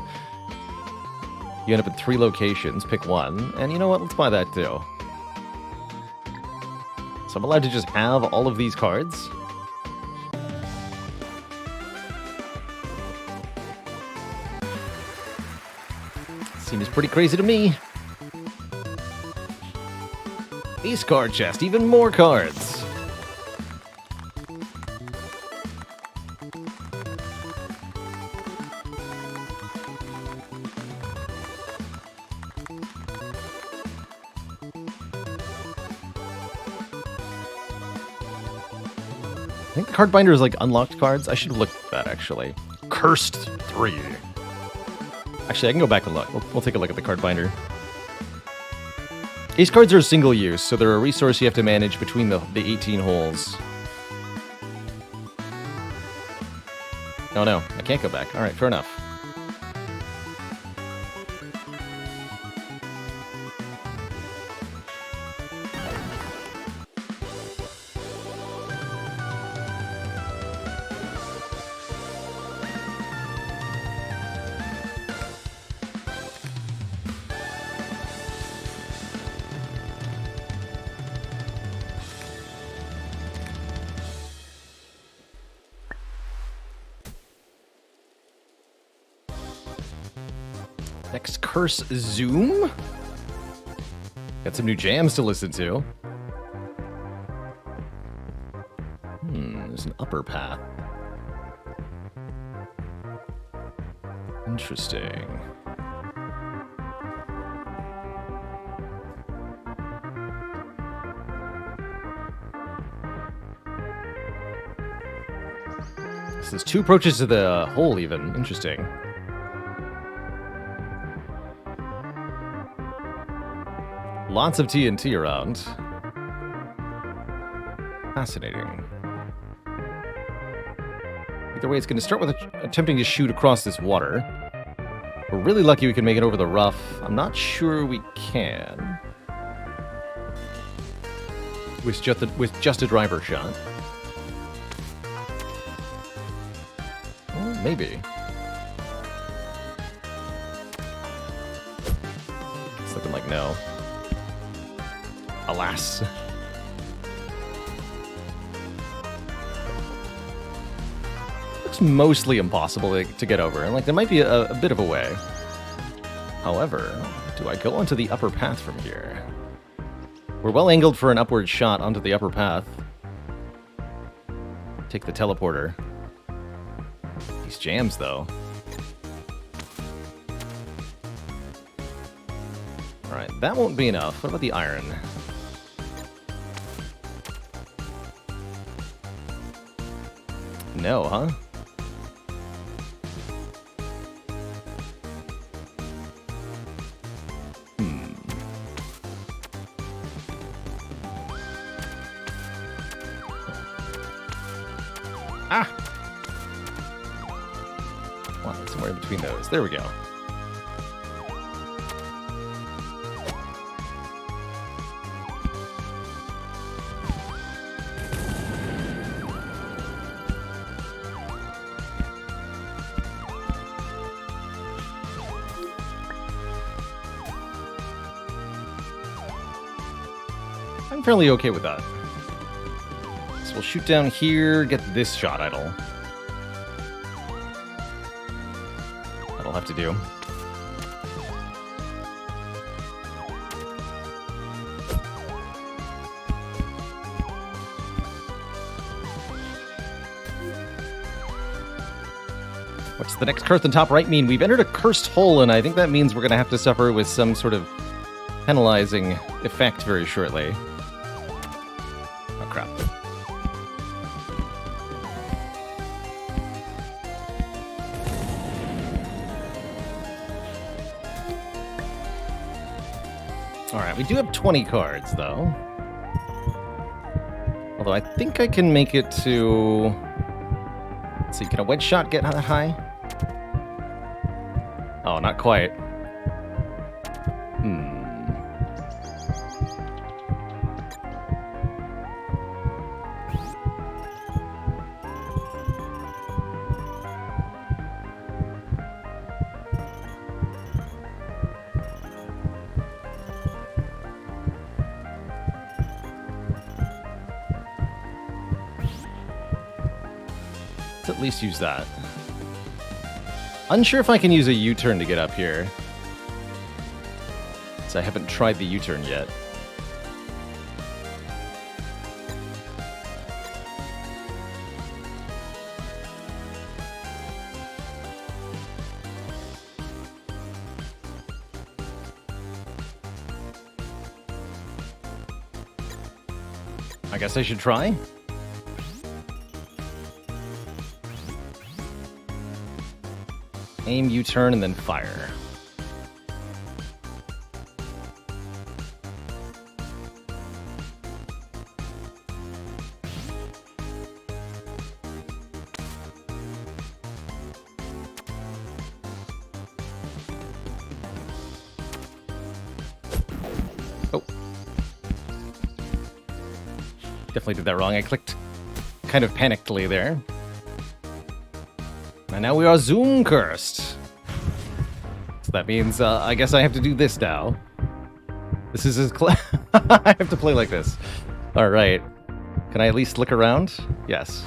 you end up in 3 locations, pick one, and you know what? Let's buy that too. So I'm allowed to just have all of these cards. Seems pretty crazy to me. Ace card chest, even more cards. I think the card binder is like unlocked cards. I should have looked at that actually. Cursed 3. Actually, I can go back and look. We'll take a look at the card binder. Ace cards are single use, so they're a resource you have to manage between the 18 holes. Oh no, I can't go back. Alright, fair enough. Next, Curse Zoom. Got some new jams to listen to. There's an upper path. Interesting. This is 2 approaches to the hole even. Interesting. Lots of TNT around. Fascinating. Either way, it's going to start with attempting to shoot across this water. We're really lucky we can make it over the rough. I'm not sure we can. With just a driver shot. Well, maybe. It's looking like no. Alas. Looks mostly impossible to get over. Like, there might be a bit of a way. However, do I go onto the upper path from here? We're well angled for an upward shot onto the upper path. Take the teleporter. These jams, though. Alright, that won't be enough. What about the iron? No, huh? Ah! Well, somewhere in between those. There we go. I'm fairly okay with that. So we'll shoot down here, get this shot idle. That'll have to do. What's the next curse on top right mean? We've entered a cursed hole, and I think that means we're going to have to suffer with some sort of penalizing effect very shortly. Oh, crap. Alright, we do have 20 cards, though. Although I think I can make it to... Let's see, can a wedge shot get that high? Oh, not quite. Let's at least use that. Unsure if I can use a U-turn to get up here. So I haven't tried the U-turn yet. I guess I should try. Aim, U-turn, and then fire. Oh. Definitely did that wrong. I clicked kind of panickedly there. And now we are Zoom cursed. So that means I guess I have to do this now. This is as I have to play like this. All right. Can I at least look around? Yes.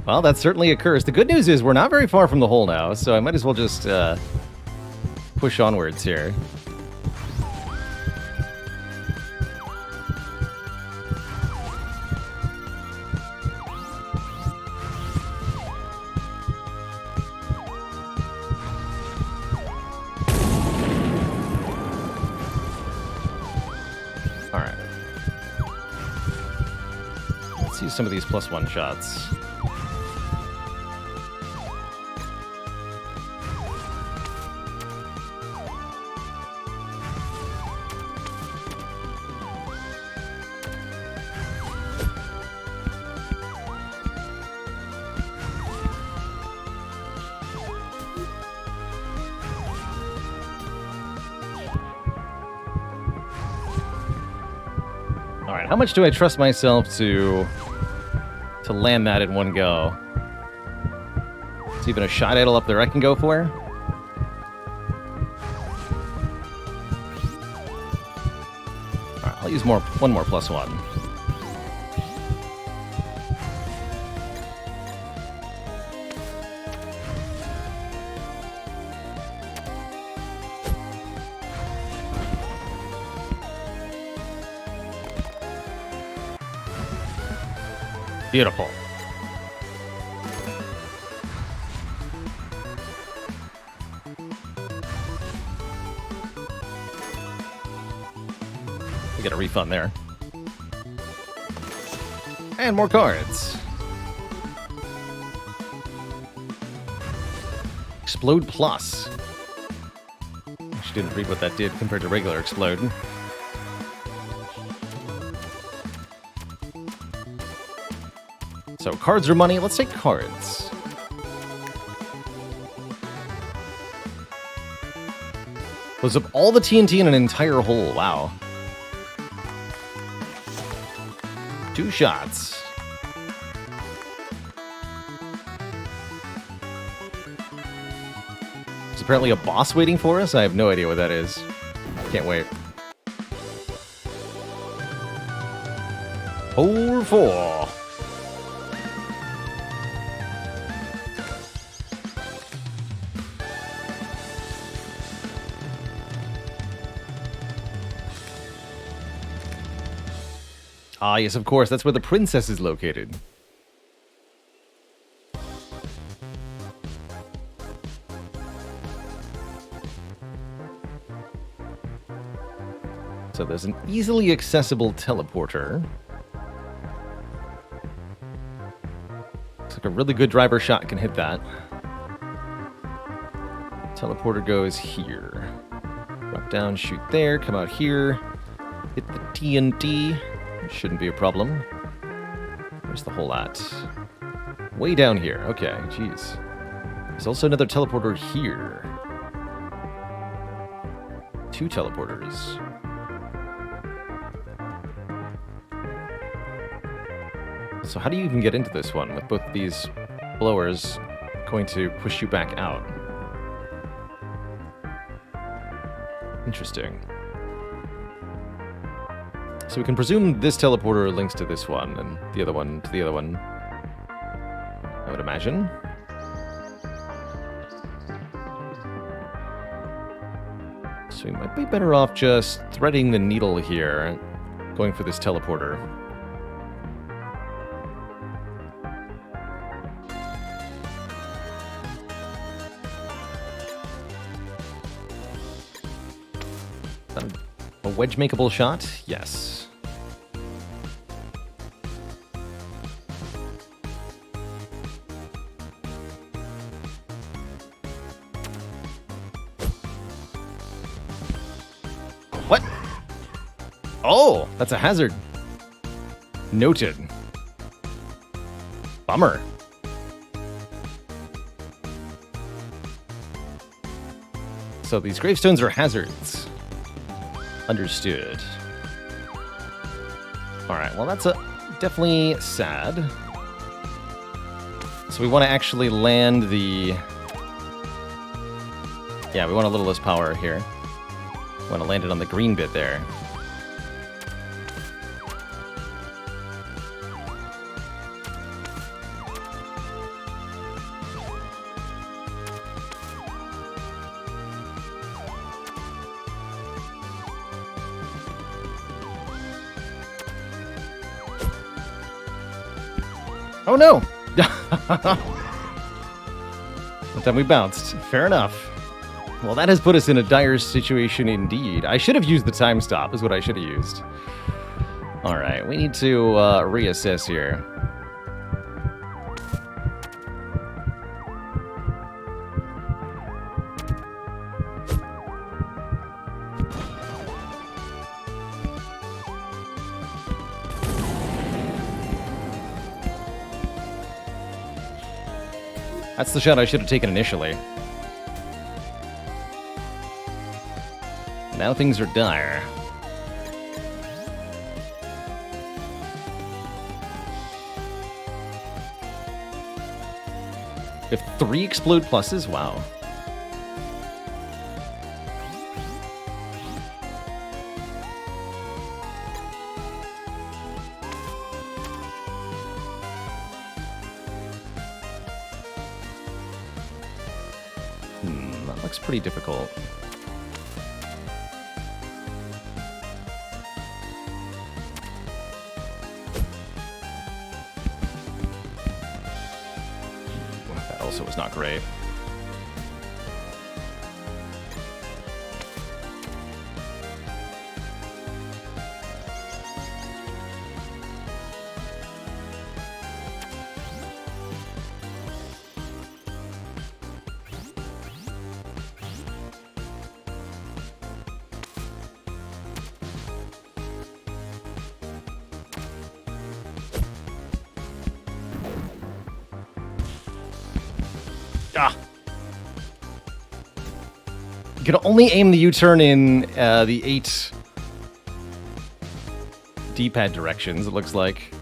Well, that's certainly a curse. The good news is we're not very far from the hole now, so I might as well just push onwards here. Use some of these +1 shots. All right, how much do I trust myself to land that in one go? It's even a shot idle up there I can go for. Alright, I'll use one more +1. Beautiful. We get a refund there. And more cards. Explode Plus. Actually didn't read what that did compared to regular Explode. So cards or money? Let's take cards. Blows up all the TNT in an entire hole. Wow. 2 shots. There's apparently a boss waiting for us. I have no idea what that is. Can't wait. Hole 4. Ah, yes, of course. That's where the princess is located. So there's an easily accessible teleporter. Looks like a really good driver shot can hit that. Teleporter goes here. Drop down, shoot there, come out here. Hit the TNT. Shouldn't be a problem. Where's the hole at? Way down here. Okay, jeez. There's also another teleporter here. 2 teleporters. So how do you even get into this one with both these blowers going to push you back out? Interesting. So we can presume this teleporter links to this one, and the other one to the other one, I would imagine. So we might be better off just threading the needle here, going for this teleporter. A wedge-makeable shot? Yes. What? Oh, that's a hazard. Noted. Bummer. So these gravestones are hazards. Understood. Alright, well that's definitely sad. So we want to actually land the... Yeah, we want a little less power here. We want to land it on the green bit there. Oh no! That time we bounced. Fair enough. Well, that has put us in a dire situation indeed. I should have used the time stop, is what I should have used. Alright, we need to reassess here. That's the shot I should have taken initially. Now things are dire. We have 3 explode pluses? Wow. That looks pretty difficult. That also was not great. Ah! You can only aim the U-turn in the 8 D-pad directions, it looks like.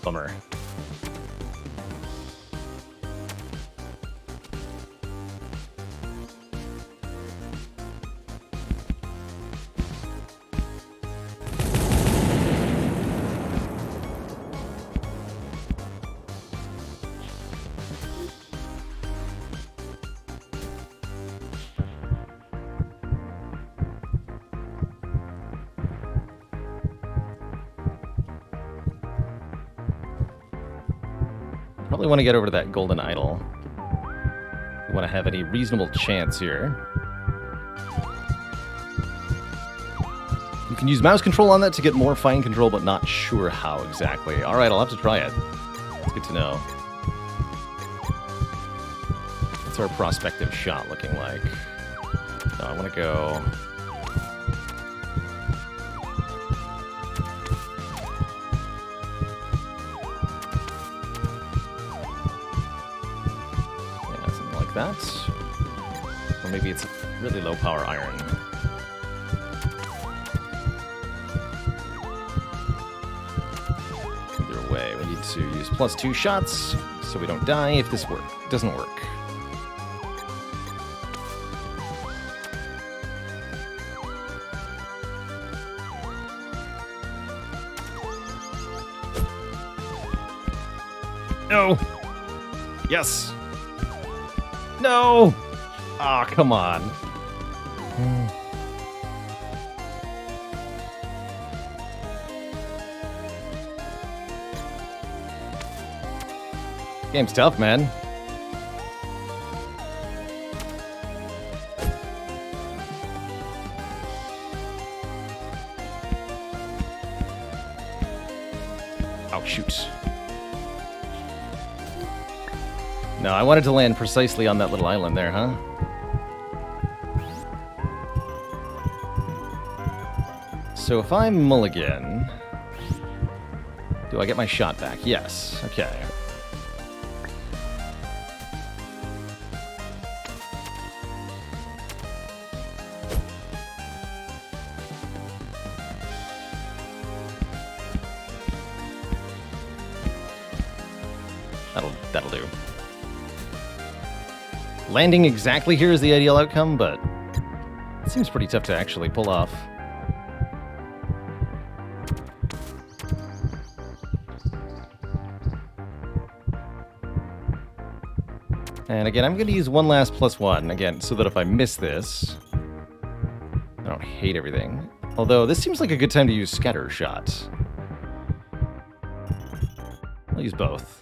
Bummer. Probably want to get over to that golden idol. We want to have any reasonable chance here. You can use mouse control on that to get more fine control, but not sure how exactly. All right, I'll have to try it. It's good to know. What's our prospective shot looking like? No, I want to go... that. Or maybe it's a really low power iron. Either way, we need to use +2 shots so we don't die if this doesn't work. No! Yes! No! Ah, come on. Game's tough, man. Oh, shoot. No, I wanted to land precisely on that little island there, huh? So if I mulligan... Do I get my shot back? Yes. Okay. That'll do. Landing exactly here is the ideal outcome, but it seems pretty tough to actually pull off. And again, I'm going to use one last +1, again, so that if I miss this, I don't hate everything. Although, this seems like a good time to use scatter shot. I'll use both.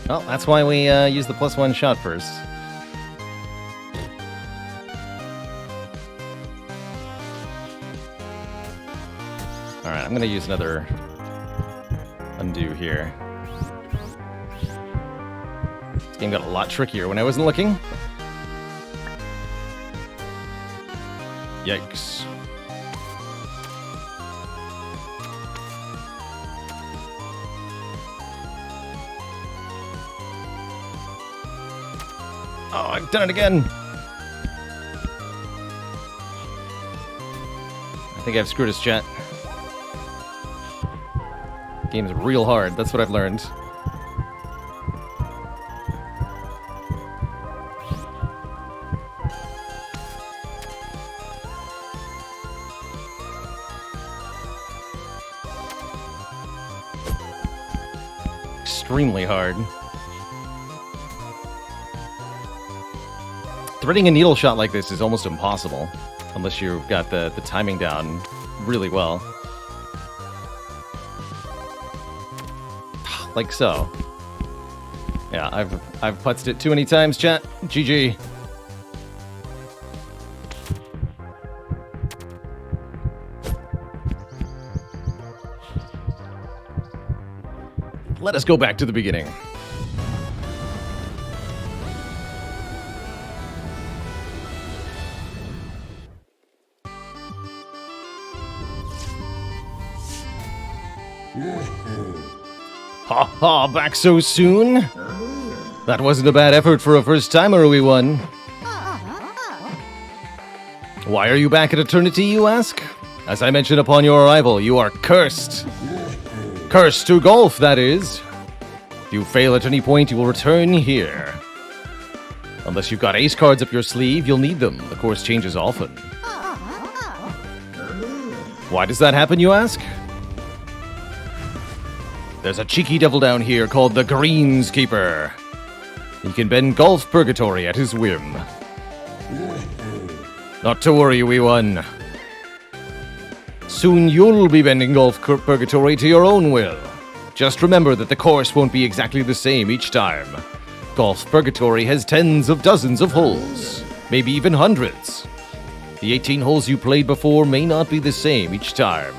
Well, that's why we use the +1 shot first. Alright, I'm gonna use another undo here. This game got a lot trickier when I wasn't looking. Yikes. Oh, I've done it again! I think I've screwed his chat. Game's real hard, that's what I've learned. Extremely hard. Threading a needle shot like this is almost impossible, unless you've got the timing down really well. Like so. Yeah, I've putzed it too many times, chat. GG. let us go back to the beginning. Ha ha, back so soon? That wasn't a bad effort for a first-timer, we won. Why are you back at Eternity, you ask? As I mentioned upon your arrival, you are cursed. Cursed to golf, that is. If you fail at any point, you will return here. Unless you've got ace cards up your sleeve, you'll need them. The course changes often. Why does that happen, you ask? There's a cheeky devil down here called the Greenskeeper. He can bend golf purgatory at his whim. Not to worry, wee one. Soon you'll be bending golf purgatory to your own will. Just remember that the course won't be exactly the same each time. Golf purgatory has tens of dozens of holes, maybe even hundreds. The 18 holes you played before may not be the same each time.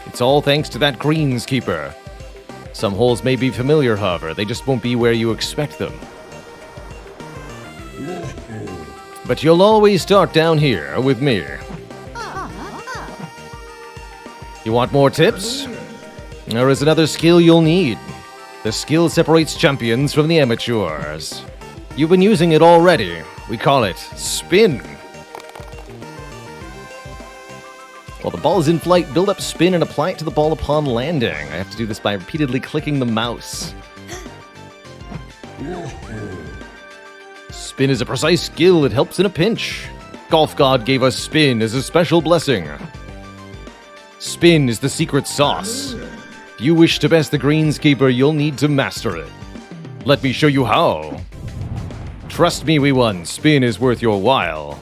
It's all thanks to that Greenskeeper. Some holes may be familiar, however, they just won't be where you expect them. But you'll always start down here with me. You want more tips? There is another skill you'll need. The skill separates champions from the amateurs. You've been using it already. We call it spin. While the ball is in flight, build up spin and apply it to the ball upon landing. I have to do this by repeatedly clicking the mouse. Spin is a precise skill that helps in a pinch. Golf God gave us spin as a special blessing. Spin is the secret sauce. If you wish to best the Greenskeeper, you'll need to master it. Let me show you how. Trust me, wee one, spin is worth your while.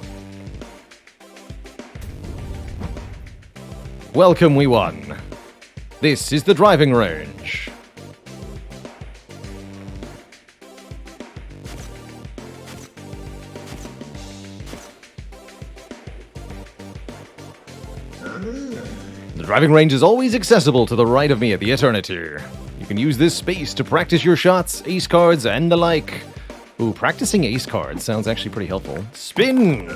Welcome, wee one. This is the driving range. The driving range is always accessible to the right of me at the Eternity. You can use this space to practice your shots, ace cards, and the like. Ooh, practicing ace cards sounds actually pretty helpful. Spin!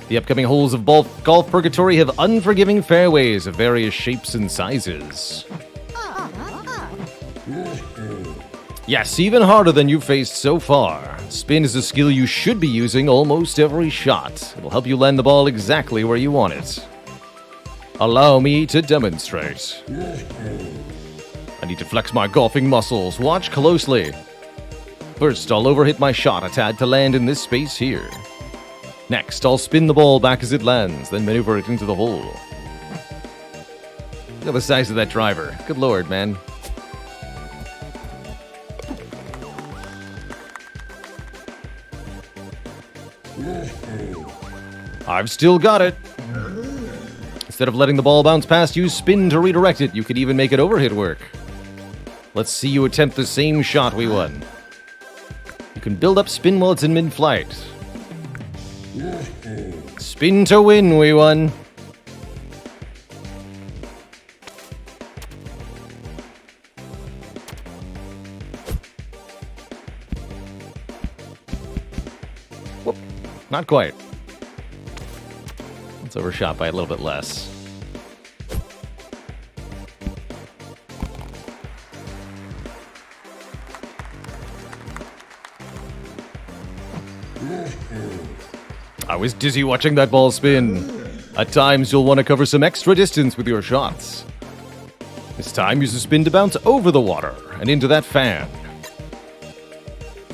The upcoming holes of Golf Purgatory have unforgiving fairways of various shapes and sizes. Yes, even harder than you've faced so far. Spin is a skill you should be using almost every shot. It'll help you land the ball exactly where you want it. Allow me to demonstrate. I need to flex my golfing muscles. Watch closely. First, I'll overhit my shot a tad to land in this space here. Next, I'll spin the ball back as it lands, then maneuver it into the hole. Look at the size of that driver. Good lord, man. I've still got it. Instead of letting the ball bounce past you, spin to redirect it. You could even make it overhit work. Let's see you attempt the same shot we won. You can build up spin while it's in mid-flight. Spin to win, we won. Whoop, not quite. It's overshot by a little bit less. I was dizzy watching that ball spin. At times, you'll want to cover some extra distance with your shots. This time, use the spin to bounce over the water and into that fan.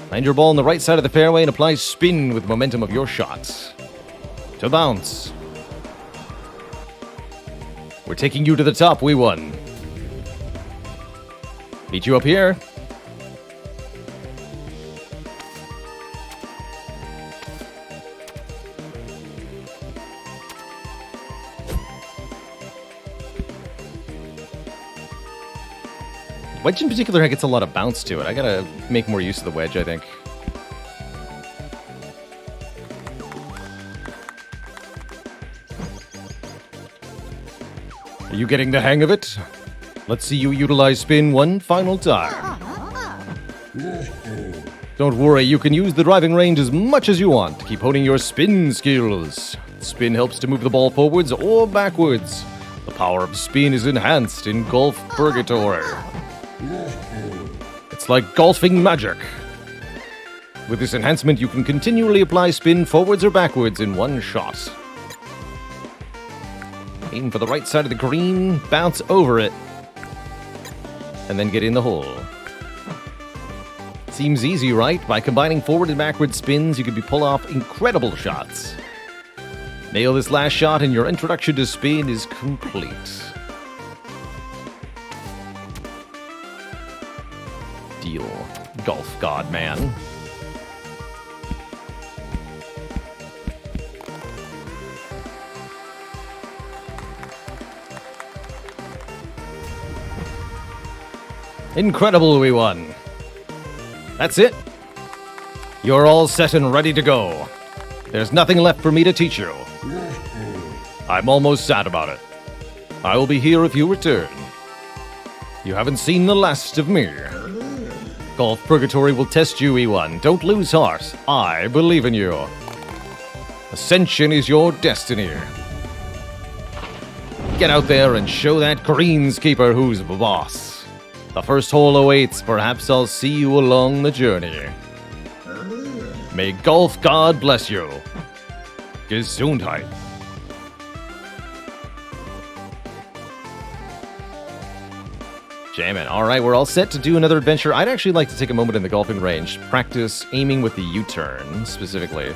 Land your ball on the right side of the fairway and apply spin with the momentum of your shots. To bounce. We're taking you to the top, we won. Meet you up here. Wedge in particular gets a lot of bounce to it. I gotta make more use of the wedge, I think. Are you getting the hang of it? Let's see you utilize spin one final time. Don't worry, you can use the driving range as much as you want. Keep honing your spin skills. Spin helps to move the ball forwards or backwards. The power of spin is enhanced in Golf Purgatory. It's like golfing magic. With this enhancement, you can continually apply spin forwards or backwards in one shot. Aim for the right side of the green, bounce over it, and then get in the hole. Seems easy, right? By combining forward and backward spins, you could pull off incredible shots. Nail this last shot and your introduction to spin is complete. Deal, golf god man. Incredible, we won. That's it. You're all set and ready to go. There's nothing left for me to teach you. I'm almost sad about it. I will be here if you return. You haven't seen the last of me. Golf Purgatory will test you, E1. Don't lose heart. I believe in you. Ascension is your destiny. Get out there and show that greenskeeper who's the boss. The first hole awaits. Perhaps I'll see you along the journey. May Golf God bless you. Gesundheit. Jammin'. Alright, we're all set to do another adventure. I'd actually like to take a moment in the golfing range. Practice aiming with the U-turn, specifically.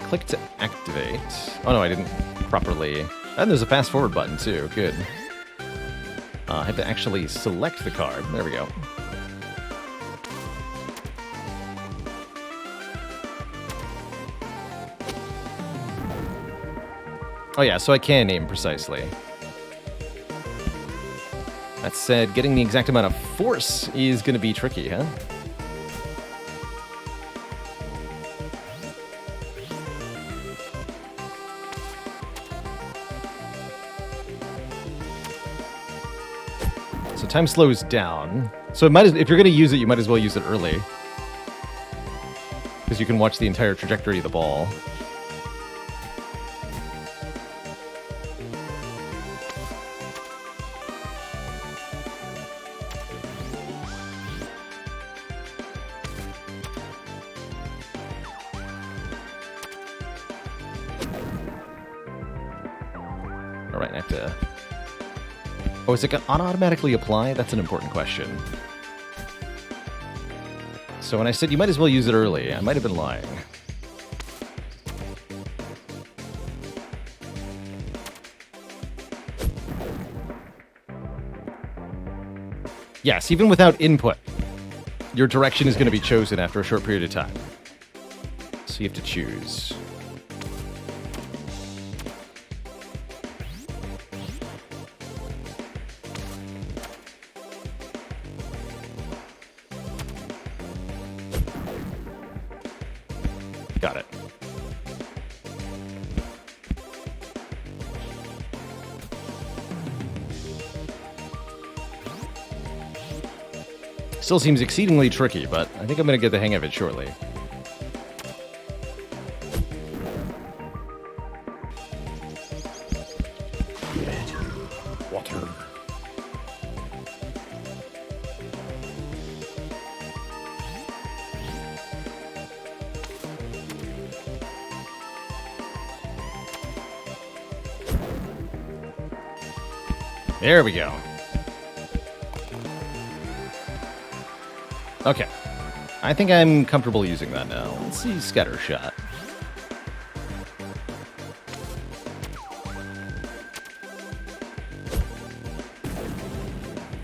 Click to activate. Oh no, I didn't properly. And there's a fast forward button too. Good. I have to actually select the card. There we go. Oh yeah, so I can aim precisely. That said, getting the exact amount of force is going to be tricky, huh? So time slows down. So if you're going to use it, you might as well use it early. Because you can watch the entire trajectory of the ball. Alright, I have to... Oh, is it going to automatically apply? That's an important question. So when I said you might as well use it early, I might have been lying. Yes, even without input, your direction is going to be chosen after a short period of time. So you have to choose. Got it. Still seems exceedingly tricky, but I think I'm going to get the hang of it shortly. Water. There we go. Okay. I think I'm comfortable using that now. Let's see scatter shot.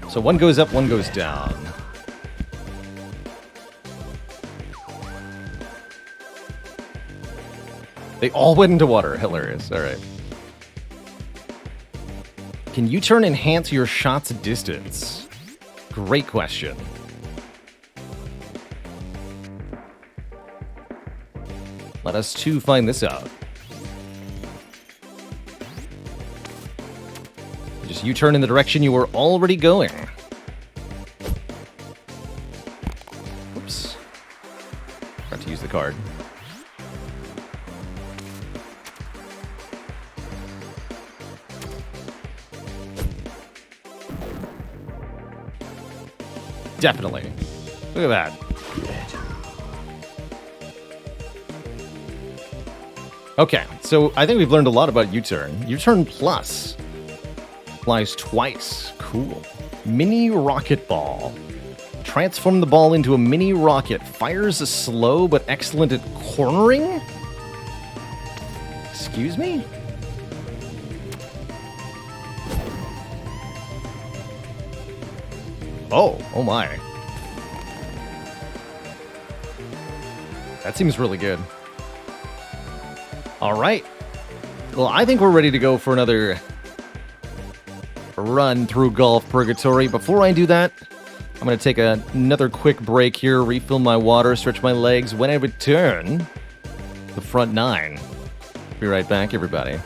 So one goes up, one goes down. They all went into water. Hilarious. All right. Can U-turn enhance your shot's distance? Great question. Let us too find this out. Just U-turn in the direction you were already going. Oops. Forgot to use the card. Definitely. Look at that. Okay, so I think we've learned a lot about U-turn. U-turn plus applies twice. Cool. Mini rocket ball. Transform the ball into a mini rocket. Fires a slow but excellent at cornering? Excuse me? Oh my. That seems really good. All right. Well, I think we're ready to go for another run through Golf Purgatory. Before I do that, I'm going to take another quick break here, refill my water, stretch my legs. When I return, the front nine. Be right back, everybody.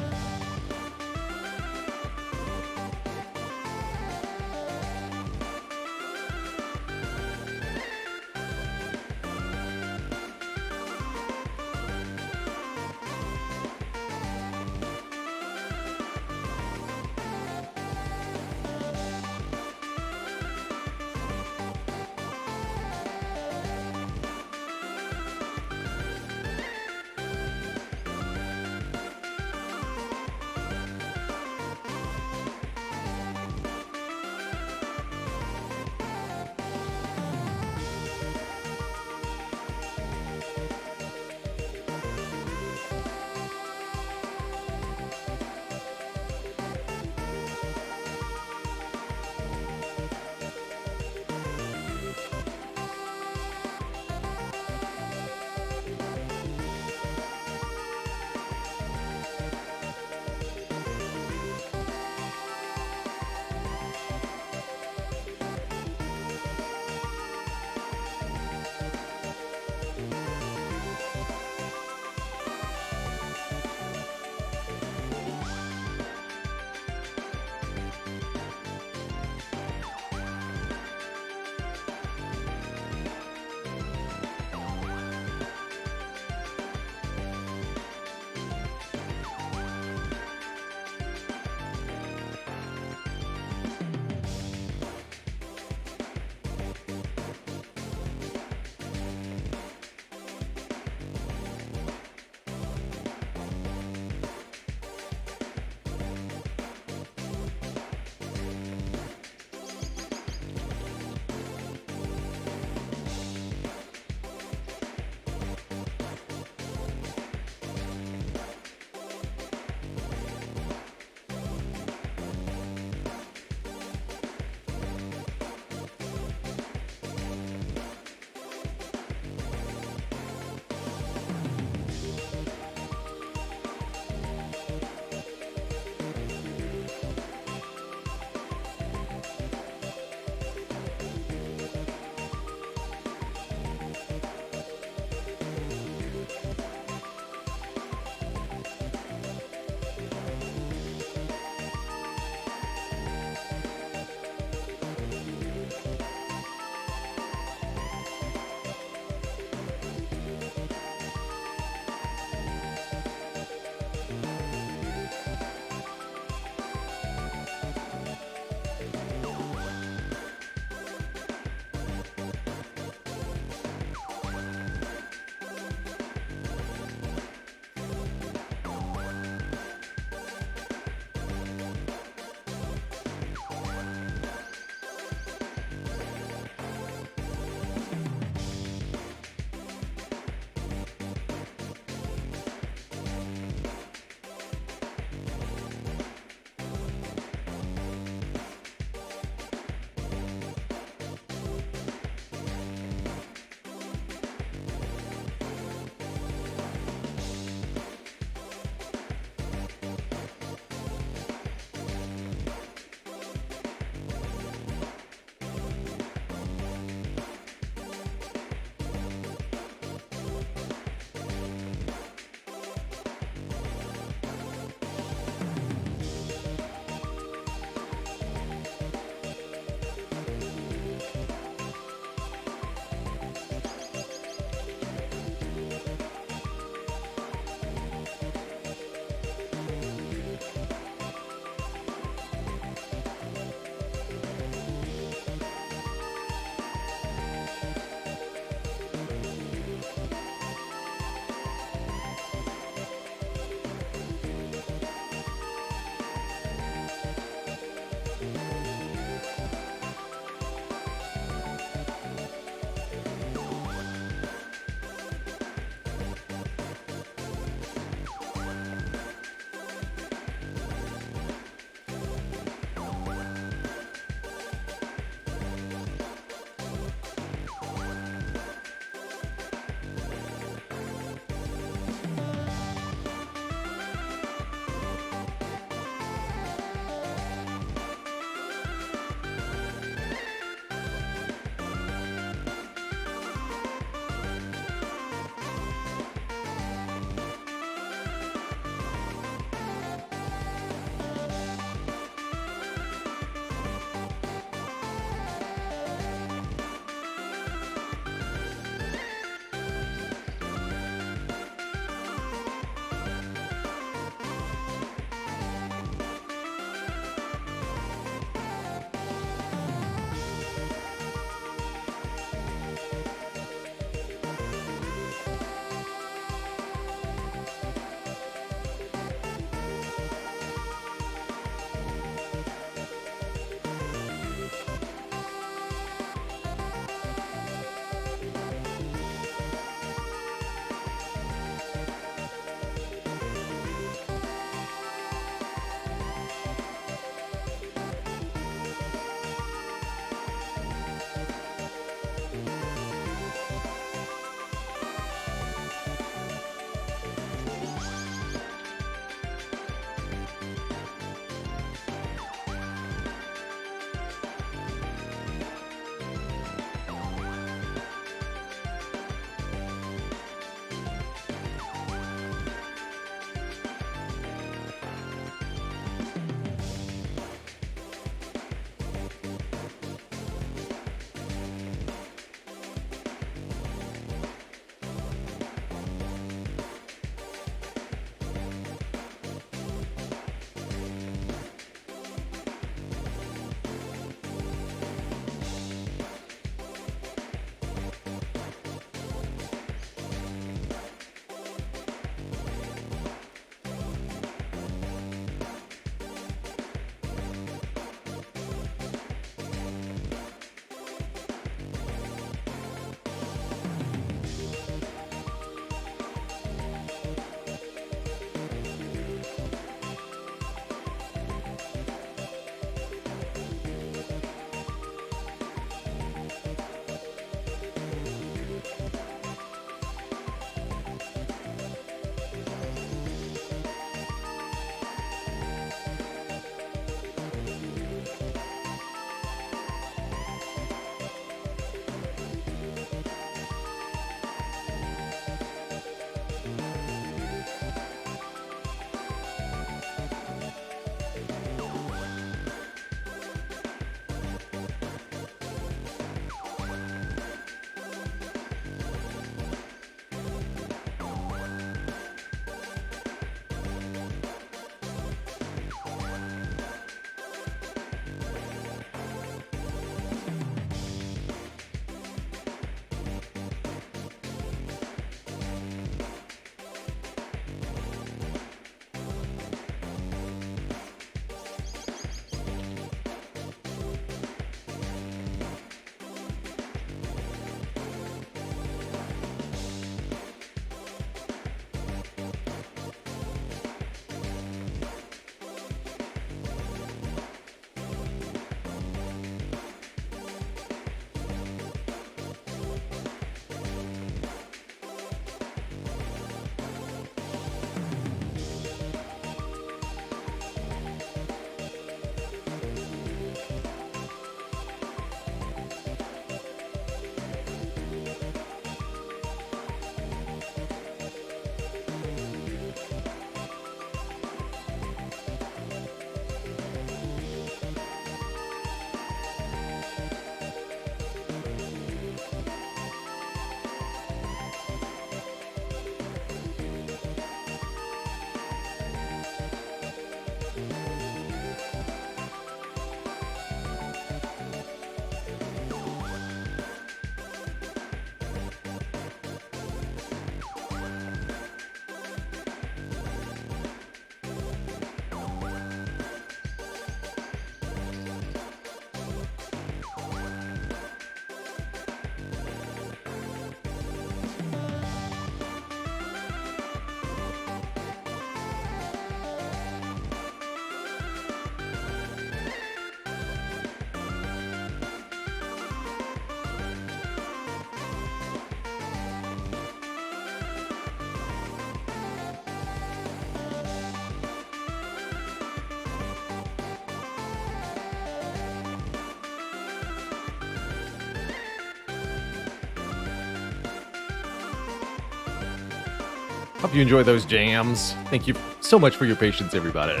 Hope you enjoy those jams. Thank you so much for your patience, everybody.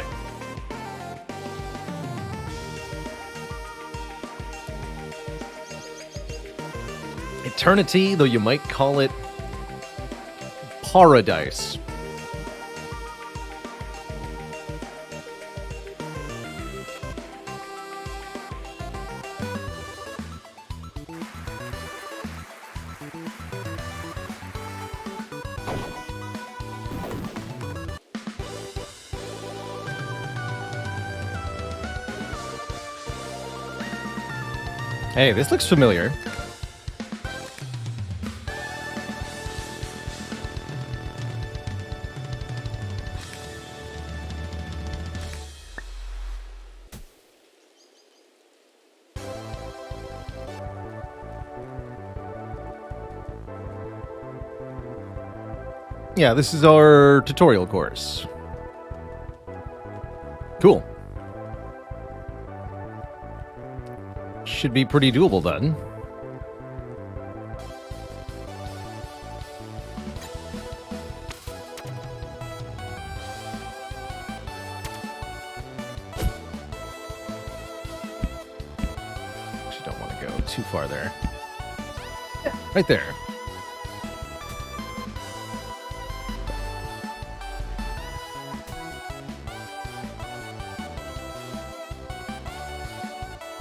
Eternity, though you might call it paradise. Hey, this looks familiar. Yeah, this is our tutorial course. Cool. Should be pretty doable then. Actually, don't want to go too far there. Yeah, right there.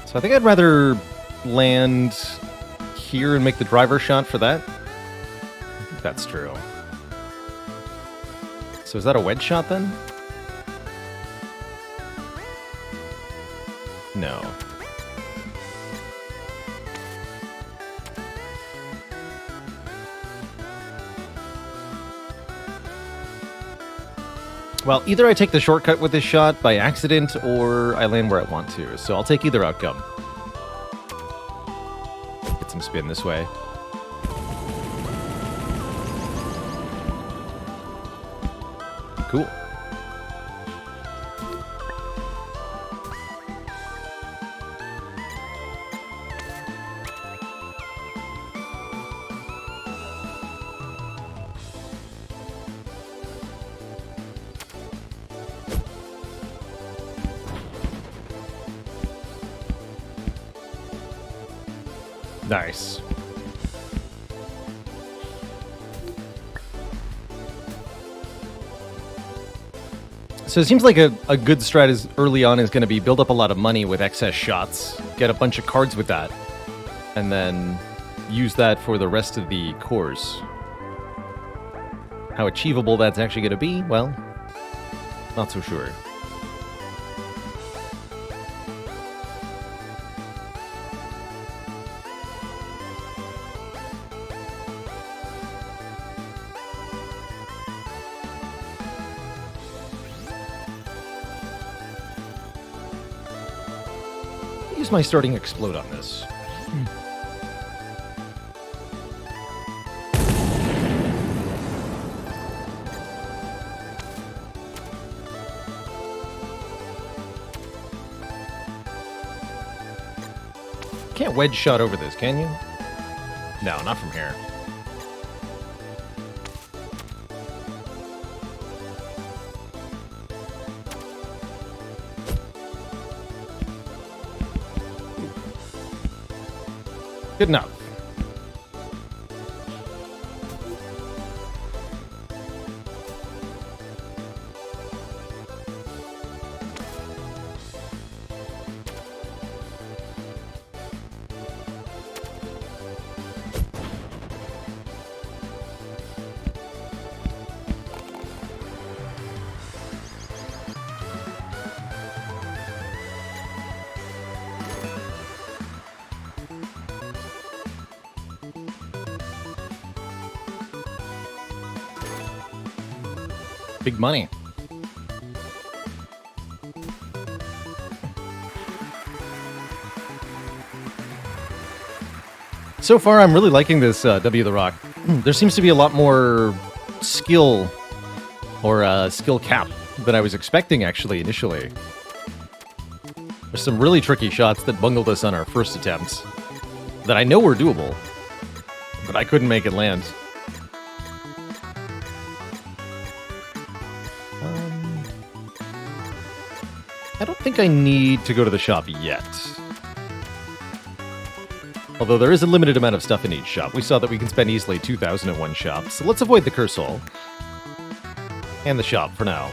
So I think I'd rather land here and make the driver shot for that. I think that's true. So is that a wedge shot then? No. Well, either I take the shortcut with this shot by accident, or I land where I want to. So I'll take either outcome. Get some spin this way. Cool. Nice. So it seems like a good strat is early on is going to be build up a lot of money with excess shots, get a bunch of cards with that, and then use that for the rest of the course. How achievable that's actually going to be, well, not so sure. Use my starting explode on this. Can't wedge shot over this, can you? No, not from here. Good enough. Big money. So far, I'm really liking this W the Rock. There seems to be a lot more skill or skill cap than I was expecting, actually, initially. There's some really tricky shots that bungled us on our first attempts that I know were doable, but I couldn't make it land. I don't think I need to go to the shop yet. Although there is a limited amount of stuff in each shop. We saw that we can spend easily 2,000 in one shop, so let's avoid the curse hole. And the shop for now.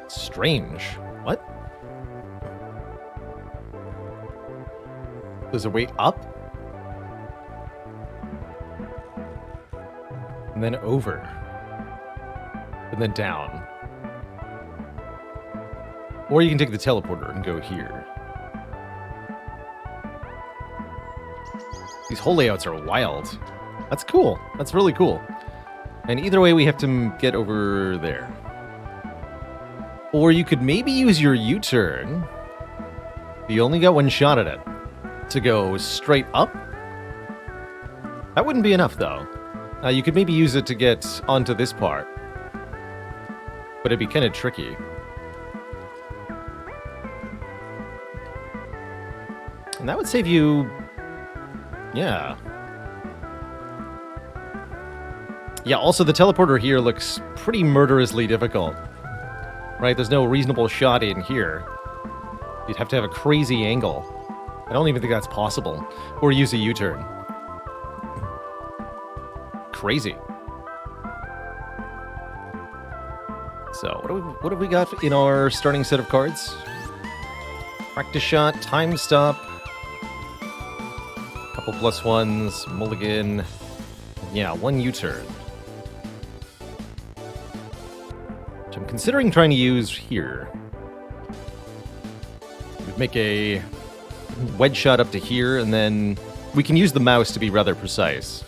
Strange. What? There's a way up? And then over. And then down. Or you can take the teleporter and go here. These whole layouts are wild. That's cool. That's really cool. And either way, we have to get over there. Or you could maybe use your U-turn. You only got one shot at it. To go straight up? That wouldn't be enough, though. You could maybe use it to get onto this part. But it'd be kind of tricky. And that would save you... Yeah. Yeah, also the teleporter here looks pretty murderously difficult. Right, there's no reasonable shot in here. You'd have to have a crazy angle. I don't even think that's possible. Or use a U-turn. Crazy. So, what have we got in our starting set of cards? Practice shot, time stop. Couple +1s, mulligan. Yeah, one U-turn. I'm considering trying to use here. We'd make a wedge shot up to here, and then we can use the mouse to be rather precise.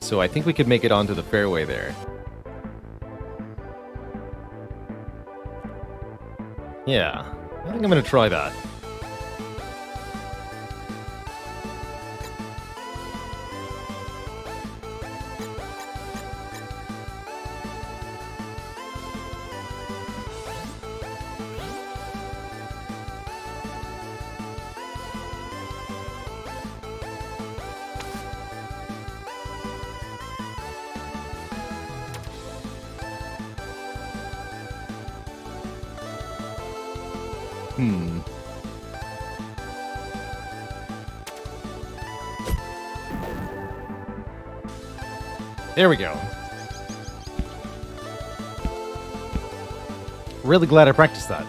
So I think we could make it onto the fairway there. Yeah, I think I'm going to try that. There we go. Really glad I practiced that.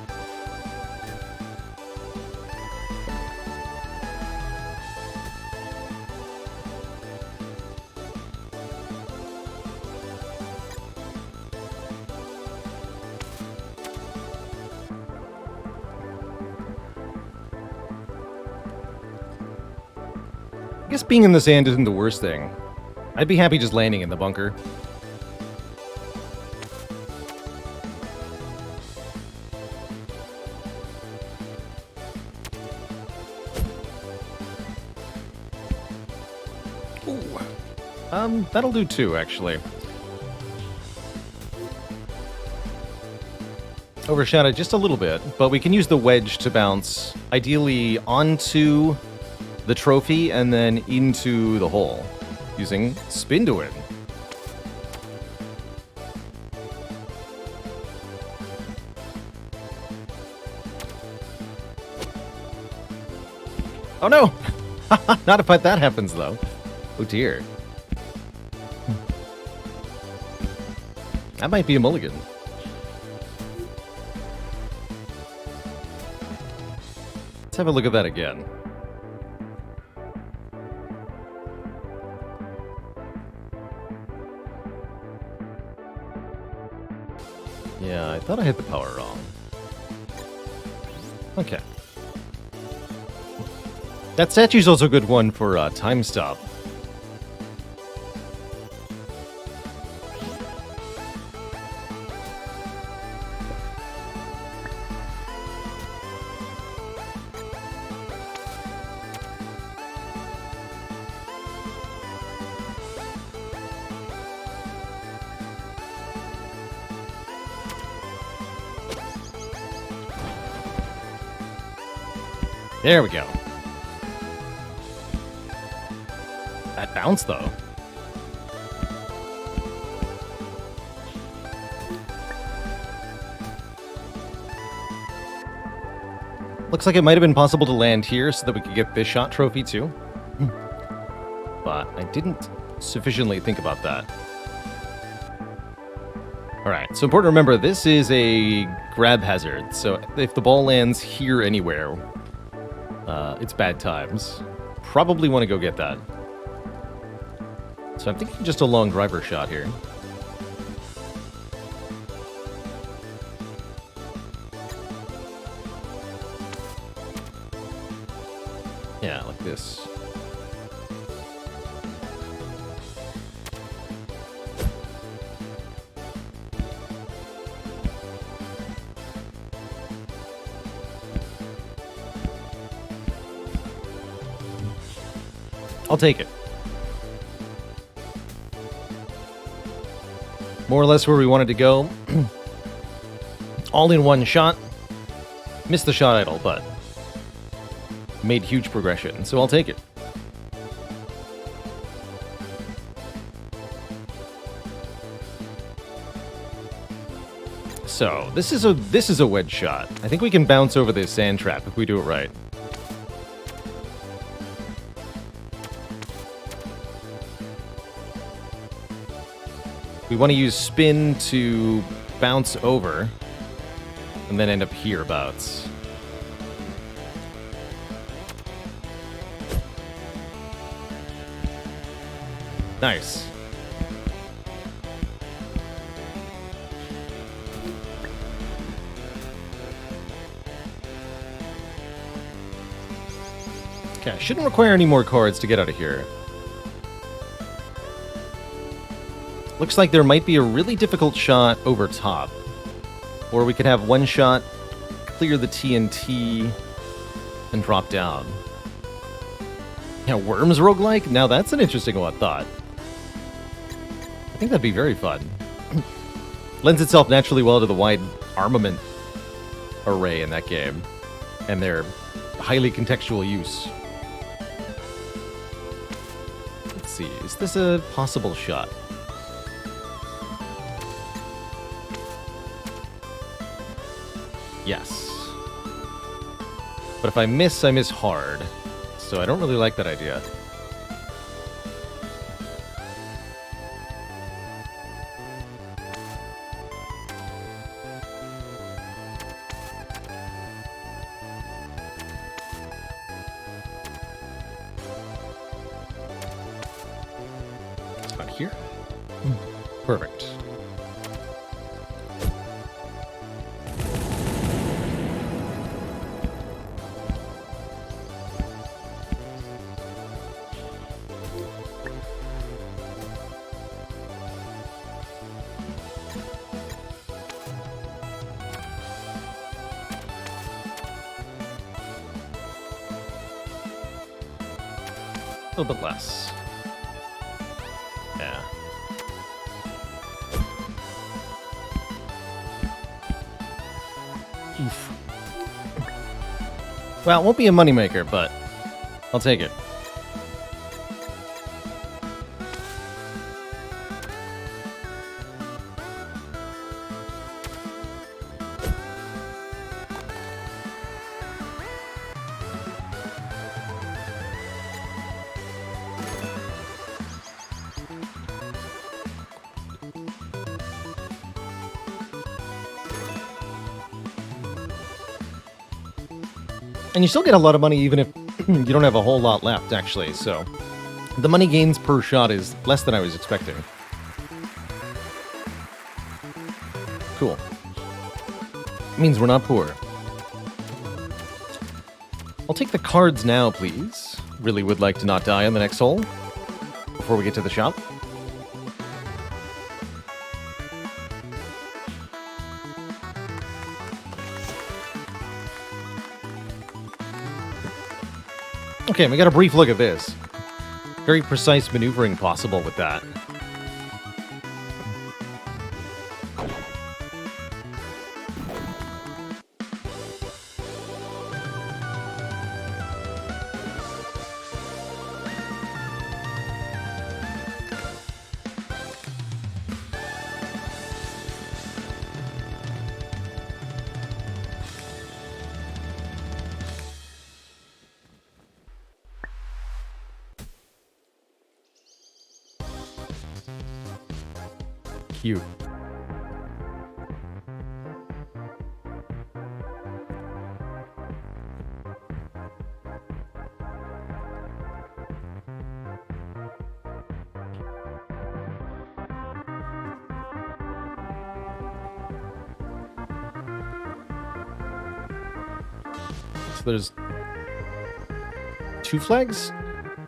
I guess being in the sand isn't the worst thing. I'd be happy just landing in the bunker. Ooh. That'll do too, actually. Overshadowed just a little bit, but we can use the wedge to bounce, ideally onto the trophy and then into the hole. Using spin to win. Oh no! Not if that happens though. Oh dear. That might be a mulligan. Let's have a look at that again. Yeah, I thought I hit the power wrong. Okay. That statue's also a good one for time stop. There we go. That bounce, though. Looks like it might have been possible to land here so that we could get this shot trophy, too. But I didn't sufficiently think about that. Alright, so important to remember, this is a grab hazard. So if the ball lands here anywhere, it's bad times. Probably want to go get that. So I'm thinking just a long driver shot here. Yeah, like this. I'll take it. More or less where we wanted to go. All in one shot. Missed the shot idle, but made huge progression, so I'll take it. So, this is a wedge shot. I think we can bounce over this sand trap if we do it right. We want to use spin to bounce over and then end up hereabouts. Nice. Okay, I shouldn't require any more cards to get out of here. Looks like there might be a really difficult shot over top. Or we could have one shot, clear the TNT, and drop down. Yeah, Worms roguelike? Now that's an interesting thought. I think that'd be very fun. Lends itself naturally well to the wide armament array in that game, and their highly contextual use. Let's see, is this a possible shot? Yes. But if I miss hard. So I don't really like that idea. It's about here. Perfect. A little bit less. Yeah. Oof. Well, it won't be a moneymaker, but I'll take it. And you still get a lot of money even if you don't have a whole lot left, actually, so the money gains per shot is less than I was expecting. Cool. Means we're not poor. I'll take the cards now, please. Really would like to not die on the next hole before we get to the shop. Okay, we got a brief look at this. Very precise maneuvering possible with that. Cute. So there's 2 flags?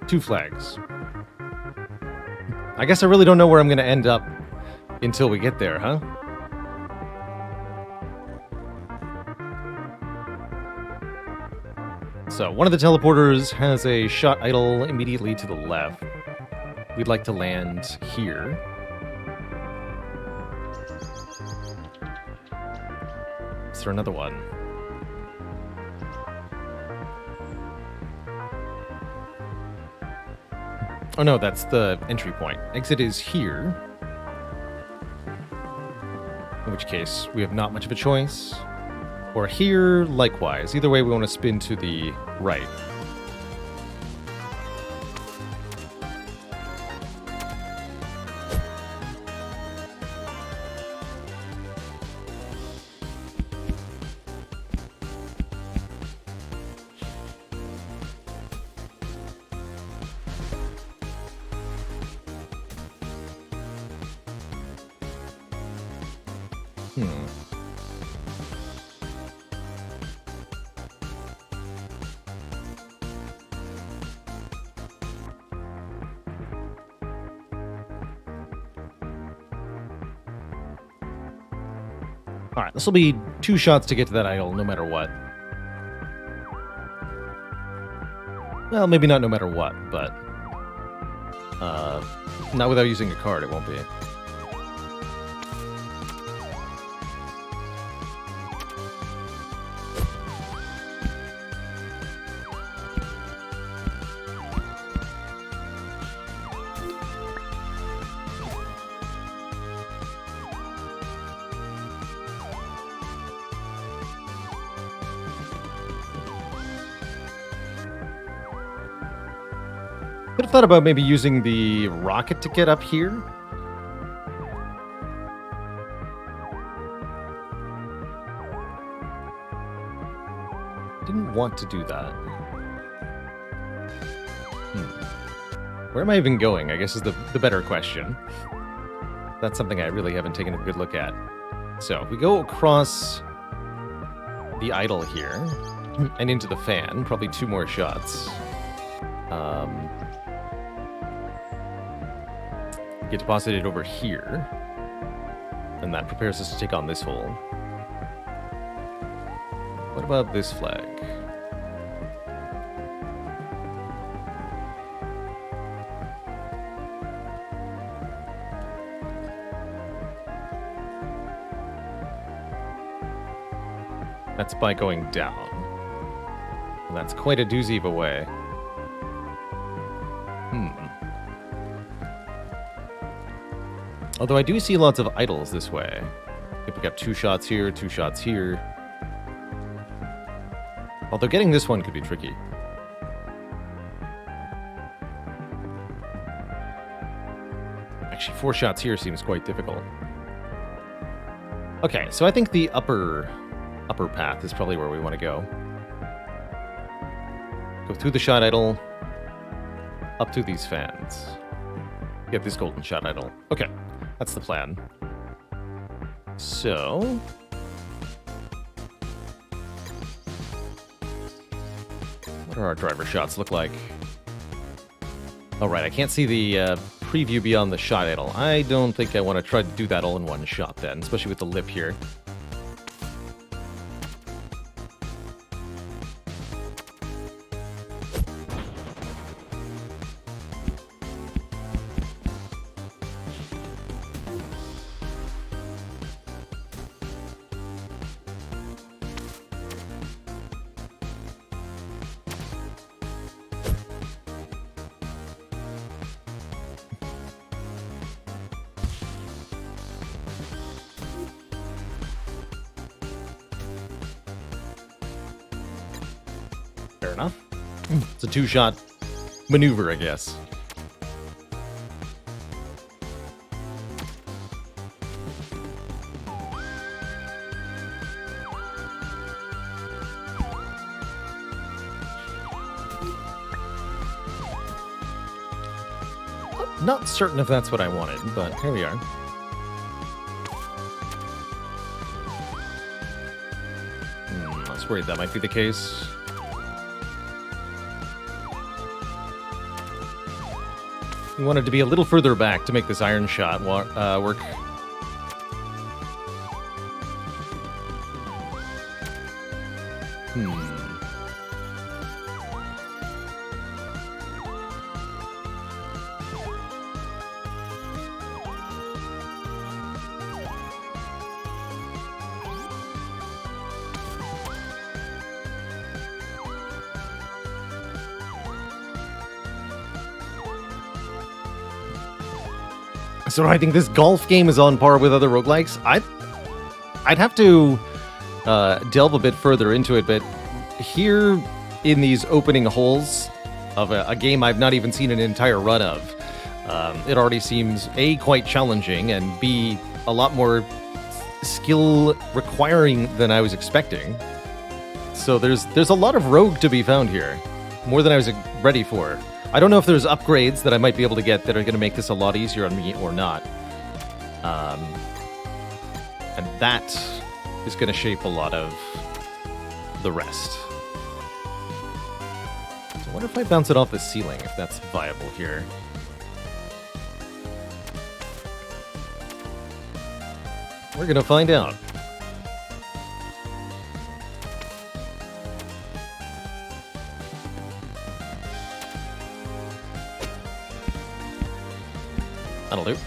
2 flags. I guess I really don't know where I'm going to end up until we get there, huh? So, one of the teleporters has a shot idle immediately to the left. We'd like to land here. Is there another one? Oh no, that's the entry point. Exit is here. In which case, we have not much of a choice. Or here, likewise. Either way, we want to spin to the right. Alright, this will be 2 shots to get to that idol, no matter what. Well, maybe not no matter what, but... not without using a card, it won't be. Could have thought about maybe using the rocket to get up here. Didn't want to do that. Where am I even going, I guess is the better question. That's something I really haven't taken a good look at. So, if we go across the idol here and into the fan, probably 2 more shots. Get deposited over here, and that prepares us to take on this hole. What about this flag? That's by going down. And that's quite a doozy of a way. Although I do see lots of idols this way. If we got 2 shots here, 2 shots here. Although getting this one could be tricky. Actually, 4 shots here seems quite difficult. Okay, so I think the upper path is probably where we want to go. Go through the shot idol, up through these fans. Get this golden shot idol. Okay. That's the plan. So... What do our driver shots look like? Oh, right, I can't see the preview beyond the shot idle. I don't think I want to try to do that all in one shot then, especially with the lip here. Fair enough. It's a two-shot maneuver, I guess. Not certain if that's what I wanted, but here we are. I was worried that might be the case. We wanted to be a little further back to make this iron shot work. So I think this golf game is on par with other roguelikes. I'd have to delve a bit further into it, but here in these opening holes of a game I've not even seen an entire run of, it already seems A, quite challenging, and B, a lot more skill requiring than I was expecting. So there's a lot of rogue to be found here, more than I was ready for. I don't know if there's upgrades that I might be able to get that are going to make this a lot easier on me or not. And that is going to shape a lot of the rest. So what if I bounce it off the ceiling, if that's viable here? We're going to find out. That'll do.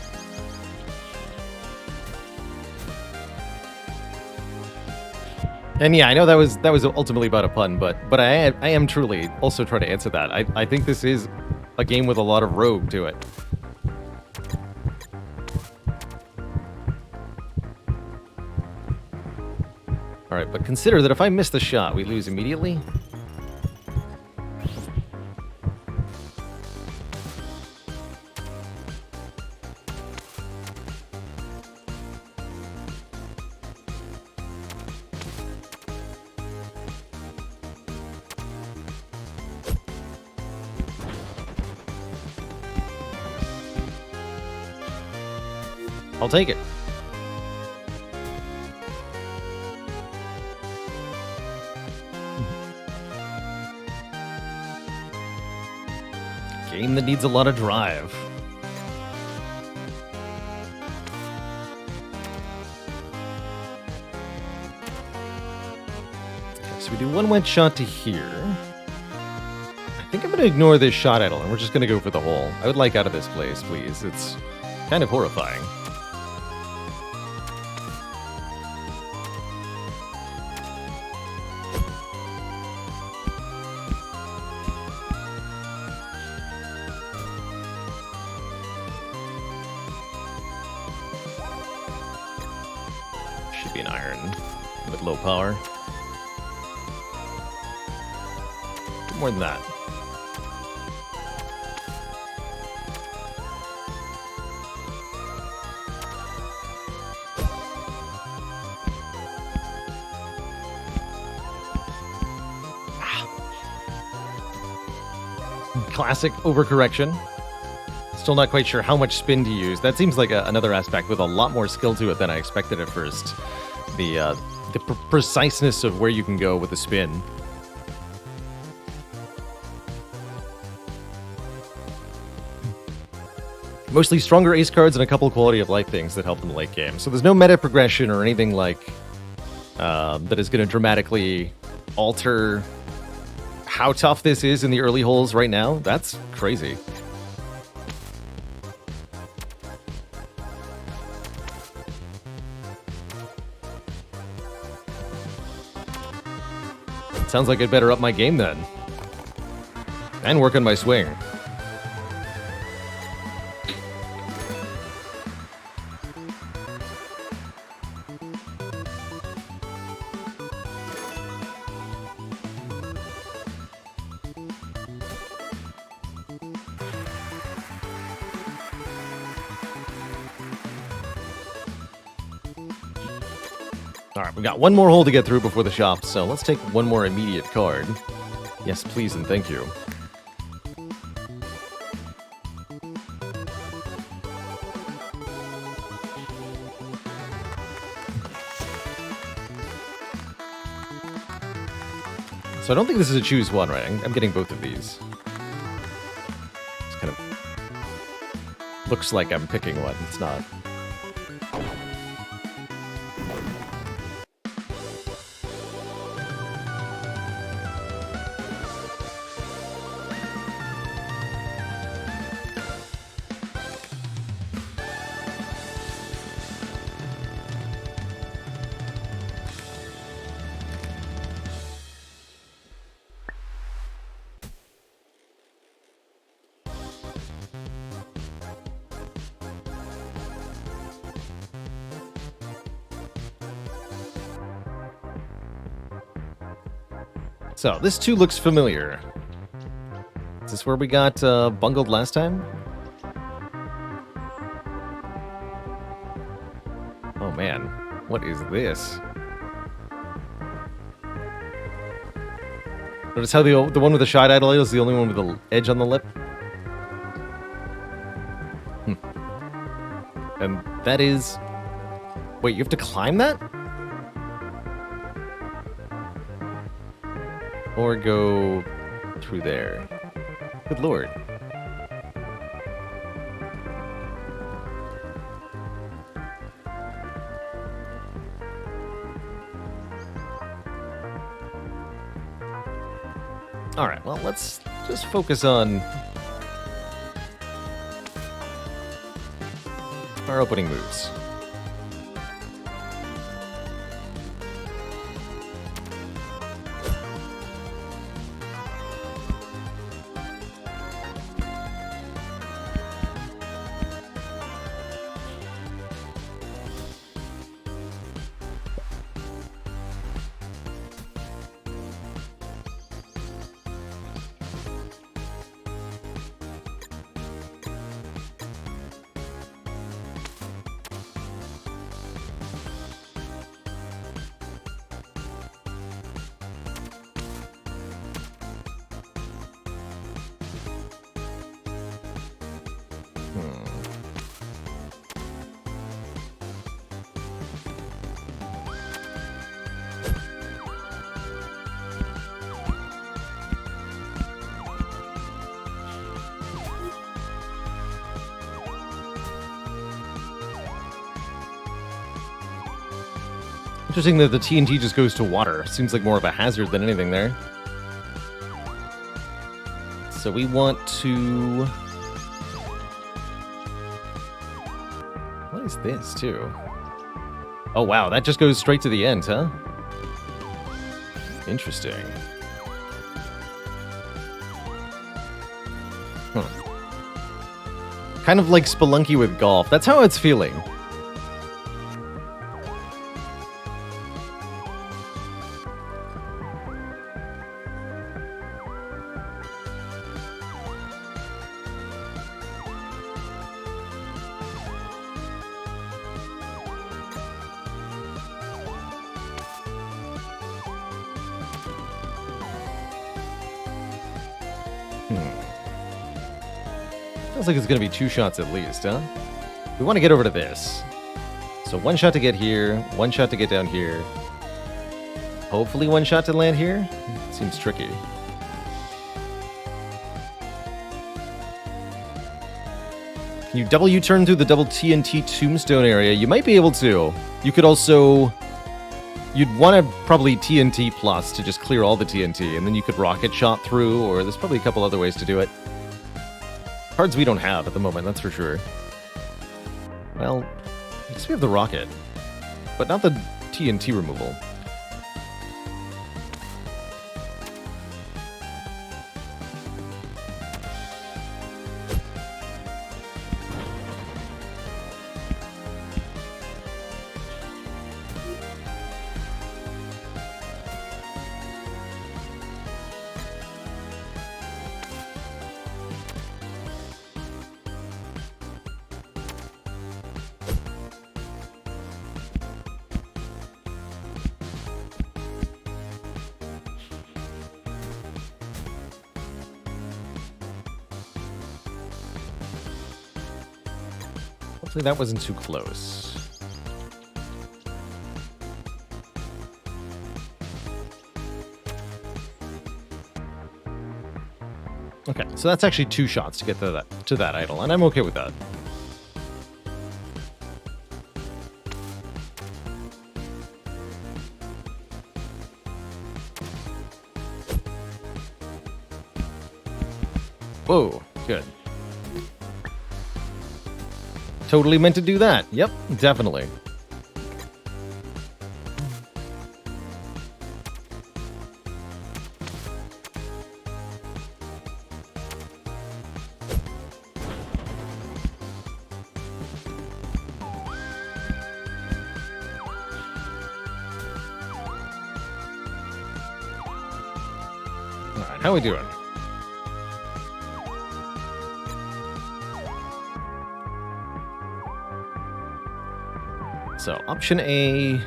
And yeah, I know that was ultimately about a pun, but I am truly also trying to answer that. I think this is a game with a lot of rogue to it. All right, but consider that if I miss the shot, we lose immediately. I'll take it. Game that needs a lot of drive. Okay, so we do one wet shot to here. I think I'm going to ignore this shot idle, and we're just going to go for the hole. I would like out of this place, please. It's kind of horrifying. Should be an iron with low power. More than that. Classic overcorrection. Still not quite sure how much spin to use. That seems like another aspect with a lot more skill to it than I expected at first. The preciseness of where you can go with the spin. Mostly stronger ace cards and a couple quality of life things that help in the late game. So there's no meta progression or anything like that is going to dramatically alter how tough this is in the early holes right now. That's crazy. Sounds like I'd better up my game then. And work on my swing. Alright, we got one more hole to get through before the shop, so let's take one more immediate card. Yes, please and thank you. So I don't think this is a choose one, right? I'm getting both of these. It's kind of looks like I'm picking one. It's not. So, this too looks familiar. Is this where we got bungled last time? Oh man, what is this? Notice how the one with the shide idol is the only one with the edge on the lip? And that is... Wait, you have to climb that? Or go through there. Good lord. Alright, well, let's just focus on our opening moves. Interesting that the TNT just goes to water. Seems like more of a hazard than anything there. So we want to... What is this, too? Oh, wow. That just goes straight to the end, huh? Interesting. Kind of like Spelunky with golf. That's how it's feeling. Feels like it's going to be 2 shots at least, huh? We want to get over to this. So 1 shot to get here, 1 shot to get down here. Hopefully 1 shot to land here? Seems tricky. Can you double U-turn through the double TNT tombstone area? You might be able to. You could also... You'd want to probably TNT plus to just clear all the TNT, and then you could rocket shot through, or there's probably a couple other ways to do it. Cards we don't have at the moment, that's for sure. Well, I guess we have the rocket, but not the TNT removal. Hopefully that wasn't too close. Okay, so that's actually 2 shots to get to that idol, and I'm okay with that. Whoa, good. Totally meant to do that. Yep, definitely. All right, how we doing? So, option A,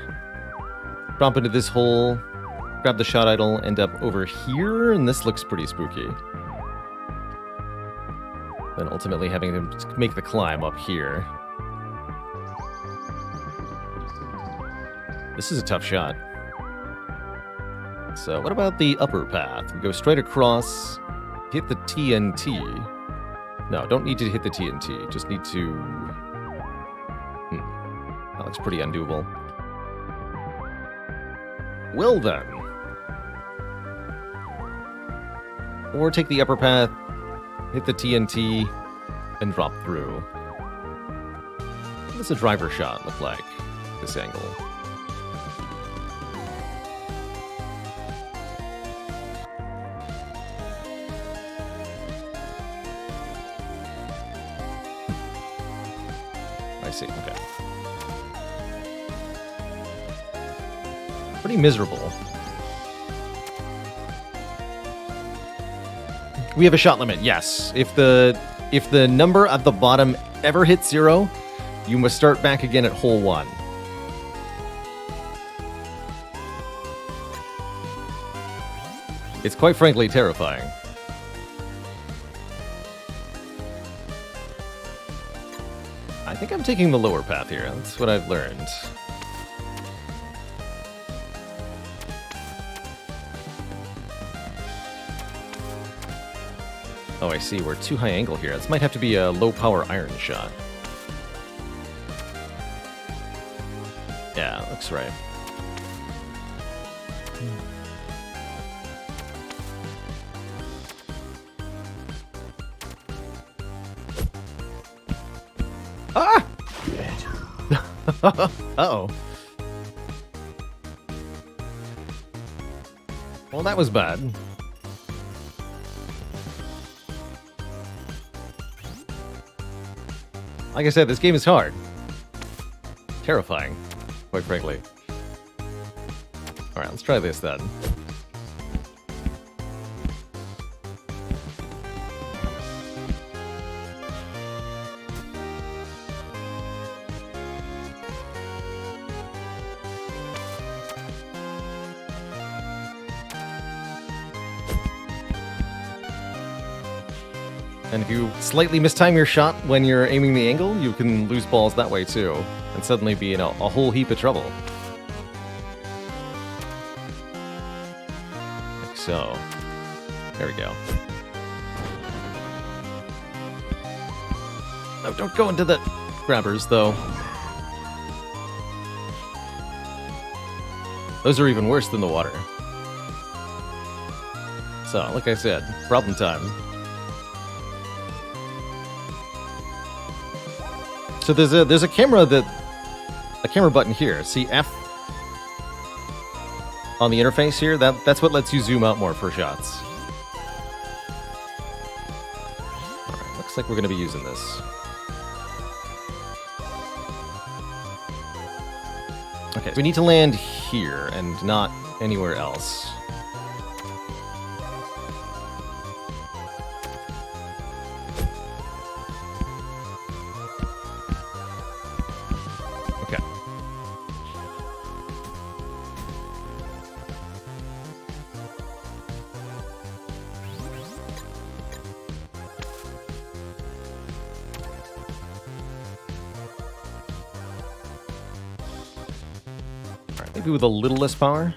drop into this hole, grab the shot idol, end up over here, and this looks pretty spooky. Then ultimately having to make the climb up here. This is a tough shot. So, what about the upper path? We go straight across, hit the TNT. No, don't need to hit the TNT, just need to... That looks pretty undoable. Well then. Or take the upper path, hit the TNT, and drop through. What does a driver shot look like, this angle? I see, okay. Pretty miserable. We have a shot limit, yes. If the number at the bottom ever hits 0, you must start back again at hole 1. It's quite frankly terrifying. I think I'm taking the lower path here. That's what I've learned. Oh, I see. We're too high angle here. This might have to be a low-power iron shot. Yeah, looks right. Ah! Uh-oh. Well, that was bad. Like I said, this game is hard. Terrifying, quite frankly. Alright, let's try this then. And if you slightly mistime your shot when you're aiming the angle, you can lose balls that way too, and suddenly be in a whole heap of trouble. Like so. There we go. No, don't go into the grabbers, though. Those are even worse than the water. So, like I said, problem time. So there's a camera button here. See F on the interface here? That's what lets you zoom out more for shots. Alright, looks like we're gonna be using this. Okay, so we need to land here and not anywhere else. Okay. Alright, maybe with a little less power.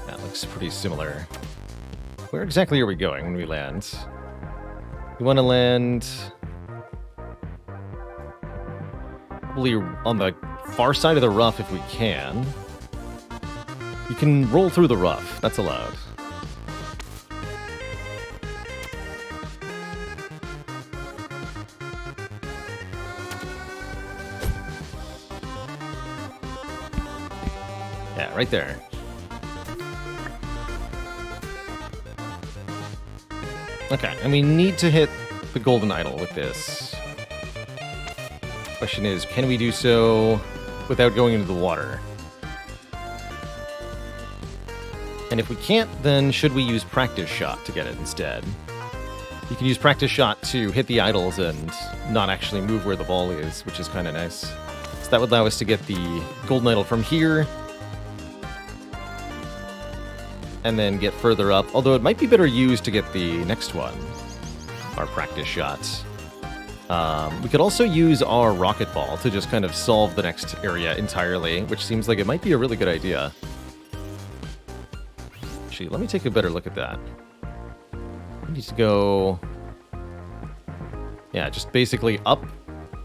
That looks pretty similar. Where exactly are we going when we land? We want to land probably on the far side of the rough if we can. You can roll through the rough. That's allowed. Yeah, right there. Okay, and we need to hit the golden idol with this. Question is, can we do so without going into the water? And if we can't, then should we use practice shot to get it instead? You can use practice shot to hit the idols and not actually move where the ball is, which is kind of nice. So that would allow us to get the golden idol from here and then get further up, although it might be better used to get the next one, our practice shots. We could also use our rocket ball to just kind of solve the next area entirely, which seems like it might be a really good idea. Actually, let me take a better look at that. We need to go... yeah, just basically up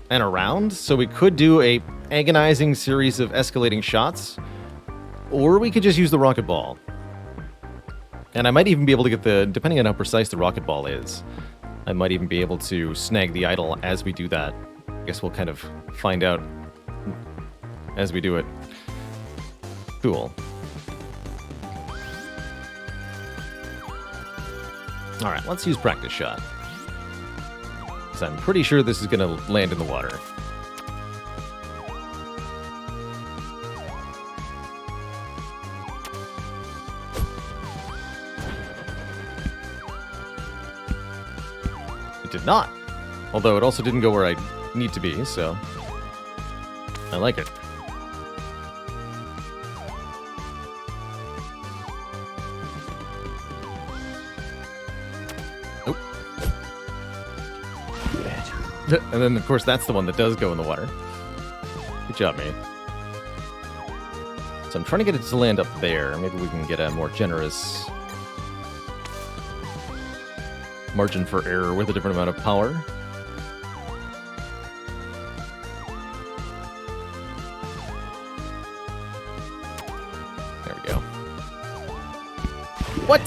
and around. So we could do a agonizing series of escalating shots, or we could just use the rocket ball. And I might even be able to get the, depending on how precise the rocket ball is, I might even be able to snag the idol as we do that. I guess we'll kind of find out as we do it. Cool. Alright, let's use practice shot. Because I'm pretty sure this is going to land in the water. Did not. Although it also didn't go where I need to be, so I like it. Oh. And then, of course, that's the one that does go in the water. Good job, mate. So I'm trying to get it to land up there. Maybe we can get a more generous margin for error with a different amount of power. There we go. What?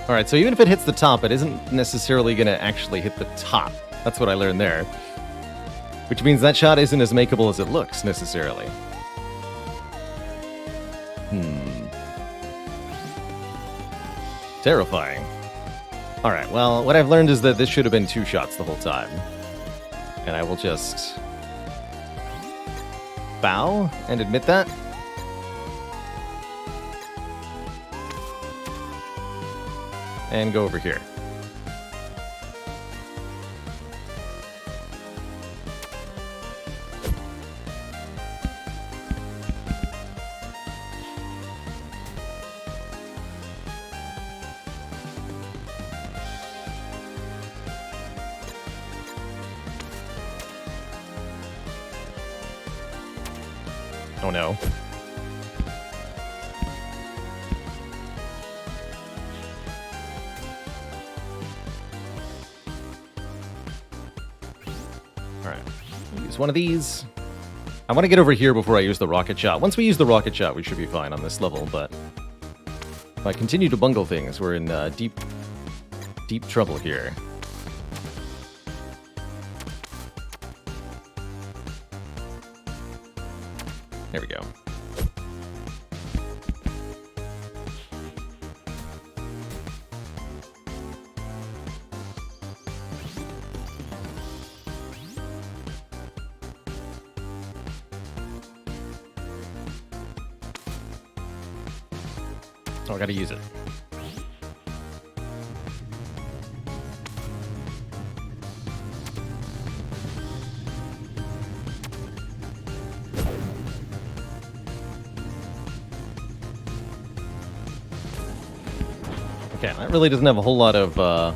Alright, so even if it hits the top, it isn't necessarily going to actually hit the top. That's what I learned there. Which means that shot isn't as makeable as it looks, necessarily. Terrifying. Alright, well, what I've learned is that this should have been 2 shots the whole time. And I will just bow and admit that. And go over here. Oh no. one of these. I want to get over here before I use the rocket shot. Once we use the rocket shot, we should be fine on this level, but if I continue to bungle things, we're in deep trouble here. There we go. Oh, I gotta use it. Okay, that really doesn't have a whole lot of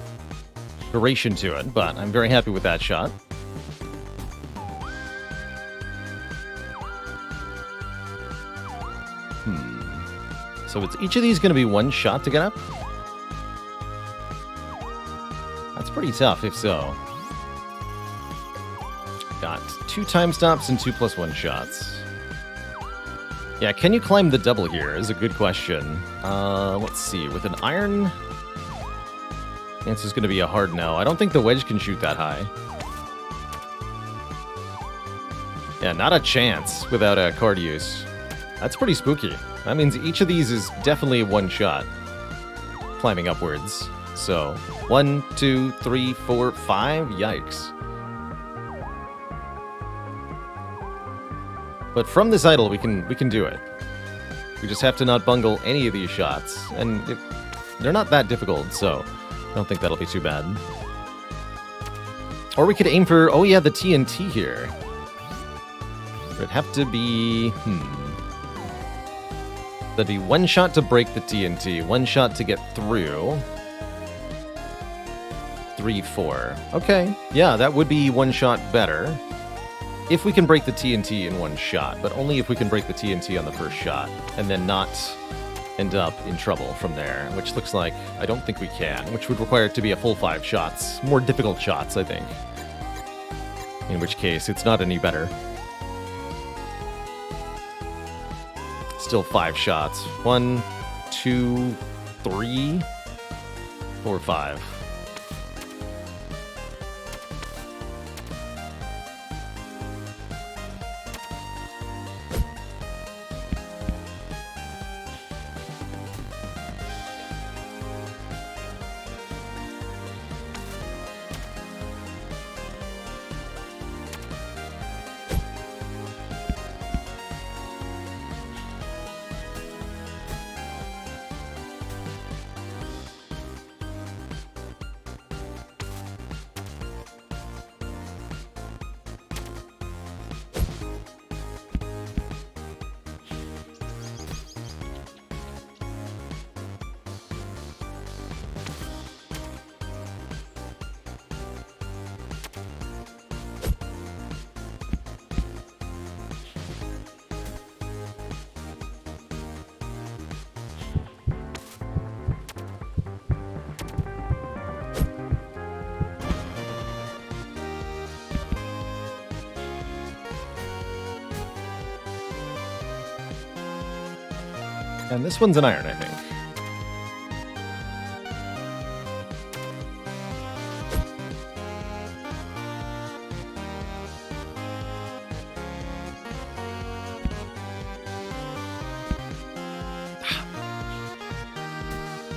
duration to it, but I'm very happy with that shot. So it's each of these going to be one shot to get up? That's pretty tough, if so. Got 2 time stops and 2+1 shots. Yeah, can you climb the double here is a good question. Let's see, with an iron... the answer's going to be a hard no. I don't think the wedge can shoot that high. Yeah, not a chance without a card use. That's pretty spooky. That means each of these is definitely one shot climbing upwards. So 1, 2, 3, 4, 5. Yikes. But from this idle, we can do it. We just have to not bungle any of these shots, and they're not that difficult, so I don't think that'll be too bad. Or we could aim for, oh yeah, the TNT here. It'd have to be, that'd be 1 shot to break the TNT, 1 shot to get through. 3, 4. Okay, yeah, that would be 1 shot better. If we can break the TNT in 1 shot, but only if we can break the TNT on the first shot, and then not end up in trouble from there, which looks like I don't think we can, which would require it to be a full 5 shots. More difficult shots, I think. In which case, it's not any better. Still 5 shots. 1, 2, 3, 4, 5. And this one's an iron, I think.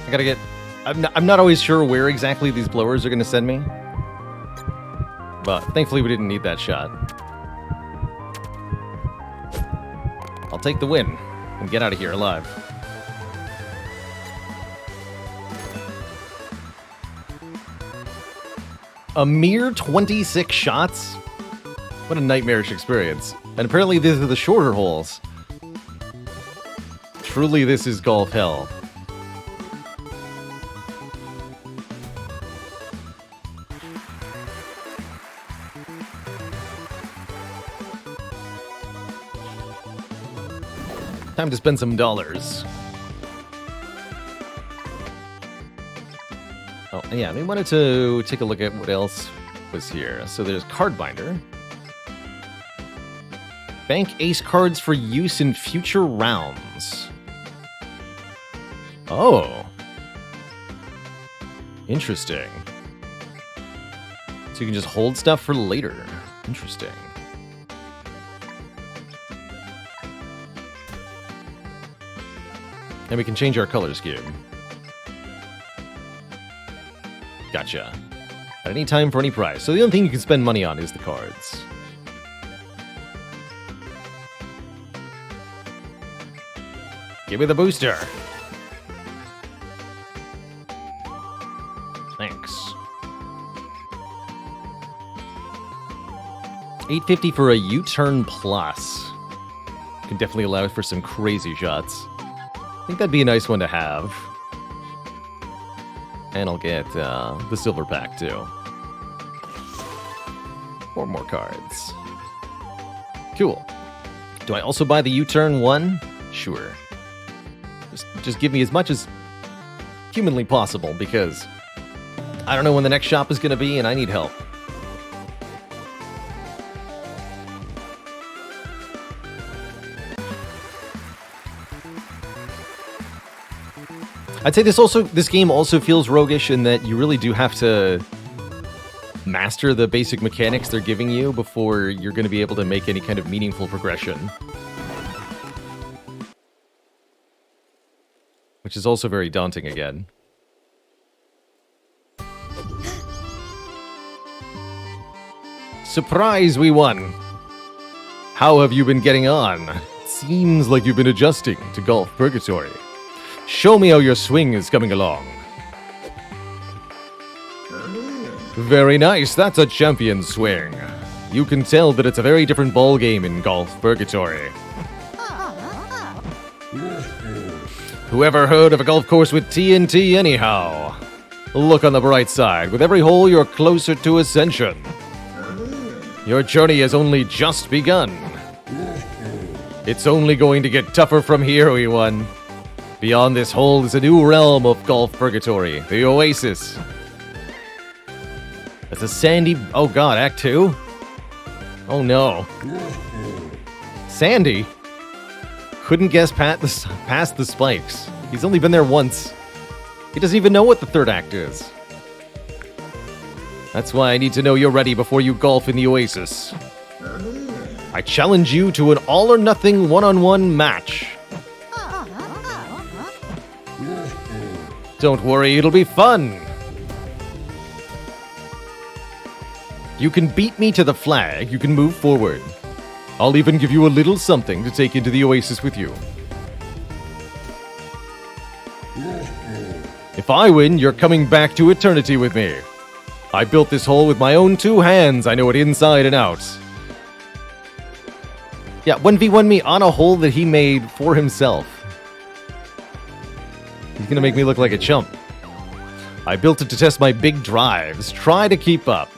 I gotta get... I'm not always sure where exactly these blowers are gonna send me. But thankfully we didn't need that shot. I'll take the win and get out of here alive. A mere 26 shots? What a nightmarish experience. And apparently these are the shorter holes. Truly, this is golf hell. Time to spend some dollars. Oh, yeah, we wanted to take a look at what else was here. So there's Card Binder. Bank ace cards for use in future rounds. Oh. Interesting. So you can just hold stuff for later. Interesting. And we can change our color scheme. Gotcha. At any time for any price. So the only thing you can spend money on is the cards. Give me the booster. Thanks. $8.50 for a U-turn plus. Can definitely allow for some crazy shots. I think that'd be a nice one to have. And I'll get the silver pack too. 4 more cards. Cool. Do I also buy the U-turn one? Sure. Just give me as much as humanly possible, because I don't know when the next shop is going to be, and I need help. I'd say this game also feels roguish in that you really do have to master the basic mechanics they're giving you before you're going to be able to make any kind of meaningful progression. Which is also very daunting again. Surprise, we won! How have you been getting on? It seems like you've been adjusting to Golf Purgatory. Show me how your swing is coming along. Very nice, that's a champion swing. You can tell that it's a very different ballgame in Golf Purgatory. Whoever heard of a golf course with TNT anyhow? Look on the bright side. With every hole, you're closer to ascension. Your journey has only just begun. It's only going to get tougher from here, we won. Beyond this hole is a new realm of Golf Purgatory, the Oasis. It's a sandy... Oh god, Act 2? Oh no. Sandy? Couldn't guess past the spikes. He's only been there once. He doesn't even know what the third act is. That's why I need to know you're ready before you golf in the Oasis. I challenge you to an all-or-nothing one-on-one match. Don't worry, it'll be fun. You can beat me to the flag, you can move forward. I'll even give you a little something to take into the Oasis with you. If I win, you're coming back to eternity with me. I built this hole with my own 2 hands, I know it inside and out. Yeah, 1v1 me on a hole that he made for himself. He's gonna make me look like a chump. I built it to test my big drives. Try to keep up.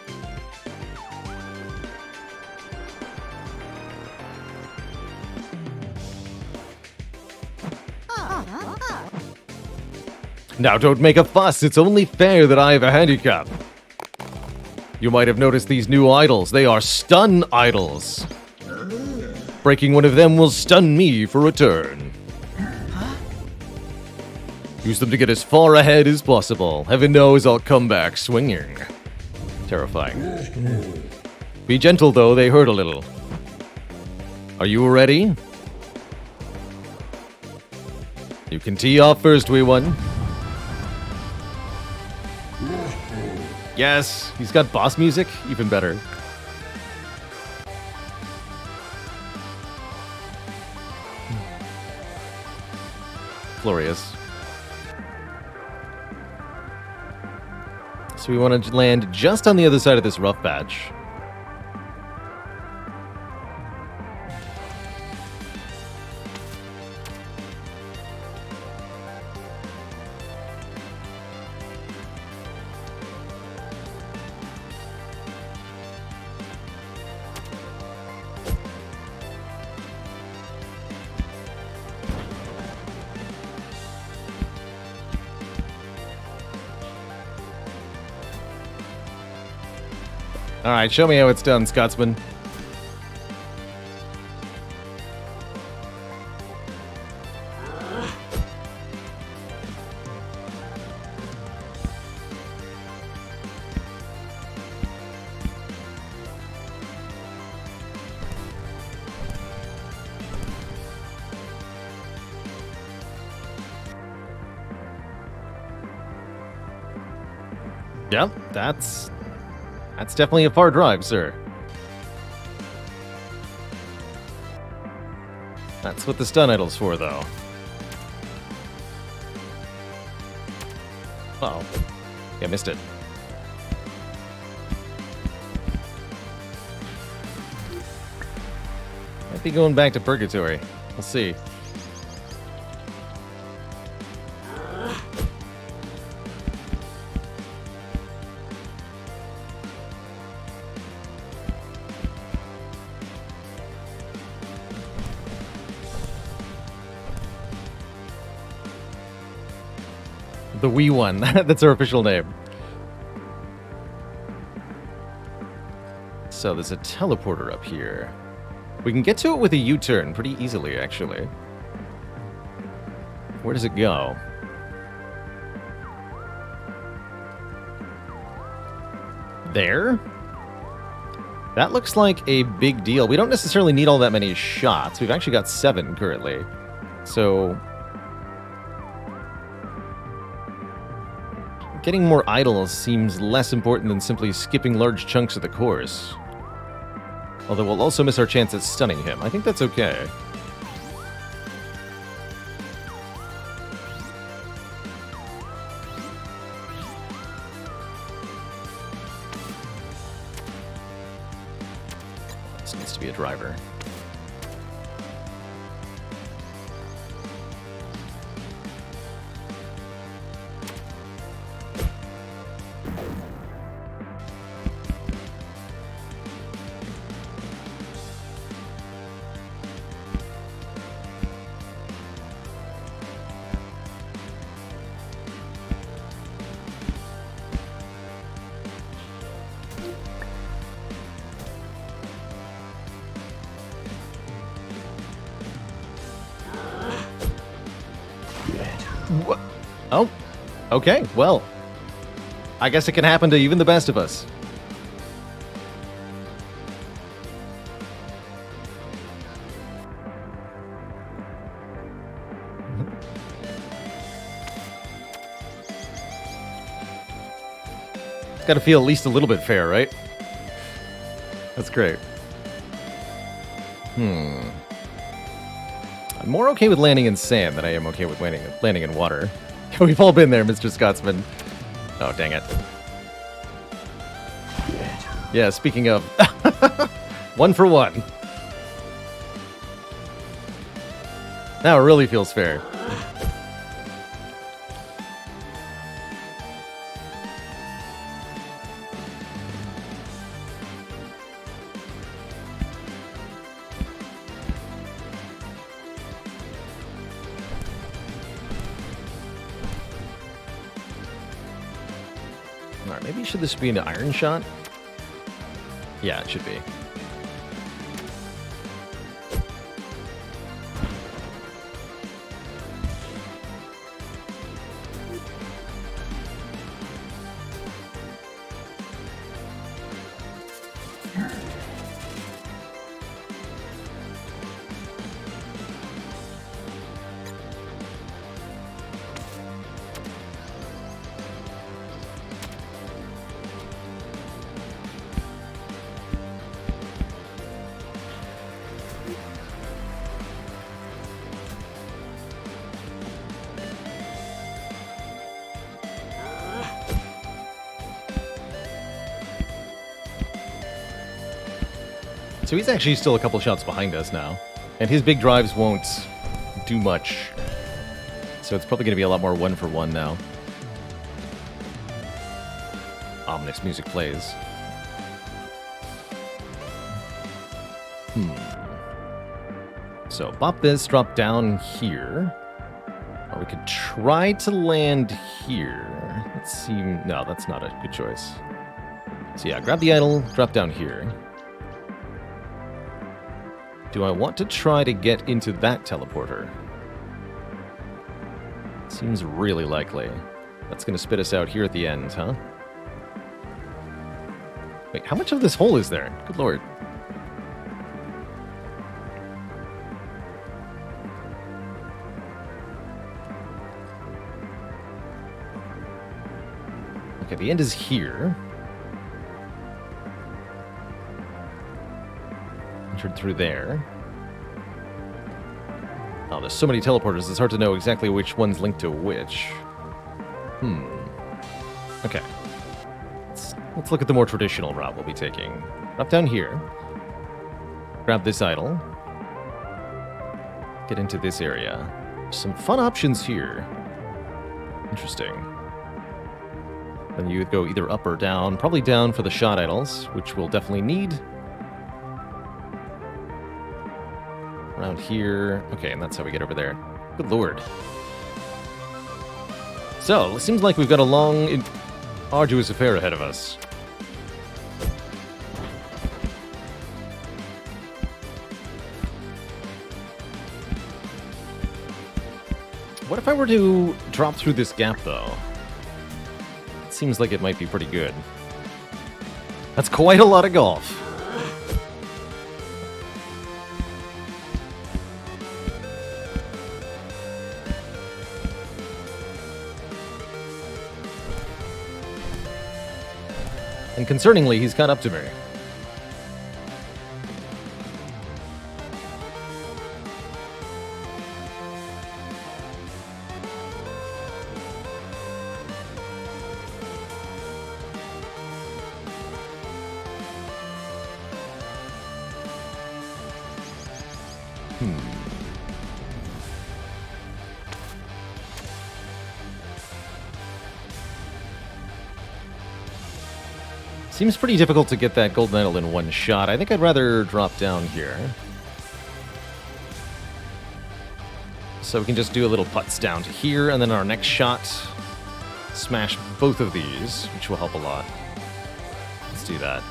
Now don't make a fuss, it's only fair that I have a handicap. You might have noticed these new idols. They are stun idols. Breaking one of them will stun me for a turn. Use them to get as far ahead as possible. Heaven knows I'll come back swinging. Terrifying. Be gentle though, they hurt a little. Are you ready? You can tee off first, Wee One. Yes, he's got boss music, even better. Glorious. So we want to land just on the other side of this rough patch. Alright, show me how it's done, Scotsman. Yep, that's definitely a far drive, sir. That's what the stun idol's for, though. Uh-oh. Yeah, missed it. Might be going back to purgatory. We'll see. The wee one. That's our official name. So there's a teleporter up here. We can get to it with a U-turn pretty easily, actually. Where does it go? There? That looks like a big deal. We don't necessarily need all that many shots. We've actually got 7 currently. So getting more idols seems less important than simply skipping large chunks of the course. Although we'll also miss our chance at stunning him. I think that's okay. This needs to be a driver. What? Oh, okay, well, I guess it can happen to even the best of us. It's got to feel at least a little bit fair, right? That's great. I'm more okay with landing in sand than I am okay with landing in water. We've all been there, Mr. Scotsman. Oh, dang it. Yeah, speaking of... 1 for 1. Now it really feels fair. Alright, maybe should this be an iron shot? Yeah, it should be. So he's actually still a couple shots behind us now. And his big drives won't do much. So it's probably going to be a lot more 1 for 1 now. Ominous music plays. So bop this, drop down here. Or we could try to land here. Let's see. No, that's not a good choice. So yeah, grab the idol, drop down here. Do I want to try to get into that teleporter? Seems really likely. That's going to spit us out here at the end, huh? Wait, how much of this hole is there? Good lord. Okay, the end is here. Entered through there. Oh, there's so many teleporters, it's hard to know exactly which one's linked to which. Okay. Let's look at the more traditional route we'll be taking. Up down here. Grab this idol. Get into this area. Some fun options here. Interesting. Then you would go either up or down. Probably down for the shot idols, which we'll definitely need. Around here. Okay, and that's how we get over there. Good lord. So, it seems like we've got a long, arduous affair ahead of us. What if I were to drop through this gap, though? It seems like it might be pretty good. That's quite a lot of golf. And concerningly, he's caught up to me. Seems pretty difficult to get that golden idol in one shot. I think I'd rather drop down here. So we can just do a little putts down to here, and then our next shot, smash both of these, which will help a lot. Let's do that.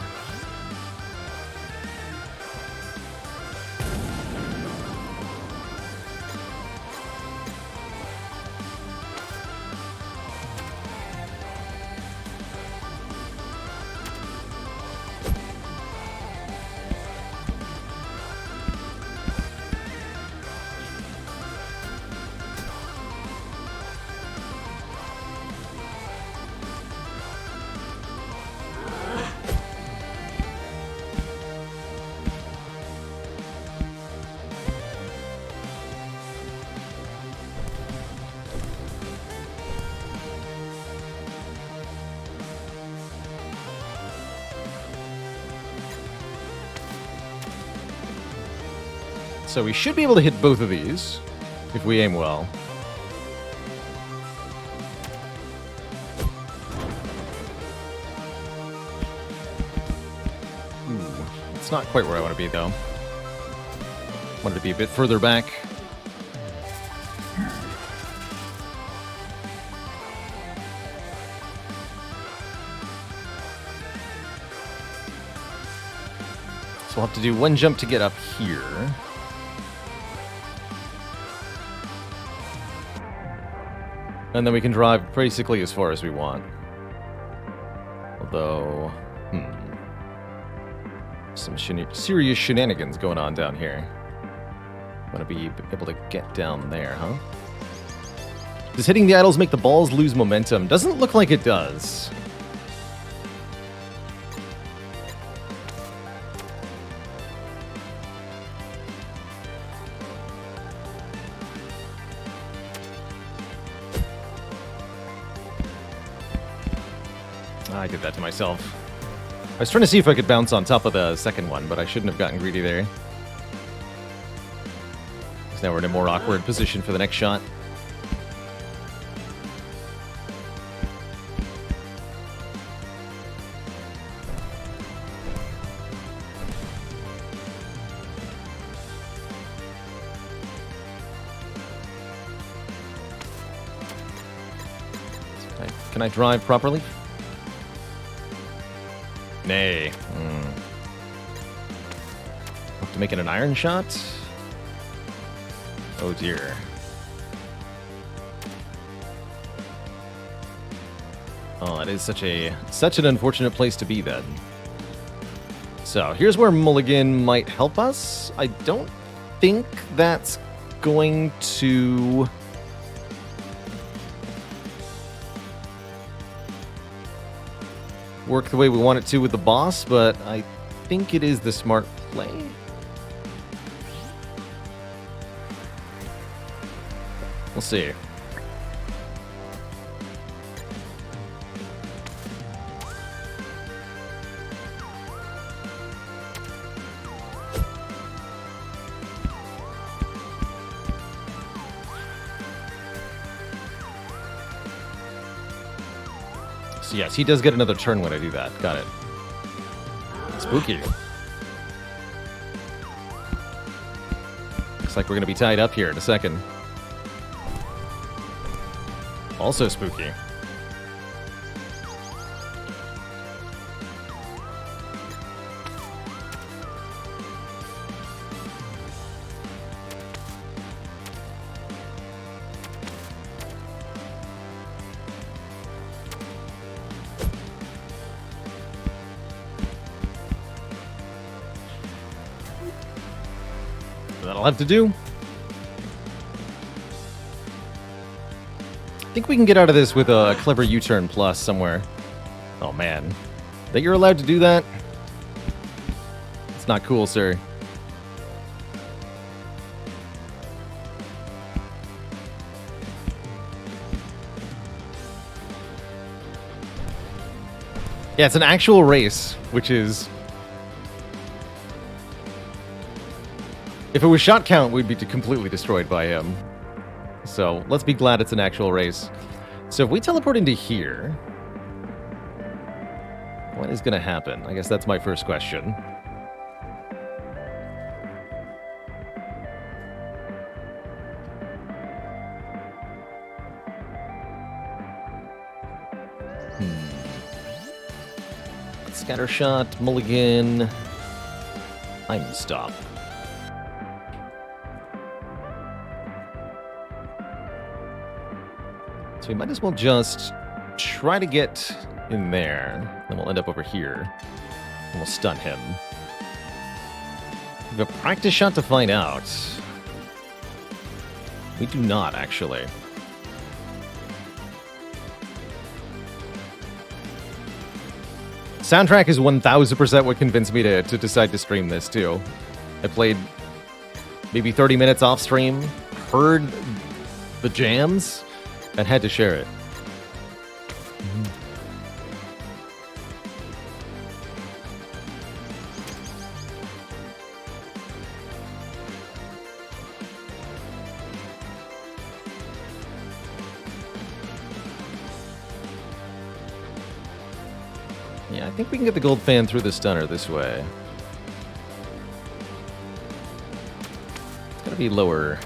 So we should be able to hit both of these, if we aim well. Ooh, it's not quite where I want to be, though. Wanted to be a bit further back. So we'll have to do one jump to get up here. And then we can drive basically as far as we want. Although, some serious shenanigans going on down here. Want to be able to get down there, huh? Does hitting the idols make the balls lose momentum? Doesn't look like it does. I did that to myself. I was trying to see if I could bounce on top of the second one, but I shouldn't have gotten greedy there. Because now we're in a more awkward position for the next shot. Can I drive properly? Nay. Have to make it an iron shot? Oh dear. Oh, that is such an unfortunate place to be then. So, here's where Mulligan might help us. I don't think that's going to... work the way we want it to with the boss, but I think it is the smart play. We'll see. So yes, he does get another turn when I do that. Got it. Spooky. Looks like we're going to be tied up here in a second. Also spooky. That'll have to do. I think we can get out of this with a clever U-turn plus somewhere. Oh man. That you're allowed to do that? It's not cool, sir. Yeah, it's an actual race, which is... If it was shot count, we'd be completely destroyed by him. So, let's be glad it's an actual race. So if we teleport into here... What is going to happen? I guess that's my first question. Scattershot, mulligan... Time stop. So we might as well just try to get in there. Then we'll end up over here. And we'll stun him. We have a practice shot to find out. We do not, actually. Soundtrack is 1000% what convinced me to decide to stream this, too. I played maybe 30 minutes off stream, heard the jams, and had to share it. Yeah, I think we can get the gold fan through the stunner this way. It's gotta be lower.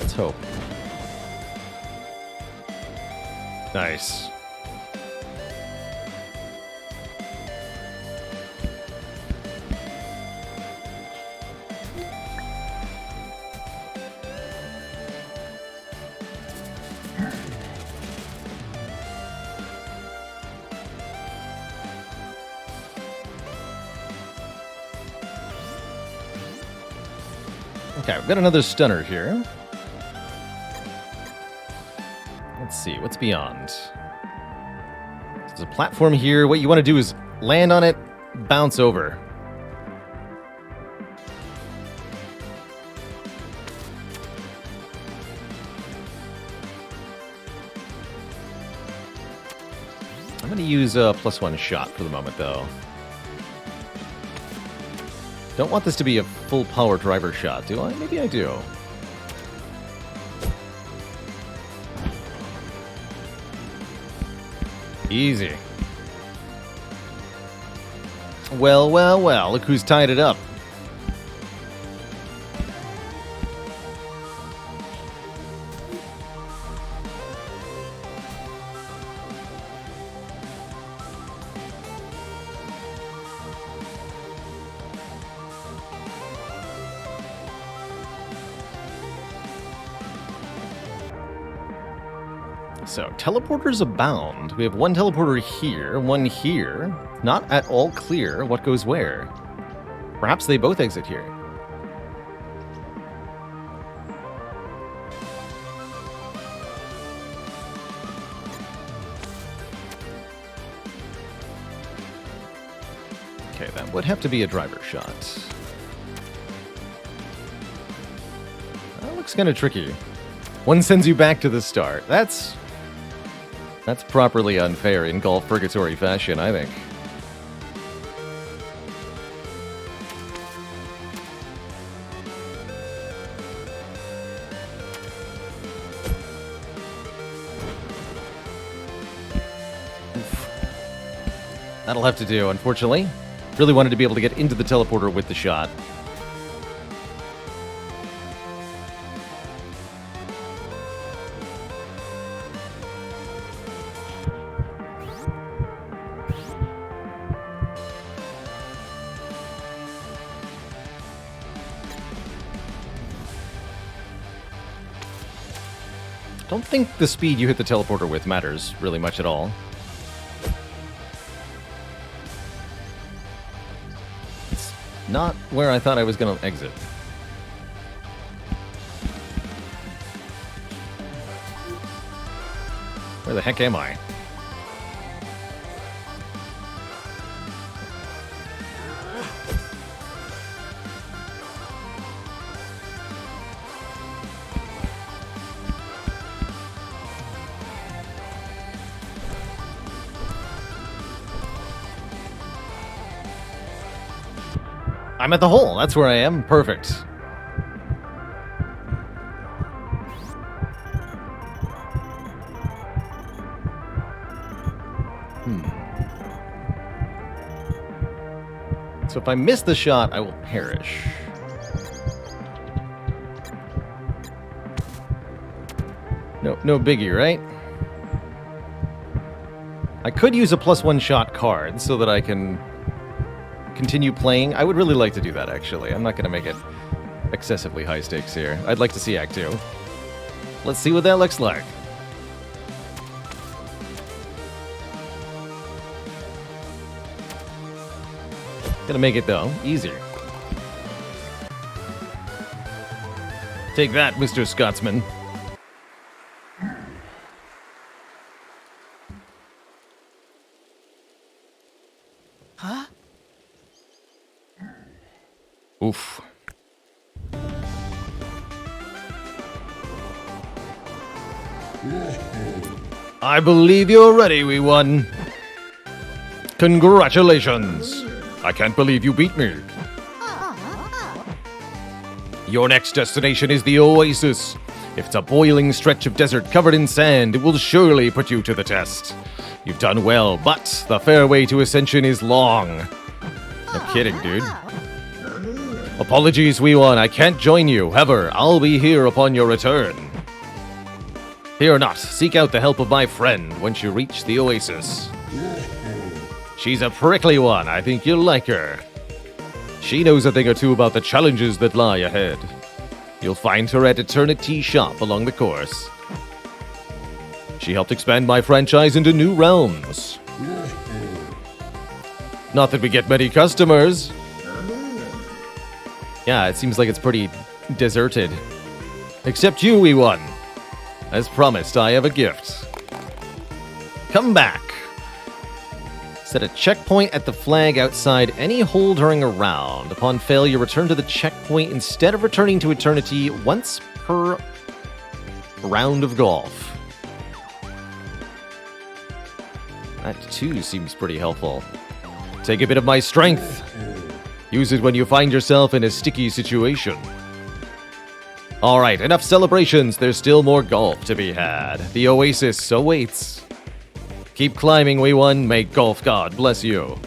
Let's hope. Nice. Okay, we've got another stunner here. Let's see, what's beyond? There's a platform here. What you want to do is land on it, bounce over. I'm going to use a +1 shot for the moment, though. Don't want this to be a full power driver shot, do I? Maybe I do. Easy. Well, well, well, look who's tied it up. So, teleporters abound. We have one teleporter here, one here. Not at all clear what goes where. Perhaps they both exit here. Okay, that would have to be a driver shot. That looks kind of tricky. One sends you back to the start. That's properly unfair in golf purgatory fashion, I think. That'll have to do, unfortunately. Really wanted to be able to get into the teleporter with the shot. Don't think the speed you hit the teleporter with matters really much at all. It's not where I thought I was going to exit. Where the heck am I? I'm at the hole. That's where I am. Perfect. So if I miss the shot, I will perish. No biggie, right? I could use a +1 shot card so that I can continue playing. I would really like to do that, actually. I'm not going to make it excessively high stakes here. I'd like to see Act 2. Let's see what that looks like. Gonna make it, though. Easier. Take that, Mr. Scotsman. Huh? Oof. I believe you're ready, wee one. Congratulations. I can't believe you beat me. Your next destination is the Oasis. If it's a boiling stretch of desert covered in sand, it will surely put you to the test. You've done well, but the fairway to ascension is long. No kidding, dude. Apologies, wee one, I can't join you. However, I'll be here upon your return. Fear not, seek out the help of my friend once you reach the Oasis. She's a prickly one, I think you'll like her. She knows a thing or two about the challenges that lie ahead. You'll find her at Eternity Shop along the course. She helped expand my franchise into new realms. Not that we get many customers. Yeah, it seems like it's pretty deserted. Except you, wee one. As promised, I have a gift. Come back. Set a checkpoint at the flag outside any hole during a round. Upon failure, return to the checkpoint instead of returning to Eternity once per round of golf. That too seems pretty helpful. Take a bit of my strength. Use it when you find yourself in a sticky situation. Alright, enough celebrations. There's still more golf to be had. The Oasis awaits. Keep climbing, wee one. May Golf God bless you.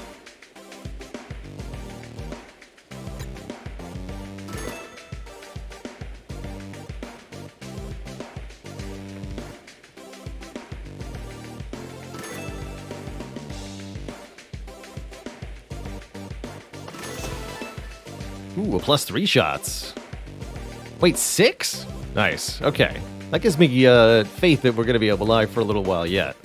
Ooh, a +3 shots. Wait, 6? Nice. Okay. That gives me faith that we're going to be alive for a little while yet.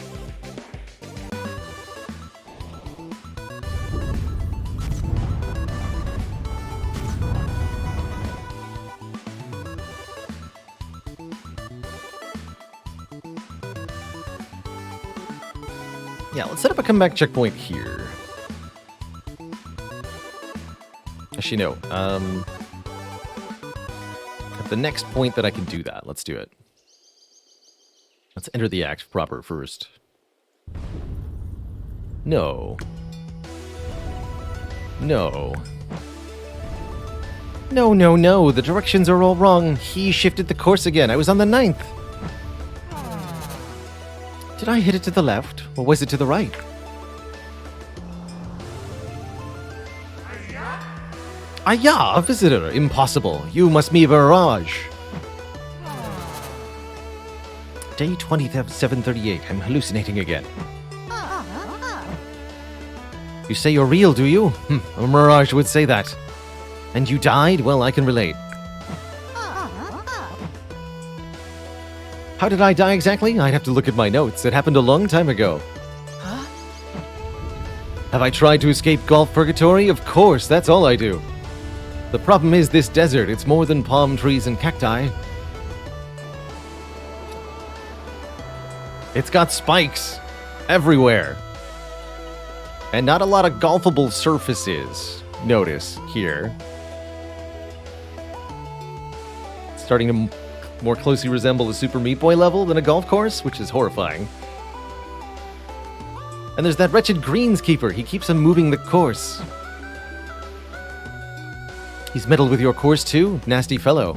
Yeah, let's set up a comeback checkpoint here. Actually, no. At the next point that I can do that, let's do it. Let's enter the act proper first. No. No. No, no, no. The directions are all wrong. He shifted the course again. I was on the 9th. Did I hit it to the left, or was it to the right? Aya, a visitor. Impossible. You must be a mirage. Day 2738. I'm hallucinating again. You say you're real, do you? A mirage would say that. And you died? Well, I can relate. How did I die exactly? I'd have to look at my notes. It happened a long time ago. Huh? Have I tried to escape golf purgatory? Of course, that's all I do. The problem is this desert. It's more than palm trees and cacti. It's got spikes everywhere. And not a lot of golfable surfaces. Notice here. Starting to more closely resemble a Super Meat Boy level than a golf course, which is horrifying. And there's that wretched greenskeeper. He keeps on moving the course. He's meddled with your course too? Nasty fellow.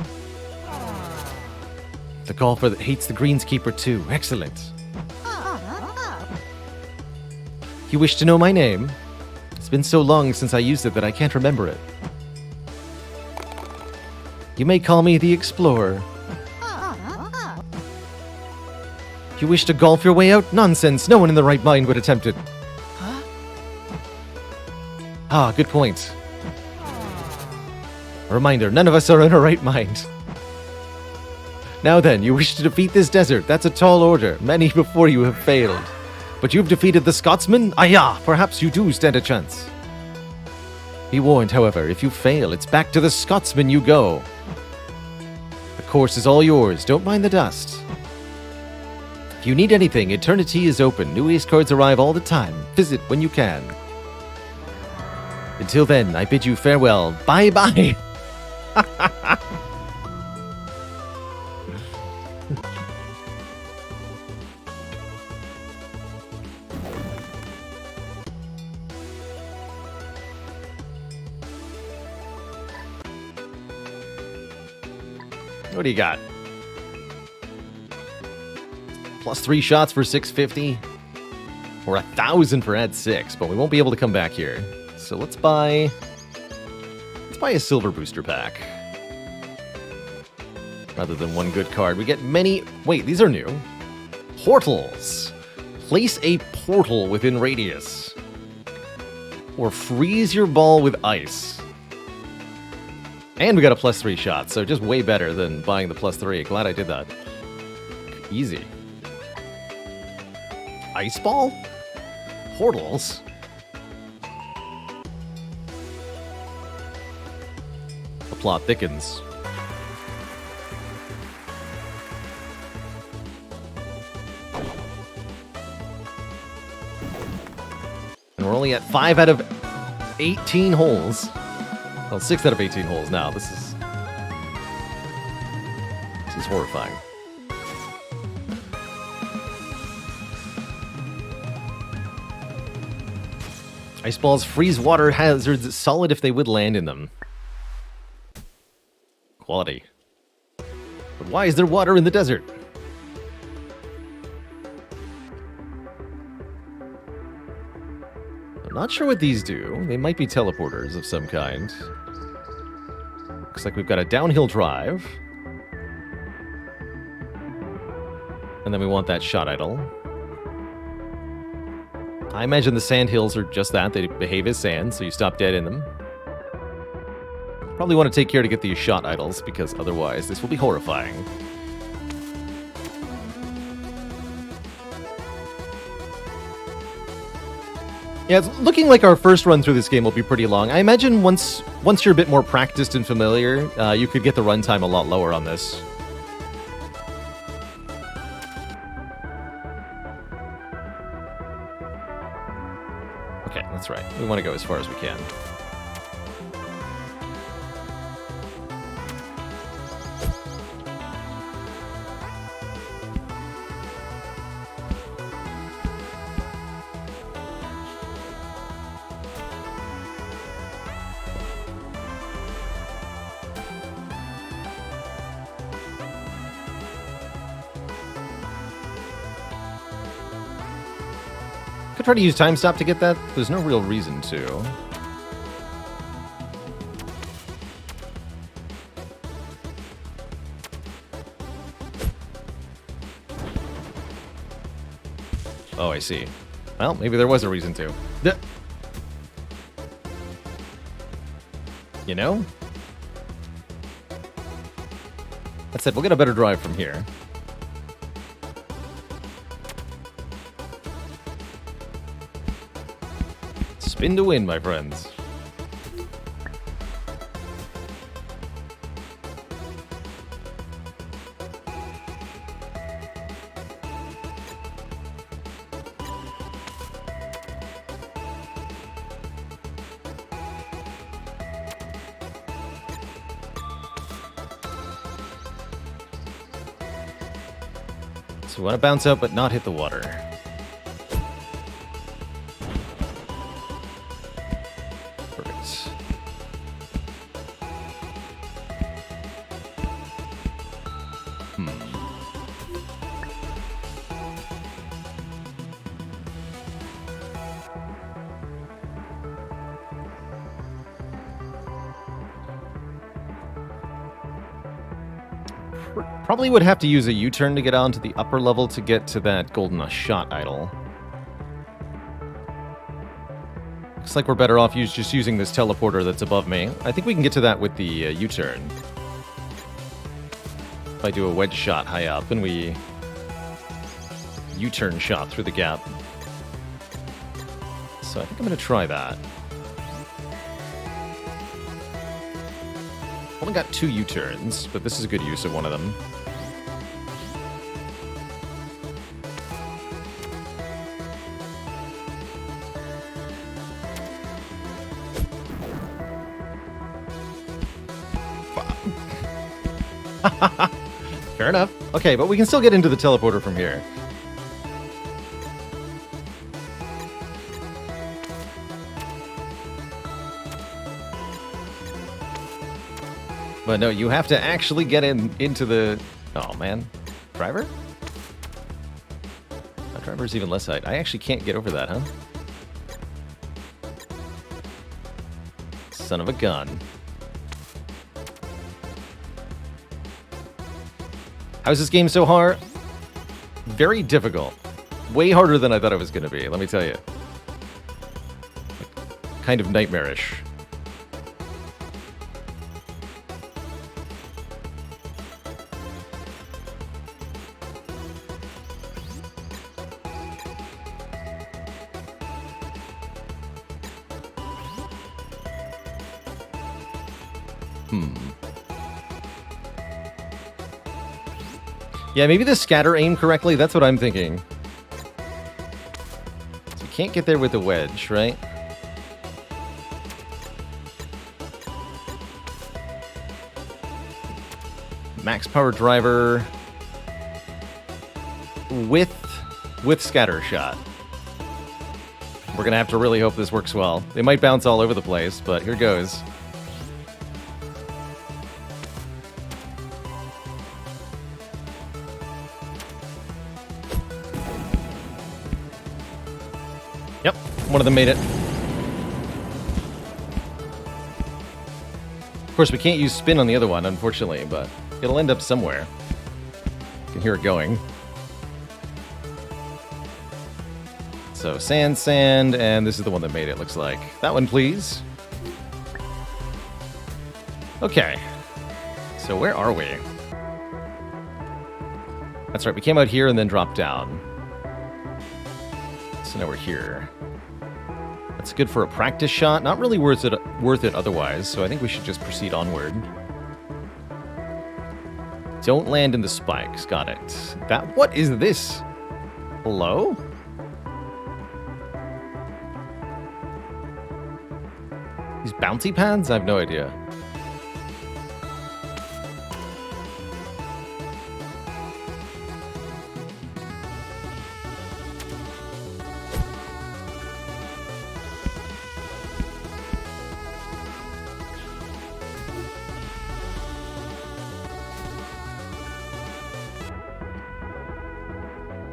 The golfer that hates the greenskeeper too. Excellent. You wish to know my name? It's been so long since I used it that I can't remember it. You may call me the Explorer. You wish to golf your way out? Nonsense. No one in the right mind would attempt it. Huh? Ah, good point. A reminder, none of us are in our right mind. Now then, you wish to defeat this desert. That's a tall order. Many before you have failed. But you've defeated the Scotsman? Aya, perhaps you do stand a chance. Be warned, however, if you fail, it's back to the Scotsman you go. The course is all yours. Don't mind the dust. If you need anything, Eternity is open. New ace cards arrive all the time. Visit when you can. Until then, I bid you farewell. Bye-bye. What do you got? Plus 3 shots for 650. Or 1,000 for ad 6, but we won't be able to come back here. So let's buy a silver booster pack. Rather than one good card. We get many... Wait, these are new. Portals. Place a portal within radius. Or freeze your ball with ice. And we got a plus 3 shot, so just way better than buying the plus 3. Glad I did that. Easy. Ice ball? Portals? The plot thickens. And we're only at 5 out of 18 holes. Well, 6 out of 18 holes now. This is horrifying. Ice balls freeze water hazards solid if they would land in them. Quality. But why is there water in the desert? I'm not sure what these do. They might be teleporters of some kind. Looks like we've got a downhill drive. And then we want that shot idol. I imagine the sand hills are just that. They behave as sand, so you stop dead in them. Probably want to take care to get these shot idols, because otherwise this will be horrifying. Yeah, it's looking like our first run through this game will be pretty long. I imagine once you're a bit more practiced and familiar, you could get the runtime a lot lower on this. Okay, that's right. We want to go as far as we can. Could try to use time stop to get that. There's no real reason to. Oh, I see. Well, maybe there was a reason to. You know? That said, we'll get a better drive from here. Spin to win, my friends. So we want to bounce out but not hit the water. Perfect. Probably would have to use a U-turn to get onto the upper level to get to that golden shot idol. Looks like we're better off just using this teleporter that's above me. I think we can get to that with the U-turn. If I do a wedge shot high up and we U-turn shot through the gap. So I think I'm going to try that. Only got 2 U-turns, but this is a good use of one of them. Fair enough. Okay, but we can still get into the teleporter from here. But no, you have to actually get into the... Oh, man. Driver? Oh, driver's even less height. I actually can't get over that, huh? Son of a gun. How's this game so hard? Very difficult. Way harder than I thought it was going to be, let me tell you. Kind of nightmarish. Yeah, maybe the scatter aimed correctly. That's what I'm thinking. So you can't get there with the wedge, right? Max power driver with scatter shot. We're gonna have to really hope this works well. They might bounce all over the place, but here goes. Yep, one of them made it. Of course, we can't use spin on the other one, unfortunately, but it'll end up somewhere. You can hear it going. So, sand, sand, and this is the one that made it, looks like. That one, please. Okay. So, where are we? That's right, we came out here and then dropped down. So now we're here. That's good for a practice shot. Not really worth it otherwise, so I think we should just proceed onward. Don't land in the spikes. Got it. What is this? Hello? These bouncy pads? I have no idea.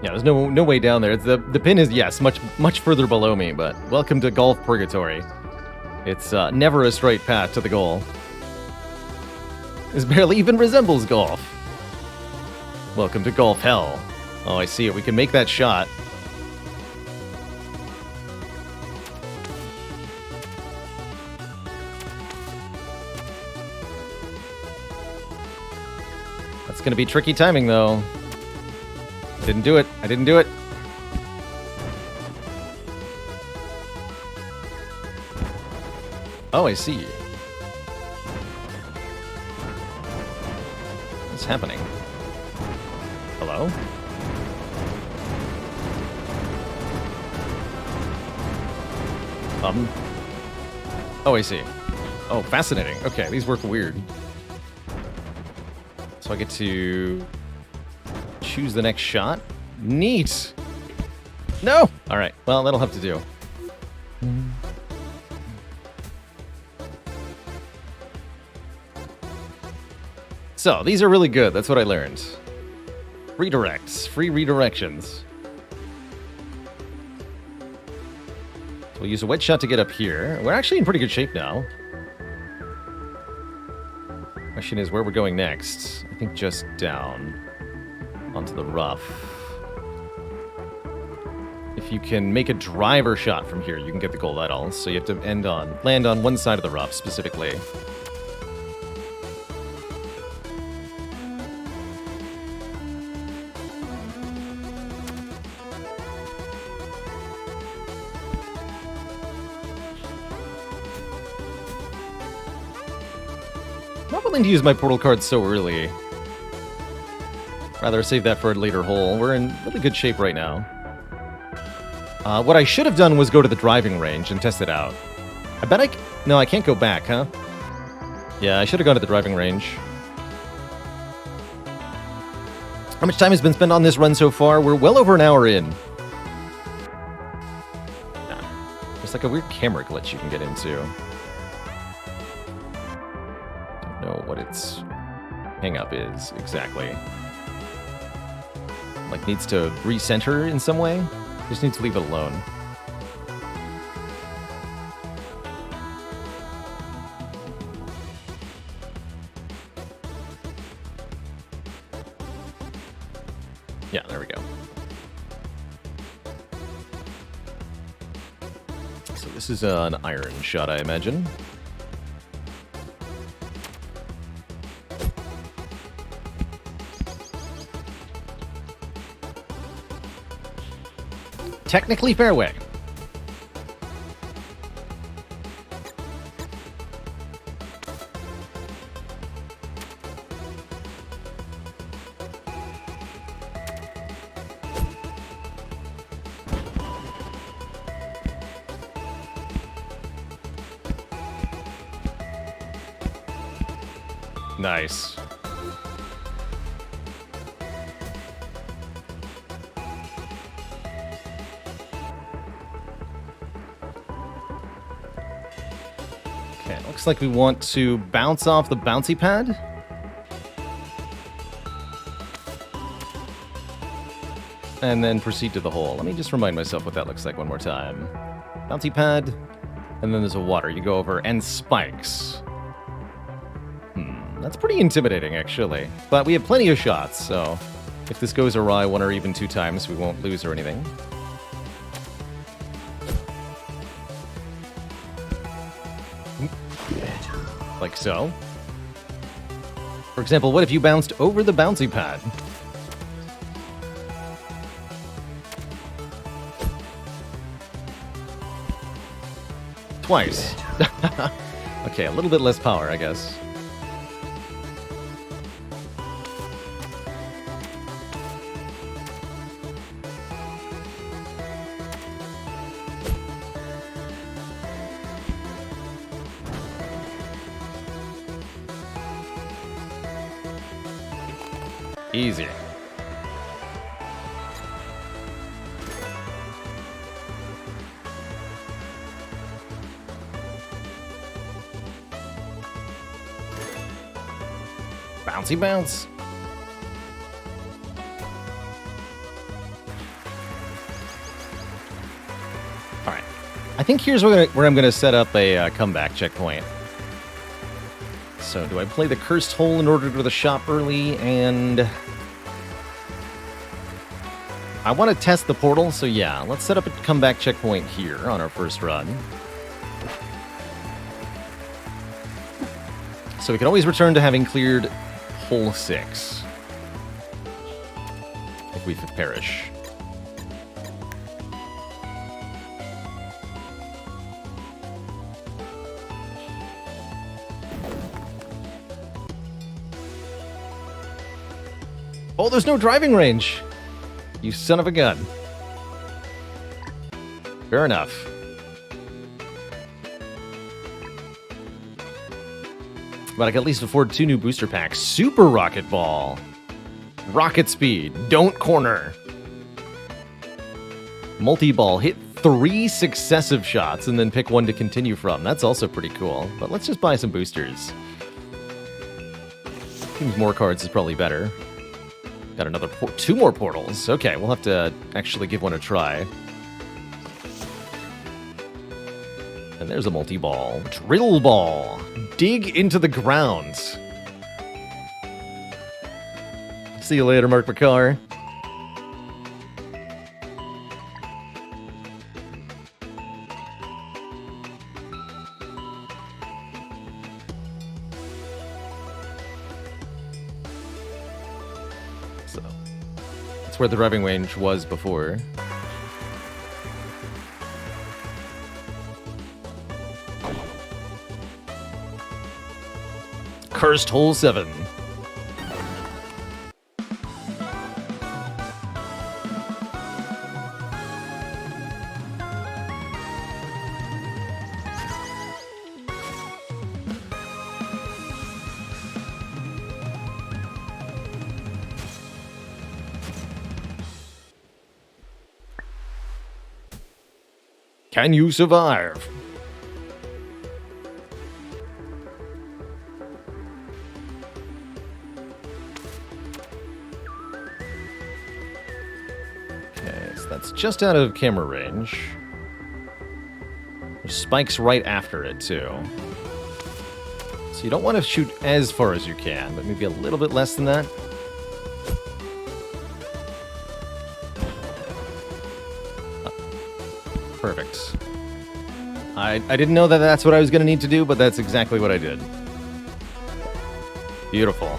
Yeah, there's no way down there. The pin is, yes, much further below me, but welcome to golf purgatory. It's never a straight path to the goal. This barely even resembles golf. Welcome to golf hell. Oh, I see it. We can make that shot. That's going to be tricky timing, though. I didn't do it. I didn't do it. Oh, I see. What's happening? Hello? Oh, I see. Oh, fascinating. Okay, these work weird. So I get to choose the next shot? Neat! No! Alright, well, that'll have to do. So, these are really good. That's what I learned. Redirects. Free redirections. So we'll use a wedge shot to get up here. We're actually in pretty good shape now. Question is where we're going next. I think just down onto the rough. If you can make a driver shot from here, you can get the goal medal. So you have to land on one side of the rough specifically. Not willing to use my portal card so early. Rather save that for a later hole. We're in really good shape right now. What I should have done was go to the driving range and test it out. I bet no, I can't go back, huh? Yeah, I should have gone to the driving range. How much time has been spent on this run so far? We're well over an hour in. There's like a weird camera glitch you can get into. Know what its hang-up is exactly. Like, needs to recenter in some way? Just needs to leave it alone. Yeah, there we go. So this is an iron shot, I imagine. Technically fairway. Nice. Okay, looks like we want to bounce off the bouncy pad. And then proceed to the hole. Let me just remind myself what that looks like one more time. Bouncy pad, and then there's a water you go over, and spikes. That's pretty intimidating, actually. But we have plenty of shots, so if this goes awry one or even two times, we won't lose or anything. Like so. For example, what if you bounced over the bouncy pad? Twice. Okay, a little bit less power, I guess. Easy. Bouncy bounce. think here's where I'm going to set up a comeback checkpoint. So do I play the cursed hole in order to go to the shop early? And I want to test the portal, so yeah, let's set up a comeback checkpoint here on our first run. So we can always return to having cleared hole 6 if we perish. Oh, there's no driving range! You son of a gun. Fair enough. But I can at least afford 2 new booster packs. Super Rocket Ball. Rocket Speed. Don't corner. Multi-ball. Hit 3 successive shots and then pick one to continue from. That's also pretty cool. But let's just buy some boosters. Seems more cards is probably better. Got another 2 more portals. Okay, we'll have to actually give one a try. And there's a multi-ball. Drill ball. Dig into the ground. See you later, Mark McCarr. So, that's where the driving range was before. Cursed hole 7. Can you survive? That's just out of camera range. There's spikes right after it, too. So you don't want to shoot as far as you can, but maybe a little bit less than that. Perfect. I didn't know that that's what I was going to need to do, but that's exactly what I did. Beautiful.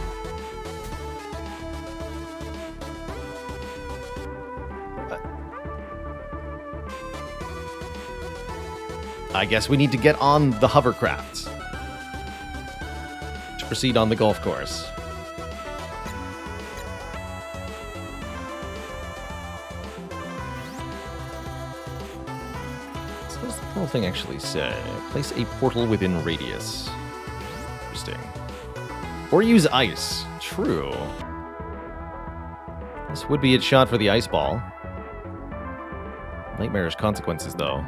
I guess we need to get on the hovercraft to proceed on the golf course. So what does the portal thing actually say? Place a portal within radius. Interesting. Or use ice. True. This would be its shot for the ice ball. Nightmarish consequences, though.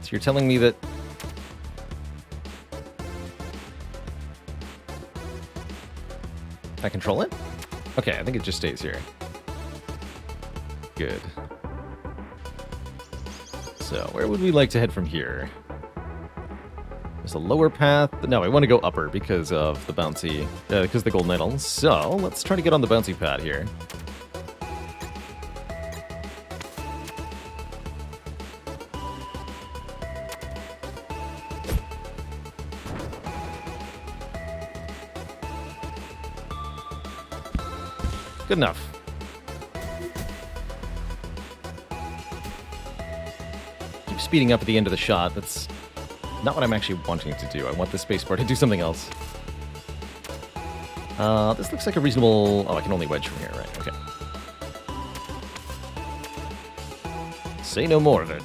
So you're telling me that I control it? Okay, I think it just stays here. Good. So, where would we like to head from here? There's a lower path. No, I want to go upper because of the bouncy, because of the golden idol. So, let's try to get on the bouncy pad here. Good enough. Keep speeding up at the end of the shot. That's not what I'm actually wanting to do. I want the spacebar to do something else. This looks like a reasonable... Oh, I can only wedge from here, right? Okay. Say no more of it.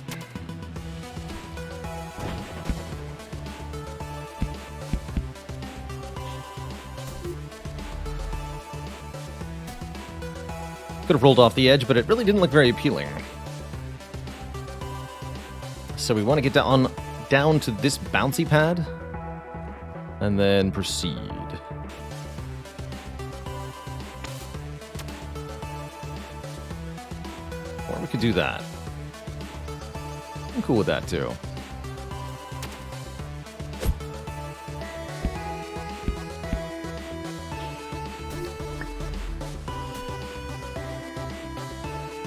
Could have rolled off the edge, but it really didn't look very appealing. So we want to get down to this bouncy pad, and then proceed. Or we could do that. I'm cool with that, too.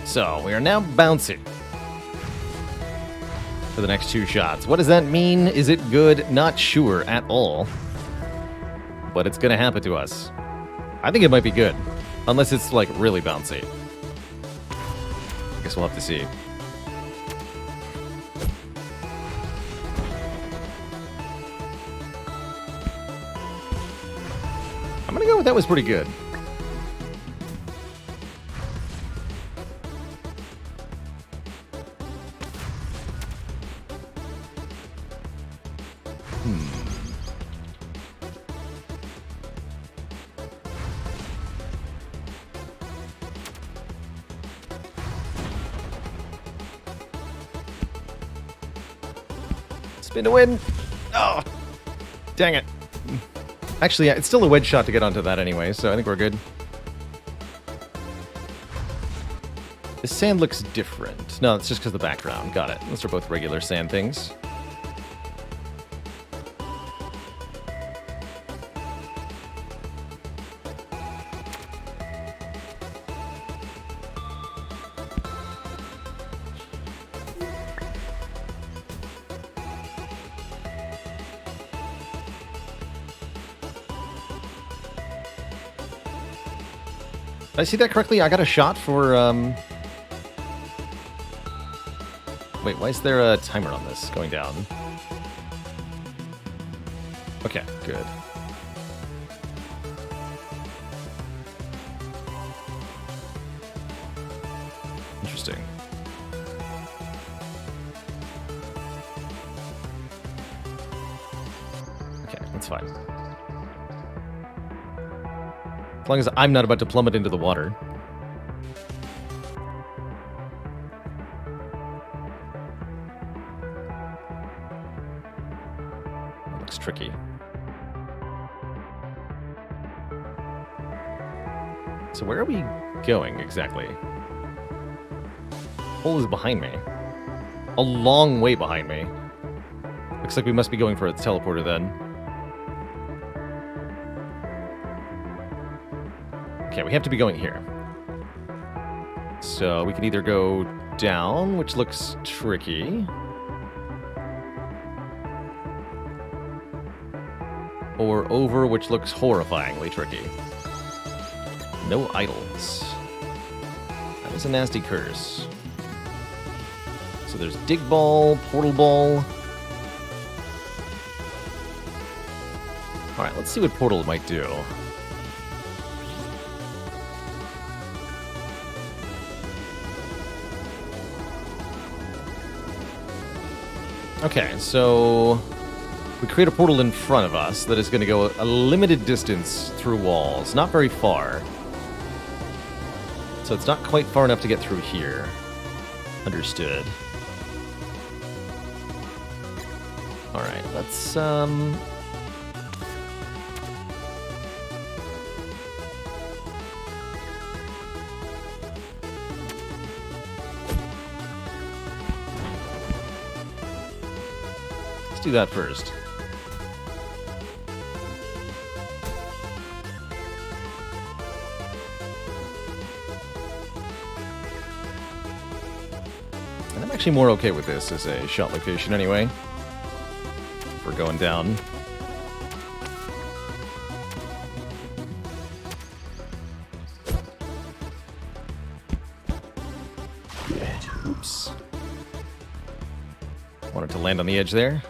So, we are now bouncing for the next 2 shots. What does that mean? Is it good? Not sure at all. But it's going to happen to us. I think it might be good. Unless it's, like, really bouncy. I guess we'll have to see. I'm going to go with that was pretty good. Spin to win. Oh, dang it. Actually, yeah, it's still a wedge shot to get onto that anyway, so I think we're good. The sand looks different. No, it's just because of the background. Got it. Those are both regular sand things. Did I see that correctly? I got a shot for, Wait, why is there a timer on this going down? Okay, good. Interesting. Okay, that's fine. As long as I'm not about to plummet into the water. That looks tricky. So where are we going exactly? Hole is behind me. A long way behind me. Looks like we must be going for a teleporter then. Okay, we have to be going here. So we can either go down, which looks tricky, or over, which looks horrifyingly tricky. No idols. That is a nasty curse. So there's dig ball, portal ball. Alright, let's see what portal might do. Okay, so we create a portal in front of us that is going to go a limited distance through walls. Not very far. So it's not quite far enough to get through here. Understood. Alright, let's, let's do that first. And I'm actually more okay with this as a shot location anyway. If we're going down. Oops. Wanted to land on the edge there.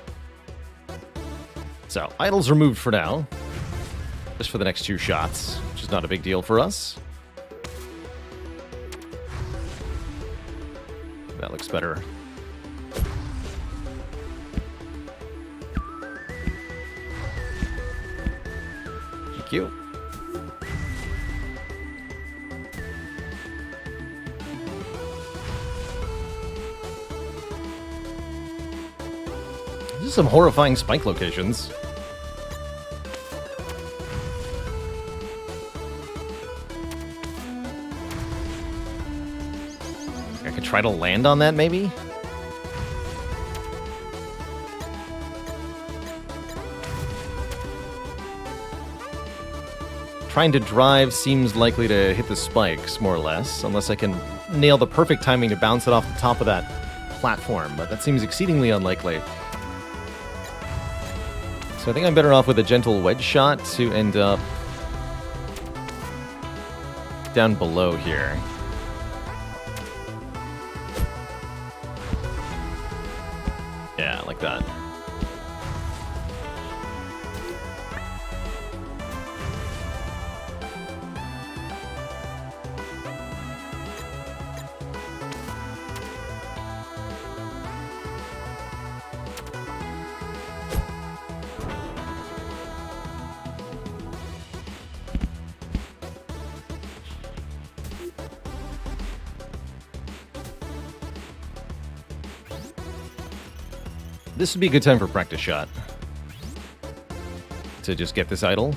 So, idols removed for now. Just for the next 2 shots, which is not a big deal for us. That looks better. Thank you. These are some horrifying spike locations. I could try to land on that, maybe? Trying to drive seems likely to hit the spikes, more or less, unless I can nail the perfect timing to bounce it off the top of that platform, but that seems exceedingly unlikely. So I think I'm better off with a gentle wedge shot to end up down below here. Yeah, like that. This would be a good time for a practice shot. To just get this idle.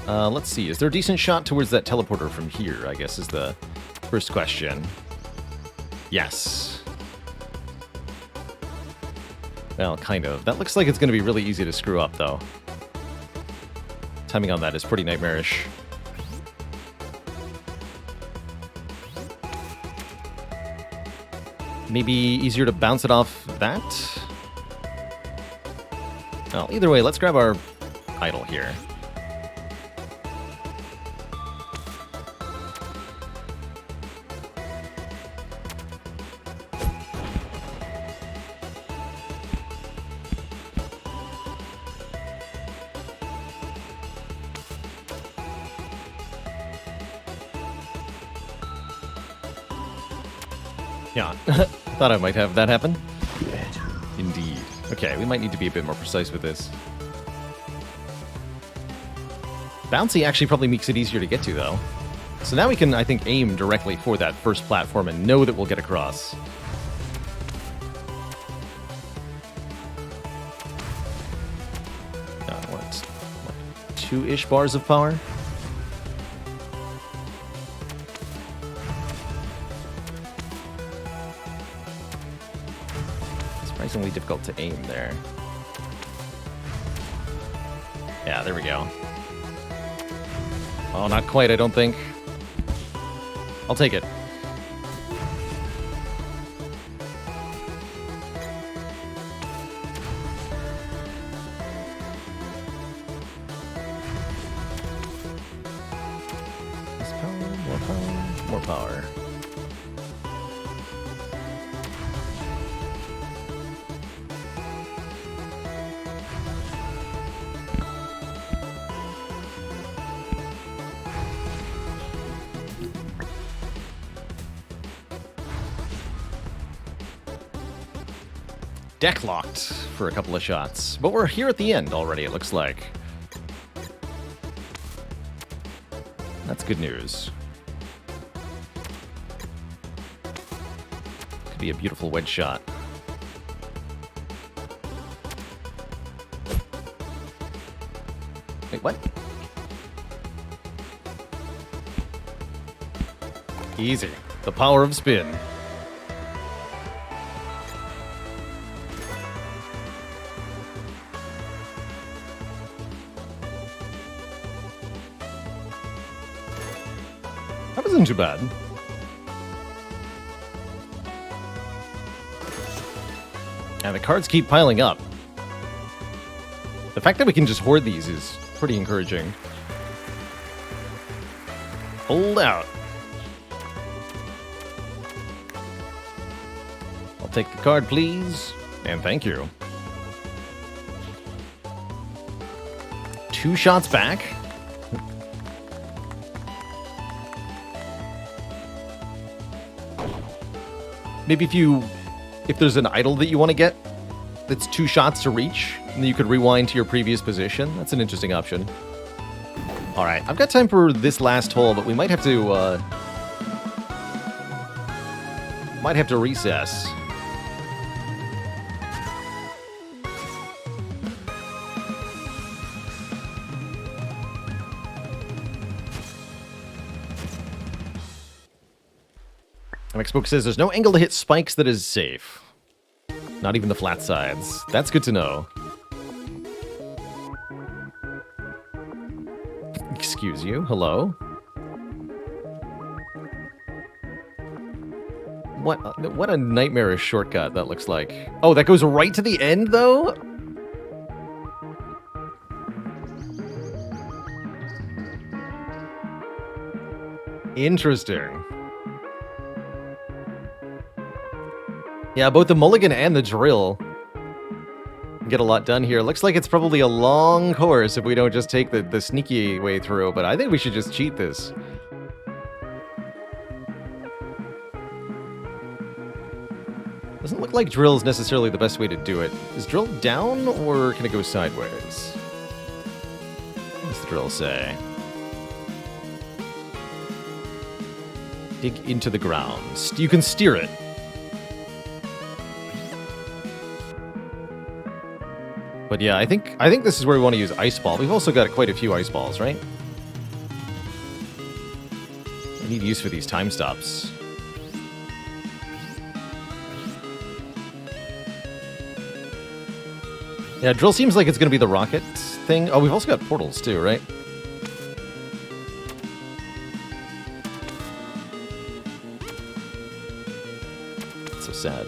Let's see, is there a decent shot towards that teleporter from here, I guess is the first question. Yes. Well, kind of. That looks like it's going to be really easy to screw up, though. Timing on that is pretty nightmarish. Maybe easier to bounce it off that? Well, either way, let's grab our idol here. Yeah, thought I might have that happen. Indeed. Okay, we might need to be a bit more precise with this. Bouncy actually probably makes it easier to get to, though. So now we can, I think, aim directly for that first platform and know that we'll get across. What, 2-ish bars of power? Surprisingly difficult to aim there. Yeah, there we go. Oh, not quite, I don't think. I'll take it. Less power, more power, more power. Deck locked for a couple of shots. But we're here at the end already, it looks like. That's good news. Could be a beautiful wedge shot. Wait, what? Easy. The power of spin. That wasn't too bad. And the cards keep piling up. The fact that we can just hoard these is pretty encouraging. Hold out. I'll take the card, please. And thank you. 2 shots back. Maybe if there's an idol that you want to get, that's 2 shots to reach, and then you could rewind to your previous position. That's an interesting option. All right, I've got time for this last hole, but we might have to recess. MXBook says there's no angle to hit spikes that is safe. Not even the flat sides. That's good to know. Excuse you. Hello? What a nightmarish shortcut that looks like. Oh, that goes right to the end, though? Interesting. Yeah, both the mulligan and the drill get a lot done here. Looks like it's probably a long course if we don't just take the sneaky way through, but I think we should just cheat this. Doesn't look like drill's necessarily the best way to do it. Is drill down, or can it go sideways? What does the drill say? Dig into the ground. You can steer it. But yeah, I think this is where we want to use ice ball. We've also got quite a few ice balls, right? We need use for these time stops. Yeah, drill seems like it's going to be the rocket thing. Oh, we've also got portals too, right? It's so sad.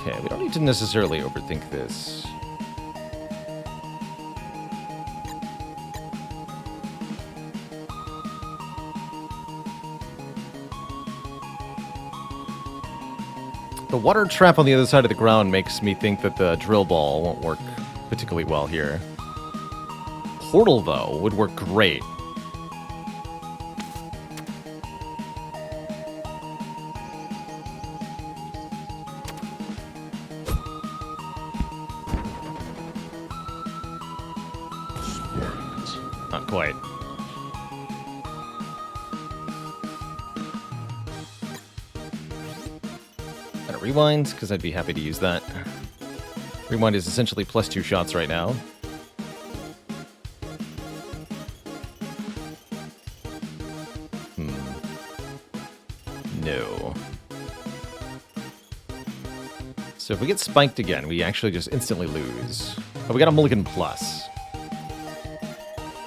Okay, we don't need to necessarily overthink this. The water trap on the other side of the ground makes me think that the drill ball won't work particularly well here. Portal, though, would work great. Not quite. Gotta rewind, because I'd be happy to use that. Rewind is essentially plus 2 shots right now. No. So if we get spiked again, we actually just instantly lose. Oh, we got a mulligan plus.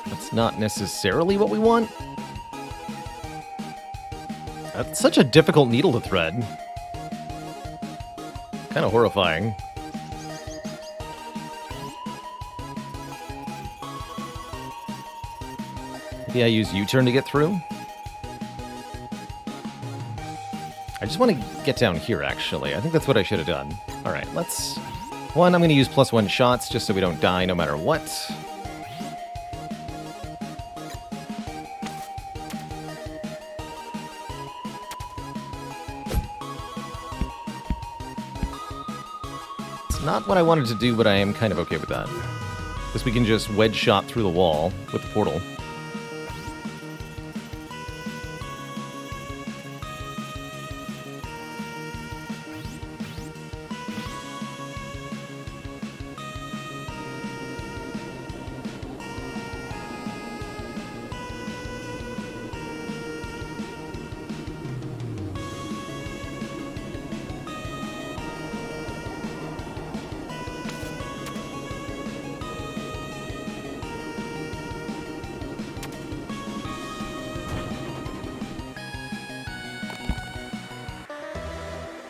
That's not necessarily what we want. That's such a difficult needle to thread. Kind of horrifying. Maybe I use U-turn to get through? I just want to get down here, actually. I think that's what I should have done. Alright, let's... I'm going to use +1 shots just so we don't die no matter what. It's not what I wanted to do, but I am kind of okay with that. Because we can just wedge shot through the wall with the portal.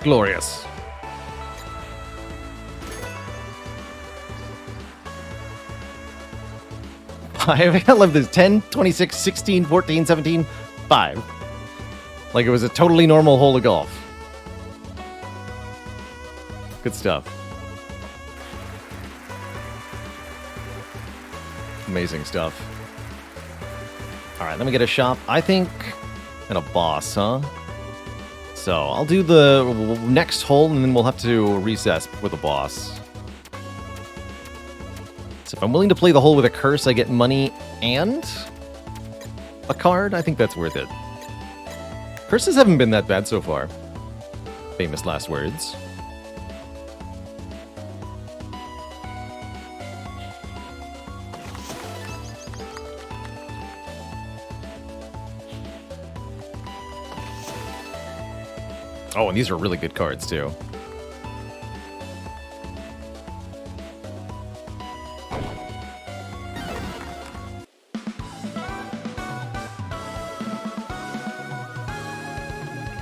Glorious. I love this. 10, 26, 16, 14, 17, 5. Like it was a totally normal hole of golf. Good stuff. Amazing stuff. Alright, let me get a shop. I think... And a boss, huh? So I'll do the next hole, and then we'll have to recess for the boss. So if I'm willing to play the hole with a curse, I get money and a card. I think that's worth it. Curses haven't been that bad so far. Famous last words. Oh, and these are really good cards, too.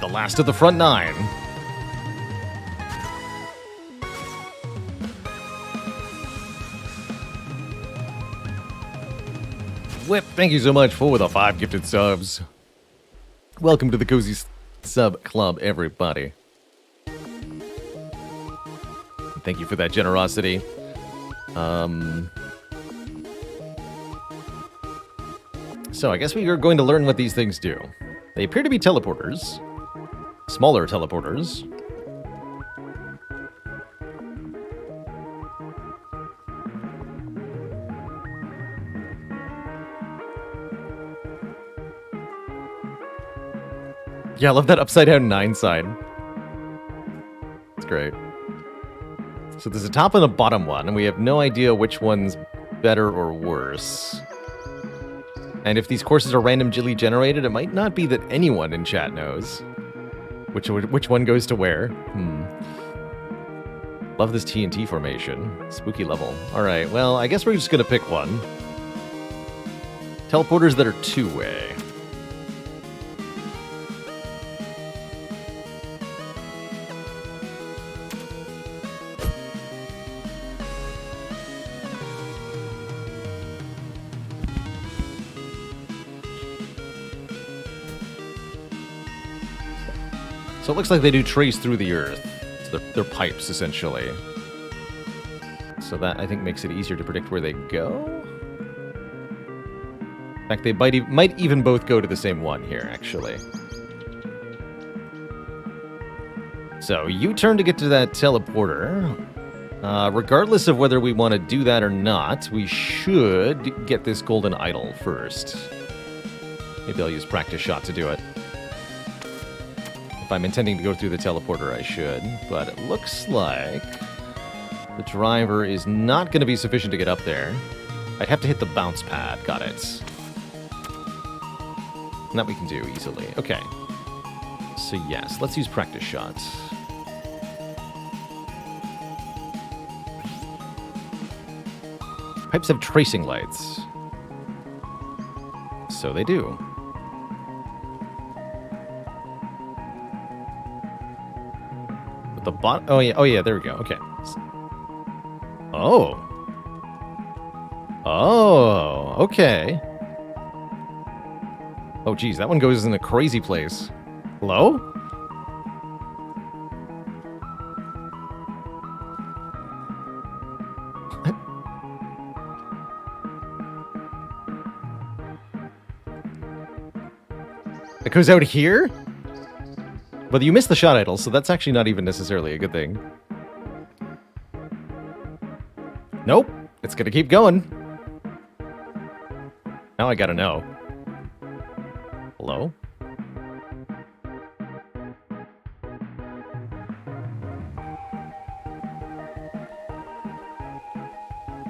The last of the front nine. Whip, thank you so much for the 5 gifted subs. Welcome to the Cozy Sub Club, everybody. Thank you for that generosity. So I guess we are going to learn what these things do. They appear to be teleporters. Smaller teleporters. Yeah, I love that upside down 9 side. It's great. So there's a top and a bottom one, and we have no idea which one's better or worse. And if these courses are randomly generated, it might not be that anyone in chat knows which one goes to where. Love this TNT formation. Spooky level. Alright, well, I guess we're just gonna pick one. Teleporters that are two-way. So it looks like they do trace through the earth. So they're pipes, essentially. So that, I think, makes it easier to predict where they go. In fact, they might even both go to the same one here, actually. So, U-turn to get to that teleporter. Regardless of whether we want to do that or not, we should get this golden idol first. Maybe I'll use practice shot to do it. If I'm intending to go through the teleporter, I should. But it looks like the driver is not going to be sufficient to get up there. I'd have to hit the bounce pad. Got it. And that we can do easily. Okay. So yes, let's use practice shots. Pipes have tracing lights. So they do. The oh yeah, there we go. Okay. Oh. Oh, okay. Oh, geez, that one goes in a crazy place. Hello? What? It goes out here? But you missed the shot idol, so that's actually not even necessarily a good thing. Nope. It's gonna keep going. Now I gotta know. Hello?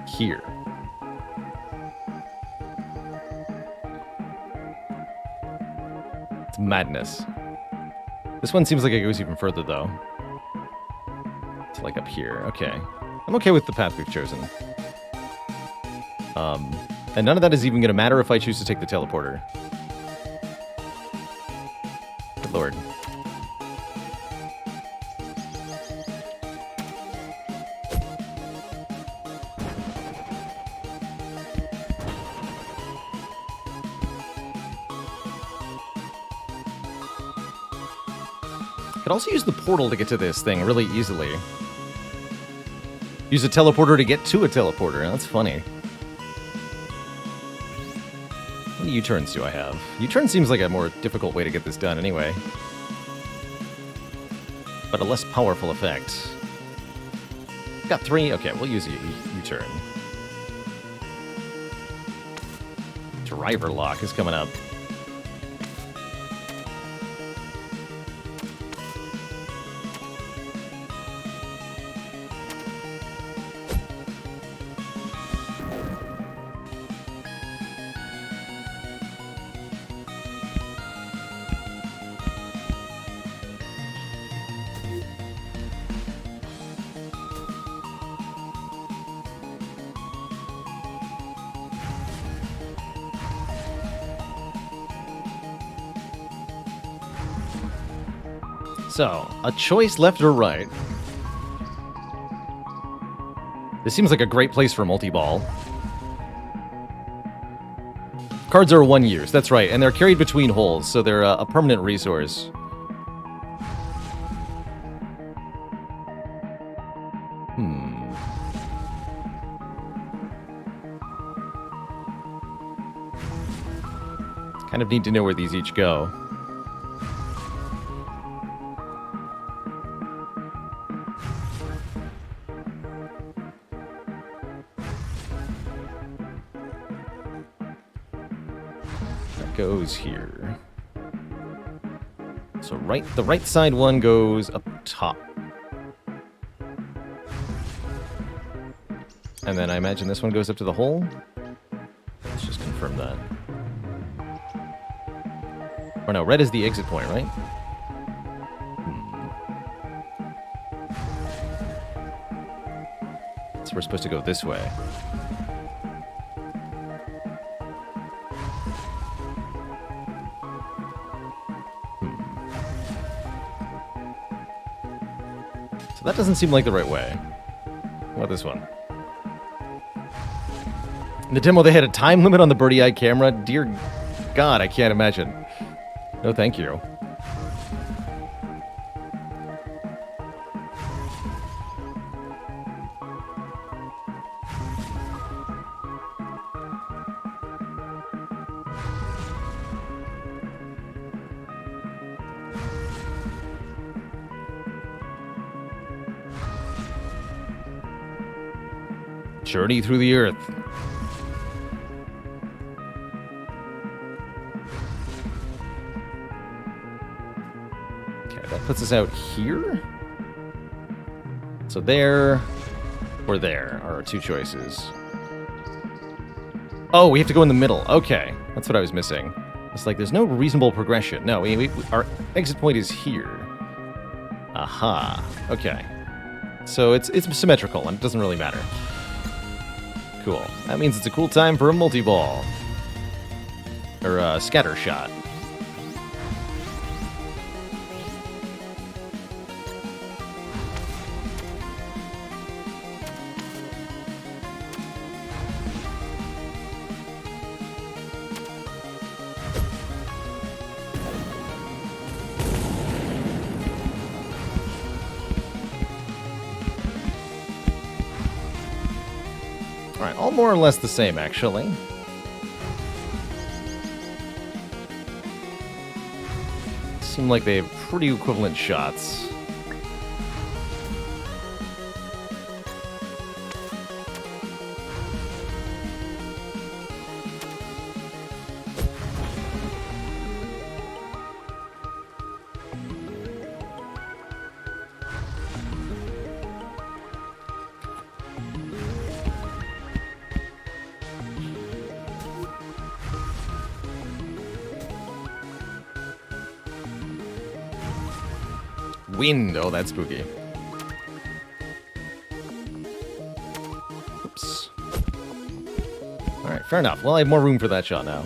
Here. It's madness. This one seems like it goes even further, though. It's like up here. Okay. I'm okay with the path we've chosen. And none of that is even going to matter if I choose to take the teleporter. Good lord. Could also use the portal to get to this thing really easily. Use a teleporter to get to a teleporter. That's funny. How many U-turns do I have? U-turn seems like a more difficult way to get this done anyway. but a less powerful effect. Got 3. Okay, we'll use a U-turn. Driver lock is coming up. So, a choice left or right. This seems like a great place for multi-ball. Cards are 1 use, that's right, and they're carried between holes, so they're a permanent resource. Kind of need to know where these each go. Goes here. So the right side one goes up top. And then I imagine this one goes up to the hole. Let's just confirm that. Or no, red is the exit point, right? So we're supposed to go this way. So that doesn't seem like the right way. What about this one? In the demo, they had a time limit on the birdie eye camera. Dear God, I can't imagine. No, thank you. Journey through the earth. Okay, that puts us out here. So there or there are our two choices. Oh, we have to go in the middle. Okay, that's what I was missing. It's like there's no reasonable progression. No, our exit point is here. Aha. Okay. So it's symmetrical and it doesn't really matter. Cool. That means it's a cool time for a multi-ball. Or a scatter shot. Alright, all more or less the same, actually. Seem like they have pretty equivalent shots. Wind. Oh, that's spooky. Oops. Alright, fair enough. Well, I have more room for that shot now.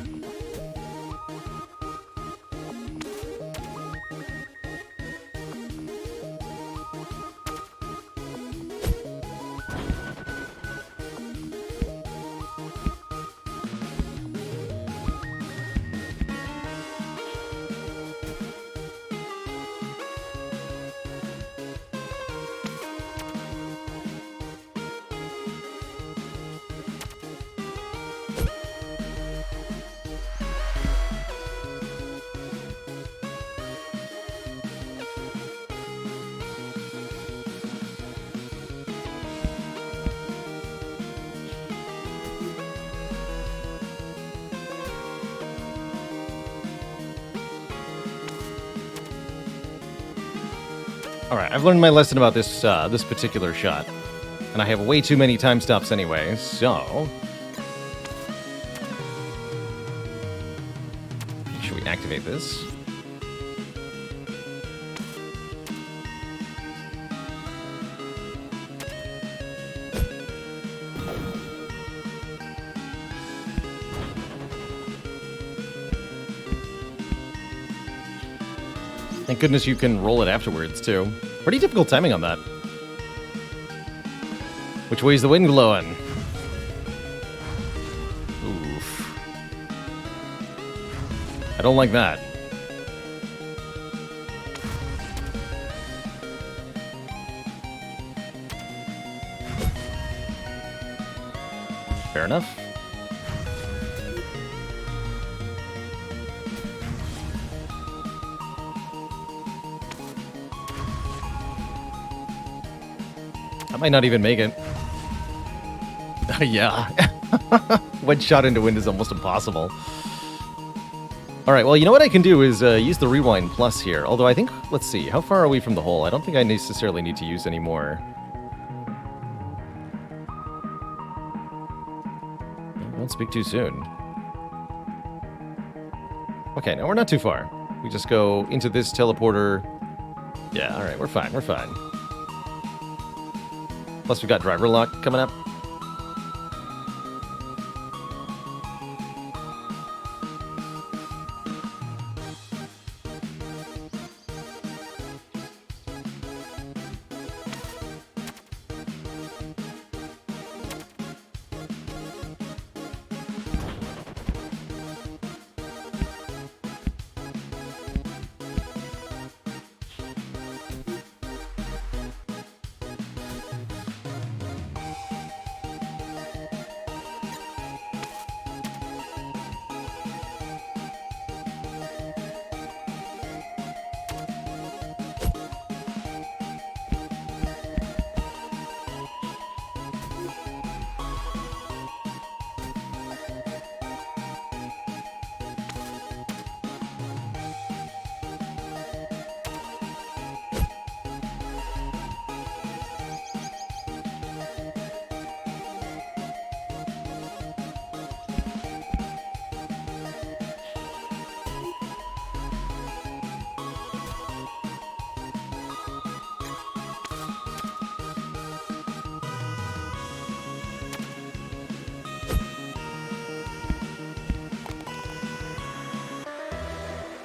All right, I've learned my lesson about this this particular shot, and I have way too many time stops anyway. So, should we activate this? Thank goodness you can roll it afterwards, too. Pretty difficult timing on that. Which way's the wind blowing? Oof. I don't like that. Fair enough. I might not even make it. Yeah. One shot into wind is almost impossible. Alright, well, you know what I can do is use the rewind plus here. Although I think, let's see, how far are we from the hole? I don't think I necessarily need to use any more. Don't speak too soon. Okay, no, we're not too far. We just go into this teleporter. Yeah, alright, we're fine, we're fine. Plus we've got driver lock coming up.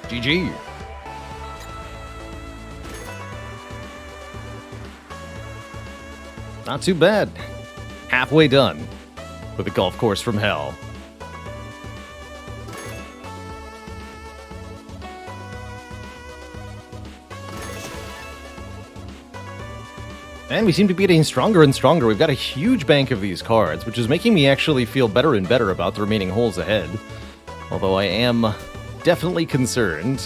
GG. Not too bad. Halfway done with a golf course from hell. And we seem to be getting stronger and stronger. We've got a huge bank of these cards, which is making me actually feel better and better about the remaining holes ahead. Although I am definitely concerned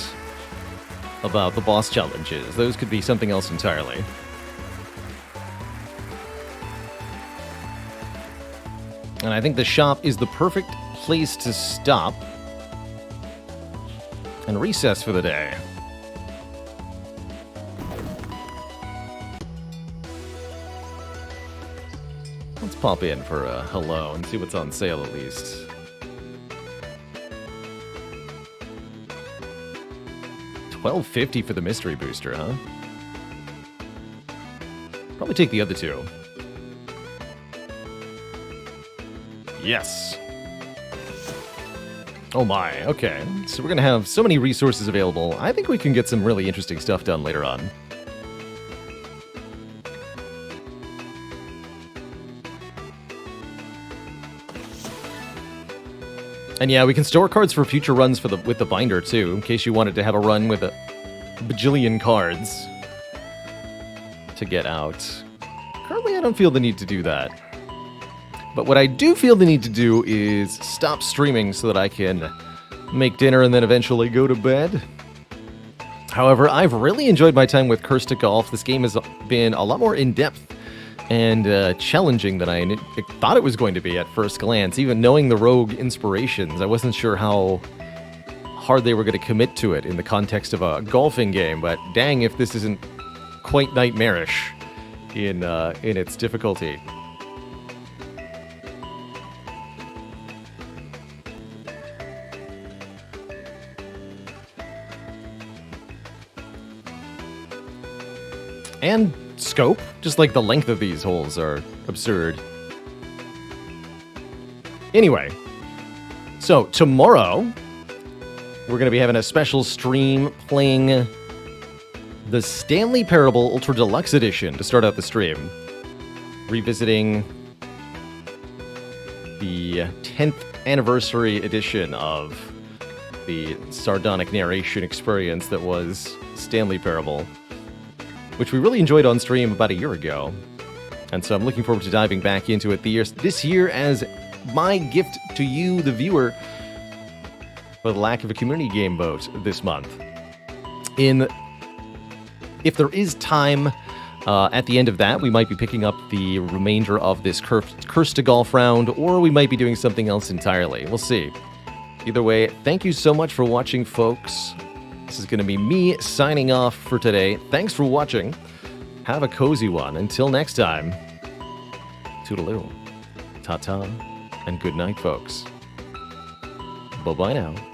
about the boss challenges. Those could be something else entirely. And I think the shop is the perfect place to stop and recess for the day. Let's pop in for a hello and see what's on sale at least. $12.50 for the mystery booster, huh? Probably take the other two. Yes. Oh my, okay. So we're gonna have so many resources available. I think we can get some really interesting stuff done later on. And yeah, we can store cards for future runs for with the binder too, in case you wanted to have a run with a bajillion cards to get out. Currently, I don't feel the need to do that. But what I do feel the need to do is stop streaming so that I can make dinner and then eventually go to bed. However, I've really enjoyed my time with Curse to Golf. This game has been a lot more in-depth and challenging than I thought it was going to be at first glance. Even knowing the rogue inspirations, I wasn't sure how hard they were going to commit to it in the context of a golfing game, but dang if this isn't quite nightmarish in its difficulty. And scope, just like the length of these holes are absurd. Anyway, so tomorrow we're going to be having a special stream playing the Stanley Parable Ultra Deluxe Edition to start out the stream. Revisiting the 10th anniversary edition of the sardonic narration experience that was Stanley Parable, which we really enjoyed on stream about a year ago. And so I'm looking forward to diving back into it this year as my gift to you, the viewer, for the lack of a community game vote this month. If there is time at the end of that, we might be picking up the remainder of this Curse to Golf round, or we might be doing something else entirely. We'll see. Either way, thank you so much for watching, folks. This is going to be me signing off for today. Thanks for watching. Have a cozy one. Until next time, toodaloo, ta-ta, and good night, folks. Bye-bye now.